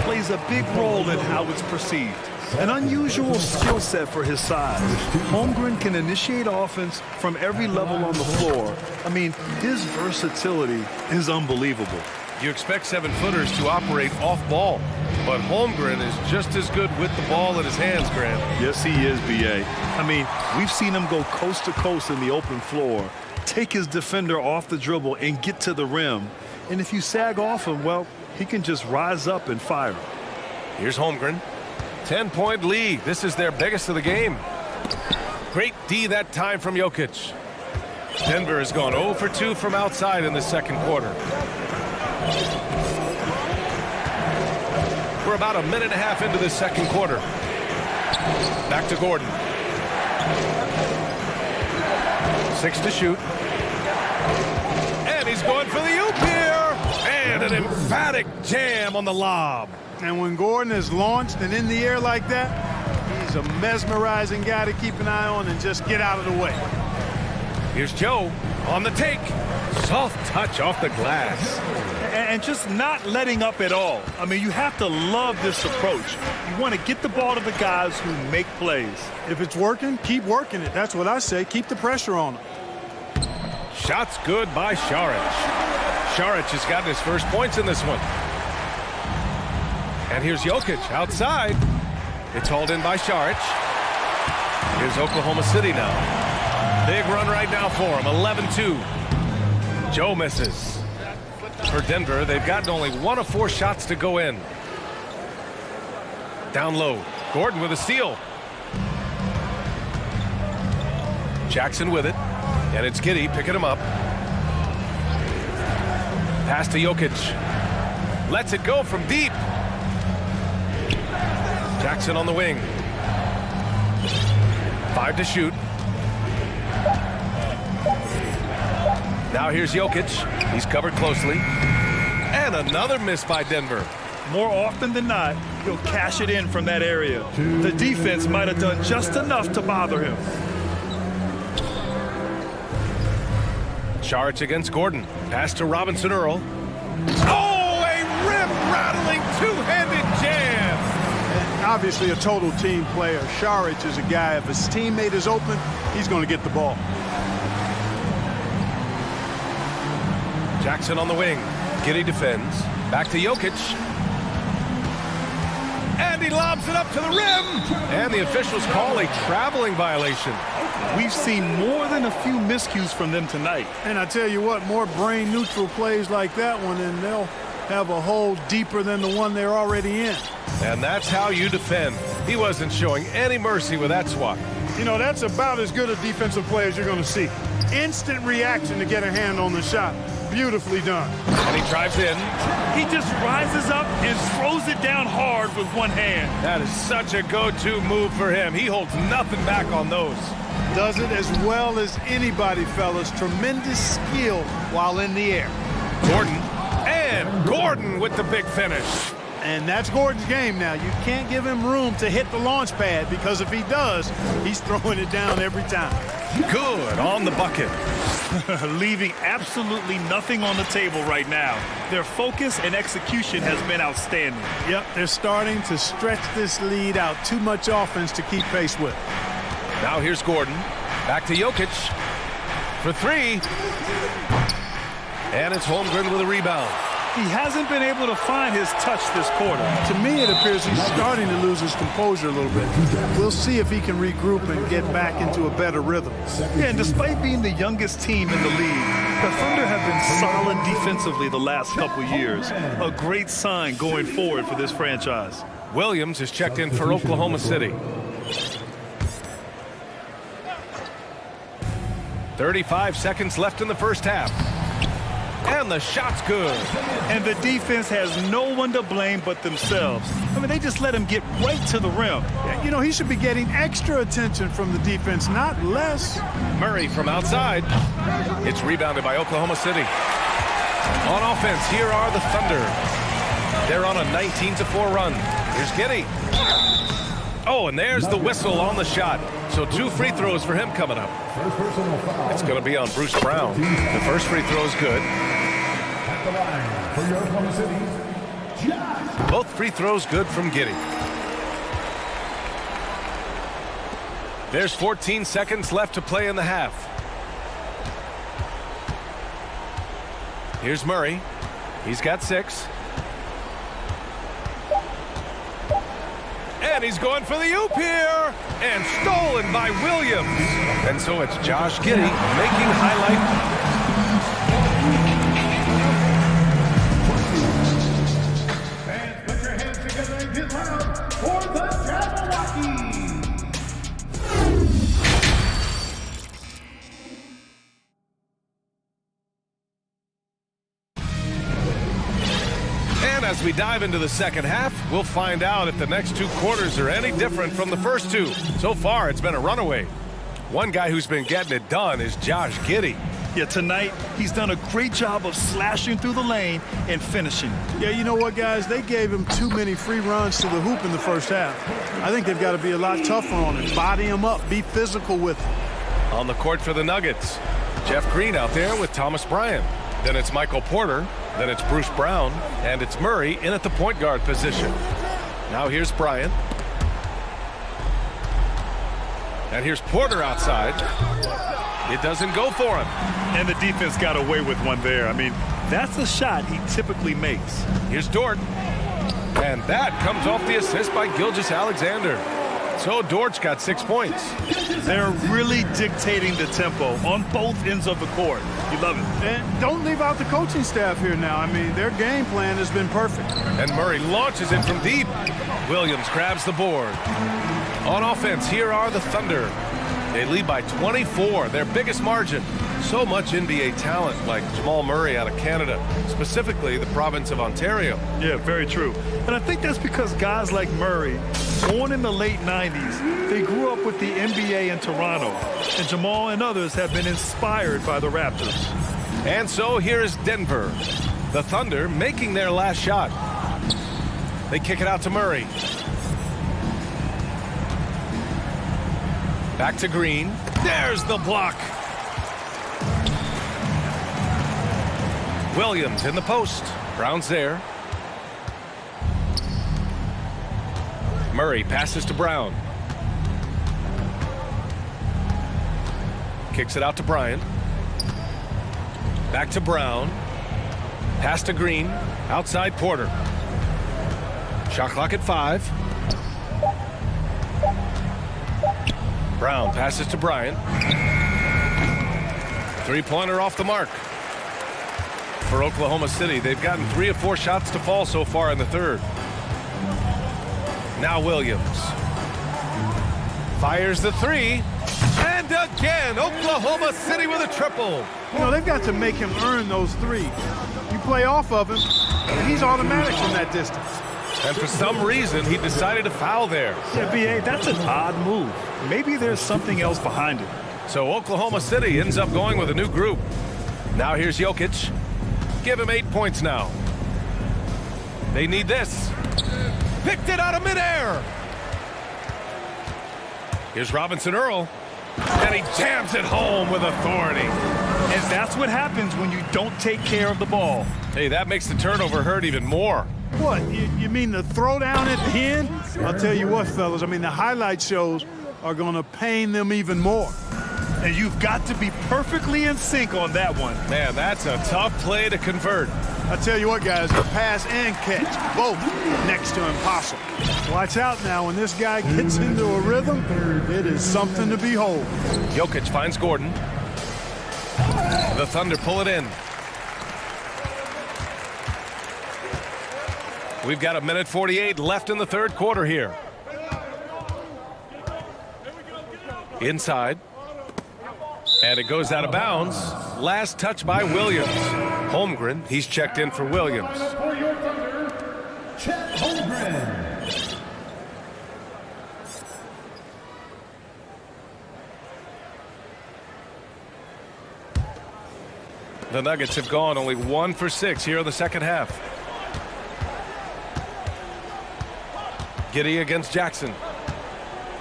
plays a big role in how it's perceived. An unusual skill set for his size. Holmgren can initiate offense from every level on the floor. I mean, his versatility is unbelievable. You expect 7-footers to operate off ball, but Holmgren is just as good with the ball in his hands, Grant. Yes, he is, B.A. I mean, we've seen him go coast to coast in the open floor, take his defender off the dribble and get to the rim. And if you sag off him, well, he can just rise up and fire. Here's Holmgren. 10-point lead. This is their biggest of the game. Great D that time from Jokic. Denver has gone 0 for 2 from outside in the second quarter. We're about a minute and a half into this second quarter. Back to Gordon. 6 to shoot. And he's going for the oop here. And an emphatic jam on the lob. And when Gordon is launched and in the air like that, he's a mesmerizing guy to keep an eye on and just get out of the way. Here's Joe on the take. Soft touch off the glass. And just not letting up at all. I mean, you have to love this approach. You want to get the ball to the guys who make plays. If it's working, keep working it. That's what I say. Keep the pressure on them. Shots good by Saric. Saric has gotten his first points in this one. And here's Jokic outside. It's hauled in by Saric. Here's Oklahoma City now. Big run right now for him, 11-2. Joe misses. For Denver, they've gotten only 1 of 4 shots to go in. Down low. Gordon with a steal. Jackson with it, and it's Giddey picking him up. Pass to Jokic. Lets it go from deep. Jackson on the wing. 5 to shoot. Now here's Jokic. He's covered closely. And another miss by Denver. More often than not, he'll cash it in from that area. The defense might have done just enough to bother him. Charge against Gordon. Pass to Robinson Earl. Oh, a rim-rattling two-handed jam. And obviously a total team player. Saric is a guy, if his teammate is open, he's going to get the ball. Jackson on the wing. Giddey defends. Back to Jokic. And he lobs it up to the rim. And the officials call a traveling violation. We've seen more than a few miscues from them tonight. And I tell you what, more brain-neutral plays like that one, and they'll have a hole deeper than the one they're already in. And that's how you defend. He wasn't showing any mercy with that swat. You know, that's about as good a defensive play as you're going to see. Instant reaction to get a hand on the shot. Beautifully done. And he drives in. He just rises up and throws it down hard with one hand. That is such a go-to move for him. He holds nothing back on those. Does it as well as anybody, fellas. Tremendous skill while in the air. Gordon. And Gordon with the big finish. And that's Gordon's game now. You can't give him room to hit the launch pad, because if he does, he's throwing it down every time. Good on the bucket. Leaving absolutely nothing on the table right now. Their focus and execution has been outstanding. Yep, they're starting to stretch this lead out. Too much offense to keep pace with. Now here's Gordon. Back to Jokic. For 3. And it's Holmgren with a rebound. He hasn't been able to find his touch this quarter. To me, it appears he's starting to lose his composure a little bit. We'll see if he can regroup and get back into a better rhythm. Yeah, and despite being the youngest team in the league, the Thunder have been solid defensively the last couple years. A great sign going forward for this franchise. Williams is checked in for Oklahoma City. 35 seconds left in the first half. And the shot's good. And the defense has no one to blame but themselves. I mean, they just let him get right to the rim. You know, he should be getting extra attention from the defense, not less. Murray from outside. It's rebounded by Oklahoma City. On offense, here are the Thunder. They're on a 19-4 run. Here's Giddey. Oh, and there's the whistle on the shot. So 2 free throws for him coming up. It's going to be on Bruce Brown. The first free throw is good. Both free throws good from Giddey. There's 14 seconds left to play in the half. Here's Murray. He's got 6. And he's going for the oop here. And stolen by Williams. And so it's Josh Giddey making highlight. Fans, put your hands together and get loud for the Jabberwockies. And as we dive into the second half, we'll find out if the next 2 quarters are any different from the first 2. So far, it's been a runaway. One guy who's been getting it done is Josh Giddey. Yeah, tonight, he's done a great job of slashing through the lane and finishing. Yeah, you know what, guys? They gave him too many free runs to the hoop in the first half. I think they've got to be a lot tougher on him. Body him up. Be physical with him. On the court for the Nuggets, Jeff Green out there with Thomas Bryant. Then it's Michael Porter. Then it's Bruce Brown. And it's Murray in at the point guard position. Now here's Bryant. And here's Porter outside. It doesn't go for him. And the defense got away with one there. I mean, that's a shot he typically makes. Here's Dort. And that comes off the assist by Gilgeous-Alexander. So Dort's got 6 points. They're really dictating the tempo on both ends of the court. You love it. And don't leave out the coaching staff here now. I mean, their game plan has been perfect. And Murray launches it from deep. Williams grabs the board. On offense, here are the Thunder. They lead by 24, their biggest margin. So much NBA talent like Jamal Murray out of Canada, specifically the province of Ontario. Yeah, very true. And I think that's because guys like Murray, born in the late 90s, they grew up with the NBA in Toronto. And Jamal and others have been inspired by the Raptors. And so here is Denver. The Thunder making their last shot. They kick it out to Murray. Back to Green. There's the block. Williams in the post. Brown's there. Murray passes to Brown. Kicks it out to Bryant. Back to Brown. Pass to Green. Outside Porter. Shot clock at 5. Brown passes to Bryant. Three-pointer off the mark. For Oklahoma City, they've gotten 3 of 4 shots to fall so far in the third. Now Williams. Fires the 3. And again, Oklahoma City with a triple. You know, they've got to make him earn those 3. You play off of him, and he's automatic from that distance. And for some reason, he decided to foul there. Yeah, B.A., that's an odd move. Maybe there's something else behind it. So Oklahoma City ends up going with a new group. Now here's Jokic. Give him 8 points now. They need this. Picked it out of midair. Here's Robinson Earl. And he jams it home with authority. And that's what happens when you don't take care of the ball. Hey, that makes the turnover hurt even more. What, you mean the throwdown at the end? I'll tell you what, fellas, I mean, the highlight shows are going to pain them even more. And you've got to be perfectly in sync on that one. Man, that's a tough play to convert. I tell you what, guys, the pass and catch, both next to impossible. Watch out now, when this guy gets into a rhythm, it is something to behold. Jokic finds Gordon. The Thunder pull it in. We've got 1:48 left in the third quarter here. Inside. And it goes out of bounds. Last touch by Williams. Holmgren, he's checked in for Williams. The Nuggets have gone only 1 for 6 here in the second half. Giddey against Jackson.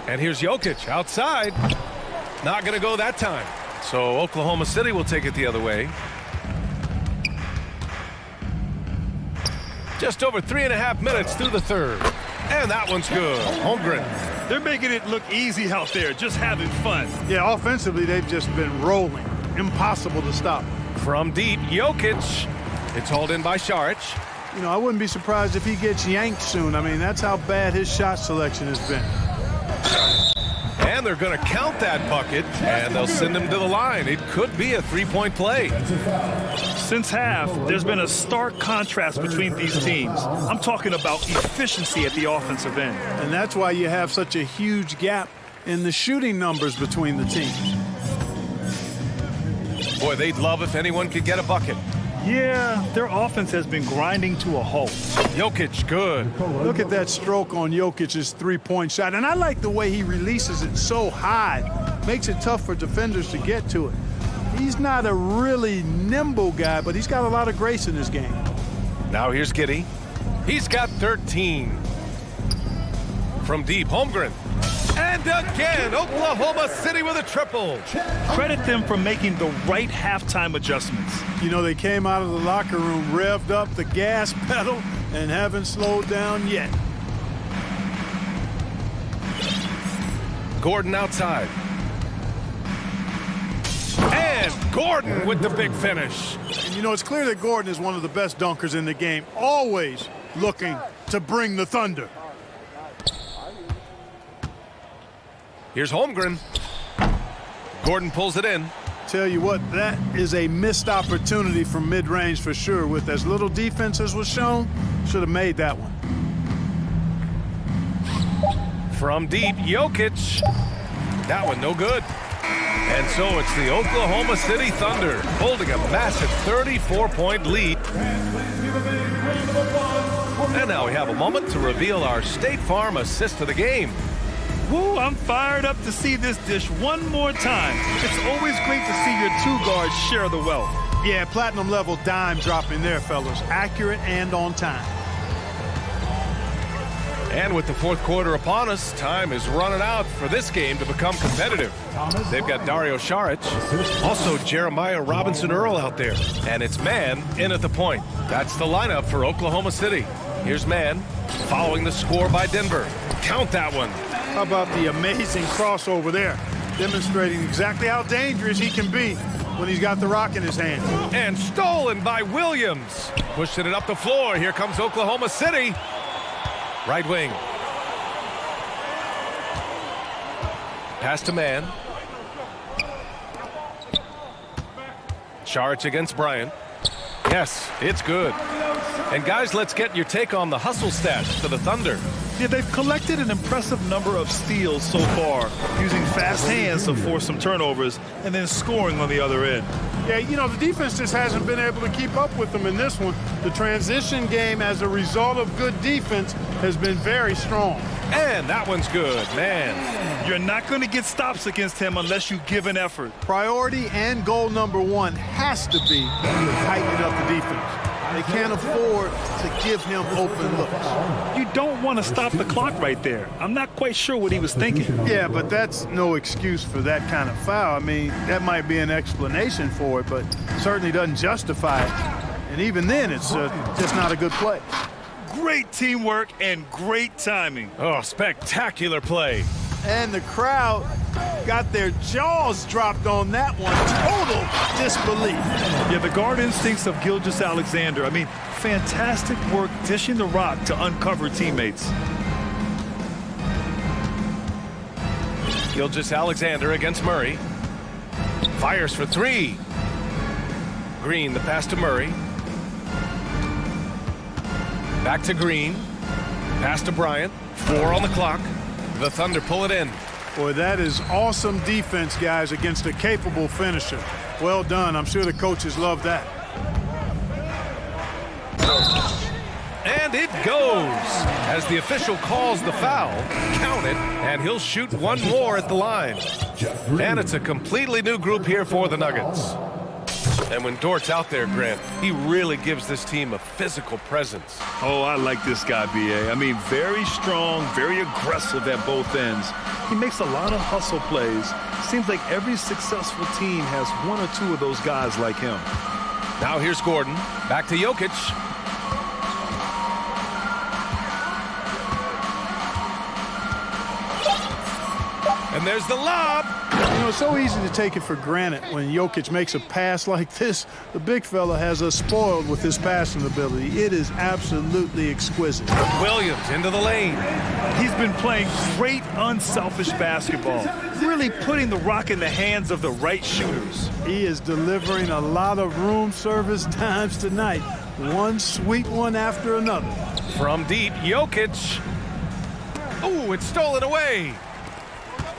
And here's Jokic outside. Not going to go that time. So Oklahoma City will take it the other way. Just over 3.5 minutes through the third. And that one's good. Holmgren. They're making it look easy out there, just having fun. Yeah, offensively, they've just been rolling. Impossible to stop. From deep, Jokic. It's hauled in by Saric. You know, I wouldn't be surprised if he gets yanked soon. I mean, that's how bad his shot selection has been. And they're going to count that bucket, and they'll send him to the line. It could be a 3-point play. Since half, there's been a stark contrast between these teams. I'm talking about efficiency at the offensive end. And that's why you have such a huge gap in the shooting numbers between the teams. Boy, they'd love if anyone could get a bucket. Yeah, their offense has been grinding to a halt. Jokic, good. Look at that stroke on Jokic's three-point shot. And I like the way he releases it so high. Makes it tough for defenders to get to it. He's not a really nimble guy, but he's got a lot of grace in his game. Now here's Giddey. He's got 13. From deep, Holmgren. And again, Oklahoma City with a triple. Credit them for making the right halftime adjustments. You know, they came out of the locker room, revved up the gas pedal, and haven't slowed down yet. Gordon outside. And Gordon with the big finish. And you know, it's clear that Gordon is one of the best dunkers in the game, always looking to bring the thunder. Here's Holmgren. Gordon pulls it in. Tell you what, that is a missed opportunity from mid-range for sure. With as little defense as was shown, should have made that one. From deep, Jokic. That one no good. And so it's the Oklahoma City Thunder holding a massive 34-point lead. And now we have a moment to reveal our State Farm assist of the game. Woo, I'm fired up to see this dish one more time. It's always great to see your two guards share the wealth. Yeah, platinum level dime dropping there, fellas. Accurate and on time. And with the fourth quarter upon us, time is running out for this game to become competitive. They've got Dario Saric, also Jeremiah Robinson-Earl out there. And it's Man in at the point. That's the lineup for Oklahoma City. Here's Man, following the score by Denver. Count that one. How about the amazing crossover there? Demonstrating exactly how dangerous he can be when he's got the rock in his hand. And stolen by Williams. Pushing it up the floor. Here comes Oklahoma City. Right wing. Pass to Man. Saric against Bryant. Yes, it's good. And guys, let's get your take on the hustle stats for the Thunder. Yeah, they've collected an impressive number of steals so far, using fast hands to force some turnovers and then scoring on the other end. Yeah, you know, the defense just hasn't been able to keep up with them in this one. The transition game, as a result of good defense, has been very strong. And that one's good, Man. You're not going to get stops against him unless you give an effort. Priority and goal number one has to be tightening up the defense. They can't afford to give him open looks. You don't want to stop the clock right there. I'm not quite sure what he was thinking. Yeah, but that's no excuse for that kind of foul. I mean, that might be an explanation for it, but certainly doesn't justify it. And even then, it's just not a good play. Great teamwork and great timing. Oh, spectacular play. And the crowd got their jaws dropped on that one. Total disbelief. Yeah, the guard instincts of Gilgeous-Alexander. I mean, fantastic work dishing the rock to uncover teammates. Gilgeous-Alexander against Murray. Fires for three. Green, the pass to Murray. Back to Green. Pass to Bryant. 4 on the clock. The Thunder pull it in. Boy, that is awesome defense, guys, against a capable finisher. Well done. I'm sure the coaches love that. And it goes. As the official calls the foul, count it, and he'll shoot one more at the line. And it's a completely new group here for the Nuggets. And when Dort's out there, Grant, he really gives this team a physical presence. Oh, I like this guy, B.A. I mean, very strong, very aggressive at both ends. He makes a lot of hustle plays. Seems like every successful team has one or two of those guys like him. Now here's Gordon. Back to Jokic. And there's the lob. You know, it's so easy to take it for granted when Jokic makes a pass like this. The big fella has us spoiled with his passing ability. It is absolutely exquisite. Williams into the lane. He's been playing great, unselfish basketball, really putting the rock in the hands of the right shooters. He is delivering a lot of room service times tonight. One sweet one after another. From deep, Jokic. Oh, it's stolen away.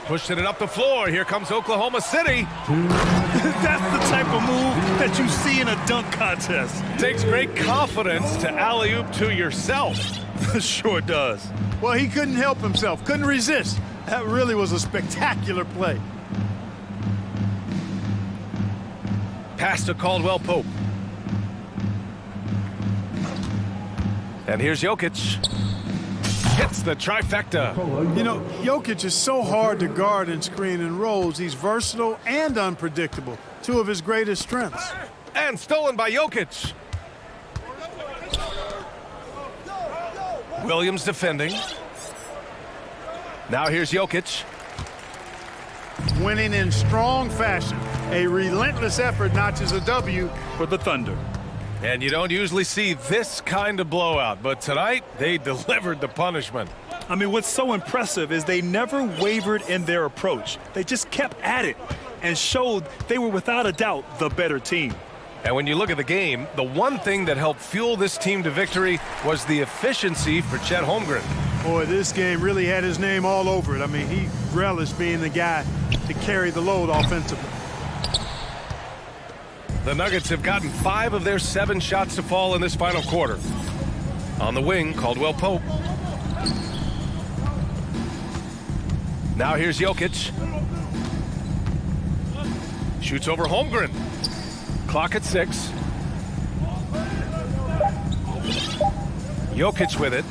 Pushing it up the floor. Here comes Oklahoma City. That's the type of move that you see in a dunk contest. Takes great confidence to alley-oop to yourself. Sure does. Well, he couldn't help himself. Couldn't resist. That really was a spectacular play. Pass to Caldwell Pope. And here's Jokic. Hits the trifecta. You know, Jokic is so hard to guard in screen and rolls. He's versatile and unpredictable. Two of his greatest strengths. And stolen by Jokic. Williams defending. Now here's Jokic. Winning in strong fashion. A relentless effort notches a W for the Thunder. And you don't usually see this kind of blowout, but tonight they delivered the punishment. I mean, what's so impressive is they never wavered in their approach. They just kept at it and showed they were without a doubt the better team. And when you look at the game, the one thing that helped fuel this team to victory was the efficiency for Chet Holmgren. Boy, this game really had his name all over it. I mean, he relished being the guy to carry the load offensively. The Nuggets have gotten 5 of their 7 shots to fall in this final quarter. On the wing, Caldwell Pope. Now here's Jokic. Shoots over Holmgren. Clock at 6. Jokic with it.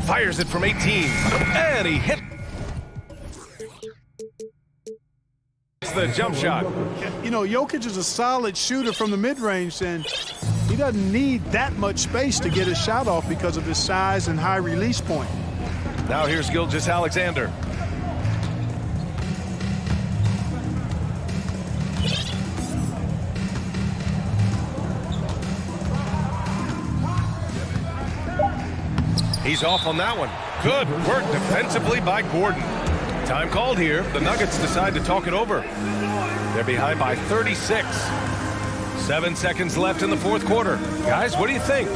Fires it from 18. And he hit the jump shot. You know, Jokic is a solid shooter from the mid-range, and he doesn't need that much space to get his shot off because of his size and high release point. Now here's Gilgeous-Alexander. He's off on that one. Good work defensively by Gordon. Time called here. The Nuggets decide to talk it over. They're behind by 36. 7 seconds left in the fourth quarter. Guys, what do you think?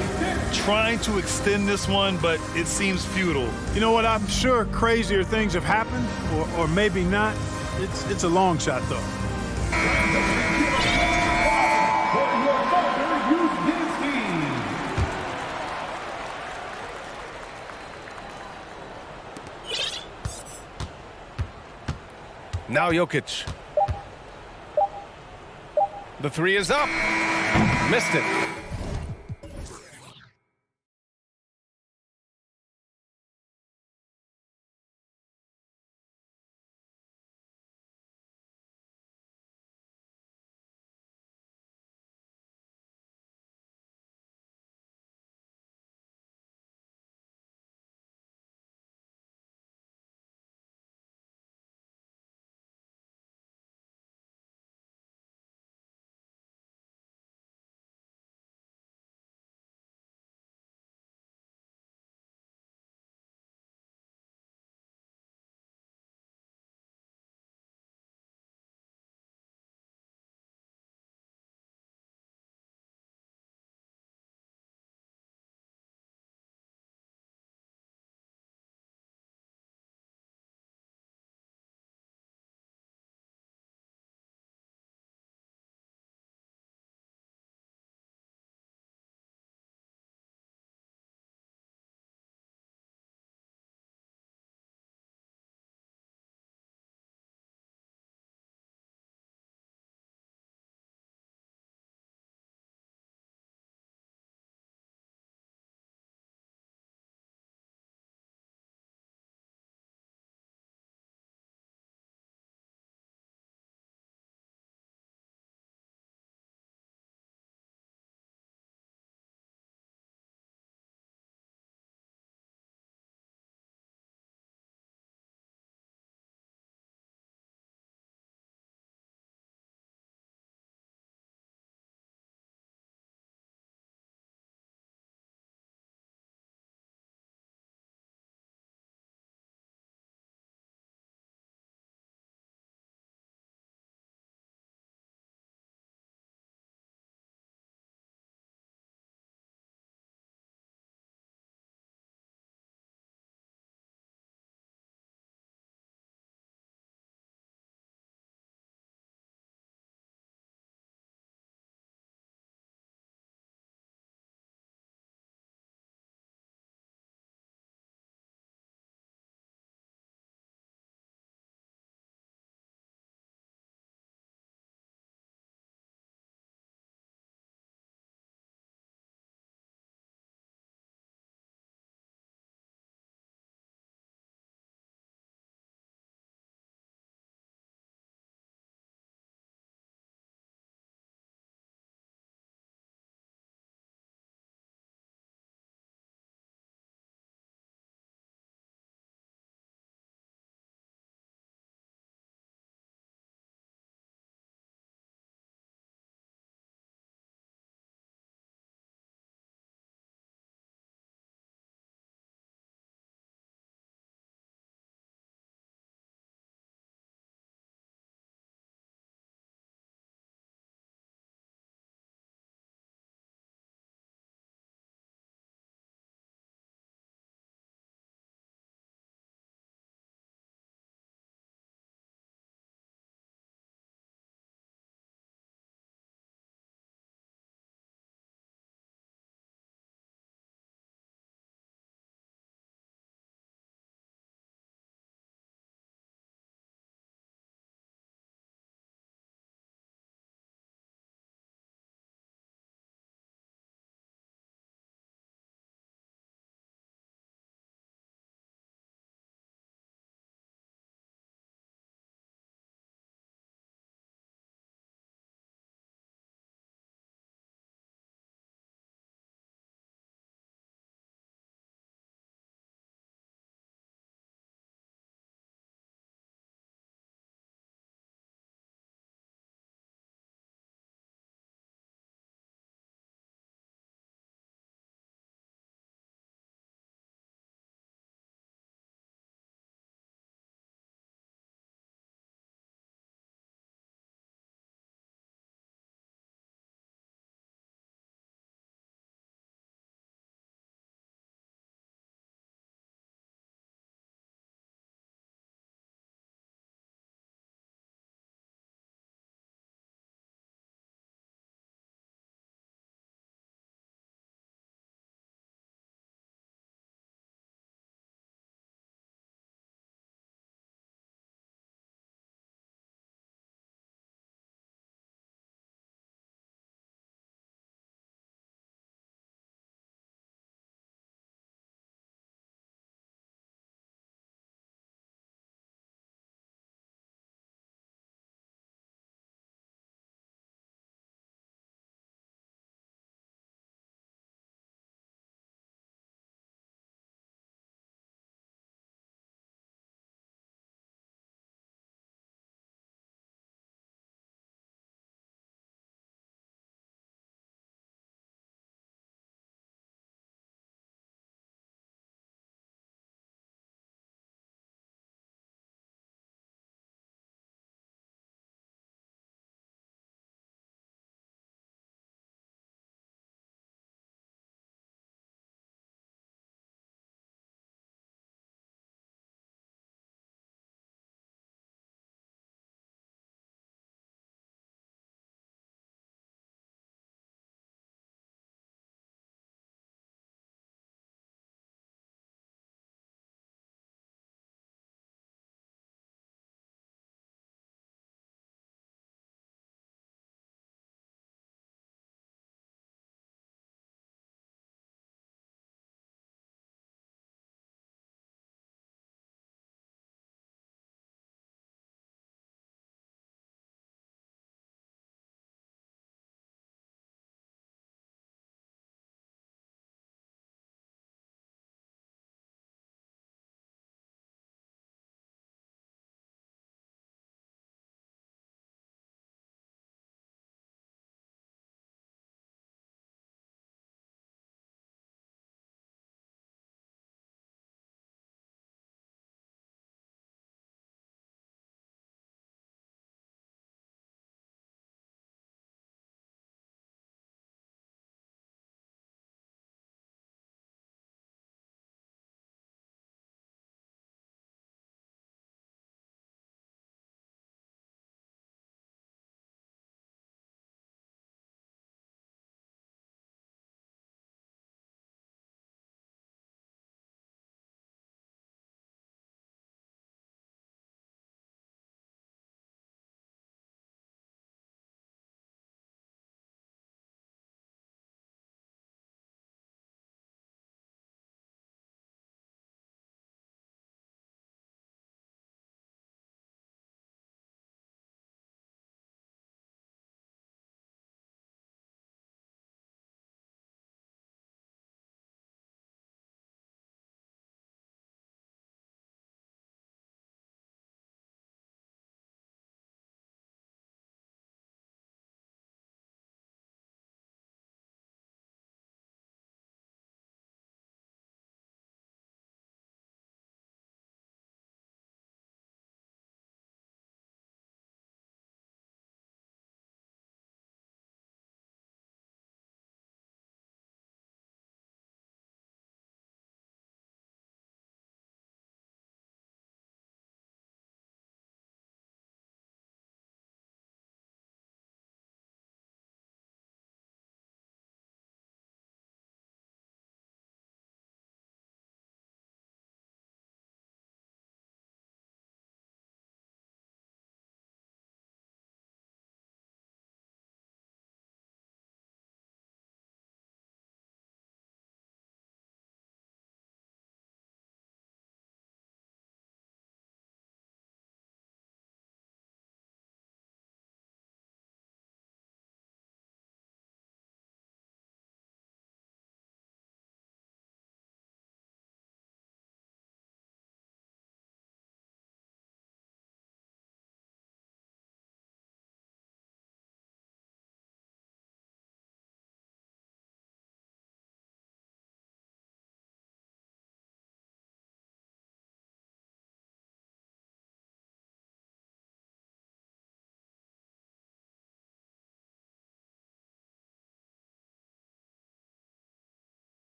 Trying to extend this one, but it seems futile. You know what? I'm sure crazier things have happened, or maybe not. It's a long shot, though. Now Jokic. The 3 is up. Missed it.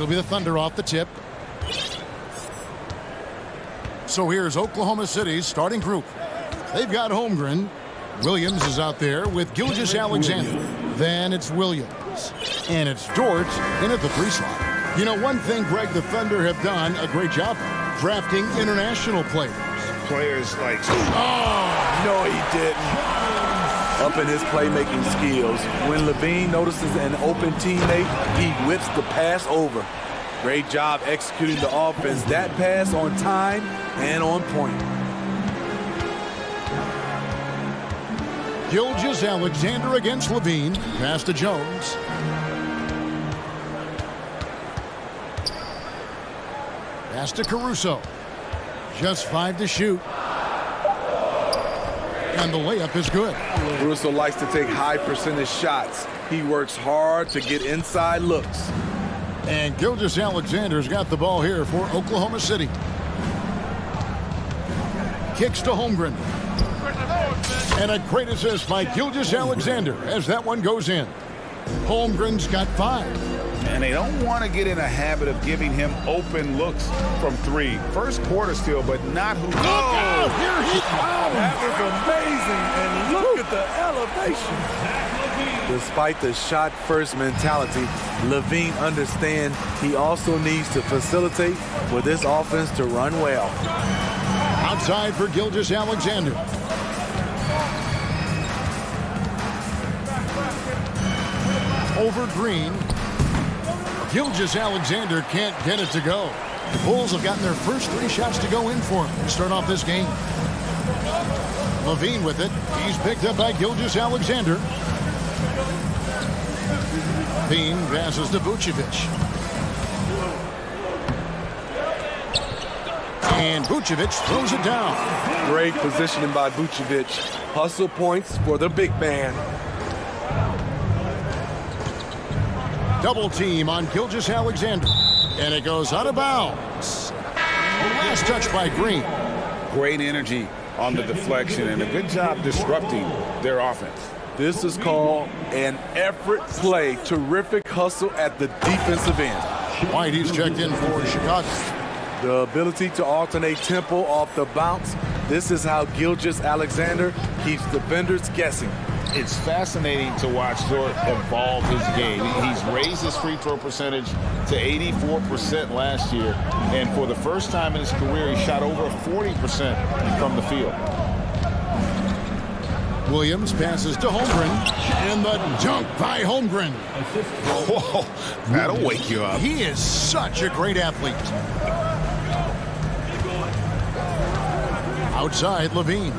It'll be the Thunder off the tip. So here's Oklahoma City's starting group. They've got Holmgren. Williams is out there with Gilgeous-Alexander. Then it's Williams. And it's Dort in at the 3 slot. You know, one thing, Greg, the Thunder have done a great job drafting international players. Players like... Oh, no, he didn't. Up in his playmaking skills. When Levine notices an open teammate, he whips the pass over. Great job executing the offense. That pass on time and on point. Gilgeous-Alexander against Levine. Pass to Jones. Pass to Caruso. Just 5 to shoot. And the layup is good. Caruso likes to take high percentage shots. He works hard to get inside looks. And Gilgeous-Alexander's got the ball here for Oklahoma City. Kicks to Holmgren. And a great assist by Gilgeous-Alexander as that one goes in. Holmgren's got 5. And they don't want to get in a habit of giving him open looks from 3. First quarter still, but not who. Oh, here he comes. That was amazing. And look at the elevation. Despite the shot-first mentality, Levine understands he also needs to facilitate for this offense to run well. Outside for Gilgeous-Alexander. Over Green. Gilgeous-Alexander can't get it to go. The Bulls have gotten their first 3 shots to go in for him to start off this game. Levine with it. He's picked up by Gilgeous-Alexander. Levine passes to Vucevic. And Vucevic throws it down. Great positioning by Vucevic. Hustle points for the big man. Double team on Gilgeous-Alexander. And it goes out of bounds. Last touch by Green. Great energy on the deflection and a good job disrupting their offense. This is called an effort play. Terrific hustle at the defensive end. White, he's checked in for Chicago. The ability to alternate tempo off the bounce. This is how Gilgeous-Alexander keeps defenders guessing. It's fascinating to watch Dort evolve his game. He's raised his free throw percentage to 84% last year, and for the first time in his career, he shot over 40% from the field. Williams passes to Holmgren, and the dunk by Holmgren. Whoa, that'll wake you up. He is such a great athlete. Outside, Levine.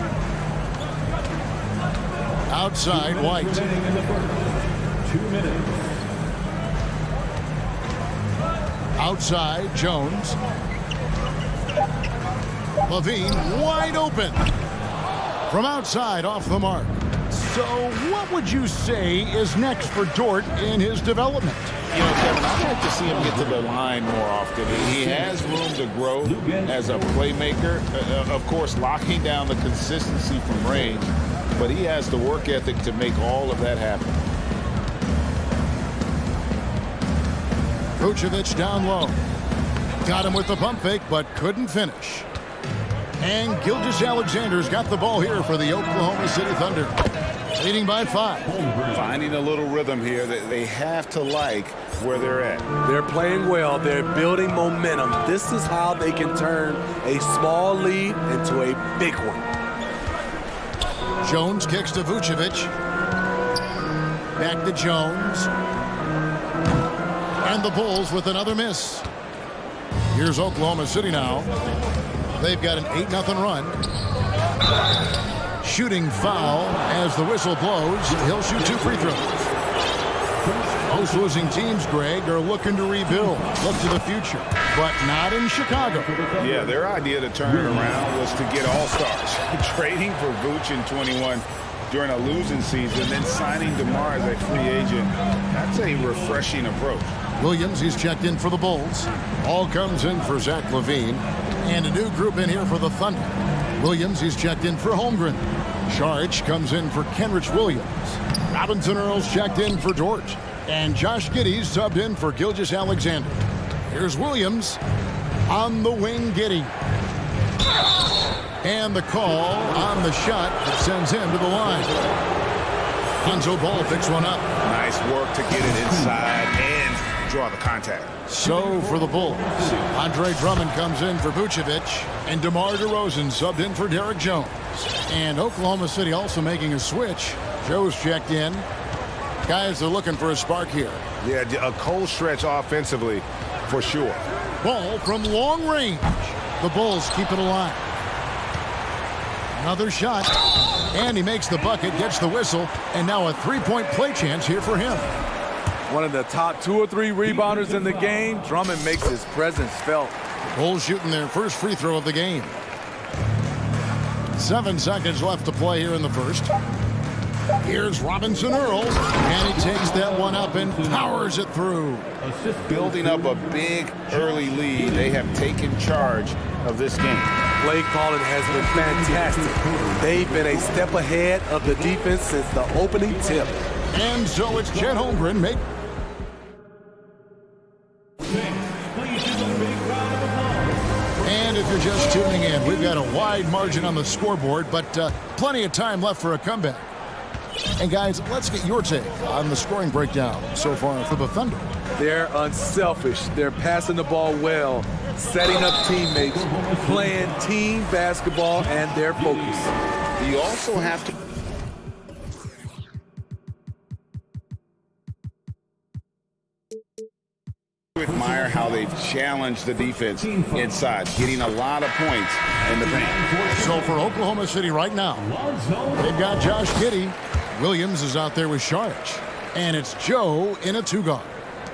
Outside, White. 2 minutes. Outside, Jones. Levine wide open. From outside, off the mark. So what would you say is next for Dort in his development? You know, Kevin, I'd like to see him get to the line more often. He has room to grow as a playmaker. Of course, locking down the consistency from range. But he has the work ethic to make all of that happen. Vucevic down low. Got him with the pump fake, but couldn't finish. And Gilgeous-Alexander's got the ball here for the Oklahoma City Thunder. Leading by 5. Finding a little rhythm here that they have to like where they're at. They're playing well. They're building momentum. This is how they can turn a small lead into a big one. Jones kicks to Vucevic. Back to Jones. And the Bulls with another miss. Here's Oklahoma City now. They've got an 8-0 run. Shooting foul as the whistle blows. He'll shoot 2 free throws. Most losing teams, Greg, are looking to rebuild, look to the future, but not in Chicago. Yeah, their idea to turn it around was to get all-stars. Trading for Vooch in 21 during a losing season, then signing DeMar as a free agent. That's a refreshing approach. Williams, he's checked in for the Bulls. All comes in for Zach LaVine. And a new group in here for the Thunder. Williams, he's checked in for Holmgren. Sharich comes in for Kenrich Williams. Robinson Earls checked in for Dort. And Josh Giddey's subbed in for Gilgeous-Alexander. Here's Williams. On the wing, Giddey. And the call on the shot that sends him to the line. Lonzo Ball picks one up. Nice work to get it inside and draw the contact. So for the Bulls, Andre Drummond comes in for Vucevic, and DeMar DeRozan subbed in for Derek Jones. And Oklahoma City also making a switch. Joe's checked in. Guys are looking for a spark here. Yeah, a cold stretch offensively for sure. Ball from long range. The Bulls keep it alive. Another shot, and he makes the bucket, gets the whistle, and now a three-point play chance here for him. One of the top 2 or 3 rebounders in the game. Drummond makes his presence felt. Bulls shooting their first free throw of the game. 7 seconds left to play here in the first. Here's Robinson Earl, and he takes that one up and powers it through. Building up a big early lead, they have taken charge of this game. Play calling has been fantastic. They've been a step ahead of the defense since the opening tip. And so it's Chet Holmgren make. And if you're just tuning in, we've got a wide margin on the scoreboard, but plenty of time left for a comeback. And guys, let's get your take on the scoring breakdown so far for the Thunder. They're unselfish. They're passing the ball well, setting up teammates, playing team basketball, and their focus. You also have to admire how they've challenged the defense inside, getting a lot of points in the paint. So for Oklahoma City right now, they've got Josh Giddey. Williams is out there with Sharge. And it's Joe in a 2-guard.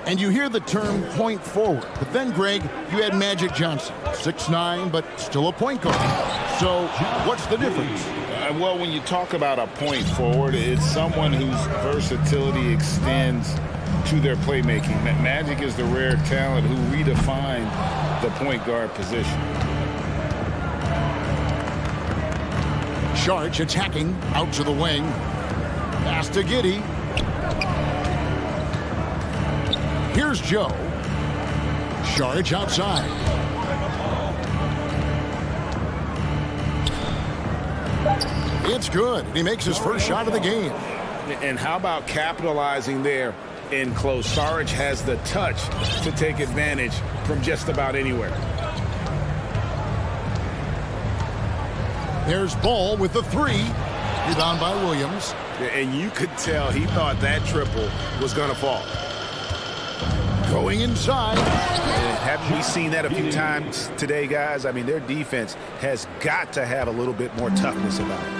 And you hear the term point forward. But then, Greg, you had Magic Johnson, 6'9", but still a point guard. So what's the difference? Well, when you talk about a point forward, it's someone whose versatility extends to their playmaking. Magic is the rare talent who redefined the point guard position. Sharge attacking out to the wing. Pass to Giddey. Here's Joe. Sharge outside. It's good. He makes his first shot of the game. And how about capitalizing there in close? Saric has the touch to take advantage from just about anywhere. There's Ball with the 3. Rebound by Williams. And you could tell he thought that triple was going to fall. Going inside. And haven't we seen that a few times today, guys? I mean, their defense has got to have a little bit more toughness about it.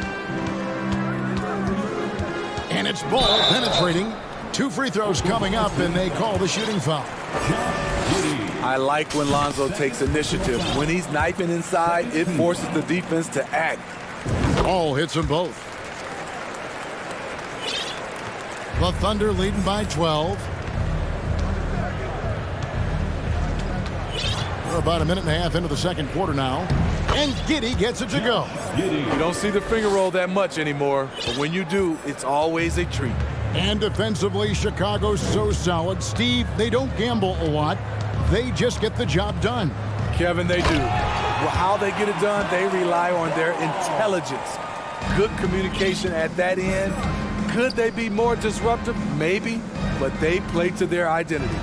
And it's Ball penetrating. 2 free throws coming up, and they call the shooting foul. I like when Lonzo takes initiative. When he's knifing inside, it forces the defense to act. Ball hits them both. The Thunder leading by 12. We're about a minute and a half into the second quarter now. And Giddey gets it to go. You don't see the finger roll that much anymore, but when you do, it's always a treat. And defensively, Chicago's so solid. Steve, they don't gamble a lot. They just get the job done. Kevin, they do. Well, how they get it done, they rely on their intelligence. Good communication at that end. Could they be more disruptive? Maybe, but they play to their identity.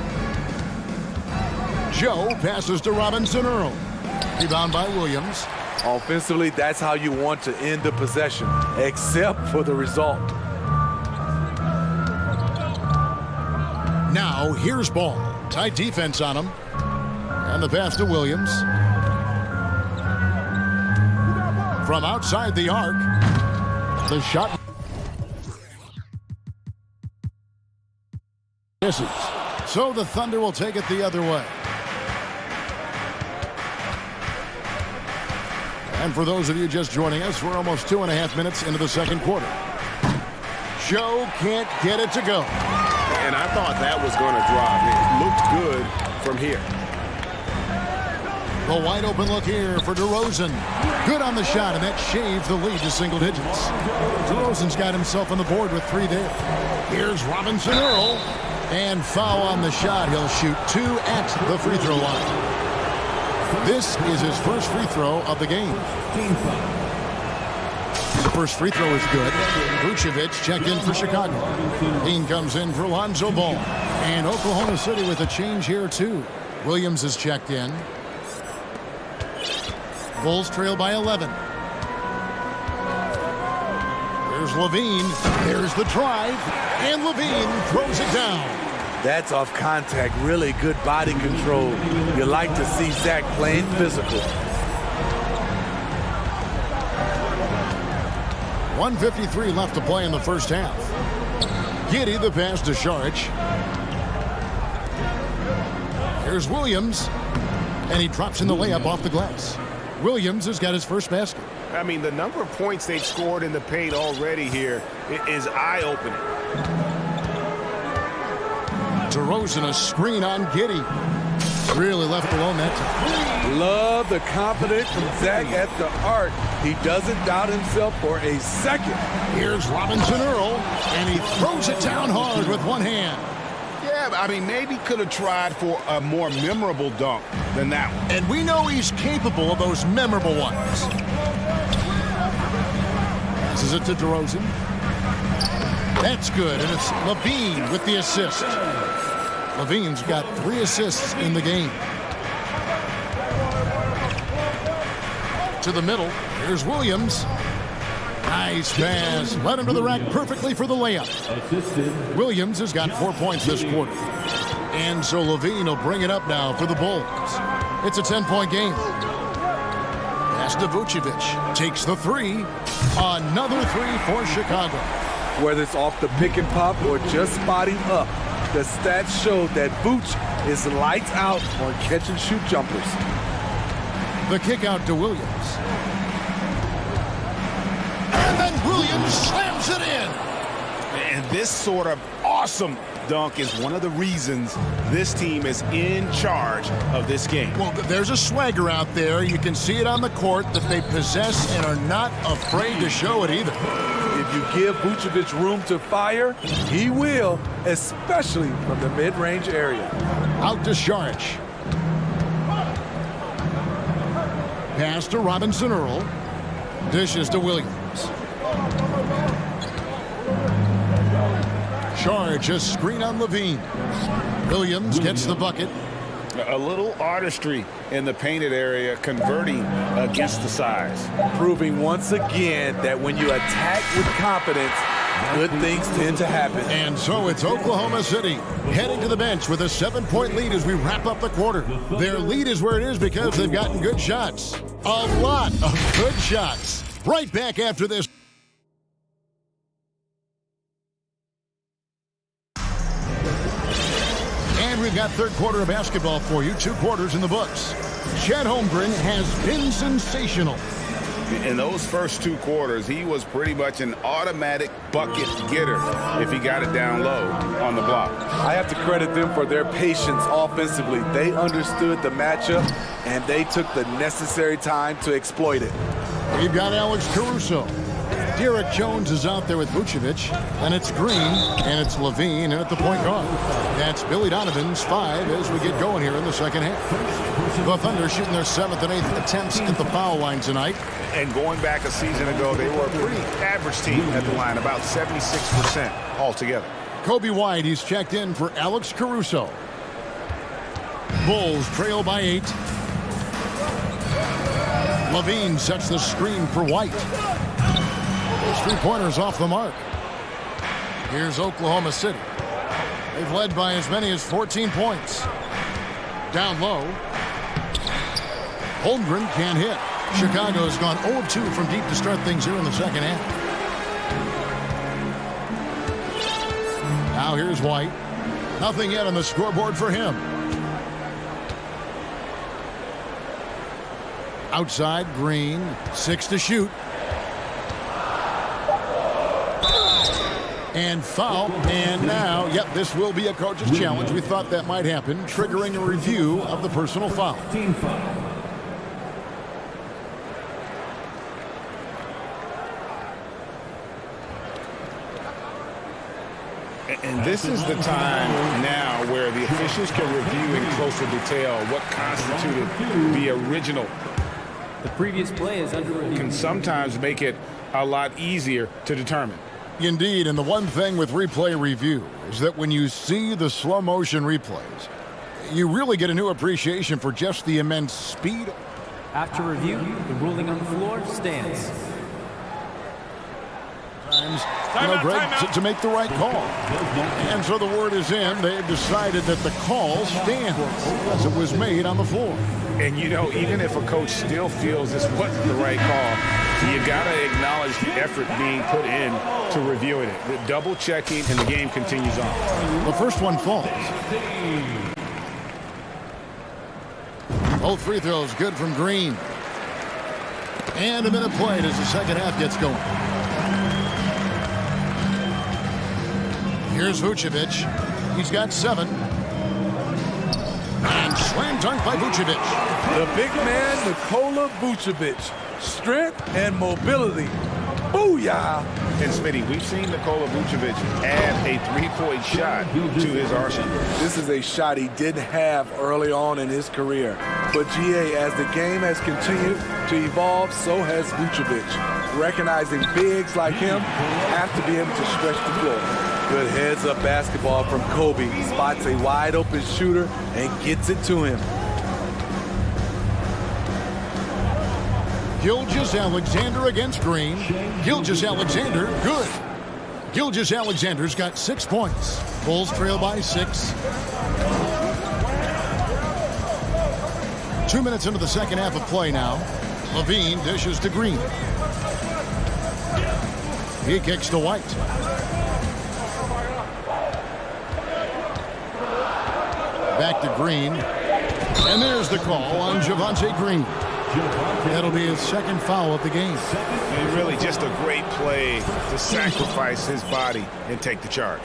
Joe passes to Robinson Earl. Rebound by Williams. Offensively, that's how you want to end the possession, except for the result. Now, here's Ball. Tight defense on him. And the pass to Williams. From outside the arc, the shot misses. So the Thunder will take it the other way. And for those of you just joining us, we're almost 2.5 minutes into the second quarter. Joe can't get it to go. And I thought that was going to drop. It looked good from here. The wide open look here for DeRozan. Good on the shot, and that shaves the lead to single digits. DeRozan's got himself on the board with 3 there. Here's Robinson Earl. And foul on the shot. He'll shoot 2 at the free throw line. This is his first free throw of the game. The first free throw is good. Vucevic checked in for Chicago. Dean comes in for Lonzo Ball. And Oklahoma City with a change here too. Williams is checked in. Bulls trail by 11. There's Levine. There's the drive. And Levine throws it down. That's off contact. Really good body control. You like to see Zach playing physical. 1:53 left to play in the first half. Giddey the pass to Saric. Here's Williams. And he drops in the layup off the glass. Williams has got his first basket. I mean, the number of points they've scored in the paint already here is eye-opening. DeRozan a screen on Giddey. Really left alone that time. Love the confidence from Zach at the arc. He doesn't doubt himself for a second. Here's Robinson Earl, and he throws it down hard with one hand. Yeah, I mean, maybe could have tried for a more memorable dunk than that one. And we know he's capable of those memorable ones. Passes it to DeRozan. That's good, and it's Levine with the assist. Levine's got 3 assists in the game. To the middle, here's Williams. Nice pass, led him to the rack perfectly for the layup. Williams has got 4 points this quarter. And so Levine will bring it up now for the Bulls. It's a 10-point game. Pass to Vucevic, takes the 3. Another 3 for Chicago. Whether it's off the pick and pop or just spotting up, the stats show that Vooch is lights out on catch and shoot jumpers. The kick out to Williams. And then Williams slams it in. And this sort of awesome dunk is one of the reasons this team is in charge of this game. Well, there's a swagger out there. You can see it on the court that they possess and are not afraid to show it either. If you give Vucevic room to fire, he will, especially from the mid-range area. Out to Saric. Pass to Robinson Earl. Dishes to Williams. Saric, a screen on Levine. Williams gets the bucket. A little artistry in the painted area, converting against the size. Proving once again that when you attack with confidence, good things tend to happen. And so it's Oklahoma City heading to the bench with a 7-point lead as we wrap up the quarter. Their lead is where it is because they've gotten good shots. A lot of good shots. Right back after this. We've got third quarter of basketball for you. 2 quarters in the books. Chet Holmgren has been sensational. In those first 2 quarters, he was pretty much an automatic bucket getter if he got it down low on the block. I have to credit them for their patience offensively. They understood the matchup, and they took the necessary time to exploit it. We've got Alex Caruso. Derek Jones is out there with Vucevic, and it's Green, and it's Levine, and at the point guard. That's Billy Donovan's 5 as we get going here in the second half. The Thunder shooting their 7th and 8th attempts at the foul line tonight. And going back a season ago, they were a pretty average team at the line, about 76% altogether. Kobe White, he's checked in for Alex Caruso. Bulls trail by 8. Levine sets the screen for White. 3-pointers off the mark. Here's Oklahoma City. They've led by as many as 14 points. Down low. Holmgren can't hit. Chicago's gone 0 of 2 from deep to start things here in the second half. Now here's White. Nothing yet on the scoreboard for him. Outside, Green. 6 to shoot. And foul, and now, yep, this will be a coach's challenge. We thought that might happen, triggering a review of the personal foul. Team foul. And This is the time now where the officials can review in closer detail what constituted the original. The previous play is under review. Can sometimes make it a lot easier to determine. Indeed, and the one thing with replay review is that when you see the slow motion replays, you really get a new appreciation for just the immense speed. After review, the ruling on the floor stands. Greg, to make the right call. And so the word is in. They've decided that the call stands as it was made on the floor. And, you know, even if a coach still feels this wasn't the right call, you got to acknowledge the effort being put in to reviewing it. The double checking, and the game continues on. The first one falls. Both free throws good from Green. And a minute played as the second half gets going. Here's Vucevic. He's got 7. And slam dunk by Vucevic. The big man, Nikola Vucevic. Strength and mobility. Booyah! And Smitty, we've seen Nikola Vucevic add a three-point shot to his arsenal. This is a shot he didn't have early on in his career. But GA, as the game has continued to evolve, so has Vucevic. Recognizing bigs like him have to be able to stretch the floor. Good heads-up basketball from Kobe. Spots a wide-open shooter and gets it to him. Gilgeous-Alexander against Green. Gilgeous-Alexander, good. Gilgeous-Alexander's got 6 points. Bulls trail by 6. 2 minutes into the second half of play now. Levine dishes to Green. He kicks to White. Back to Green. And there's the call on Javonte Green. That'll be his second foul of the game. And really just a great play to sacrifice his body and take the charge.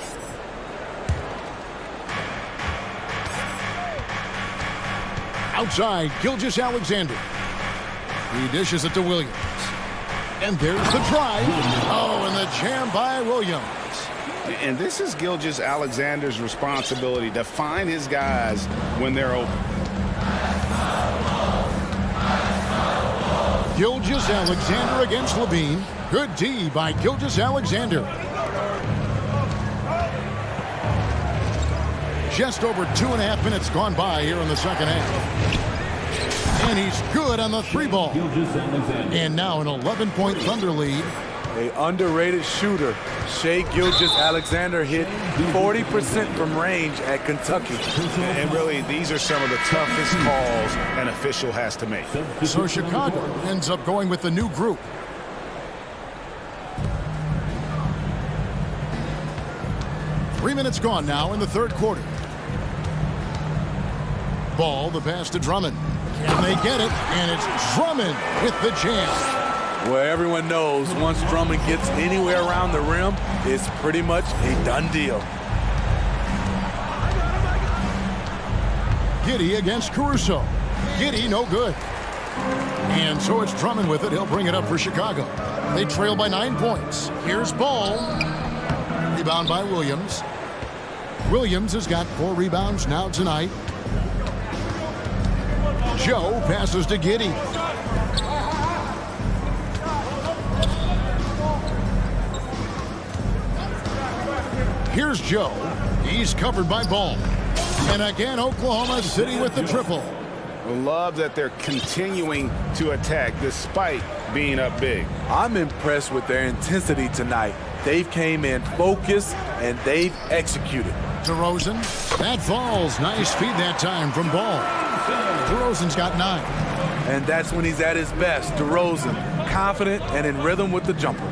Outside, Gilgeous-Alexander. He dishes it to Williams. And there's the drive. Oh, and the jam by Williams. And this is Gilgeous-Alexander's responsibility to find his guys when they're open. Gilgeous-Alexander against Levine. Good D by Gilgeous-Alexander. Just over 2.5 minutes gone by here in the second half. And he's good on the 3-ball. And now an 11-point Thunder lead. A underrated shooter. Shai Gilgeous-Alexander hit 40% from range at Kentucky. And really, these are some of the toughest calls an official has to make. So Chicago ends up going with the new group. Three minutes gone now in the third quarter. Ball, the pass to Drummond. Can they get it? And it's Drummond with the jam. Well, everyone knows once Drummond gets anywhere around the rim, it's pretty much a done deal. Giddey against Caruso. Giddey, no good. And so it's Drummond with it. He'll bring it up for Chicago. They trail by 9 points. Here's Ball. Rebound by Williams. Williams has got 4 rebounds now tonight. Joe passes to Giddey. Here's Joe. He's covered by Ball. And again, Oklahoma City with the triple. Love that they're continuing to attack despite being up big. I'm impressed with their intensity tonight. They've came in focused and they've executed. DeRozan. That falls. Nice feed that time from Ball. DeRozan's got 9. And that's when he's at his best. DeRozan, confident and in rhythm with the jumper.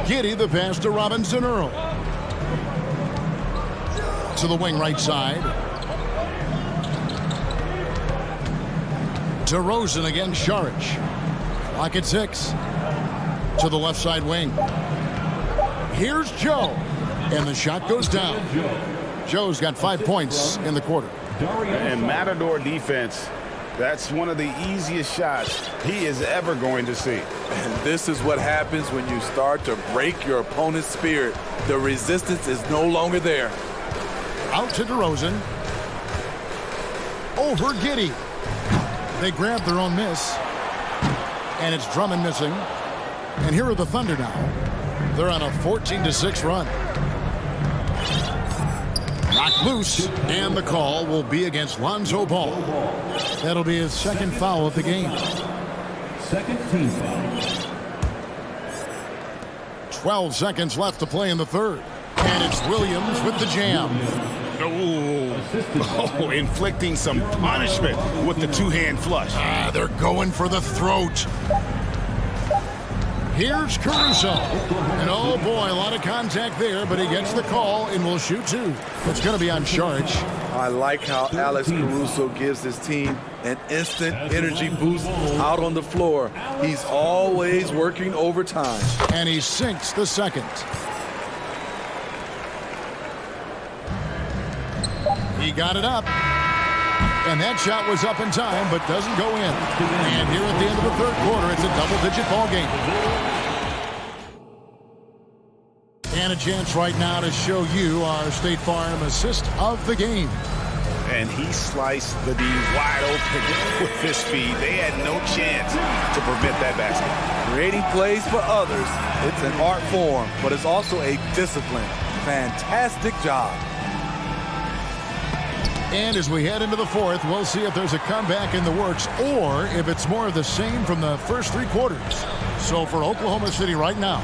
Giddey, the pass to Robinson Earl. To the wing right side. DeRozan against Saric. Clock at 6. To the left side wing. Here's Joe. And the shot goes down. Joe's got 5 points in the quarter. And Matador defense That's one of the easiest shots he is ever going to see. And this is what happens when you start to break your opponent's spirit. The resistance is no longer there. Out to DeRozan. Over Giddey. They grab their own miss. And it's Drummond missing. And here are the Thunder now. They're on a 14-6 run. Knocked loose, and the call will be against Lonzo Ball. That'll be his second foul of the game. Second team foul. 12 seconds left to play in the third. And it's Williams with the jam. Oh, inflicting some punishment with the two-hand flush. They're going for the throat. Here's Caruso. And oh boy, a lot of contact there, but he gets the call and will shoot two. It's going to be on charge. I like how Alex Caruso gives his team an instant energy boost out on the floor. He's always working overtime. And he sinks the second. He got it up. And that shot was up in time, but doesn't go in. And here at the end of the third quarter, it's a double-digit ball game. And a chance right now to show you our State Farm assist of the game. And he sliced the D wide open with his speed. They had no chance to prevent that basket. Creating plays for others, it's an art form, but it's also a discipline. Fantastic job. And as we head into the fourth, we'll see if there's a comeback in the works or if it's more of the same from the first three quarters. So for Oklahoma City right now,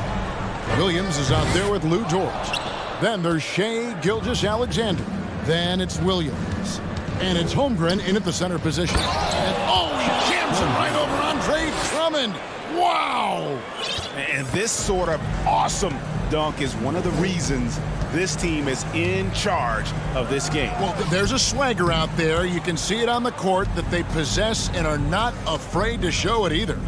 Williams is out there with Lou George. Then there's Shai Gilgeous-Alexander. Then it's Williams. And it's Holmgren in at the center position. And oh, he jams it right over Andre Drummond. Wow! And this sort of awesome dunk is one of the reasons this team is in charge of this game. Well, there's a swagger out there. You can see it on the court that they possess and are not afraid to show it either.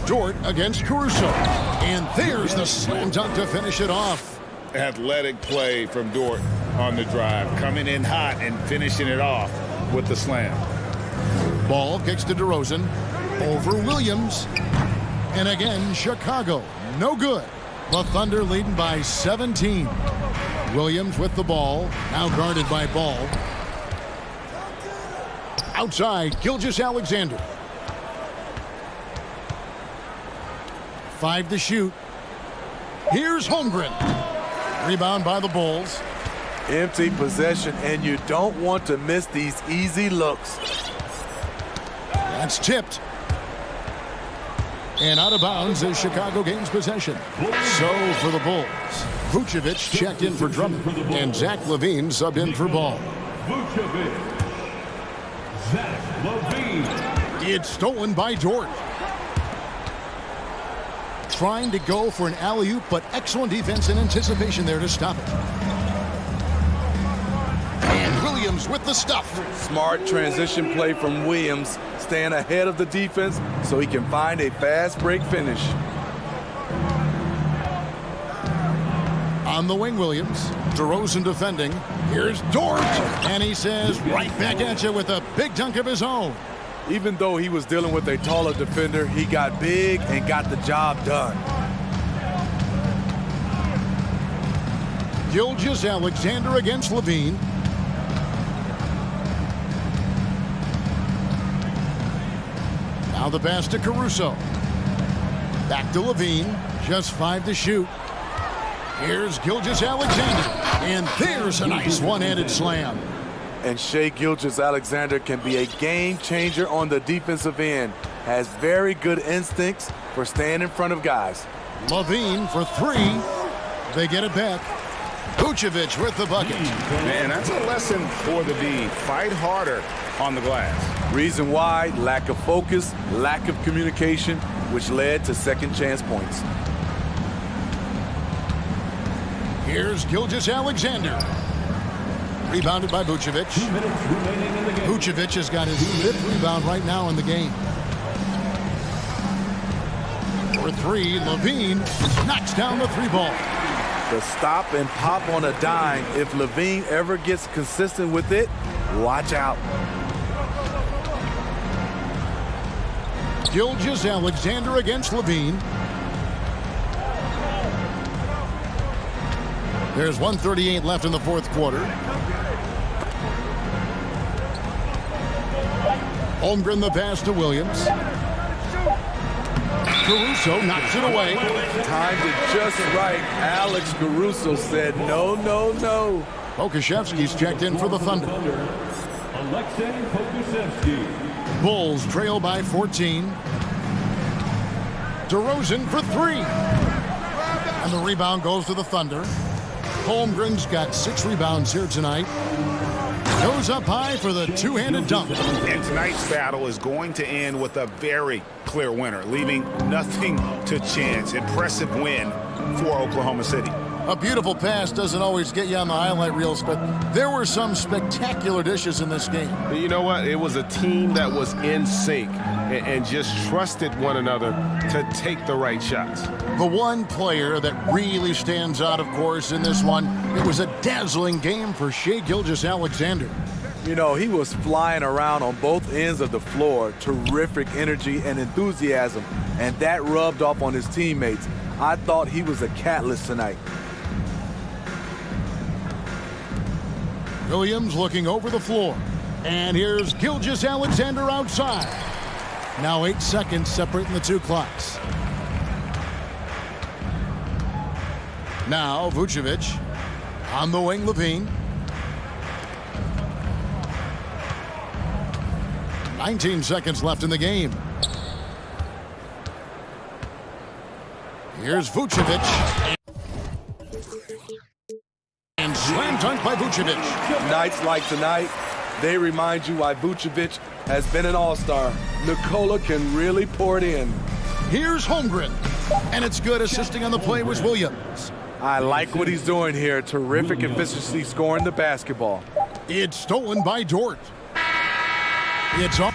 Dort against Caruso. And there's the slam dunk to finish it off. Athletic play from Dort on the drive. Coming in hot and finishing it off with the slam. Ball kicks to DeRozan. Over Williams. And again, Chicago. No good. The Thunder leading by 17. Williams with the ball. Now guarded by Ball. Outside, Gilgeous-Alexander. 5 to shoot. Here's Holmgren. Rebound by the Bulls. Empty possession, and you don't want to miss these easy looks. That's tipped. And out of bounds as Chicago gains possession. So for the Bulls, Vucevic checked in for Drummond, and Zach LaVine subbed in for Ball. Vucevic. Zach LaVine. It's stolen by Dort. Trying to go for an alley-oop, but excellent defense and anticipation there to stop it. And Williams with the stuff. Smart transition play from Williams, staying ahead of the defense so he can find a fast break finish. On the wing, Williams. DeRozan defending. Here's Dort. And he says, right back at you with a big dunk of his own. Even though he was dealing with a taller defender, he got big and got the job done. Gilgeous-Alexander against LaVine. Now the pass to Caruso. Back to LaVine. Just 5 to shoot. Here's Gilgeous-Alexander. And there's a nice one-handed slam. And Shai Gilgeous-Alexander can be a game changer on the defensive end. Has very good instincts for staying in front of guys. LaVine for 3. They get it back. Vucevic with the bucket. Man, that's a lesson for the D. Fight harder on the glass. Reason why: lack of focus, lack of communication, which led to second chance points. Here's Gilgeous-Alexander. Rebounded by Vucevic. Vucevic has got his 5th rebound right now in the game. For 3, LaVine knocks down the 3 ball. The stop and pop on a dime. If Levine ever gets consistent with it, watch out. Gilgeous-Alexander against Levine. There's 1:38 left in the fourth quarter. Holmgren the pass to Williams. Caruso knocks it away. Timed it just right. Alex Caruso said no, no, no. Pokusevski's checked in for the Thunder. Bulls trail by 14. DeRozan for three. And the rebound goes to the Thunder. Holmgren's got 6 rebounds here tonight. Goes up high for the two-handed dunk. And tonight's battle is going to end with a very clear winner, leaving nothing to chance. Impressive win for Oklahoma City. A beautiful pass doesn't always get you on the highlight reels, but there were some spectacular dishes in this game. You know what? It was a team that was in sync and just trusted one another to take the right shots. The one player that really stands out, of course, in this one, it was a dazzling game for Shai Gilgeous-Alexander. You know, he was flying around on both ends of the floor. Terrific energy and enthusiasm, and that rubbed off on his teammates. I thought he was a catalyst tonight. Williams looking over the floor. And here's Gilgeous-Alexander outside. Now 8 seconds separating the two clocks. Now Vucevic on the wing, Levine. 19 seconds left in the game. Here's Vucevic. And slam dunk by Vucevic. Nights like tonight, they remind you why Vucevic has been an all-star. Nikola can really pour it in. Here's Holmgren. And it's good. Assisting on the play was Williams. I like what he's doing here. Terrific efficiency scoring the basketball. It's stolen by Dort. It's on.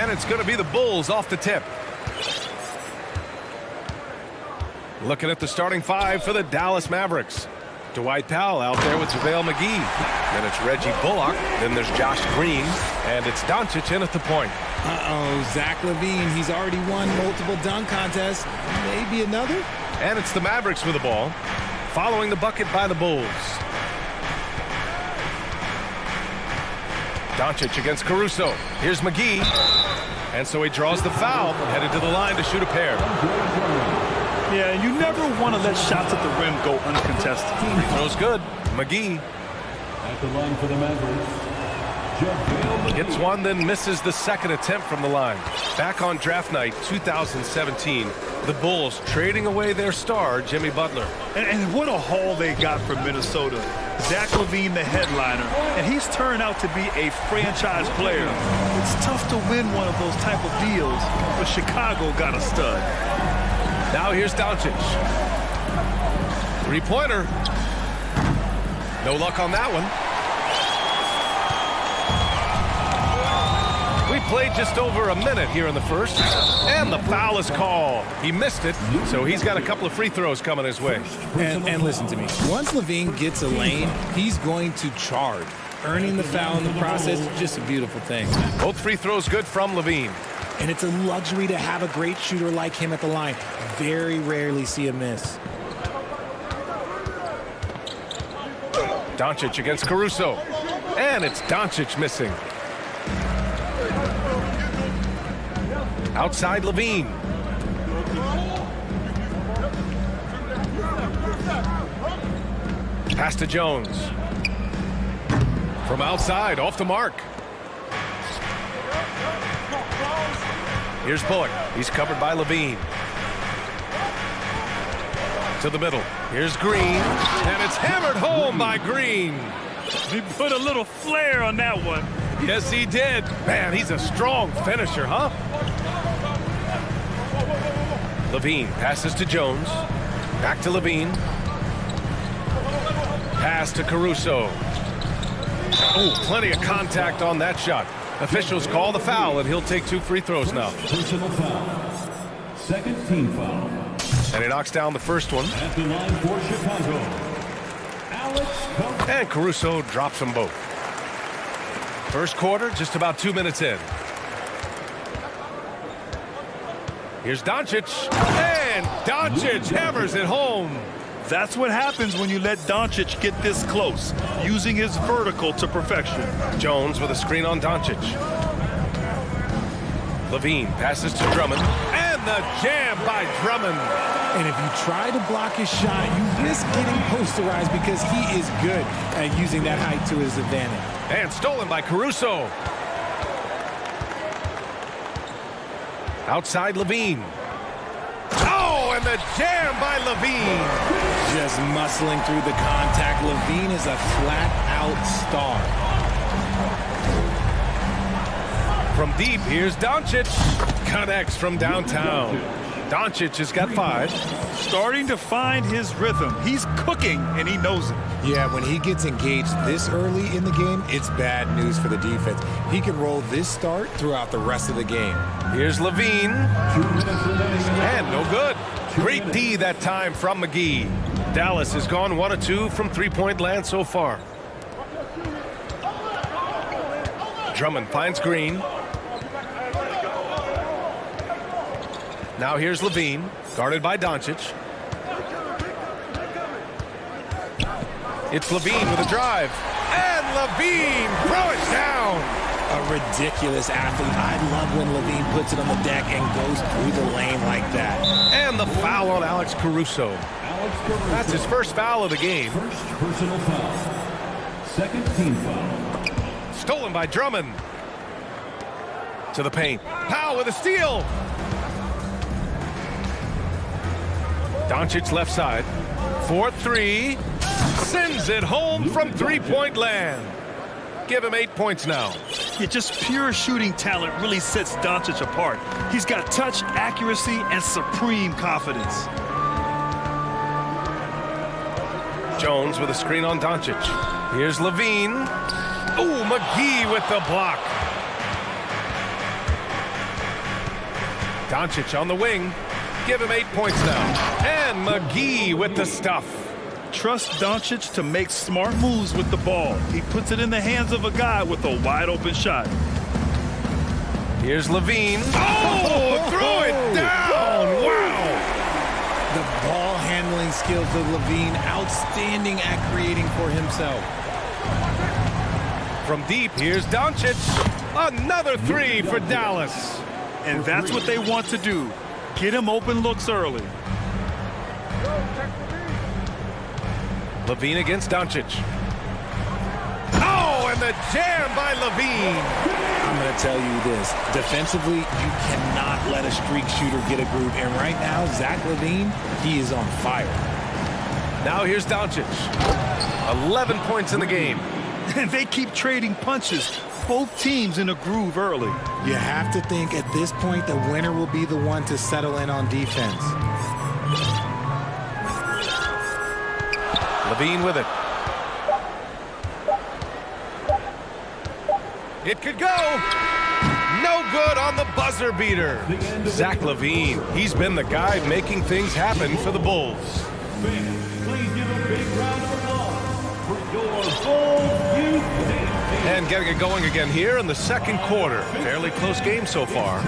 And it's going to be the Bulls off the tip. Looking at the starting five for the Dallas Mavericks. Dwight Powell out there with JaVale McGee. Then it's Reggie Bullock. Then there's Josh Green. And it's Doncic in at the point. Uh-oh, Zach LaVine. He's already won multiple dunk contests. Maybe another? And it's the Mavericks with the ball, following the bucket by the Bulls. Doncic against Caruso. Here's McGee. And so he draws the foul, headed to the line to shoot a pair. Yeah, and you never want to let shots at the rim go uncontested. Free throw's good. McGee. At the line for the Mavericks, Hits one, then misses the second attempt from the line. Back on draft night 2017, the Bulls trading away their star, Jimmy Butler. And what a haul they got from Minnesota. Zach LaVine, the headliner, and he's turned out to be a franchise player. It's tough to win one of those type of deals, but Chicago got a stud. Now here's Doncic. Three-pointer. No luck on that one. We played just over a minute here in the first, and the foul is called. He missed it, so he's got a couple of free throws coming his way. And listen to me. Once LaVine gets a lane, he's going to charge. Earning the foul in the process is just a beautiful thing. Both free throws good from LaVine. And it's a luxury to have a great shooter like him at the line. Very rarely see a miss. Doncic against Caruso. And it's Doncic missing. Outside LaVine. Pass to Jones. From outside, off the mark. Here's Bullock. He's covered by LaVine. To the middle. Here's Green. And it's hammered home by Green. He put a little flair on that one. Yes, he did. Man, he's a strong finisher, huh? LaVine passes to Jones. Back to LaVine. Pass to Caruso. Oh, plenty of contact on that shot. Officials call the foul, and he'll take two free throws now. personal foul. Second team foul. And he knocks down the first one. At the line for Chicago, Alex. And Caruso drops them both. First quarter, just about 2 minutes in. Here's Doncic. And Doncic hammers it home. That's what happens when you let Doncic get this close, using his vertical to perfection. Jones with a screen on Doncic. LaVine passes to Drummond. And the jam by Drummond. And if you try to block his shot, you risk getting posterized because he is good at using that height to his advantage. And stolen by Caruso. Outside LaVine. Oh, and the jam by LaVine. Just muscling through the contact. LaVine is a flat-out star. From deep, here's Doncic. Connects from downtown. Doncic has got 5. Starting to find his rhythm. He's cooking, and he knows it. Yeah, when he gets engaged this early in the game, it's bad news for the defense. He can roll this start throughout the rest of the game. Here's LaVine. And no good. Great D that time from McGee. Dallas has gone 1 of 2 from three-point land so far. Drummond finds Green. Now here's LaVine, guarded by Doncic. It's LaVine with a drive. And LaVine throw it down. A ridiculous athlete. I love when LaVine puts it on the deck and goes through the lane like that. And the foul on Alex Caruso. That's his first foul of the game. First personal foul. Second team foul. Stolen by Drummond. To the paint. Powell with a steal. Doncic left side. 4-3. Sends it home from three-point land. Give him 8 points now. Yeah, just pure shooting talent really sets Doncic apart. He's got touch, accuracy, and supreme confidence. Jones with a screen on Doncic. Here's LaVine. Ooh, McGee with the block. Doncic on the wing. Give him 8 points now. And McGee with the stuff. Trust Doncic to make smart moves with the ball. He puts it in the hands of a guy with a wide open shot. Here's Levine. Oh, throw it down. Wow. The ball handling skills of Levine, outstanding at creating for himself. From deep, here's Doncic. Another three for Dallas. And that's what they want to do. Get him open looks early. Levine against Doncic. Oh, and the jam by Levine. I'm going to tell you this. Defensively, you cannot let a streak shooter get a groove. And right now, Zach Levine, he is on fire. Now here's Doncic. 11 points in the game. And they keep trading punches. Both teams in a groove early. You have to think at this point the winner will be the one to settle in on defense. Levine with it. It could go. No good on the buzzer beater. Zach Levine, he's been the guy making things happen for the Bulls. Please give a big round of applause for your Bulls youth team. And getting it going again here in the second quarter. Fairly close game so far.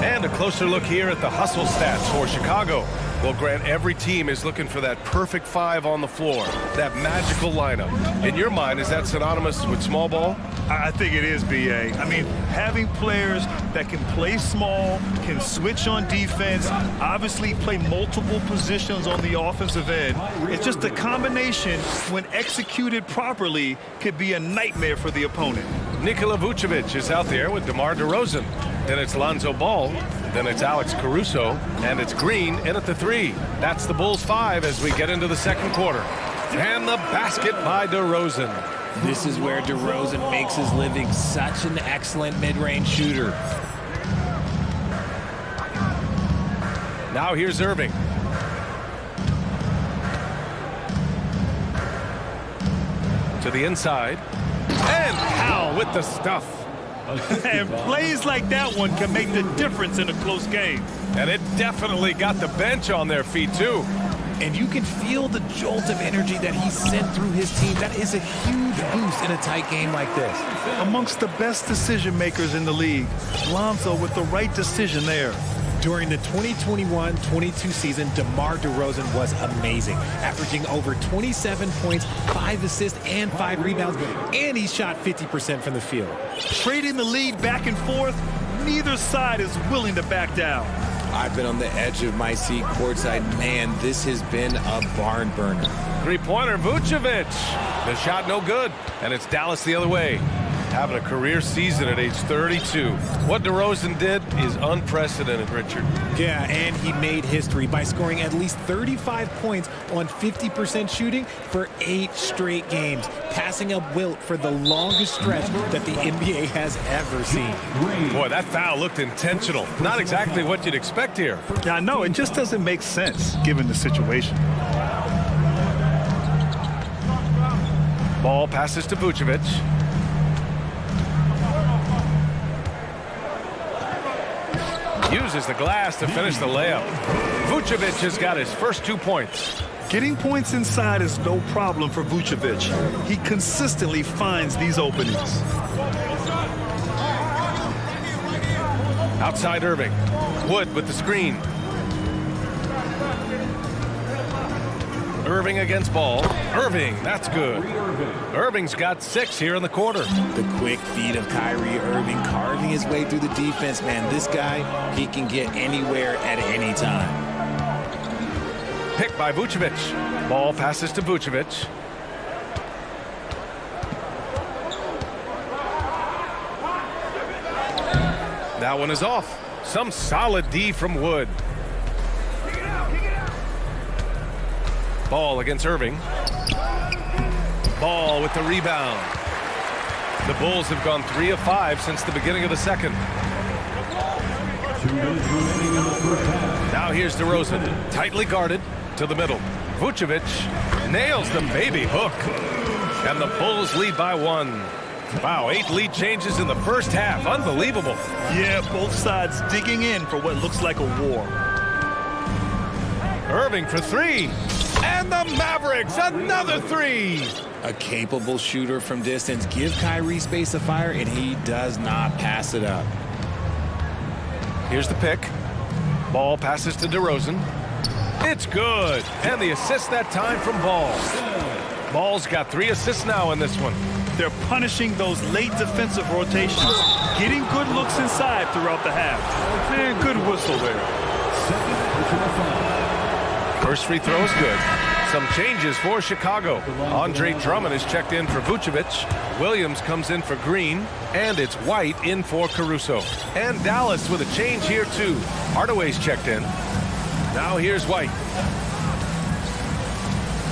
And a closer look here at the hustle stats for Chicago. Well, Grant, every team is looking for that perfect five on the floor, that magical lineup. In your mind, is that synonymous with small ball? I think it is, B.A. I mean, having players that can play small, can switch on defense, obviously play multiple positions on the offensive end. It's just a combination, when executed properly, could be a nightmare for the opponent. Nikola Vucevic is out there with DeMar DeRozan. Then it's Lonzo Ball. Then it's Alex Caruso. And it's Green in at the three. That's the Bulls 5 as we get into the second quarter. And the basket by DeRozan. This is where DeRozan makes his living. Such an excellent mid-range shooter. Now here's Irving. To the inside. And Powell with the stuff. And plays like that one can make the difference in a close game. And it definitely got the bench on their feet, too. And you can feel the jolt of energy that he sent through his team. That is a huge boost in a tight game like this. Amongst the best decision makers in the league, Lonzo with the right decision there. During the 2021-22 season, DeMar DeRozan was amazing, averaging over 27 points, 5 assists, and 5 rebounds, and he shot 50% from the field. Trading the lead back and forth, neither side is willing to back down. I've been on the edge of my seat courtside. Man, this has been a barn burner. Three-pointer, Vucevic. The shot no good, and it's Dallas the other way. Having a career season at age 32. What DeRozan did is unprecedented, Richard. Yeah, and he made history by scoring at least 35 points on 50% shooting for 8 straight games, passing up Wilt for the longest stretch that the NBA has ever seen. Boy, that foul looked intentional. Not exactly what you'd expect here. Yeah, I know. It just doesn't make sense, given the situation. Ball passes to Vucevic. Uses the glass to finish the layup. Vucevic has got his first 2 points. Getting points inside is no problem for Vucevic. He consistently finds these openings. Outside Irving. Wood with the screen. Irving against Ball. Irving, that's good. Irving's got 6 here in the quarter. The quick feed of Kyrie Irving carving his way through the defense, man. This guy, he can get anywhere at any time. Picked by Vucevic. Ball passes to Vucevic. That one is off. Some solid D from Wood. Ball against Irving. Ball with the rebound. The Bulls have gone 3 of 5 since the beginning of the second. 2 minutes remaining in the first half. Now here's DeRozan, tightly guarded to the middle. Vucevic nails the baby hook. And the Bulls lead by 1. Wow, 8 lead changes in the first half. Unbelievable. Yeah, both sides digging in for what looks like a war. Irving for 3. And the Mavericks, another 3. A capable shooter from distance. Give Kyrie space to fire, and he does not pass it up. Here's the pick. Ball passes to DeRozan. It's good. And the assist that time from Ball. Ball's got 3 assists now in this one. They're punishing those late defensive rotations, getting good looks inside throughout the half. And good whistle there. First free throw is good. Some changes for Chicago. Andre Drummond is checked in for Vucevic. Williams comes in for Green. And it's White in for Caruso. And Dallas with a change here too. Hardaway's checked in. Now here's White.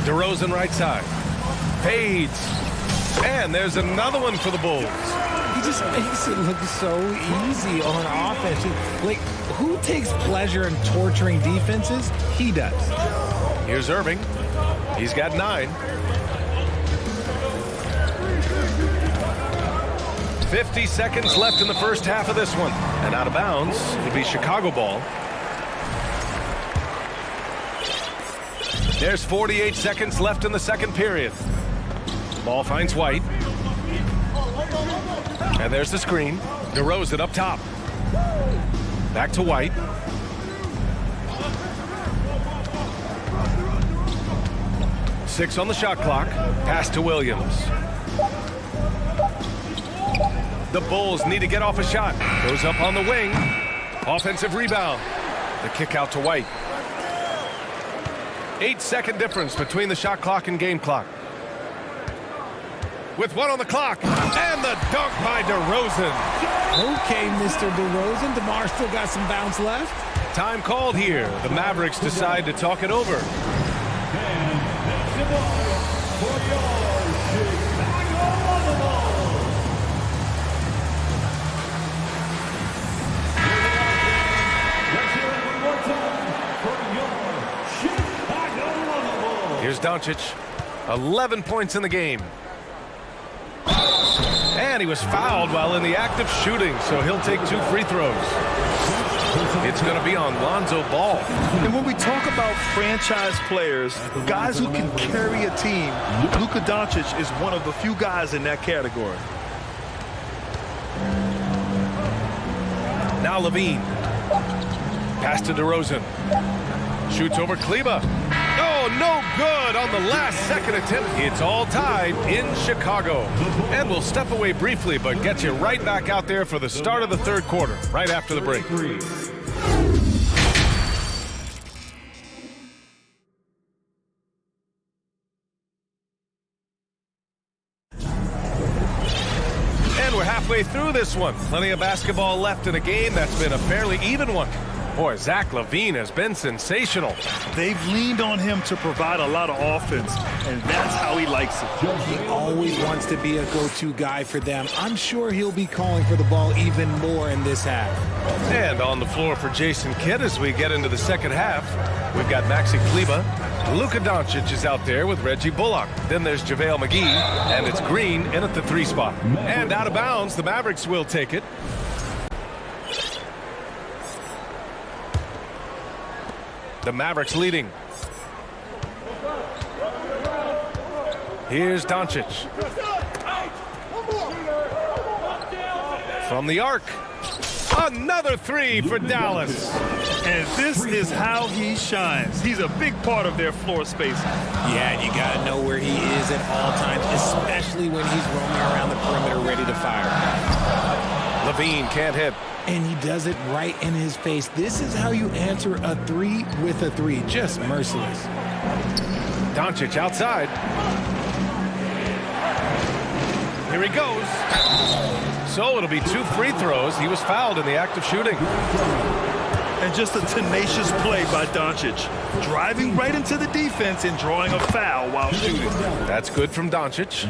DeRozan right side. Fades. And there's another one for the Bulls. He just makes it look so easy on offense. Like, who takes pleasure in torturing defenses? He does. Here's Irving. He's got 9. 50 seconds left in the first half of this one. And out of bounds, it'll be Chicago ball. There's 48 seconds left in the second period. Ball finds White. And there's the screen. DeRozan up top. Back to White. Six on the shot clock. Pass to Williams. The Bulls need to get off a shot. Goes up on the wing. Offensive rebound. The kick out to White. 8-second difference between the shot clock and game clock. With 1 on the clock. And the dunk by DeRozan. Okay, Mr. DeRozan. DeMar still got some bounce left. Time called here. The Mavericks decide to talk it over. Here's Doncic. 11 points in the game. And he was fouled while in the act of shooting, so he'll take 2 free throws. It's going to be on Lonzo Ball. And when we talk about franchise players, guys who can carry a team, Luka Doncic is one of the few guys in that category. Now Levine. Pass to DeRozan. Shoots over Kleba. Oh, no good on the last second attempt. It's all tied in Chicago. And we'll step away briefly, but get you right back out there for the start of the third quarter, right after the break. And we're halfway through this one. Plenty of basketball left in a game that's been a fairly even one. Boy, Zach LaVine has been sensational. They've leaned on him to provide a lot of offense, and that's how he likes it. He always wants to be a go-to guy for them. I'm sure he'll be calling for the ball even more in this half. And on the floor for Jason Kidd as we get into the second half, we've got Maxi Kleba. Luka Doncic is out there with Reggie Bullock. Then there's JaVale McGee, and it's Green in at the 3 spot. And out of bounds, the Mavericks will take it. The Mavericks leading. Here's Doncic. From the arc. Another 3 for Dallas. And this is how he shines. He's a big part of their floor space. Yeah, and you got to know where he is at all times, especially when he's roaming around the perimeter ready to fire. LaVine can't hit. And he does it right in his face. This is how you answer a 3 with a 3. Just merciless. Doncic outside. Here he goes. So it'll be 2 free throws. He was fouled in the act of shooting. And just a tenacious play by Doncic. Driving right into the defense and drawing a foul while shooting. That's good from Doncic.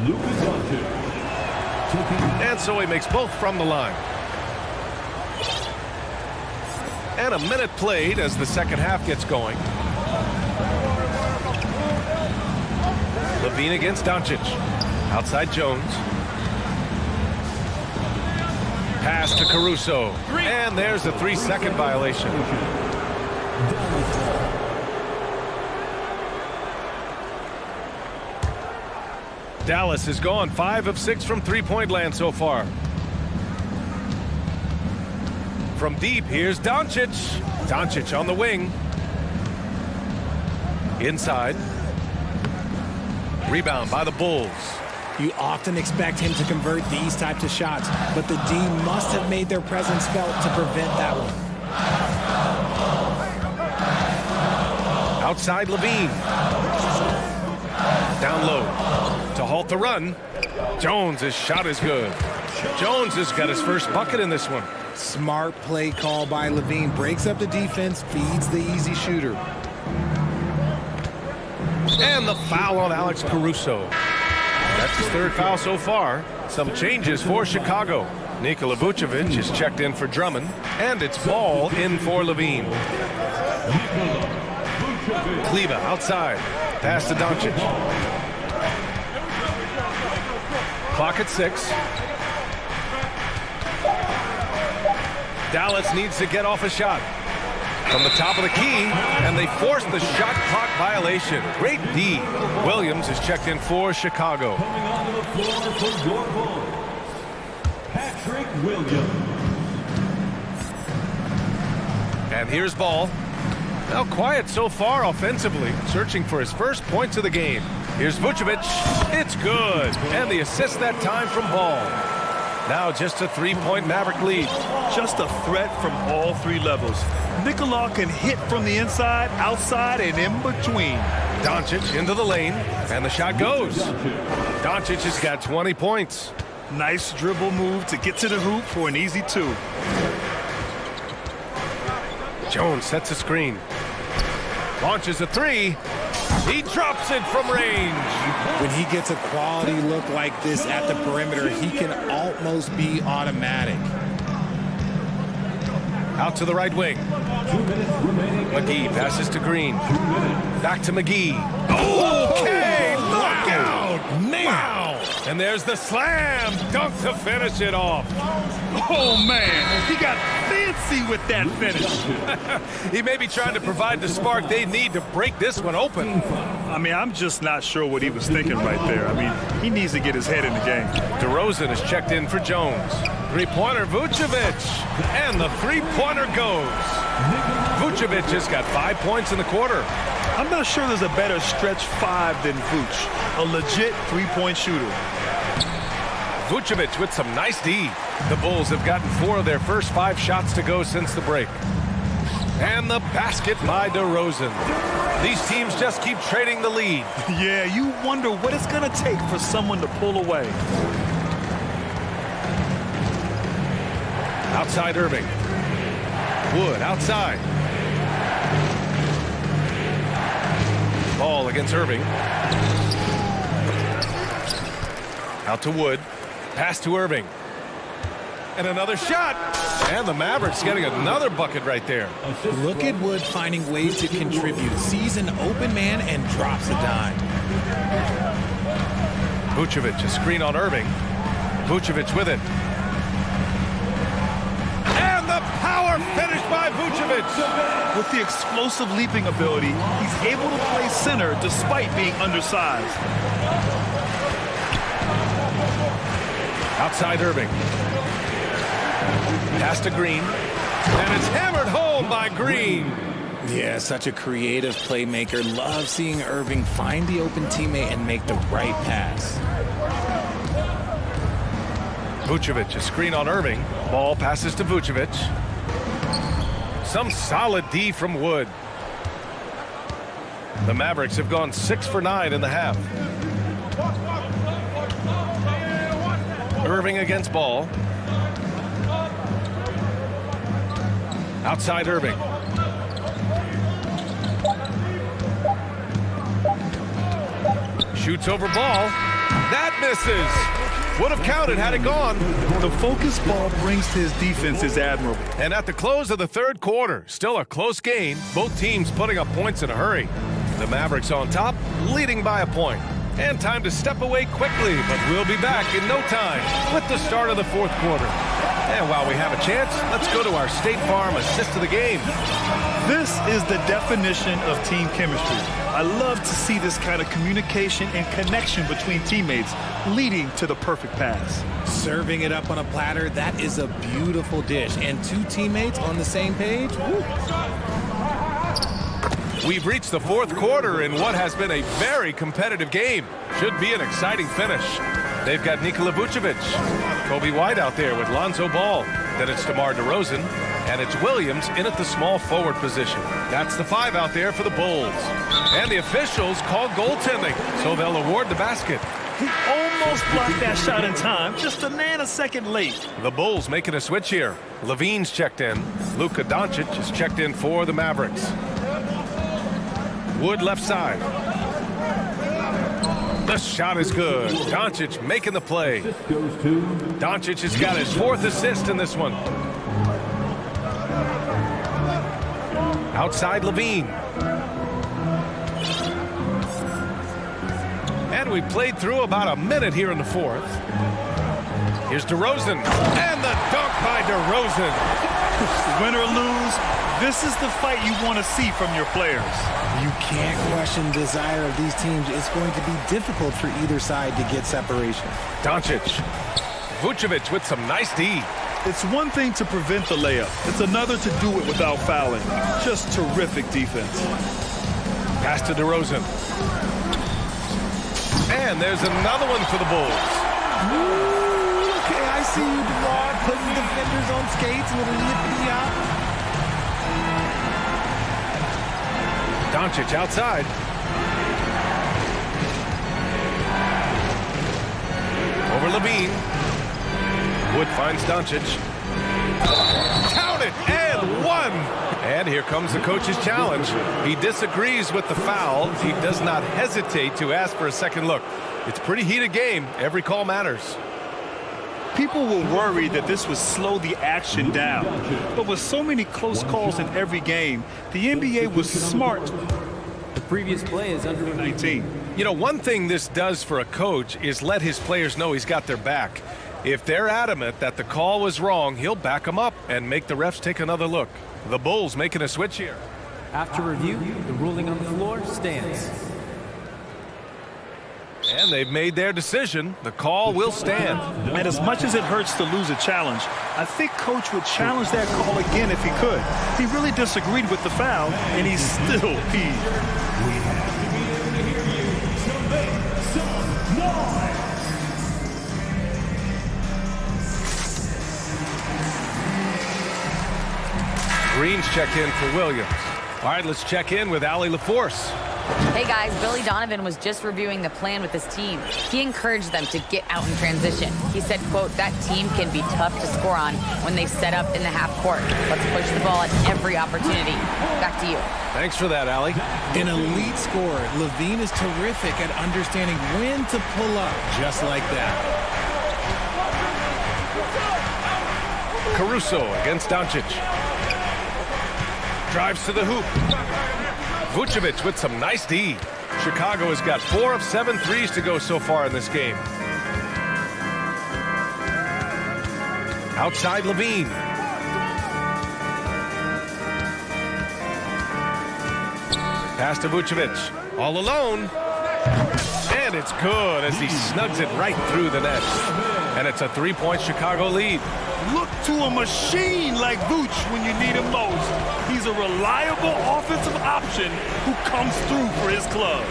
And so he makes both from the line. And a minute played as the second half gets going. LaVine against Doncic. Outside Jones. Pass to Caruso. And there's a 3-second violation. Dallas has gone 5 of 6 from three-point land so far. From deep, here's Doncic. Doncic on the wing. Inside. Rebound by the Bulls. You often expect him to convert these types of shots, but the D must have made their presence felt to prevent that one. Outside Levine. Down low. To halt the run. Jones' shot is good. Jones has got his first bucket in this one. Smart play call by Levine. Breaks up the defense, feeds the easy shooter. And the foul on Alex Caruso. That's his third foul so far. Some changes for Chicago. Nikola Vucevic is checked in for Drummond. And it's Ball in for Levine. Kleba outside. Pass to Doncic. Clock at 6. Dallas needs to get off a shot. From the top of the key, and they force the shot clock violation. Great D. Williams is checked in for Chicago. Patrick Williams. And here's Ball. Now quiet so far offensively, searching for his first points of the game. Here's Vucevic. It's good. And the assist that time from Ball. Now just a 3-point Maverick lead. Just a threat from all three levels. Nikola can hit from the inside, outside, and in between. Doncic into the lane, and the shot goes. Doncic has got 20 points. Nice dribble move to get to the hoop for an easy 2. Jones sets a screen. Launches a 3. He drops it from range. When he gets a quality look like this at the perimeter, he can almost be automatic. Out to the right wing. McGee passes to Green. Back to McGee. Okay, look out! Man! And there's the slam dunk to finish it off. Oh, man, he got fancy with that finish. He may be trying to provide the spark they need to break this one open. I mean, I'm just not sure what he was thinking right there. I mean, he needs to get his head in the game. DeRozan is checked in for Jones. Three-pointer Vucevic. And the three-pointer goes. Vucevic has got 5 points in the quarter. I'm not sure there's a better stretch 5 than Vuce. A legit three-point shooter. Vucevic with some nice D. The Bulls have gotten 4 of their first 5 shots to go since the break. And the basket by DeRozan. These teams just keep trading the lead. Yeah, you wonder what it's going to take for someone to pull away. Outside Irving. Wood outside. Ball against Irving. Out to Wood. Pass to Irving. And another shot. And the Mavericks getting another bucket right there. Look at Wood finding ways to contribute. Sees an open man and drops a dime. Vucevic, a screen on Irving. Vucevic with it. And the power finish by Vucevic. With the explosive leaping ability, he's able to play center despite being undersized. Outside Irving. Pass to Green. And it's hammered home by Green. Yeah, such a creative playmaker. Love seeing Irving find the open teammate and make the right pass. Vucevic, a screen on Irving. Ball passes to Vucevic. Some solid D from Wood. The Mavericks have gone 6 for 9 in the half. Irving against Ball. Outside Irving. Shoots over Ball. That misses. Would have counted had it gone. The focus Ball brings to his defense is admirable. And at the close of the third quarter, still a close game. Both teams putting up points in a hurry. The Mavericks on top, leading by a point. And time to step away quickly, but we'll be back in no time with the start of the fourth quarter. And while we have a chance, let's go to our State Farm assist of the game. This is the definition of team chemistry. I love to see this kind of communication and connection between teammates leading to the perfect pass. Serving it up on a platter, that is a beautiful dish. And two teammates on the same page. Woo. We've reached the fourth quarter in what has been a very competitive game. Should be an exciting finish. They've got Nikola Vucevic, Kobe White out there with Lonzo Ball. Then it's DeMar DeRozan, and it's Williams in at the small forward position. That's the 5 out there for the Bulls. And the officials call goaltending, so they'll award the basket. He almost blocked that shot in time, just a nanosecond late. The Bulls making a switch here. Levine's checked in. Luka Doncic is checked in for the Mavericks. Wood left side. The shot is good. Doncic making the play. Doncic has got his 4th assist in this one. Outside Levine. And we played through about a minute here in the 4th. Here's DeRozan. And the dunk by DeRozan. Win or lose, this is the fight you want to see from your players. You can't question the desire of these teams. It's going to be difficult for either side to get separation. Doncic. Vucevic with some nice D. It's one thing to prevent the layup. It's another to do it without fouling. Just terrific defense. Pass to DeRozan. And there's another one for the Bulls. Ooh, okay, I see you, DeMar, putting defenders on skates, a little lippity-hop. Doncic outside. Over Levine. Wood finds Doncic. Count it, and 1. And here comes the coach's challenge. He disagrees with the foul. He does not hesitate to ask for a second look. It's a pretty heated game. Every call matters. People were worried that this would slow the action down. But with so many close calls in every game, the NBA was smart. The previous play is under 19. You know, one thing this does for a coach is let his players know he's got their back. If they're adamant that the call was wrong, he'll back them up and make the refs take another look. The Bulls making a switch here. After review, the ruling on the floor stands. And they've made their decision. The call will stand. And as much as it hurts to lose a challenge, I think Coach would challenge that call again if he could. He really disagreed with the foul, and he's still peeved. Green's checked in for Williams. All right, let's check in with Allie LaForce. Hey guys, Billy Donovan was just reviewing the plan with his team. He encouraged them to get out in transition. He said, quote, that team can be tough to score on when they set up in the half court. Let's push the ball at every opportunity. Back to you. Thanks for that, Allie. An elite scorer, Levine is terrific at understanding when to pull up just like that. Caruso against Doncic. Drives to the hoop. Vucevic with some nice D. Chicago has got 4 of 7 threes to go so far in this game. Outside Levine. Pass to Vucevic. All alone. And it's good as he snugs it right through the net. And it's a 3-point Chicago lead. Look to a machine like Vooch when you need him most. He's a reliable offensive option who comes through for his club.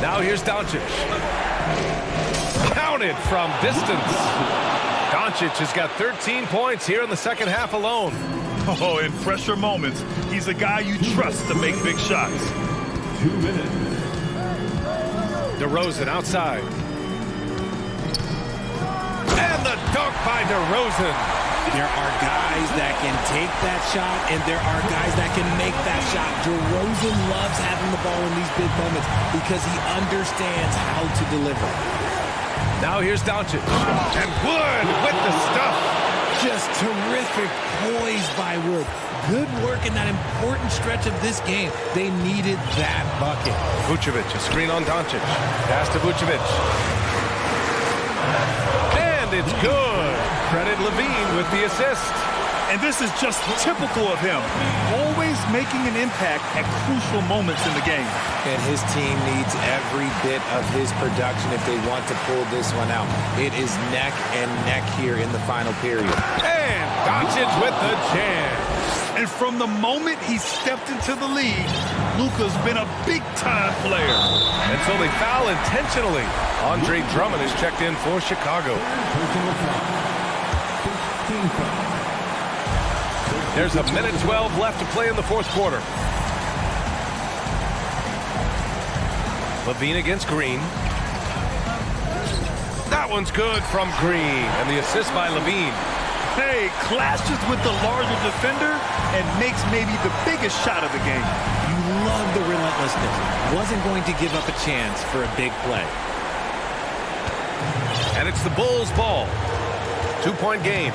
Now here's Doncic. Counted from distance. Doncic has got 13 points here in the second half alone. Oh, in pressure moments, he's a guy you trust to make big shots. 2 minutes. DeRozan outside. And the dunk by DeRozan. There are guys that can take that shot, and there are guys that can make that shot. DeRozan loves having the ball in these big moments because he understands how to deliver. Now here's Doncic. And Wood with the stuff. Just terrific poise by Wood. Good work in that important stretch of this game. They needed that bucket. Vucevic, a screen on Doncic. Pass to Vucevic. And it's good. Credit Levine with the assist. And this is just typical of him, always making an impact at crucial moments in the game. And his team needs every bit of his production if they want to pull this one out. It is neck and neck here in the final period. And Doncic with the jam. And from the moment he stepped into the league, Luka's been a big-time player. And so they foul intentionally. Andre Drummond is checked in for Chicago. There's a minute 12 left to play in the fourth quarter. Levine against Green. That one's good from Green. And the assist by Levine. Hey, clashes with the larger defender and makes maybe the biggest shot of the game. You love the relentlessness. Wasn't going to give up a chance for a big play. And it's the Bulls' ball. 2-point game.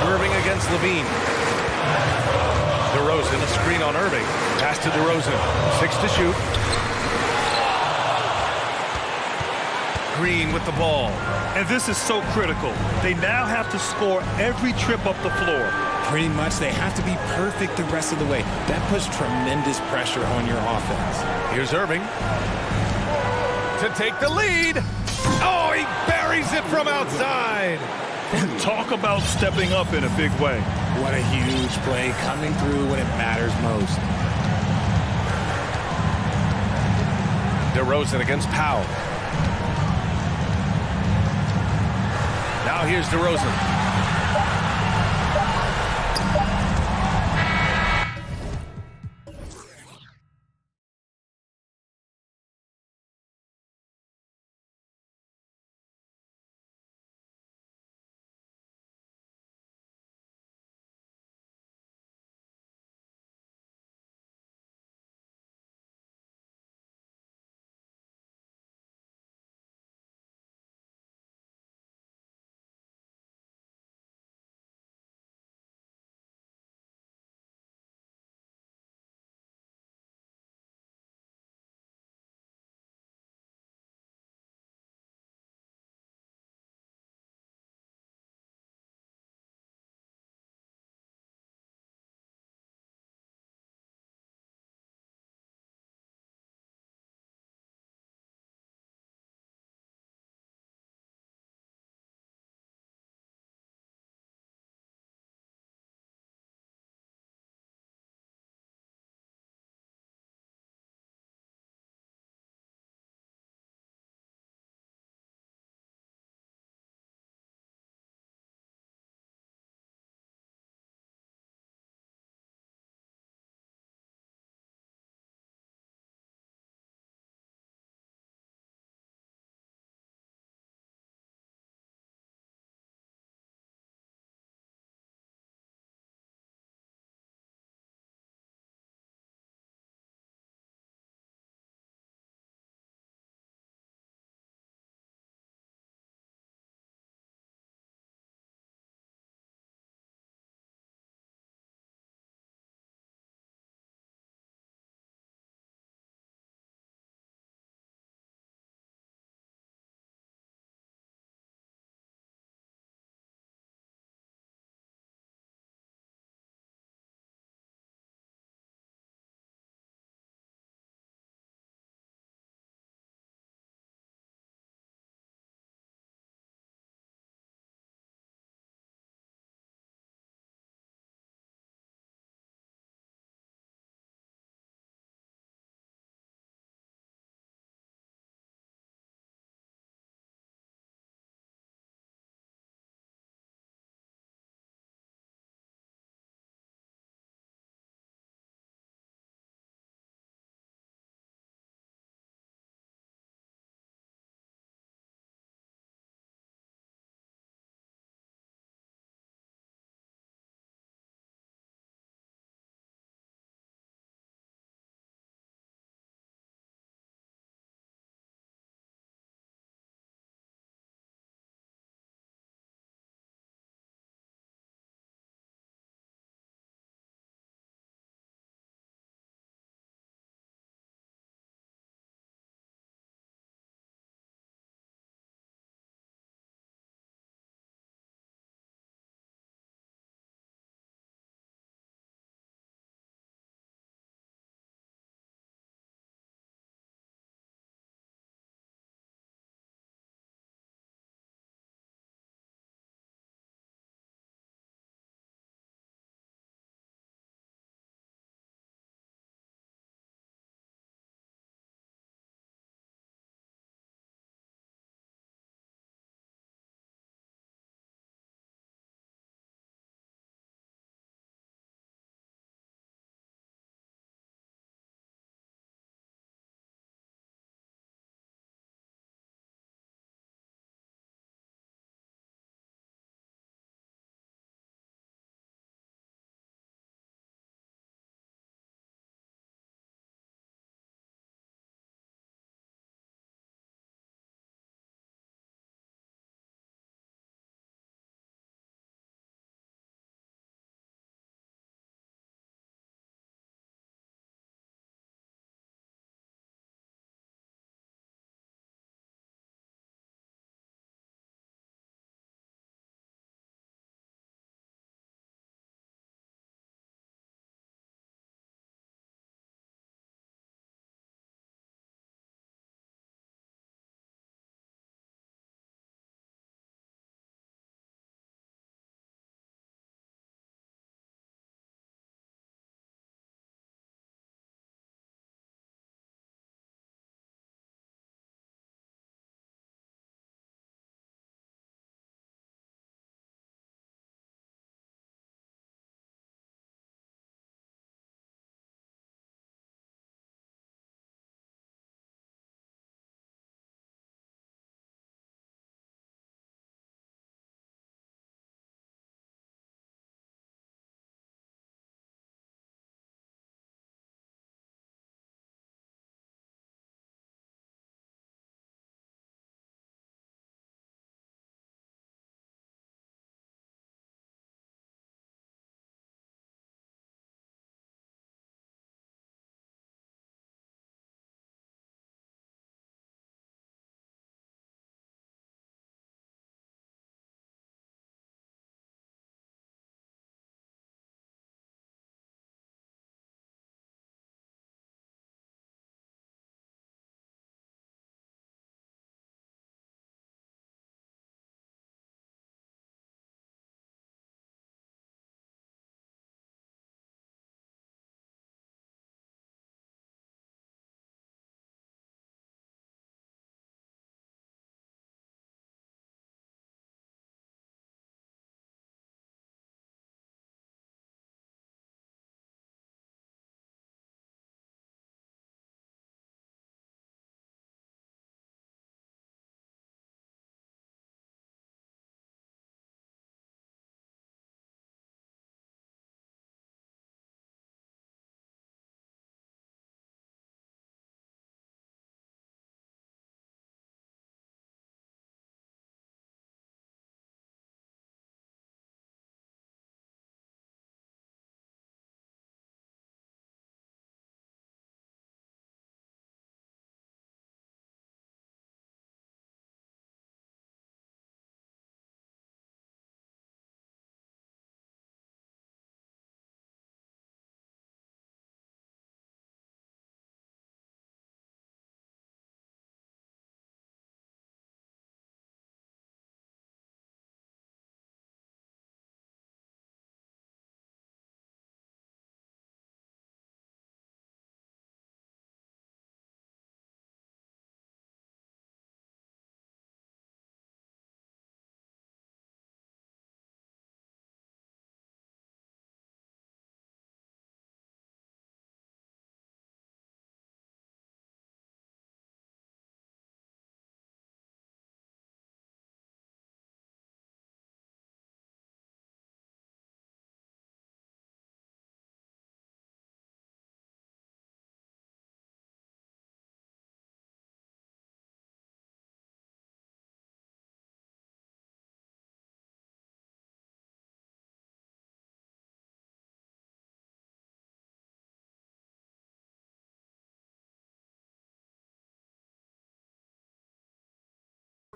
Irving against Levine. DeRozan, a screen on Irving. Pass to DeRozan. 6 to shoot. Green with the ball. And this is so critical. They now have to score every trip up the floor. Pretty much they have to be perfect the rest of the way. That puts tremendous pressure on your offense. Here's Irving to take the lead. Oh, he buries it from outside. Talk about stepping up in a big way. What a huge play, coming through when it matters most. DeRozan against Powell. Now here's DeRozan.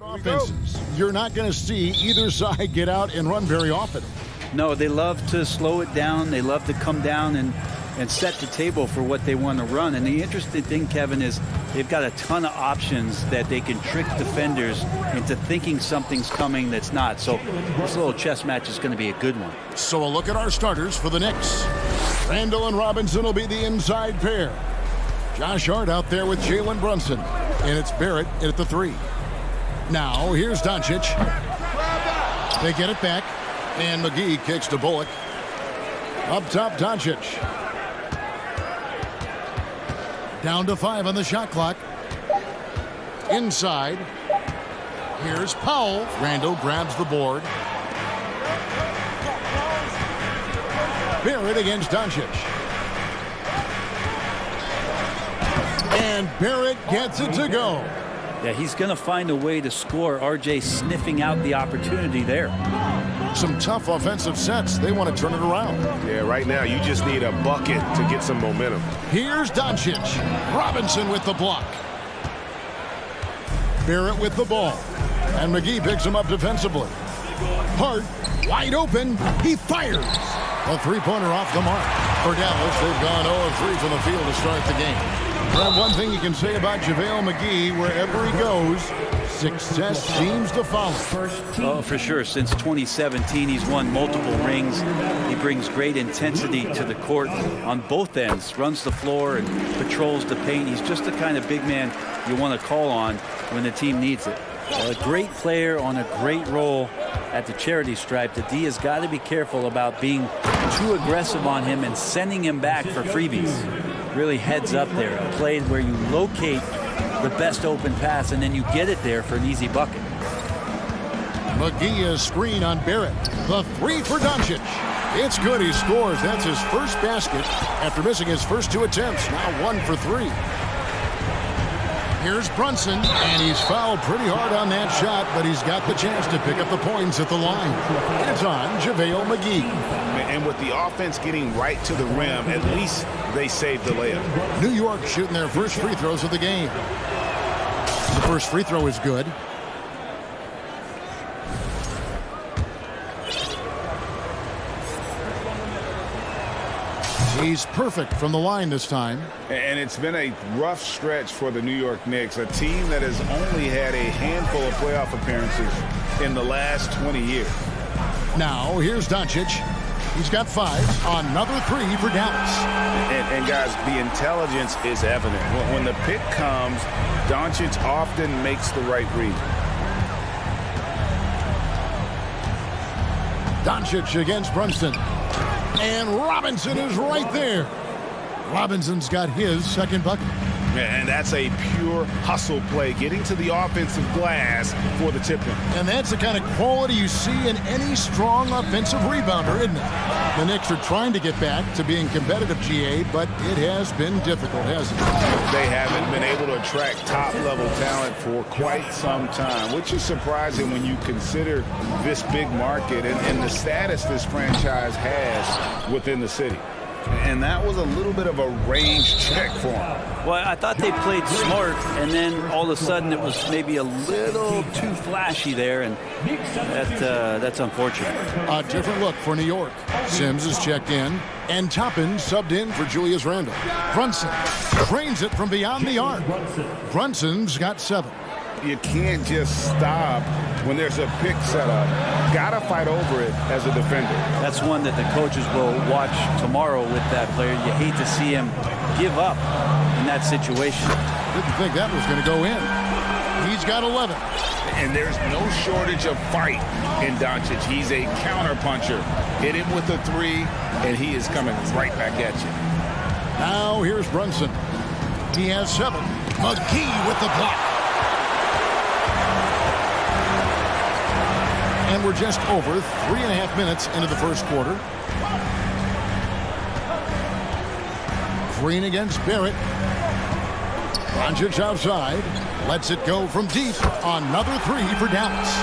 Offenses. You're not going to see either side get out and run very often. No, they love to slow it down. They love to come down and set the table for what they want to run. And the interesting thing, Kevin, is they've got a ton of options that they can trick defenders into thinking something's coming that's not. So this little chess match is going to be a good one. So a look at our starters for the Knicks. Randall and Robinson will be the inside pair. Josh Hart out there with Jalen Brunson. And it's Barrett at the 3. Now, here's Doncic. They get it back. And McGee kicks to Bullock. Up top, Doncic. Down to 5 on the shot clock. Inside. Here's Powell. Randall grabs the board. Barrett against Doncic. And Barrett gets it to go. Yeah, he's going to find a way to score. RJ sniffing out the opportunity there. Some tough offensive sets. They want to turn it around. Yeah, right now you just need a bucket to get some momentum. Here's Doncic. Robinson with the block. Barrett with the ball. And McGee picks him up defensively. Hart, wide open. He fires. A three-pointer off the mark. For Dallas, they've gone 0-3 from the field to start the game. But one thing you can say about JaVale McGee, wherever he goes, success seems to follow. Oh, for sure. Since 2017, he's won multiple rings. He brings great intensity to the court on both ends, runs the floor and patrols the paint. He's just the kind of big man you want to call on when the team needs it. A great player on a great role at the charity stripe. The D has got to be careful about being too aggressive on him and sending him back for freebies. Really heads up there. A play where you locate the best open pass and then you get it there for an easy bucket. McGee is screen on Barrett. The 3 for Doncic. It's good. He scores. That's his first basket after missing his first 2 attempts. Now 1 for 3. Here's Brunson, and he's fouled pretty hard on that shot, but he's got the chance to pick up the points at the line. It's on JaVale McGee. And with the offense getting right to the rim, at least they saved the layup. New York shooting their first free throws of the game. The first free throw is good. He's perfect from the line this time. And it's been a rough stretch for the New York Knicks, a team that has only had a handful of playoff appearances in the last 20 years. Now, here's Doncic. He's got 5 on another 3 for Dallas. And guys, the intelligence is evident. When the pick comes, Doncic often makes the right read. Doncic against Brunson. And Robinson is right there. Robinson's got his second bucket. And that's a pure hustle play, getting to the offensive glass for the tip-in. And that's the kind of quality you see in any strong offensive rebounder, isn't it? The Knicks are trying to get back to being competitive, GA, but it has been difficult, hasn't it? They haven't been able to attract top-level talent for quite some time, which is surprising when you consider this big market and the status this franchise has within the city. And that was a little bit of a range check for him. Well, I thought they played smart, and then all of a sudden it was maybe a little too flashy there, and that's unfortunate. A different look for New York. Sims is checked in, and Toppin subbed in for Julius Randle. Brunson trains it from beyond the arc. Brunson's got 7. You can't just stop when there's a pick set up. Gotta fight over it as a defender. That's one that the coaches will watch tomorrow with that player. You hate to see him give up in that situation. Didn't think that was going to go in. He's got 11. And there's no shortage of fight in Doncic. He's a counterpuncher. Hit him with a 3, and he is coming right back at you. Now here's Brunson. He has 7. McGee with the block. And we're just over 3.5 minutes into the first quarter. Green against Barrett. Doncic outside. Lets it go from deep. Another 3 for Dallas.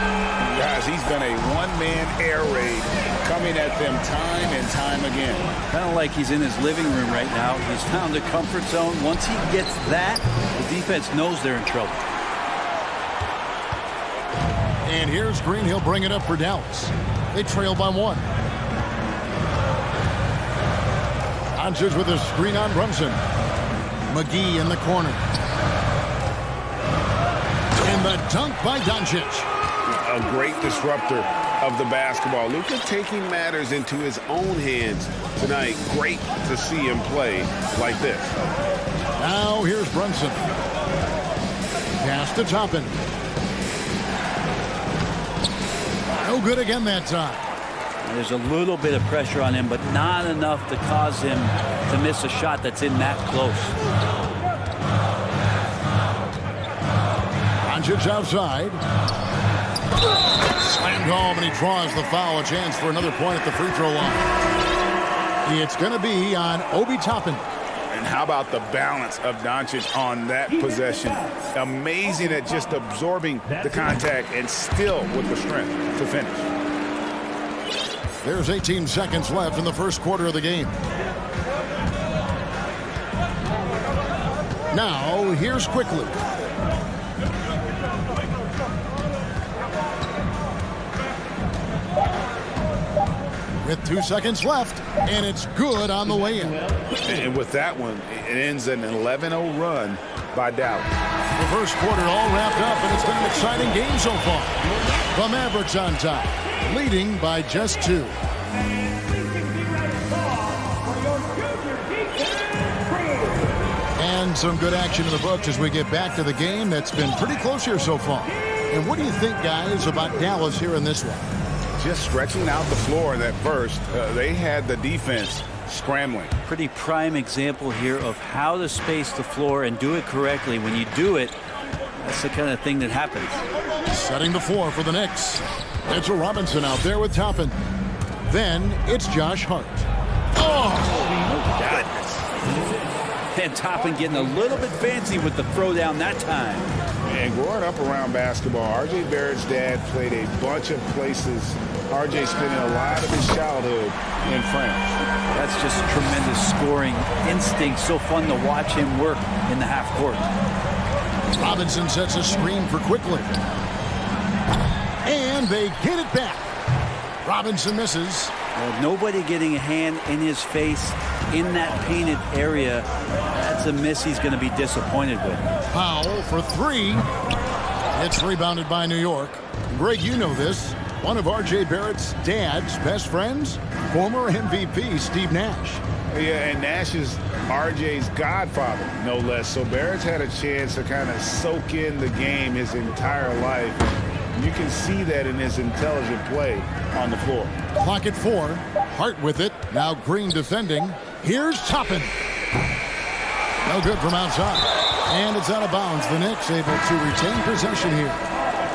Guys, he's been a one-man air raid coming at them time and time again. Kind of like he's in his living room right now. He's found a comfort zone. Once he gets that, the defense knows they're in trouble. And here's Green. He'll bring it up for Dallas. They trail by 1. Doncic with a screen on Brunson. McGee in the corner. And the dunk by Doncic. A great disruptor of the basketball. Luka taking matters into his own hands tonight. Great to see him play like this. Now here's Brunson. Pass to Toppin. No good again that time. There's a little bit of pressure on him, but not enough to cause him to miss a shot that's in that close. Doncic outside. Slammed home, and he draws the foul. A chance for another point at the free throw line. It's going to be on Obi Toppin. And how about the balance of Doncic on that possession? Amazing at just absorbing the contact and still with the strength to finish. There's 18 seconds left in the first quarter of the game. Now, here's Quickly. With 2 seconds left, and it's good on the way in. And with that one, it ends an 11-0 run by Dallas. The first quarter all wrapped up, and it's been an exciting game so far. The Mavericks on top, leading by just 2. And some good action in the books as we get back to the game that's been pretty close here so far. And what do you think, guys, about Dallas here in this one? Just stretching out the floor in that first. They had the defense scrambling. Pretty prime example here of how to space the floor and do it correctly. When you do it, that's the kind of thing that happens. Setting the floor for the Knicks. Mitchell Robinson out there with Toppin. Then it's Josh Hart. Oh, goodness. And Toppin getting a little bit fancy with the throwdown that time. And growing up around basketball, R.J. Barrett's dad played a bunch of places. R.J. spending a lot of his childhood in France. That's just tremendous scoring instinct. So fun to watch him work in the half court. Robinson sets a screen for Quickly. And they get it back. Robinson misses. Well, nobody getting a hand in his face in that painted area. That's a miss he's going to be disappointed with. Powell for 3. It's rebounded by New York. Greg, you know this. One of R.J. Barrett's dad's best friends, former MVP Steve Nash. Yeah, and Nash is R.J.'s godfather, no less. So Barrett's had a chance to kind of soak in the game his entire life. You can see that in his intelligent play on the floor. Clock at 4. Hart with it. Now Green defending. Here's Toppin. No good from outside. And it's out of bounds. The Knicks able to retain possession here.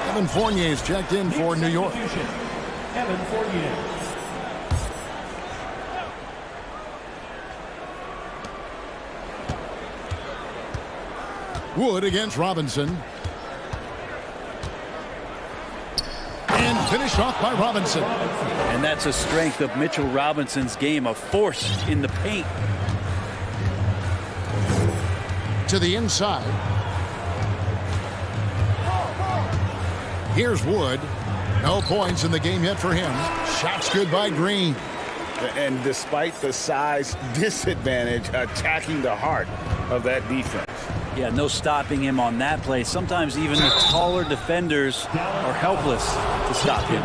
Evan Fournier's checked in for New York. Evan Fournier. Wood against Robinson. And finished off by Robinson. And that's a strength of Mitchell Robinson's game, a force in the paint. To the inside. Here's Wood. No points in the game yet for him. Shots good by Green. And despite the size disadvantage, attacking the heart of that defense. Yeah, no stopping him on that play. Sometimes even the taller defenders are helpless to stop him.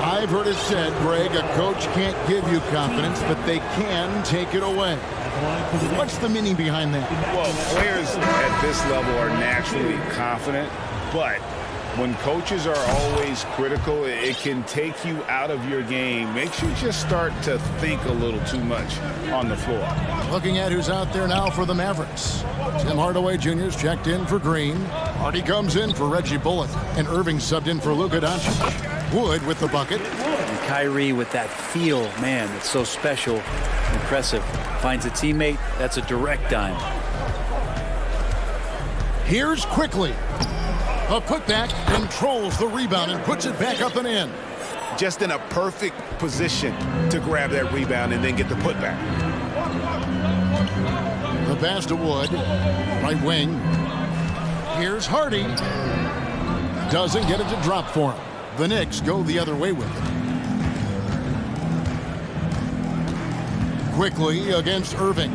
I've heard it said, Greg, a coach can't give you confidence, but they can take it away. What's the meaning behind that? Well, players at this level are naturally confident, but when coaches are always critical, it can take you out of your game. Makes you just start to think a little too much on the floor. Looking at who's out there now for the Mavericks. Tim Hardaway Jr.'s checked in for Green. Hardy comes in for Reggie Bullock. And Irving subbed in for Luka Doncic. Wood with the bucket. And Kyrie with that feel, man, it's so special, impressive. Finds a teammate, that's a direct dime. Here's Quickly. A putback, controls the rebound and puts it back up and in. Just in a perfect position to grab that rebound and then get the putback. The pass to Wood. Right wing. Here's Hardy. Doesn't get it to drop for him. The Knicks go the other way with it. Quickly against Irving.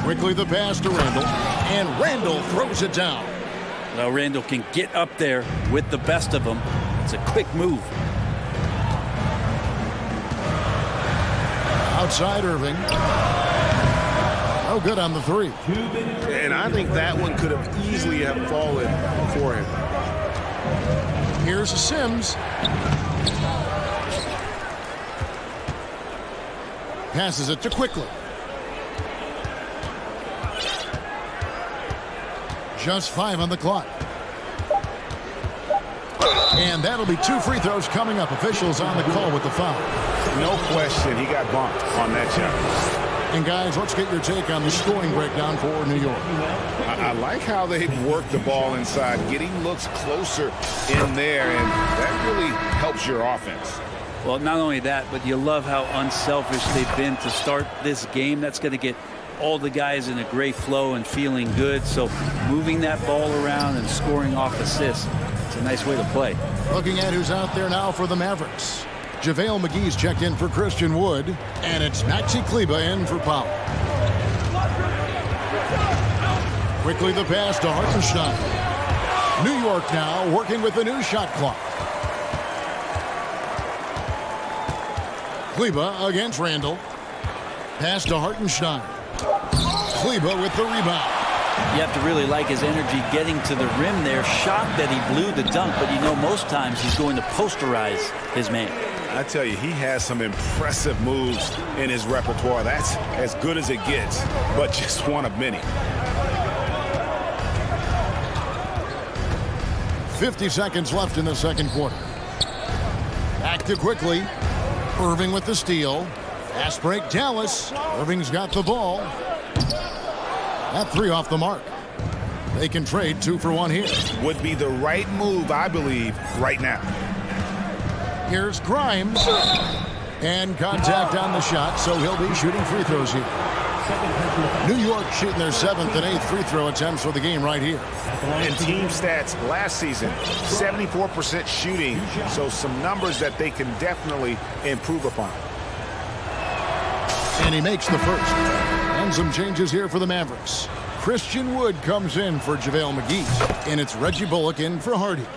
Quickly the pass to Randall, and Randall throws it down. Well, Randall can get up there with the best of them. It's a quick move. Outside Irving. No good on the three. And I think that one could have easily have fallen for him. Here's Sims. Passes it to Quickly. Just 5 on the clock. And that'll be 2 free throws coming up. Officials on the call with the foul. No question, he got bumped on that shot. And guys, let's get your take on the scoring breakdown for New York. I like how they work the ball inside, getting looks closer in there, and that really helps your offense. Well, not only that, but you love how unselfish they've been to start this game. That's going to get all the guys in a great flow and feeling good. So moving that ball around and scoring off assists, it's a nice way to play. Looking at who's out there now for the Mavericks. JaVale McGee's checked in for Christian Wood, and it's Maxi Kleber in for Powell. Quickly the pass to Hartenstein. New York now working with the new shot clock. Kleber against Randall. Pass to Hartenstein. Kleber with the rebound. You have to really like his energy getting to the rim there. Shocked that he blew the dunk, but you know most times he's going to posterize his man. I tell you, he has some impressive moves in his repertoire. That's as good as it gets, but just one of many. 50 seconds left in the second quarter. Back to Quickly. Irving with the steal. Fast break, Dallas. Irving's got the ball. That 3 off the mark. They can trade 2 for 1 here. Would be the right move, I believe, right now. Here's Grimes. And contact on the shot, so he'll be shooting free throws here. New York shooting their 7th and 8th free throw attempts for the game right here. And team stats last season, 74% shooting, so some numbers that they can definitely improve upon. And he makes the first. And some changes here for the Mavericks. Christian Wood comes in for JaVale McGee, and it's Reggie Bullock in for Hardy.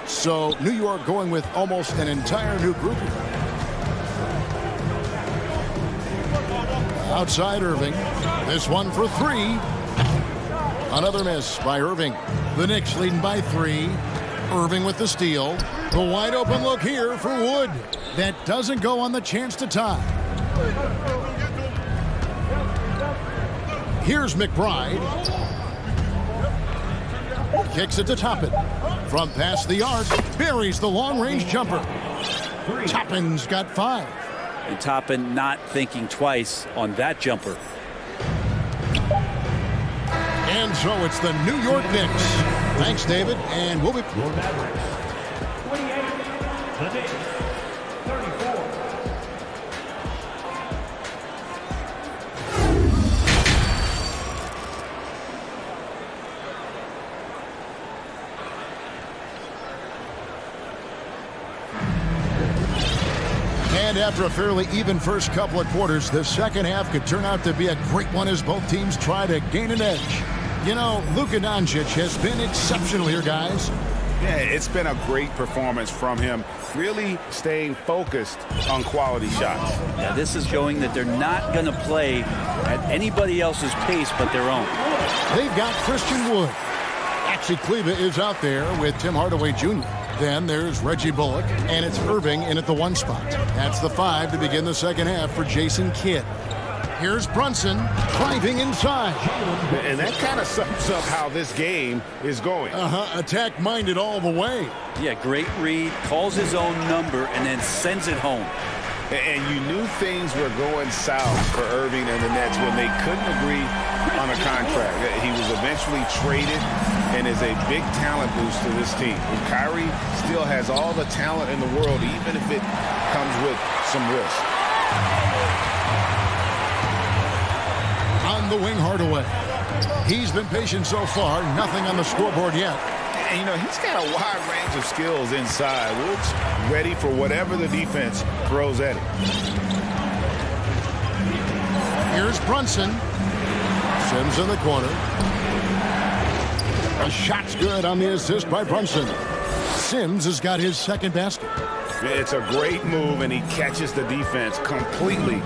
So New York going with almost an entire new group here. Outside Irving. This one for 3. Another miss by Irving. The Knicks leading by 3. Irving with the steal. The wide open look here for Wood. That doesn't go on the chance to tie. Here's McBride. Kicks it to Toppin. From past the arc, buries the long-range jumper. Toppin's got 5. And Toppin not thinking twice on that jumper. And so it's the New York Knicks. Thanks, David, and we'll be... And after a fairly even first couple of quarters, the second half could turn out to be a great one as both teams try to gain an edge. You know, Luka Doncic has been exceptional here, guys. Yeah, it's been a great performance from him, really staying focused on quality shots. Yeah, this is showing that they're not going to play at anybody else's pace but their own. They've got Christian Wood. Maxi Kleber is out there with Tim Hardaway Jr. Then there's Reggie Bullock, and it's Irving in at the 1 spot. That's the 5 to begin the second half for Jason Kidd. Here's Brunson driving inside. And that kind of sums up how this game is going. Attack-minded all the way. Yeah, great read, calls his own number, and then sends it home. And you knew things were going south for Irving and the Nets when they couldn't agree on a contract. He was eventually traded and is a big talent boost to this team. And Kyrie still has all the talent in the world, even if it comes with some risk. On the wing, Hardaway. He's been patient so far, nothing on the scoreboard yet. And, you know, he's got a wide range of skills inside. Wood's ready for whatever the defense throws at him. Here's Brunson. Sims in the corner. A shot's good on the assist by Brunson. Sims has got his second basket. It's a great move, and he catches the defense completely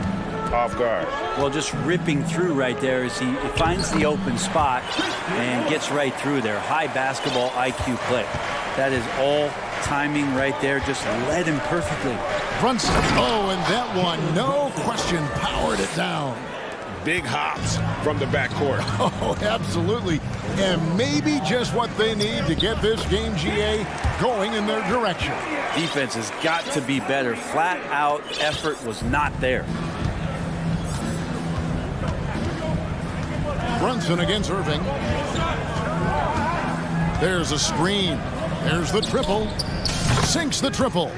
off guard. Well, just ripping through right there as he finds the open spot and gets right through there. High basketball IQ play. That is all timing right there. Just led him perfectly. Brunson. Oh, and that one, no question, powered it down. Big hops from the backcourt. Oh, absolutely. And maybe just what they need to get this game, GA, going in their direction. Defense has got to be better. Flat out effort was not there. Brunson against Irving. There's a screen. There's the triple. Sinks the triple.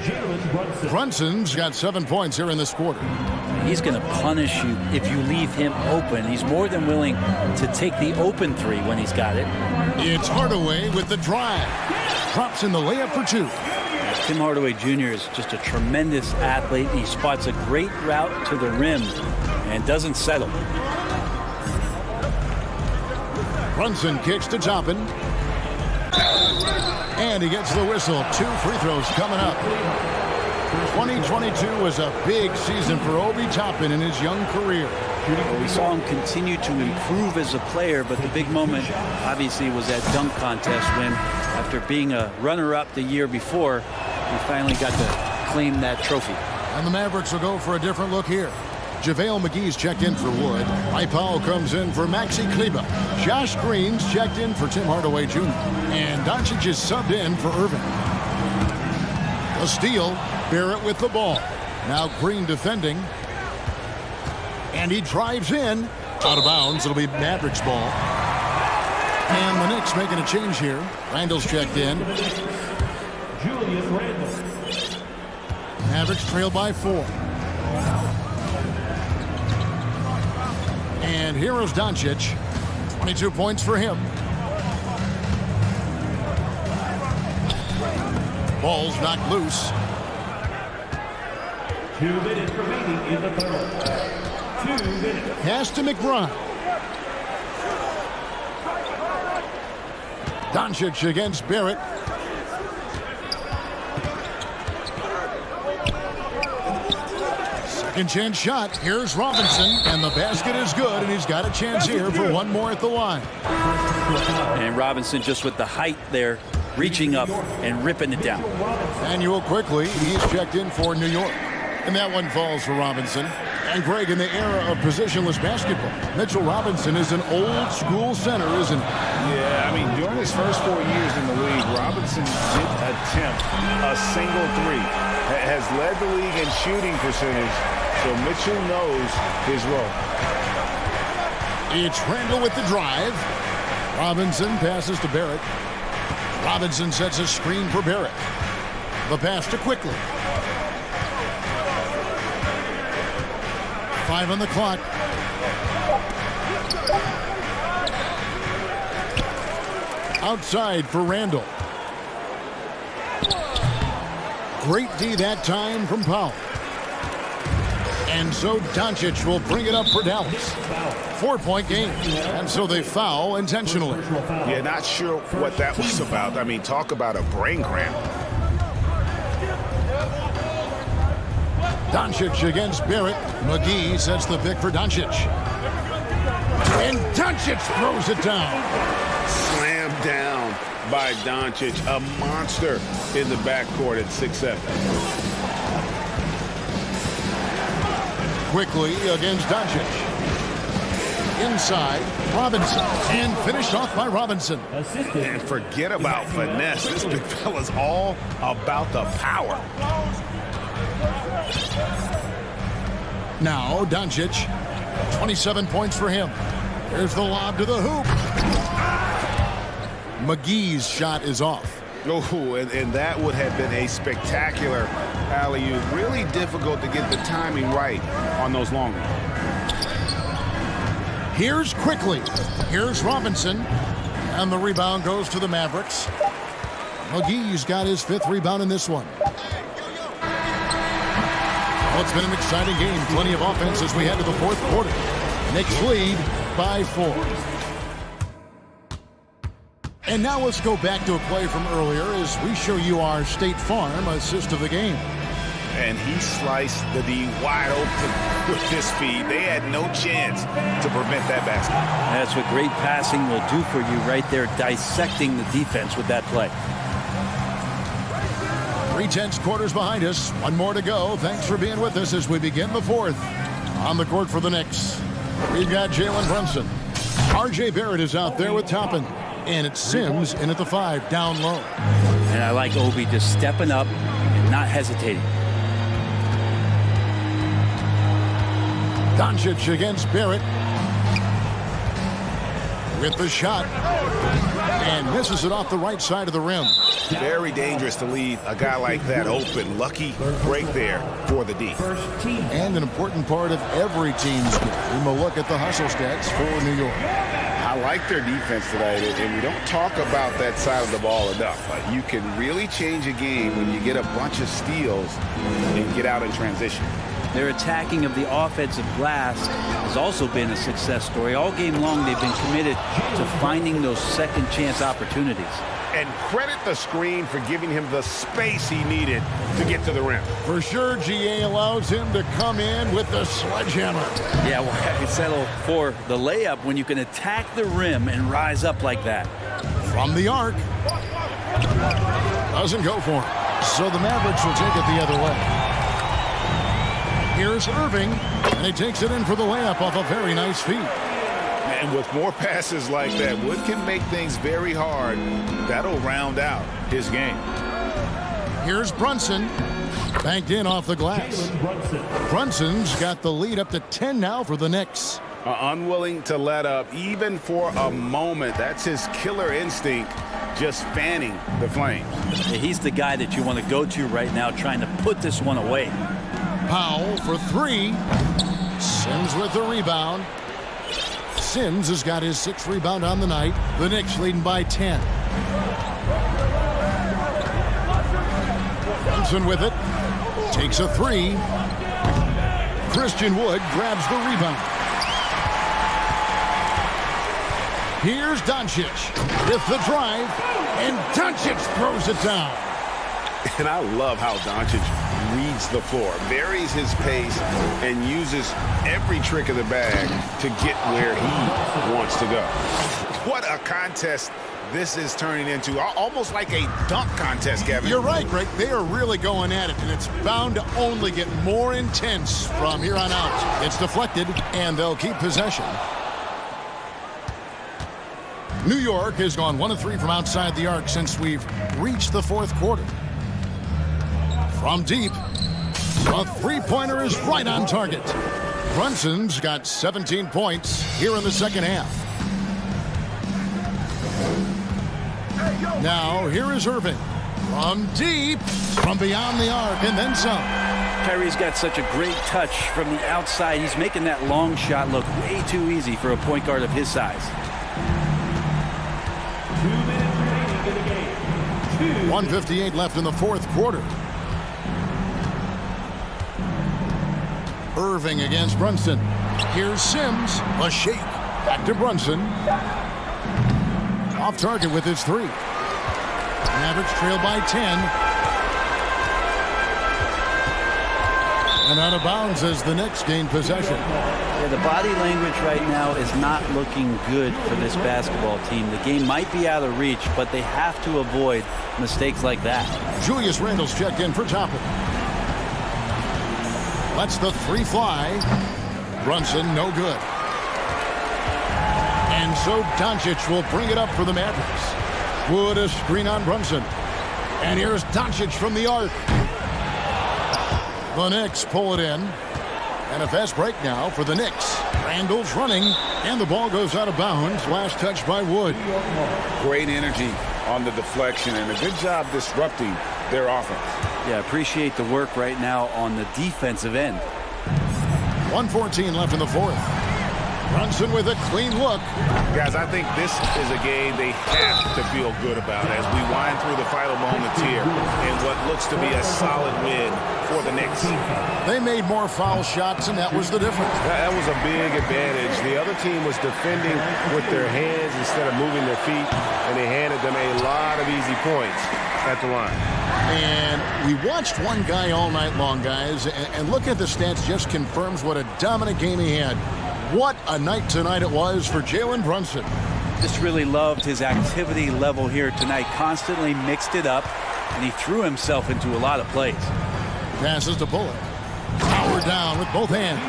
Brunson's got 7 points here in this quarter. He's going to punish you if you leave him open. He's more than willing to take the open three when he's got it. It's Hardaway with the drive. Drops in the layup for two. Tim Hardaway Jr. is just a tremendous athlete. He spots a great route to the rim and doesn't settle. Brunson kicks to Toppin. And he gets the whistle. 2 free throws coming up. 2022 was a big season for Obi Toppin in his young career. Well, we saw him continue to improve as a player, but the big moment obviously was that dunk contest when, after being a runner-up the year before, he finally got to claim that trophy. And the Mavericks will go for a different look here. JaVale McGee's checked in for Wood. Mike Powell comes in for Maxi Kleber. Josh Green's checked in for Tim Hardaway Jr. And Doncic is subbed in for Irving. A steal. Barrett with the ball. Now Green defending. And he drives in. Out of bounds. It'll be Mavericks ball. And the Knicks making a change here. Randall's checked in. Julius Randle. Mavericks trail by 4. And here's Doncic. 22 points for him. Ball's knocked loose. 2 minutes remaining in the third. 2 minutes. Pass to McBride. Doncic against Barrett. Second chance shot. Here's Robinson, and the basket is good, and he's got a chance here for one more at the line. And Robinson just with the height there, reaching up and ripping it down. Manuel quickly, he's checked in for New York. And that one falls for Robinson. And Greg, in the era of positionless basketball, Mitchell Robinson is an old school center, isn't he? Yeah, I mean, during his first 4 years in the league, Robinson did attempt a single three. Has led the league in shooting percentage, so Mitchell knows his role. It's Randall with the drive. Robinson passes to Barrett. Robinson sets a screen for Barrett. The pass to Quickly. 5 on the clock. Outside for Randall. Great D that time from Powell. And so Doncic will bring it up for Dallas. 4-point game. And so they foul intentionally. Yeah, not sure what that was about. I mean, talk about a brain cramp. Doncic against Barrett. McGee sets the pick for Doncic. And Doncic throws it down. Slammed down by Doncic. A monster in the backcourt at 6'7". Quickly against Doncic. Inside, Robinson. And finished off by Robinson. And forget about finesse. This big fella's all about the power. Now Doncic, 27 points for him. There's the lob to the hoop. McGee's shot is off. Oh, and that would have been a spectacular alley-oop. Really difficult to get the timing right on those long ones. Here's Quickly. Here's Robinson. And the rebound goes to the Mavericks. McGee's got his 5th rebound in this one. Well, it's been an exciting game. Plenty of offense as we head to the 4th quarter. Knicks lead by 4. And now let's go back to a play from earlier as we show you our State Farm assist of the game. And he sliced the D wide open with this feed. They had no chance to prevent that basket. That's what great passing will do for you right there, dissecting the defense with that play. 3/10 quarters behind us. One more to go. Thanks for being with us as we begin the 4th. On the court for the Knicks, we've got Jalen Brunson. R.J. Barrett is out there with Toppin. And it's Sims in at the 5, down low. And I like Obi just stepping up and not hesitating. Doncic against Barrett. With the shot. And misses it off the right side of the rim. Very dangerous to leave a guy like that open. Lucky break there for the D. And an important part of every team's game. We'll look at the hustle stats for New York. I like their defense tonight, and we don't talk about that side of the ball enough. You can really change a game when you get a bunch of steals and get out in transition. Their attacking of the offensive glass has also been a success story. All game long, they've been committed to finding those second chance opportunities. And credit the screen for giving him the space he needed to get to the rim. For sure, GA allows him to come in with the sledgehammer. Yeah, why settle for the layup when you can attack the rim and rise up like that? From the arc. Doesn't go for him. So the Mavericks will take it the other way. Here's Irving, and he takes it in for the layup off a very nice feed. And with more passes like that, Wood can make things very hard. That'll round out his game. Here's Brunson, banked in off the glass. Brunson's got the lead up to 10 now for the Knicks. Unwilling to let up even for a moment. That's his killer instinct, just fanning the flames. He's the guy that you want to go to right now, trying to put this one away. Powell for 3. Sims with the rebound. Sims has got his 6th rebound on the night. The Knicks leading by 10. Brunson with it. Takes a 3. Christian Wood grabs the rebound. Here's Doncic with the drive. And Doncic throws it down. And I love how Doncic reads the floor, varies his pace, and uses every trick of the bag to get where he wants to go. What a contest this is turning into, almost like a dunk contest, Kevin. You're right, Greg. They are really going at it, and it's bound to only get more intense from here on out. It's deflected, and they'll keep possession. New York has gone 1 of 3 from outside the arc since we've reached the 4th quarter. From deep, a 3-pointer is right on target. Brunson's got 17 points here in the second half. Now, here is Irving. From deep, from beyond the arc, and then some. Kyrie's got such a great touch from the outside. He's making that long shot look way too easy for a point guard of his size. 2 minutes remaining in the game. 1:58 left in the 4th quarter. Irving against Brunson. Here's Sims. A shake. Back to Brunson. Off target with his 3. Mavericks trail by 10. And out of bounds as the Knicks gain possession. Yeah, the body language right now is not looking good for this basketball team. The game might be out of reach, but they have to avoid mistakes like that. Julius Randle's checked in for Toppin. Lets the 3 fly. Brunson, no good. And so Doncic will bring it up for the Mavericks. Wood a screen on Brunson. And here's Doncic from the arc. The Knicks pull it in. And a fast break now for the Knicks. Randle's running, and the ball goes out of bounds. Last touch by Wood. Great energy on the deflection, and a good job disrupting their offense. Yeah, appreciate the work right now on the defensive end. 1:14 left in the 4th. Brunson with a clean look. Guys, I think this is a game they have to feel good about as we wind through the final moments here in what looks to be a solid win for the Knicks. They made more foul shots, and that was the difference. That was a big advantage. The other team was defending with their hands instead of moving their feet, and they handed them a lot of easy points at the line. And we watched one guy all night long, guys, and looking at the stats just confirms what a dominant game he had. What a night tonight it was for Jalen Brunson. Just really loved his activity level here tonight. Constantly mixed it up, and he threw himself into a lot of plays. Passes to Bullock. Power down with both hands.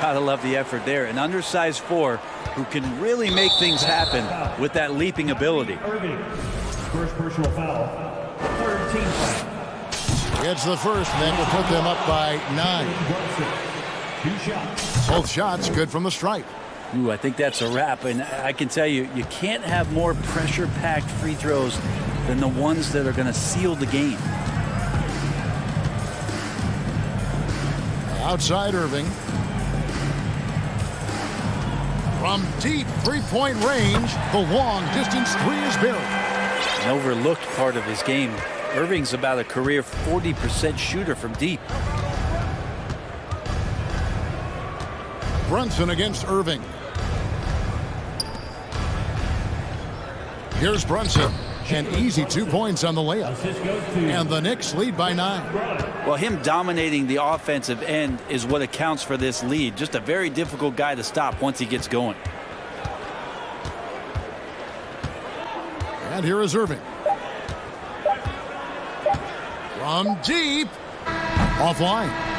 Gotta love the effort there. An undersized four who can really make things happen with that leaping ability. First personal foul. Third team foul. Gets the first, and that will put them up by 9. 2 shots. Both shots good from the stripe. Ooh, I think that's a wrap. And I can tell you, you can't have more pressure-packed free throws than the ones that are going to seal the game. Outside Irving. From deep three-point range, the long-distance three is buried. An overlooked part of his game. Irving's about a career 40% shooter from deep. Brunson against Irving. Here's Brunson. An easy 2 points on the layup. And the Knicks lead by 9. Well, him dominating the offensive end is what accounts for this lead. Just a very difficult guy to stop once he gets going. And here is Irving. From deep. Offline.